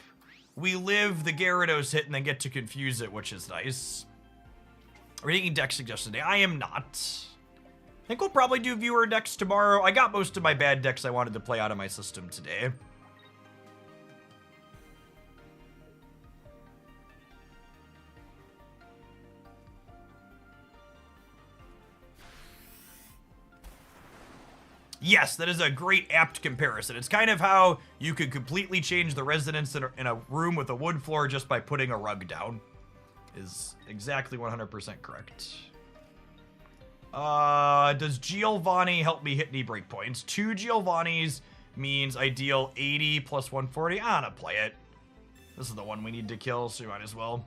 S1: We live the Gyarados hit and then get to confuse it, which is nice. Are you taking deck suggestion today? I am not. I think we'll probably do viewer decks tomorrow. I got most of my bad decks I wanted to play out of my system today. Yes, that is a great apt comparison. It's kind of how you could completely change the resonance in a room with a wood floor just by putting a rug down. Is exactly 100% correct. Does Giovanni help me hit any breakpoints? 2 Giovannis means I deal 80 plus 140. I'm gonna play it. This is the one we need to kill, so you might as well.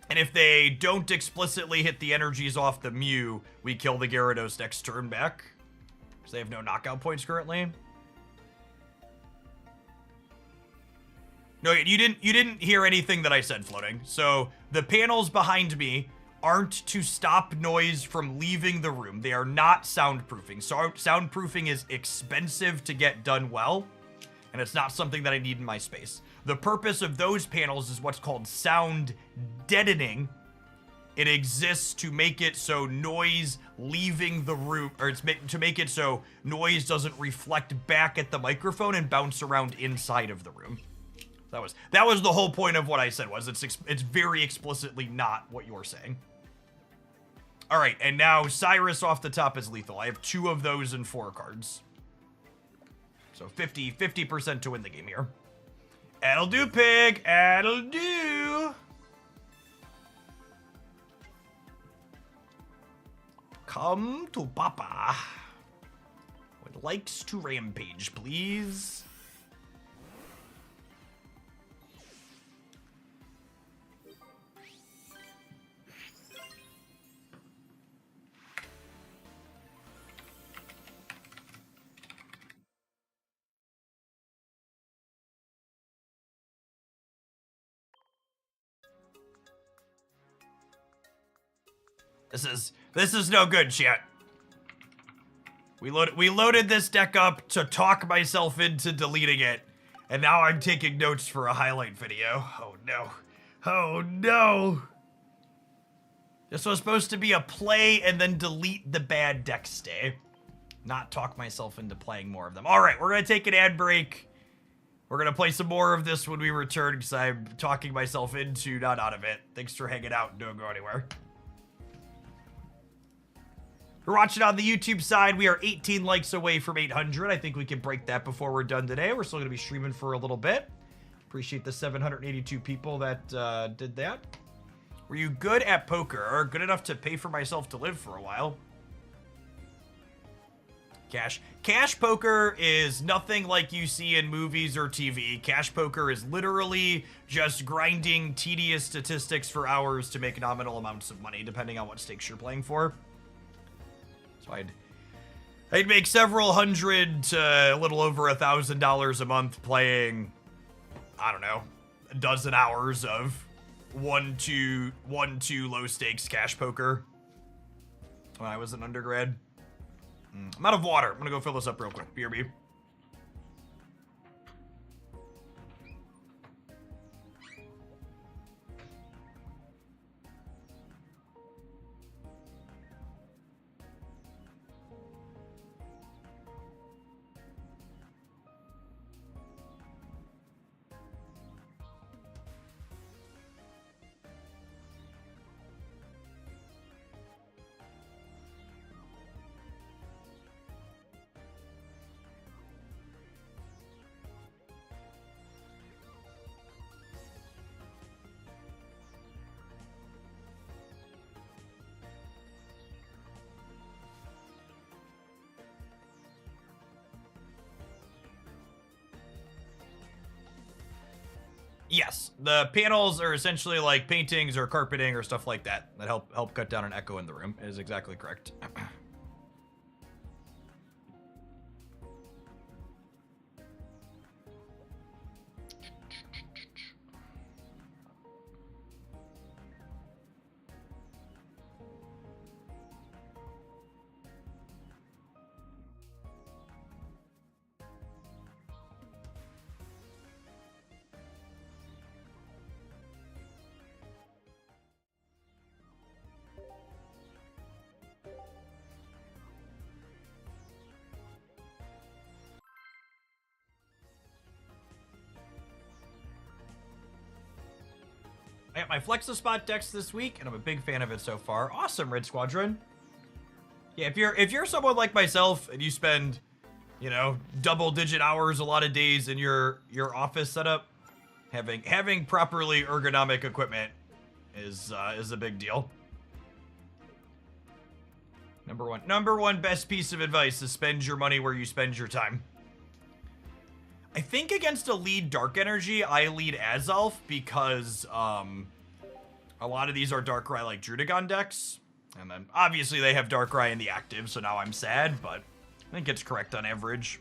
S1: And if they don't explicitly hit the energies off the Mew, we kill the Gyarados next turn back. Because they have no knockout points currently. No, you didn't hear anything that I said, Floating. So the panels behind me aren't to stop noise from leaving the room. They are not soundproofing. So soundproofing is expensive to get done well, and it's not something that I need in my space. The purpose of those panels is what's called sound deadening. It exists to make it so noise leaving the room, or to make it so noise doesn't reflect back at the microphone and bounce around inside of the room. That was the whole point of what I said. Was it's very explicitly not what you're saying. All right, and now Cyrus off the top is lethal. I have 2 of those and 4 cards. So 50% to win the game here. That'll do, pig. That'll do. Come to Papa. Would likes to rampage, please. This is no good, chat. We loaded this deck up to talk myself into deleting it, and now I'm taking notes for a highlight video. Oh no. Oh no. This was supposed to be a play and then delete the bad deck stay. Not talk myself into playing more of them. All right, we're gonna take an ad break. We're gonna play some more of this when we return because I'm talking myself into, not out of it. Thanks for hanging out and don't go anywhere. We're watching on the YouTube side. We are 18 likes away from 800. I think we can break that before we're done today. We're still going to be streaming for a little bit. Appreciate the 782 people that did that. Were you good at poker or good enough to pay for myself to live for a while? Cash poker is nothing like you see in movies or TV. Cash poker is literally just grinding tedious statistics for hours to make nominal amounts of money, depending on what stakes you're playing for. So I'd make several hundred to a little over $1,000 a month playing, I don't know, a dozen hours of 1-2 low stakes cash poker when I was an undergrad. I'm out of water. I'm gonna go fill this up real quick. BRB. Yes, the panels are essentially like paintings or carpeting or stuff like that help cut down an echo in the room. It is exactly correct. out my Flexispot decks this week, and I'm a big fan of it so far. Awesome, Red Squadron. Yeah, if you're someone like myself and you spend, you know, double-digit hours a lot of days in your office setup, having properly ergonomic equipment is a big deal. Number one best piece of advice is spend your money where you spend your time. I think against a lead Dark Energy, I lead Azalf because a lot of these are Darkrai like Drudagon decks. And then obviously they have Darkrai in the active, so now I'm sad, but I think it's correct on average.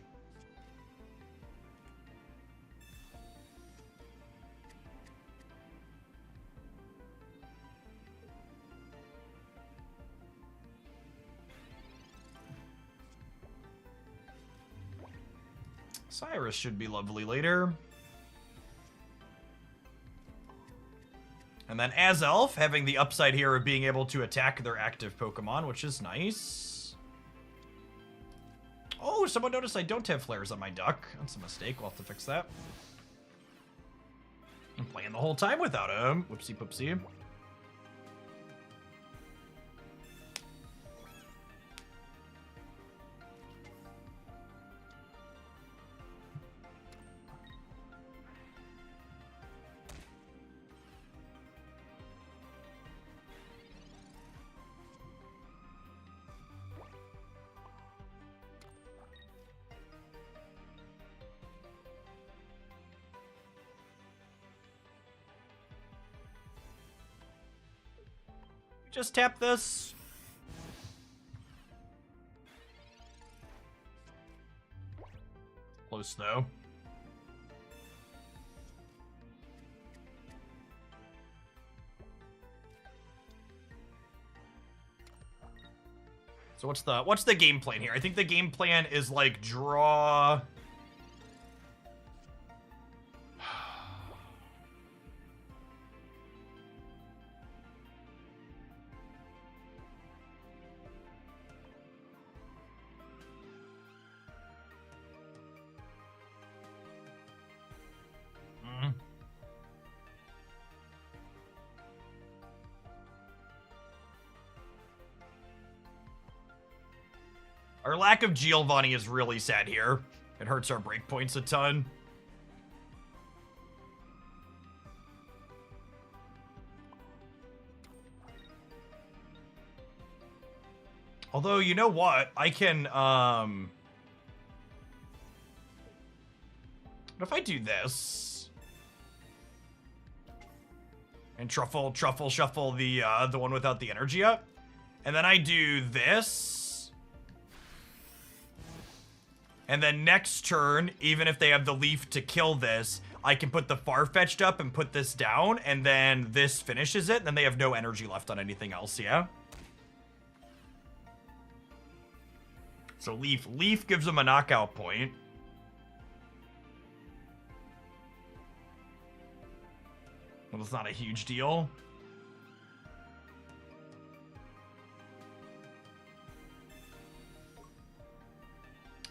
S1: Cyrus should be lovely later. And then Azalf, having the upside here of being able to attack their active Pokemon, which is nice. Oh, someone noticed I don't have flares on my duck. That's a mistake. We'll have to fix that. I'm playing the whole time without him. Whoopsie poopsie. Just tap this. Close though. So what's the game plan here? I think the game plan is like draw. Our lack of Giovanni is really sad here. It hurts our breakpoints a ton. Although, you know what? I can, what if I do this? And truffle shuffle the one without the energy up? And then I do this. And then next turn, even if they have the leaf to kill this, I can put the Farfetch'd up and put this down, and then this finishes it, and then they have no energy left on anything else, yeah? So Leaf gives them a knockout point. Well, it's not a huge deal.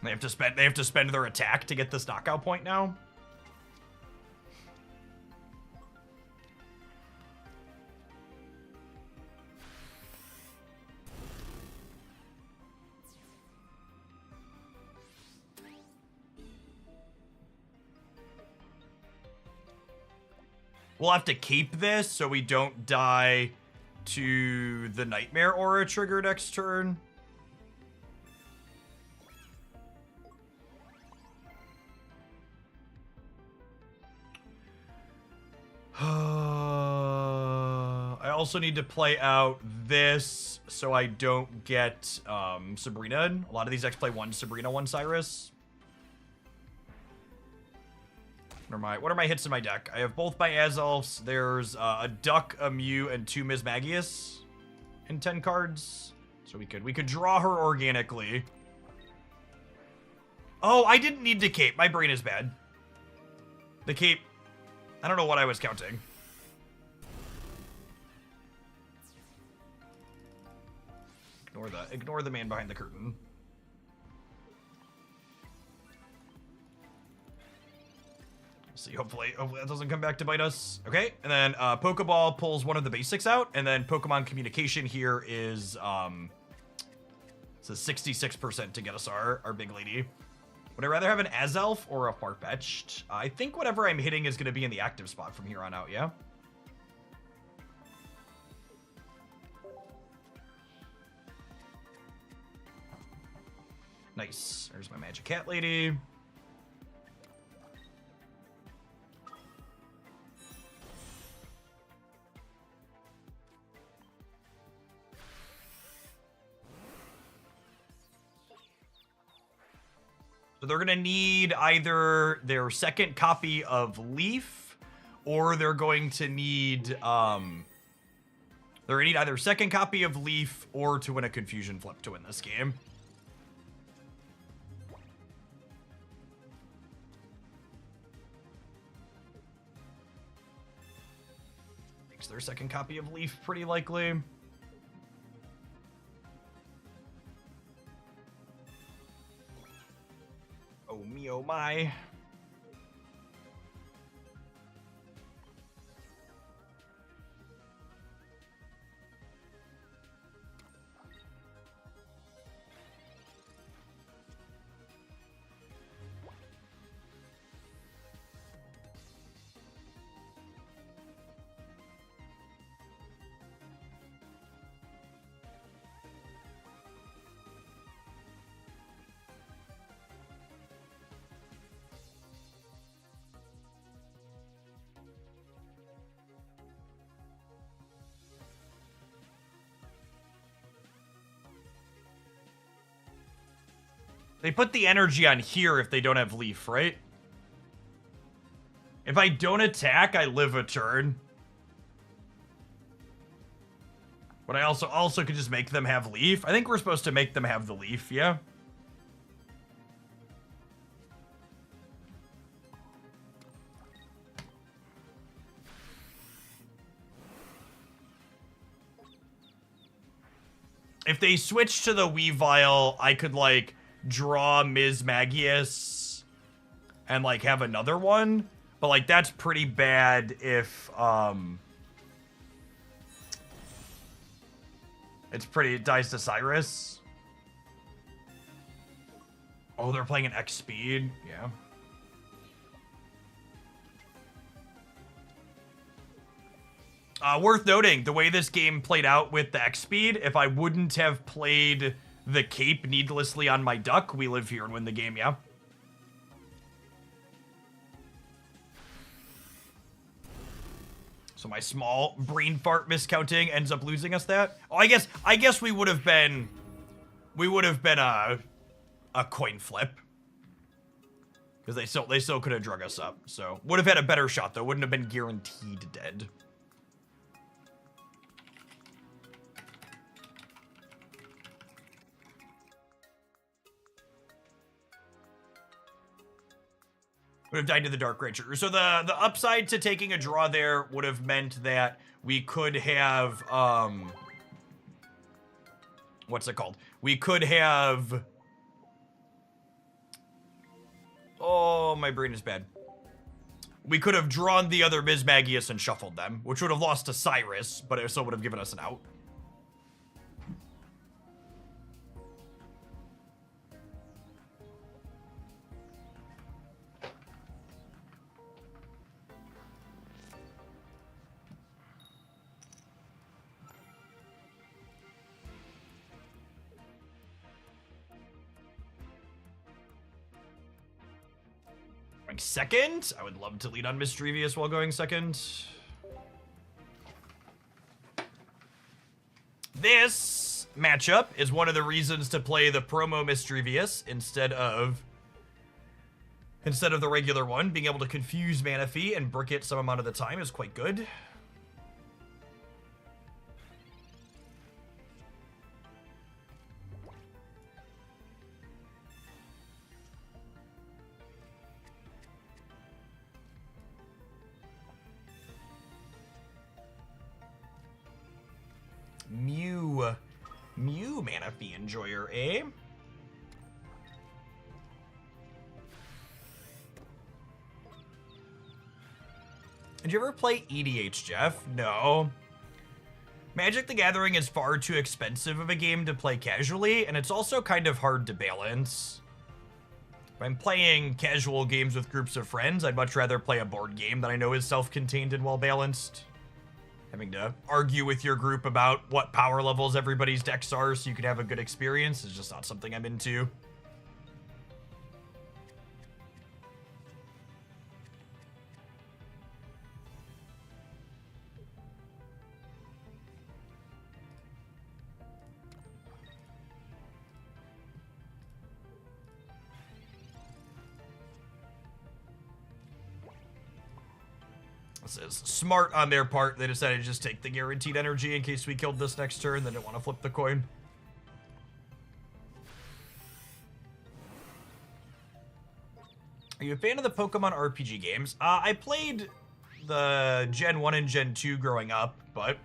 S1: They have to spend their attack to get this knockout point now. We'll have to keep this so we don't die to the Nightmare Aura trigger next turn. I also need to play out this so I don't get Sabrina. A lot of these decks play one Sabrina, one Cyrus. What are my hits in my deck? I have both my Azalfs. There's a Duck, a Mew, and 2 Mismagius in 10 cards. So we could draw her organically. Oh, I didn't need to cape. My brain is bad. The cape, I don't know what I was counting. Ignore the man behind the curtain. See, hopefully that doesn't come back to bite us. Okay, and then Pokeball pulls one of the basics out, and then Pokemon Communication here is it's a 66% to get us our big lady. Would I rather have an Azelf or a Farfetch'd? I think whatever I'm hitting is going to be in the active spot from here on out, yeah? Nice. There's my Magic Cat Lady. So they're going to need either their second copy of Leaf, or they're going to need, they're going to need either second copy of Leaf or to win a Confusion Flip to win this game. Makes their second copy of Leaf pretty likely. Oh me, oh my. They put the energy on here if they don't have Leaf, right? If I don't attack, I live a turn. But I also could just make them have Leaf. I think we're supposed to make them have the Leaf, yeah? If they switch to the Weavile, I could, like, draw Ms. Magius and, like, have another one. But, like, that's pretty bad if, it dies to Cyrus. Oh, they're playing an X speed? Yeah. Worth noting, the way this game played out with the X speed, if I wouldn't have played the cape needlessly on my duck, we live here and win the game, yeah? So my small brain fart miscounting ends up losing us that. Oh, I guess we would have been a coin flip. Because they still could have drug us up. So would have had a better shot though. Wouldn't have been guaranteed dead. Would have died to the Dark Ranger. So the upside to taking a draw there would have meant that we could have, what's it called? We could have, oh, my brain is bad. We could have drawn the other Mismagius and shuffled them, which would have lost to Cyrus, but it still would have given us an out. Second? I would love to lead on Mischievous while going second. This matchup is one of the reasons to play the promo Mischievous instead of the regular one. Being able to confuse Manaphy and brick it some amount of the time is quite good. Mew Manaphy Enjoyer, eh? Did you ever play EDH, Jeff? No. Magic the Gathering is far too expensive of a game to play casually, and it's also kind of hard to balance. If I'm playing casual games with groups of friends, I'd much rather play a board game that I know is self-contained and well-balanced. Having to argue with your group about what power levels everybody's decks are so you can have a good experience is just not something I'm into. This is smart on their part. They decided to just take the guaranteed energy in case we killed this next turn. They didn't want to flip the coin. Are you a fan of the Pokemon RPG games? I played the Gen 1 and Gen 2 growing up, but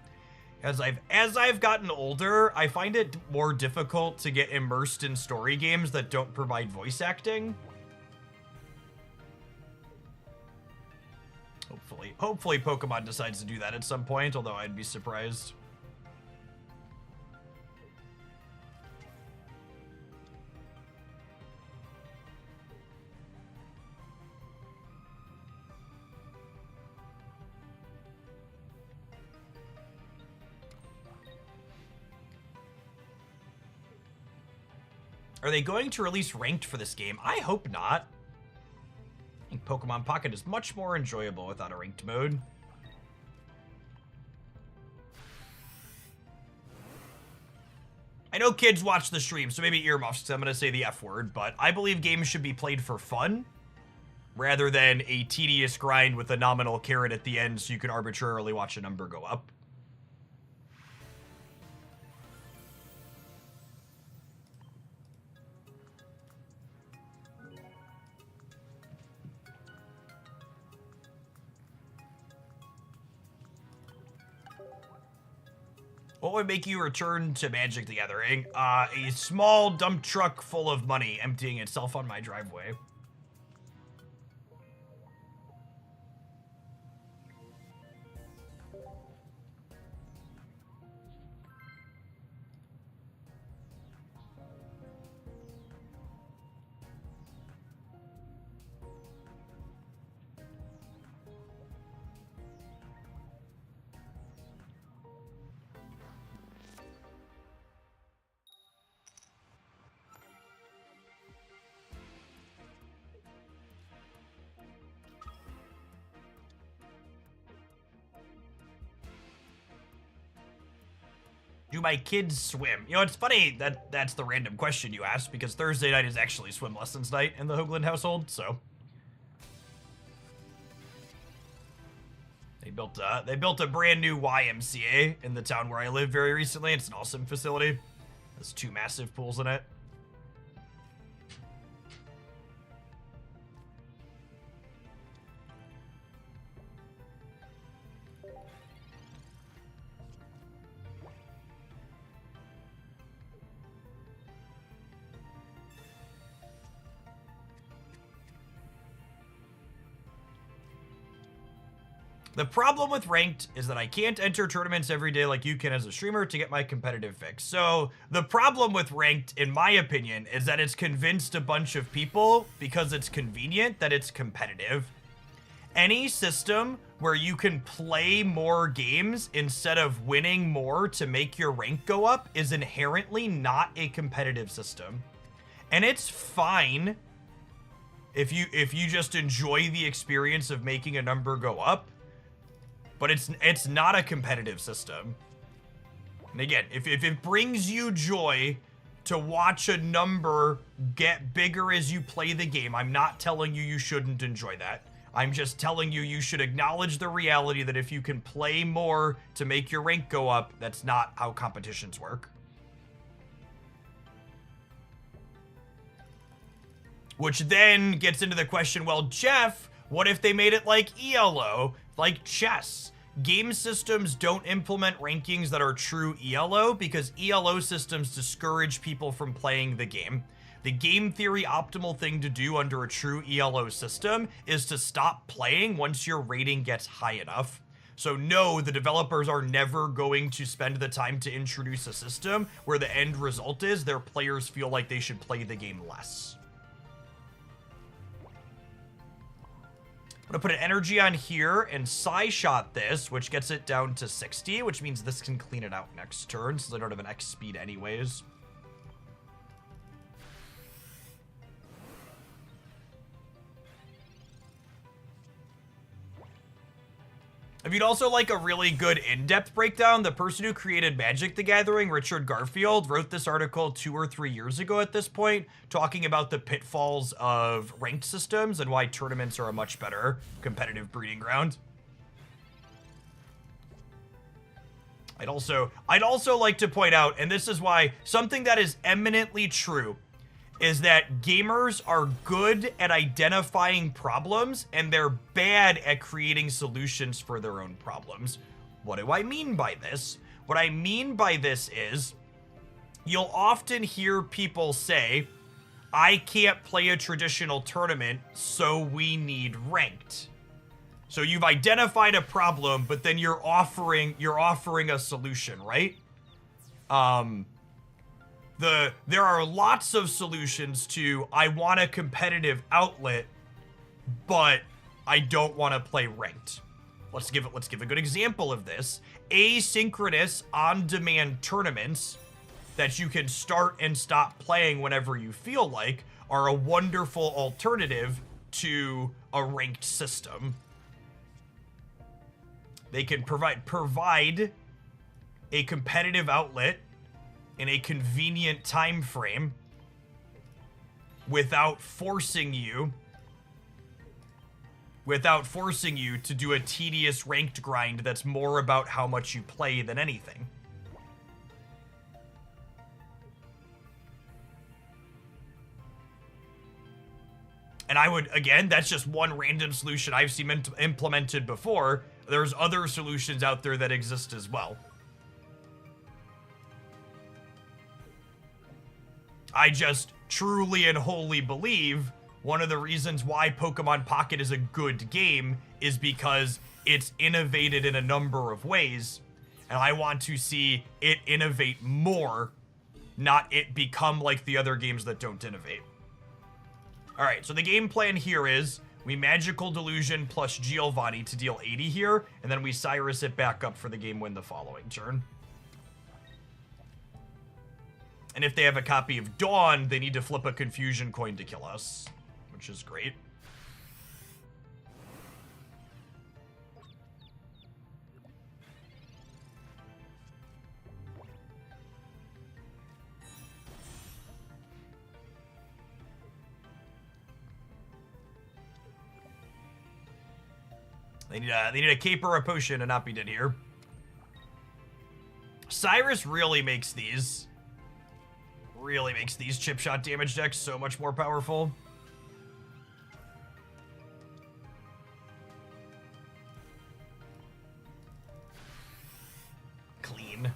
S1: as I've gotten older, I find it more difficult to get immersed in story games that don't provide voice acting. Hopefully Pokemon decides to do that at some point, although I'd be surprised. Are they going to release ranked for this game? I hope not. I think Pokemon Pocket is much more enjoyable without a ranked mode. I know kids watch the stream, so maybe earmuffs because I'm going to say the F word, but I believe games should be played for fun rather than a tedious grind with a nominal carrot at the end so you can arbitrarily watch a number go up. What would make you return to Magic the Gathering? A small dump truck full of money emptying itself on my driveway. Do my kids swim? You know, it's funny that that's the random question you asked because Thursday night is actually swim lessons night in the Hoagland household, so. They built a brand new YMCA in the town where I live very recently. It's an awesome facility. There's 2 massive pools in it. The problem with ranked is that I can't enter tournaments every day like you can as a streamer to get my competitive fix. So the problem with ranked, in my opinion, is that it's convinced a bunch of people because it's convenient that it's competitive. Any system where you can play more games instead of winning more to make your rank go up is inherently not a competitive system. And it's fine if you just enjoy the experience of making a number go up. But it's not a competitive system. And again, if it brings you joy to watch a number get bigger as you play the game, I'm not telling you you shouldn't enjoy that. I'm just telling you you should acknowledge the reality that if you can play more to make your rank go up, that's not how competitions work. Which then gets into the question, well, Jeff, what if they made it like ELO? Like chess. Game systems don't implement rankings that are true ELO because ELO systems discourage people from playing the game. The game theory optimal thing to do under a true ELO system is to stop playing once your rating gets high enough. So no, the developers are never going to spend the time to introduce a system where the end result is their players feel like they should play the game less. I'm gonna put an energy on here and Psy-Shot this, which gets it down to 60, which means this can clean it out next turn, since I don't have an X speed anyways. If you'd also like a really good in-depth breakdown, the person who created Magic the Gathering, Richard Garfield, wrote this article 2 or 3 years ago at this point, talking about the pitfalls of ranked systems and why tournaments are a much better competitive breeding ground. I'd also like to point out, and this is why something that is eminently true, is that gamers are good at identifying problems and they're bad at creating solutions for their own problems. What do I mean by this? What I mean by this is you'll often hear people say, I can't play a traditional tournament, so we need ranked. So you've identified a problem, but then you're offering a solution, right? There are lots of solutions to, I want a competitive outlet, but I don't want to play ranked. Let's give a good example of this. Asynchronous on-demand tournaments that you can start and stop playing whenever you feel like are a wonderful alternative to a ranked system. They can provide a competitive outlet in a convenient time frame without forcing you to do a tedious ranked grind that's more about how much you play than anything. And I would, again, that's just one random solution I've seen implemented before. There's other solutions out there that exist as well. I just truly and wholly believe one of the reasons why Pokemon Pocket is a good game is because it's innovated in a number of ways, and I want to see it innovate more, not it become like the other games that don't innovate. Alright, so the game plan here is we Magical Delusion plus Giovanni to deal 80 here, and then we Cyrus it back up for the game win the following turn. And if they have a copy of Dawn, they need to flip a Confusion coin to kill us, which is great. They need a cape or a potion to not be dead here. Cyrus really makes these chip shot damage decks so much more powerful. Clean.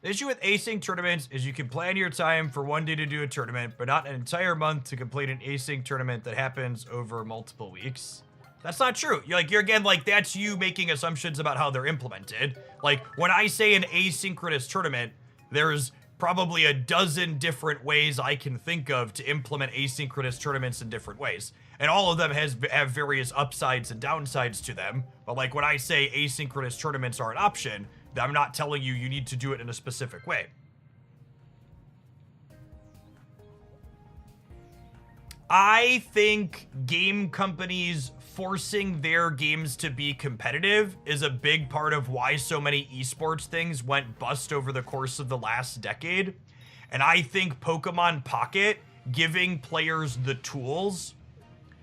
S1: The issue with async tournaments is you can plan your time for one day to do a tournament, but not an entire month to complete an async tournament that happens over multiple weeks. That's not true. You're again, that's you making assumptions about how they're implemented. Like, when I say an asynchronous tournament, there's probably a dozen different ways I can think of to implement asynchronous tournaments in different ways. And all of them have various upsides and downsides to them. But like, when I say asynchronous tournaments are an option, I'm not telling you you need to do it in a specific way. I think game companies forcing their games to be competitive is a big part of why so many esports things went bust over the course of the last decade. And I think Pokemon Pocket giving players the tools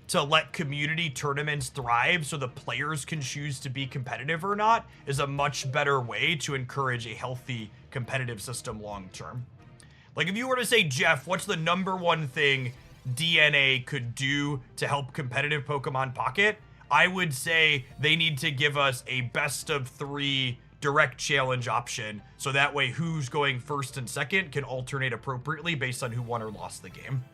S1: to let community tournaments thrive so the players can choose to be competitive or not is a much better way to encourage a healthy competitive system long term. Like, if you were to say, Jeff, what's the #1 thing DNA could do to help competitive Pokemon Pocket? I would say they need to give us a best of 3 direct challenge option, so that way who's going first and second can alternate appropriately based on who won or lost the game.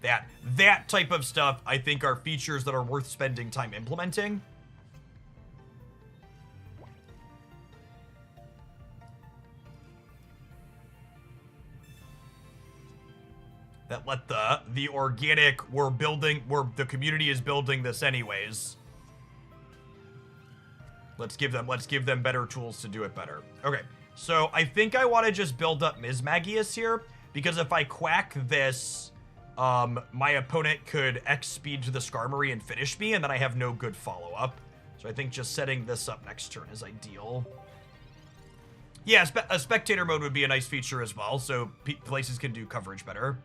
S1: That type of stuff, I think, are features that are worth spending time implementing. That let the organic, the community is building this anyways. Let's give them better tools to do it better. Okay, so I think I want to just build up Mismagius here, because if I quack this, my opponent could X speed to the Skarmory and finish me, and then I have no good follow-up. So I think just setting this up next turn is ideal. Yeah, a spectator mode would be a nice feature as well, so places can do coverage better.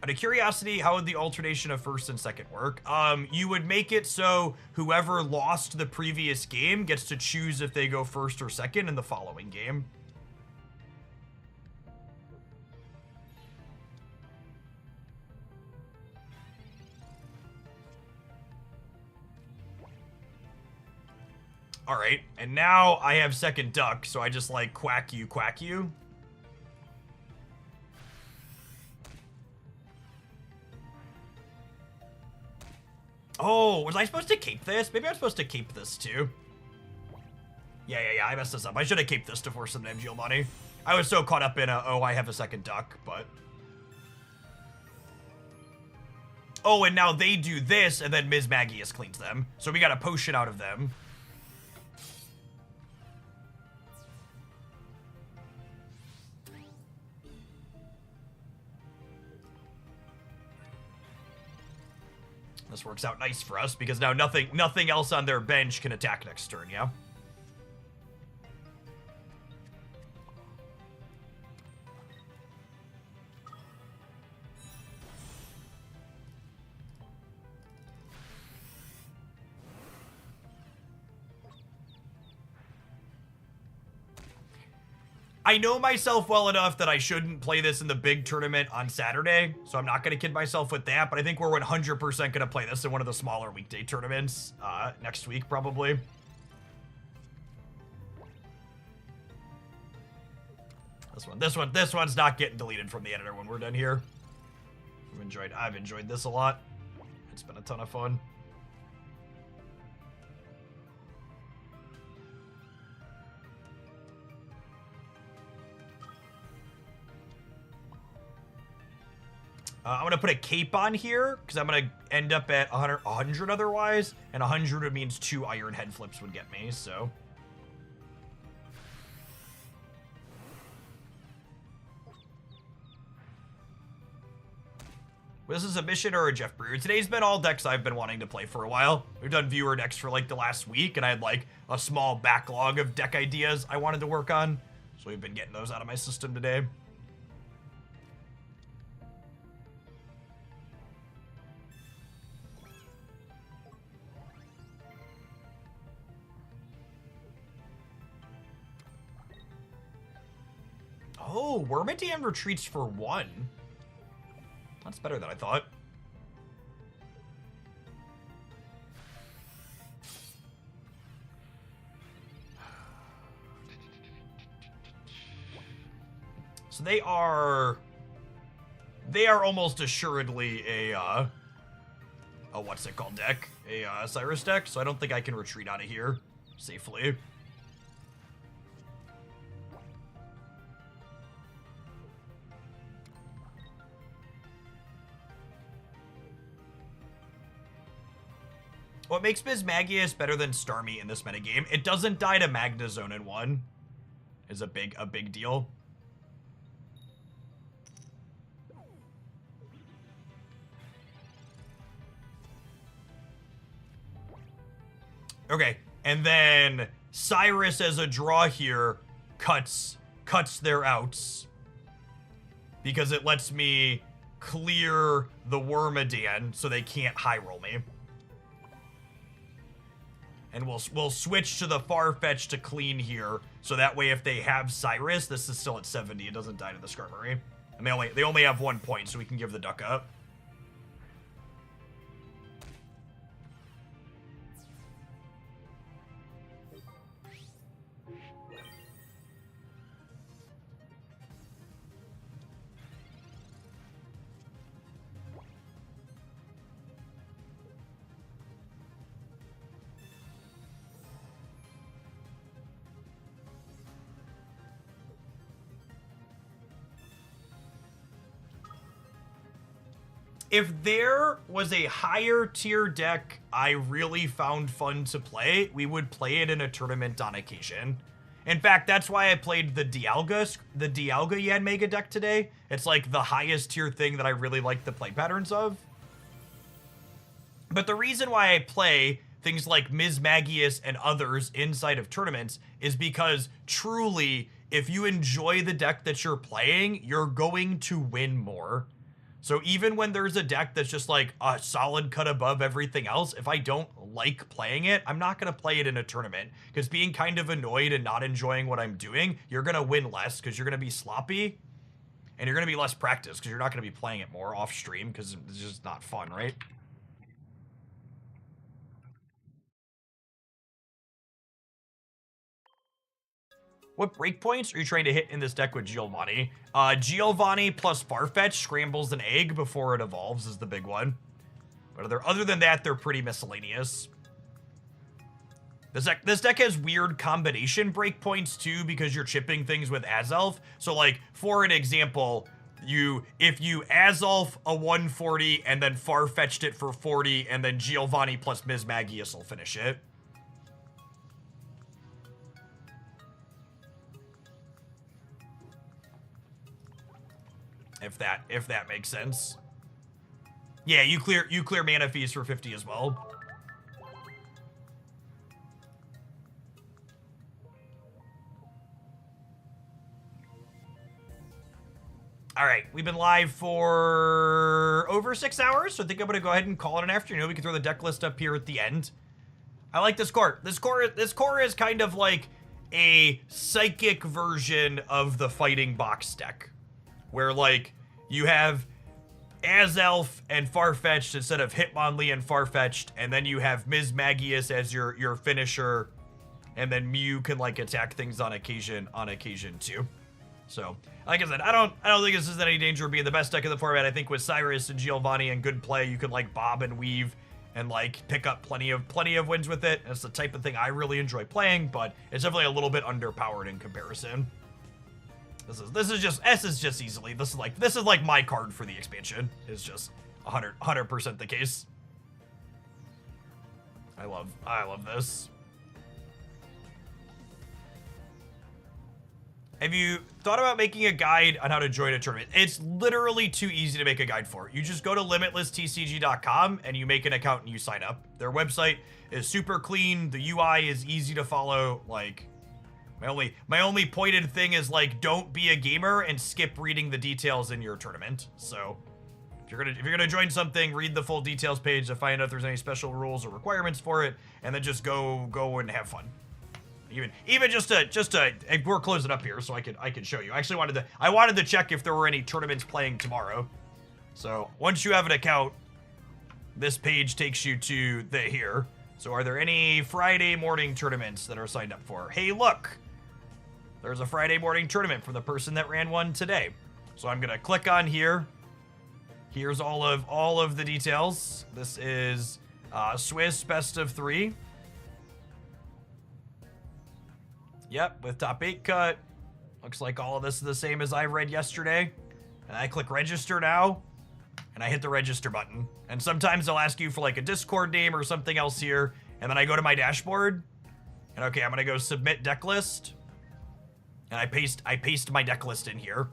S1: Out of curiosity, how would the alternation of first and second work? You would make it so whoever lost the previous game gets to choose if they go first or second in the following game. All right, and now I have second duck, so I just like quack you, quack you. Oh, was I supposed to cape this? Maybe I'm supposed to cape this too. Yeah, I messed this up. I should have caped this to force some MGL money. I was so caught up in oh, I have a second duck, but... Oh, and now they do this, and then Mismagius cleans them. So we got a potion out of them. This works out nice for us, because now nothing else on their bench can attack next turn, yeah? I know myself well enough that I shouldn't play this in the big tournament on Saturday, so I'm not going to kid myself with that, but I think we're 100% going to play this in one of the smaller weekday tournaments next week, probably. This one's not getting deleted from the editor when we're done here. I've enjoyed this a lot. It's been a ton of fun. I'm going to put a cape on here, because I'm going to end up at 100 otherwise, and 100 means 2 iron head flips would get me, so... Was this a mission or a Jeff Brewer? Today's been all decks I've been wanting to play for a while. We've done viewer decks for like the last week, and I had like a small backlog of deck ideas I wanted to work on, so we've been getting those out of my system today. Oh, Wormadam retreats for 1. That's better than I thought. So they are almost assuredly a what's it called deck? A Cyrus deck, so I don't think I can retreat out of here safely. What makes Mismagius better than Starmie in this metagame? It doesn't die to Magnezone in 1. Is a big deal. Okay, and then Cyrus as a draw here cuts their outs, because it lets me clear the Wormadam so they can't high roll me. And we'll switch to the Farfetch to clean here, so that way if they have Cyrus, this is still at 70. It doesn't die to the Skarmory. And they only have 1 point, so we can give the Duck up. If there was a higher tier deck I really found fun to play, we would play it in a tournament on occasion. In fact, that's why I played the Dialga Yanmega deck today. It's like the highest tier thing that I really like the play patterns of. But the reason why I play things like Ms. Magius and others inside of tournaments is because truly, if you enjoy the deck that you're playing, you're going to win more. So even when there's a deck that's just like a solid cut above everything else, if I don't like playing it, I'm not going to play it in a tournament. Because being kind of annoyed and not enjoying what I'm doing, you're going to win less because you're going to be sloppy. And you're going to be less practiced because you're not going to be playing it more off stream because it's just not fun, right? What breakpoints are you trying to hit in this deck with Giovanni? Giovanni plus Farfetch scrambles an egg before it evolves is the big one. But other than that, they're pretty miscellaneous. This deck has weird combination breakpoints too because you're chipping things with Azelf. So like, for an example, if you Azelf a 140 and then Farfetched it for 40 and then Giovanni plus Ms. Magius will finish it. If that makes sense. Yeah, you clear mana fees for 50 as well. All right, we've been live for over 6 hours, so I think I'm gonna go ahead and call it an afternoon. We can throw the deck list up here at the end. I like this core. This core is kind of like a psychic version of the Fighting Box deck, where like you have Azelf and Farfetch'd instead of Hitmonlee and Farfetch'd, and then you have Ms. Magius as your finisher, and then Mew can like attack things on occasion too. So, like I said, I don't think this is any danger of being the best deck in the format. I think with Cyrus and Giovanni and good play, you can like bob and weave and like pick up plenty of wins with it. It's the type of thing I really enjoy playing, but it's definitely a little bit underpowered in comparison. This is just easily this is like my card for the expansion. It's just 100% the case. I love this. Have you thought about making a guide on how to join a tournament? It's literally too easy to make a guide for. You just go to limitlesstcg.com and you make an account and you sign up. Their website is super clean. The UI is easy to follow. Like, my only pointed thing is like, don't be a gamer and skip reading the details in your tournament. So if you're gonna join something, read the full details page to find out if there's any special rules or requirements for it, and then just go and have fun. Even just to we're closing up here, so I could show you. I actually wanted to check if there were any tournaments playing tomorrow. So once you have an account, this page takes you to here. So are there any Friday morning tournaments that are signed up for? Hey, look, there's a Friday morning tournament for the person that ran one today. So I'm gonna click on here. Here's all of the details. This is Swiss best of 3. Yep, with top 8 cut. Looks like all of this is the same as I read yesterday. And I click register now, and I hit the register button. And sometimes they'll ask you for like a Discord name or something else here, and then I go to my dashboard, and okay, I'm gonna go submit deck list, and I paste my deck list in here.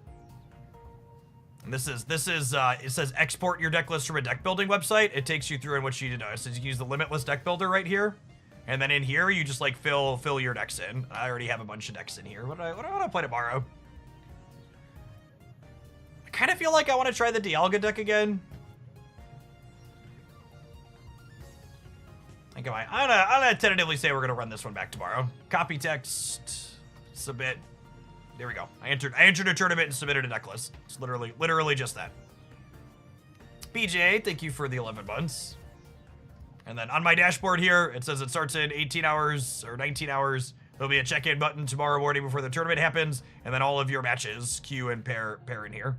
S1: And this is it says export your deck list from a deck building website. It takes you through and what you need to know. It says you can use the Limitless deck builder right here. And then in here, you just like fill your decks in. I already have a bunch of decks in here. What do I want to play tomorrow? I kind of feel like I want to try the Dialga deck again. I think I'm gonna tentatively say we're gonna run this one back tomorrow. Copy text, submit. There we go. I entered a tournament and submitted a necklace. It's literally just that. BJ, thank you for the 11 months. And then on my dashboard here, it says it starts in 18 hours or 19 hours. There'll be a check-in button tomorrow morning before the tournament happens, and then all of your matches queue and pair in here.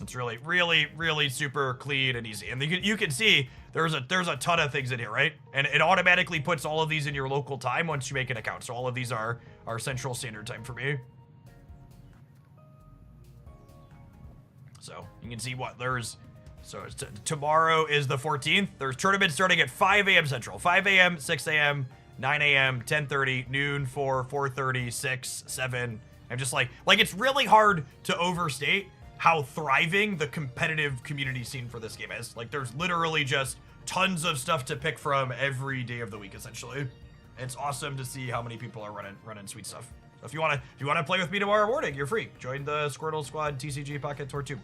S1: It's really super clean and easy. And you can see there's a ton of things in here, right? And it automatically puts all of these in your local time once you make an account. So all of these are Central Standard Time for me. So you can see what there's. So tomorrow is the 14th. There's tournaments starting at 5 a.m. Central. 5 a.m., 6 a.m., 9 a.m., 10:30, noon, 4, 4:30, 6, 7. I'm just like it's really hard to overstate how thriving the competitive community scene for this game is. Like, there's literally just tons of stuff to pick from every day of the week, essentially. It's awesome to see how many people are running sweet stuff. So if you wanna play with me tomorrow morning, you're free. Join the Squirtle Squad TCG Pocket Tour 2.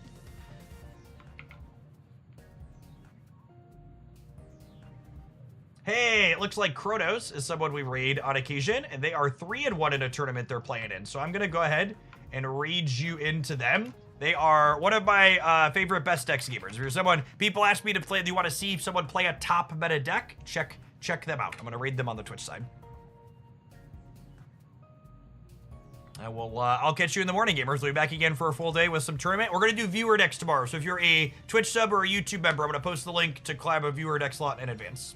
S1: Hey, it looks like Kronos is someone we raid on occasion, and they are 3-1 in a tournament they're playing in. So I'm gonna go ahead and raid you into them. They are one of my favorite best decks gamers. If you're someone, people ask me to play, do you want to see someone play a top meta deck? Check them out. I'm gonna raid them on the Twitch side. I'll catch you in the morning, gamers. We'll be back again for a full day with some tournament. We're gonna do viewer decks tomorrow. So if you're a Twitch sub or a YouTube member, I'm gonna post the link to collab a viewer deck slot in advance.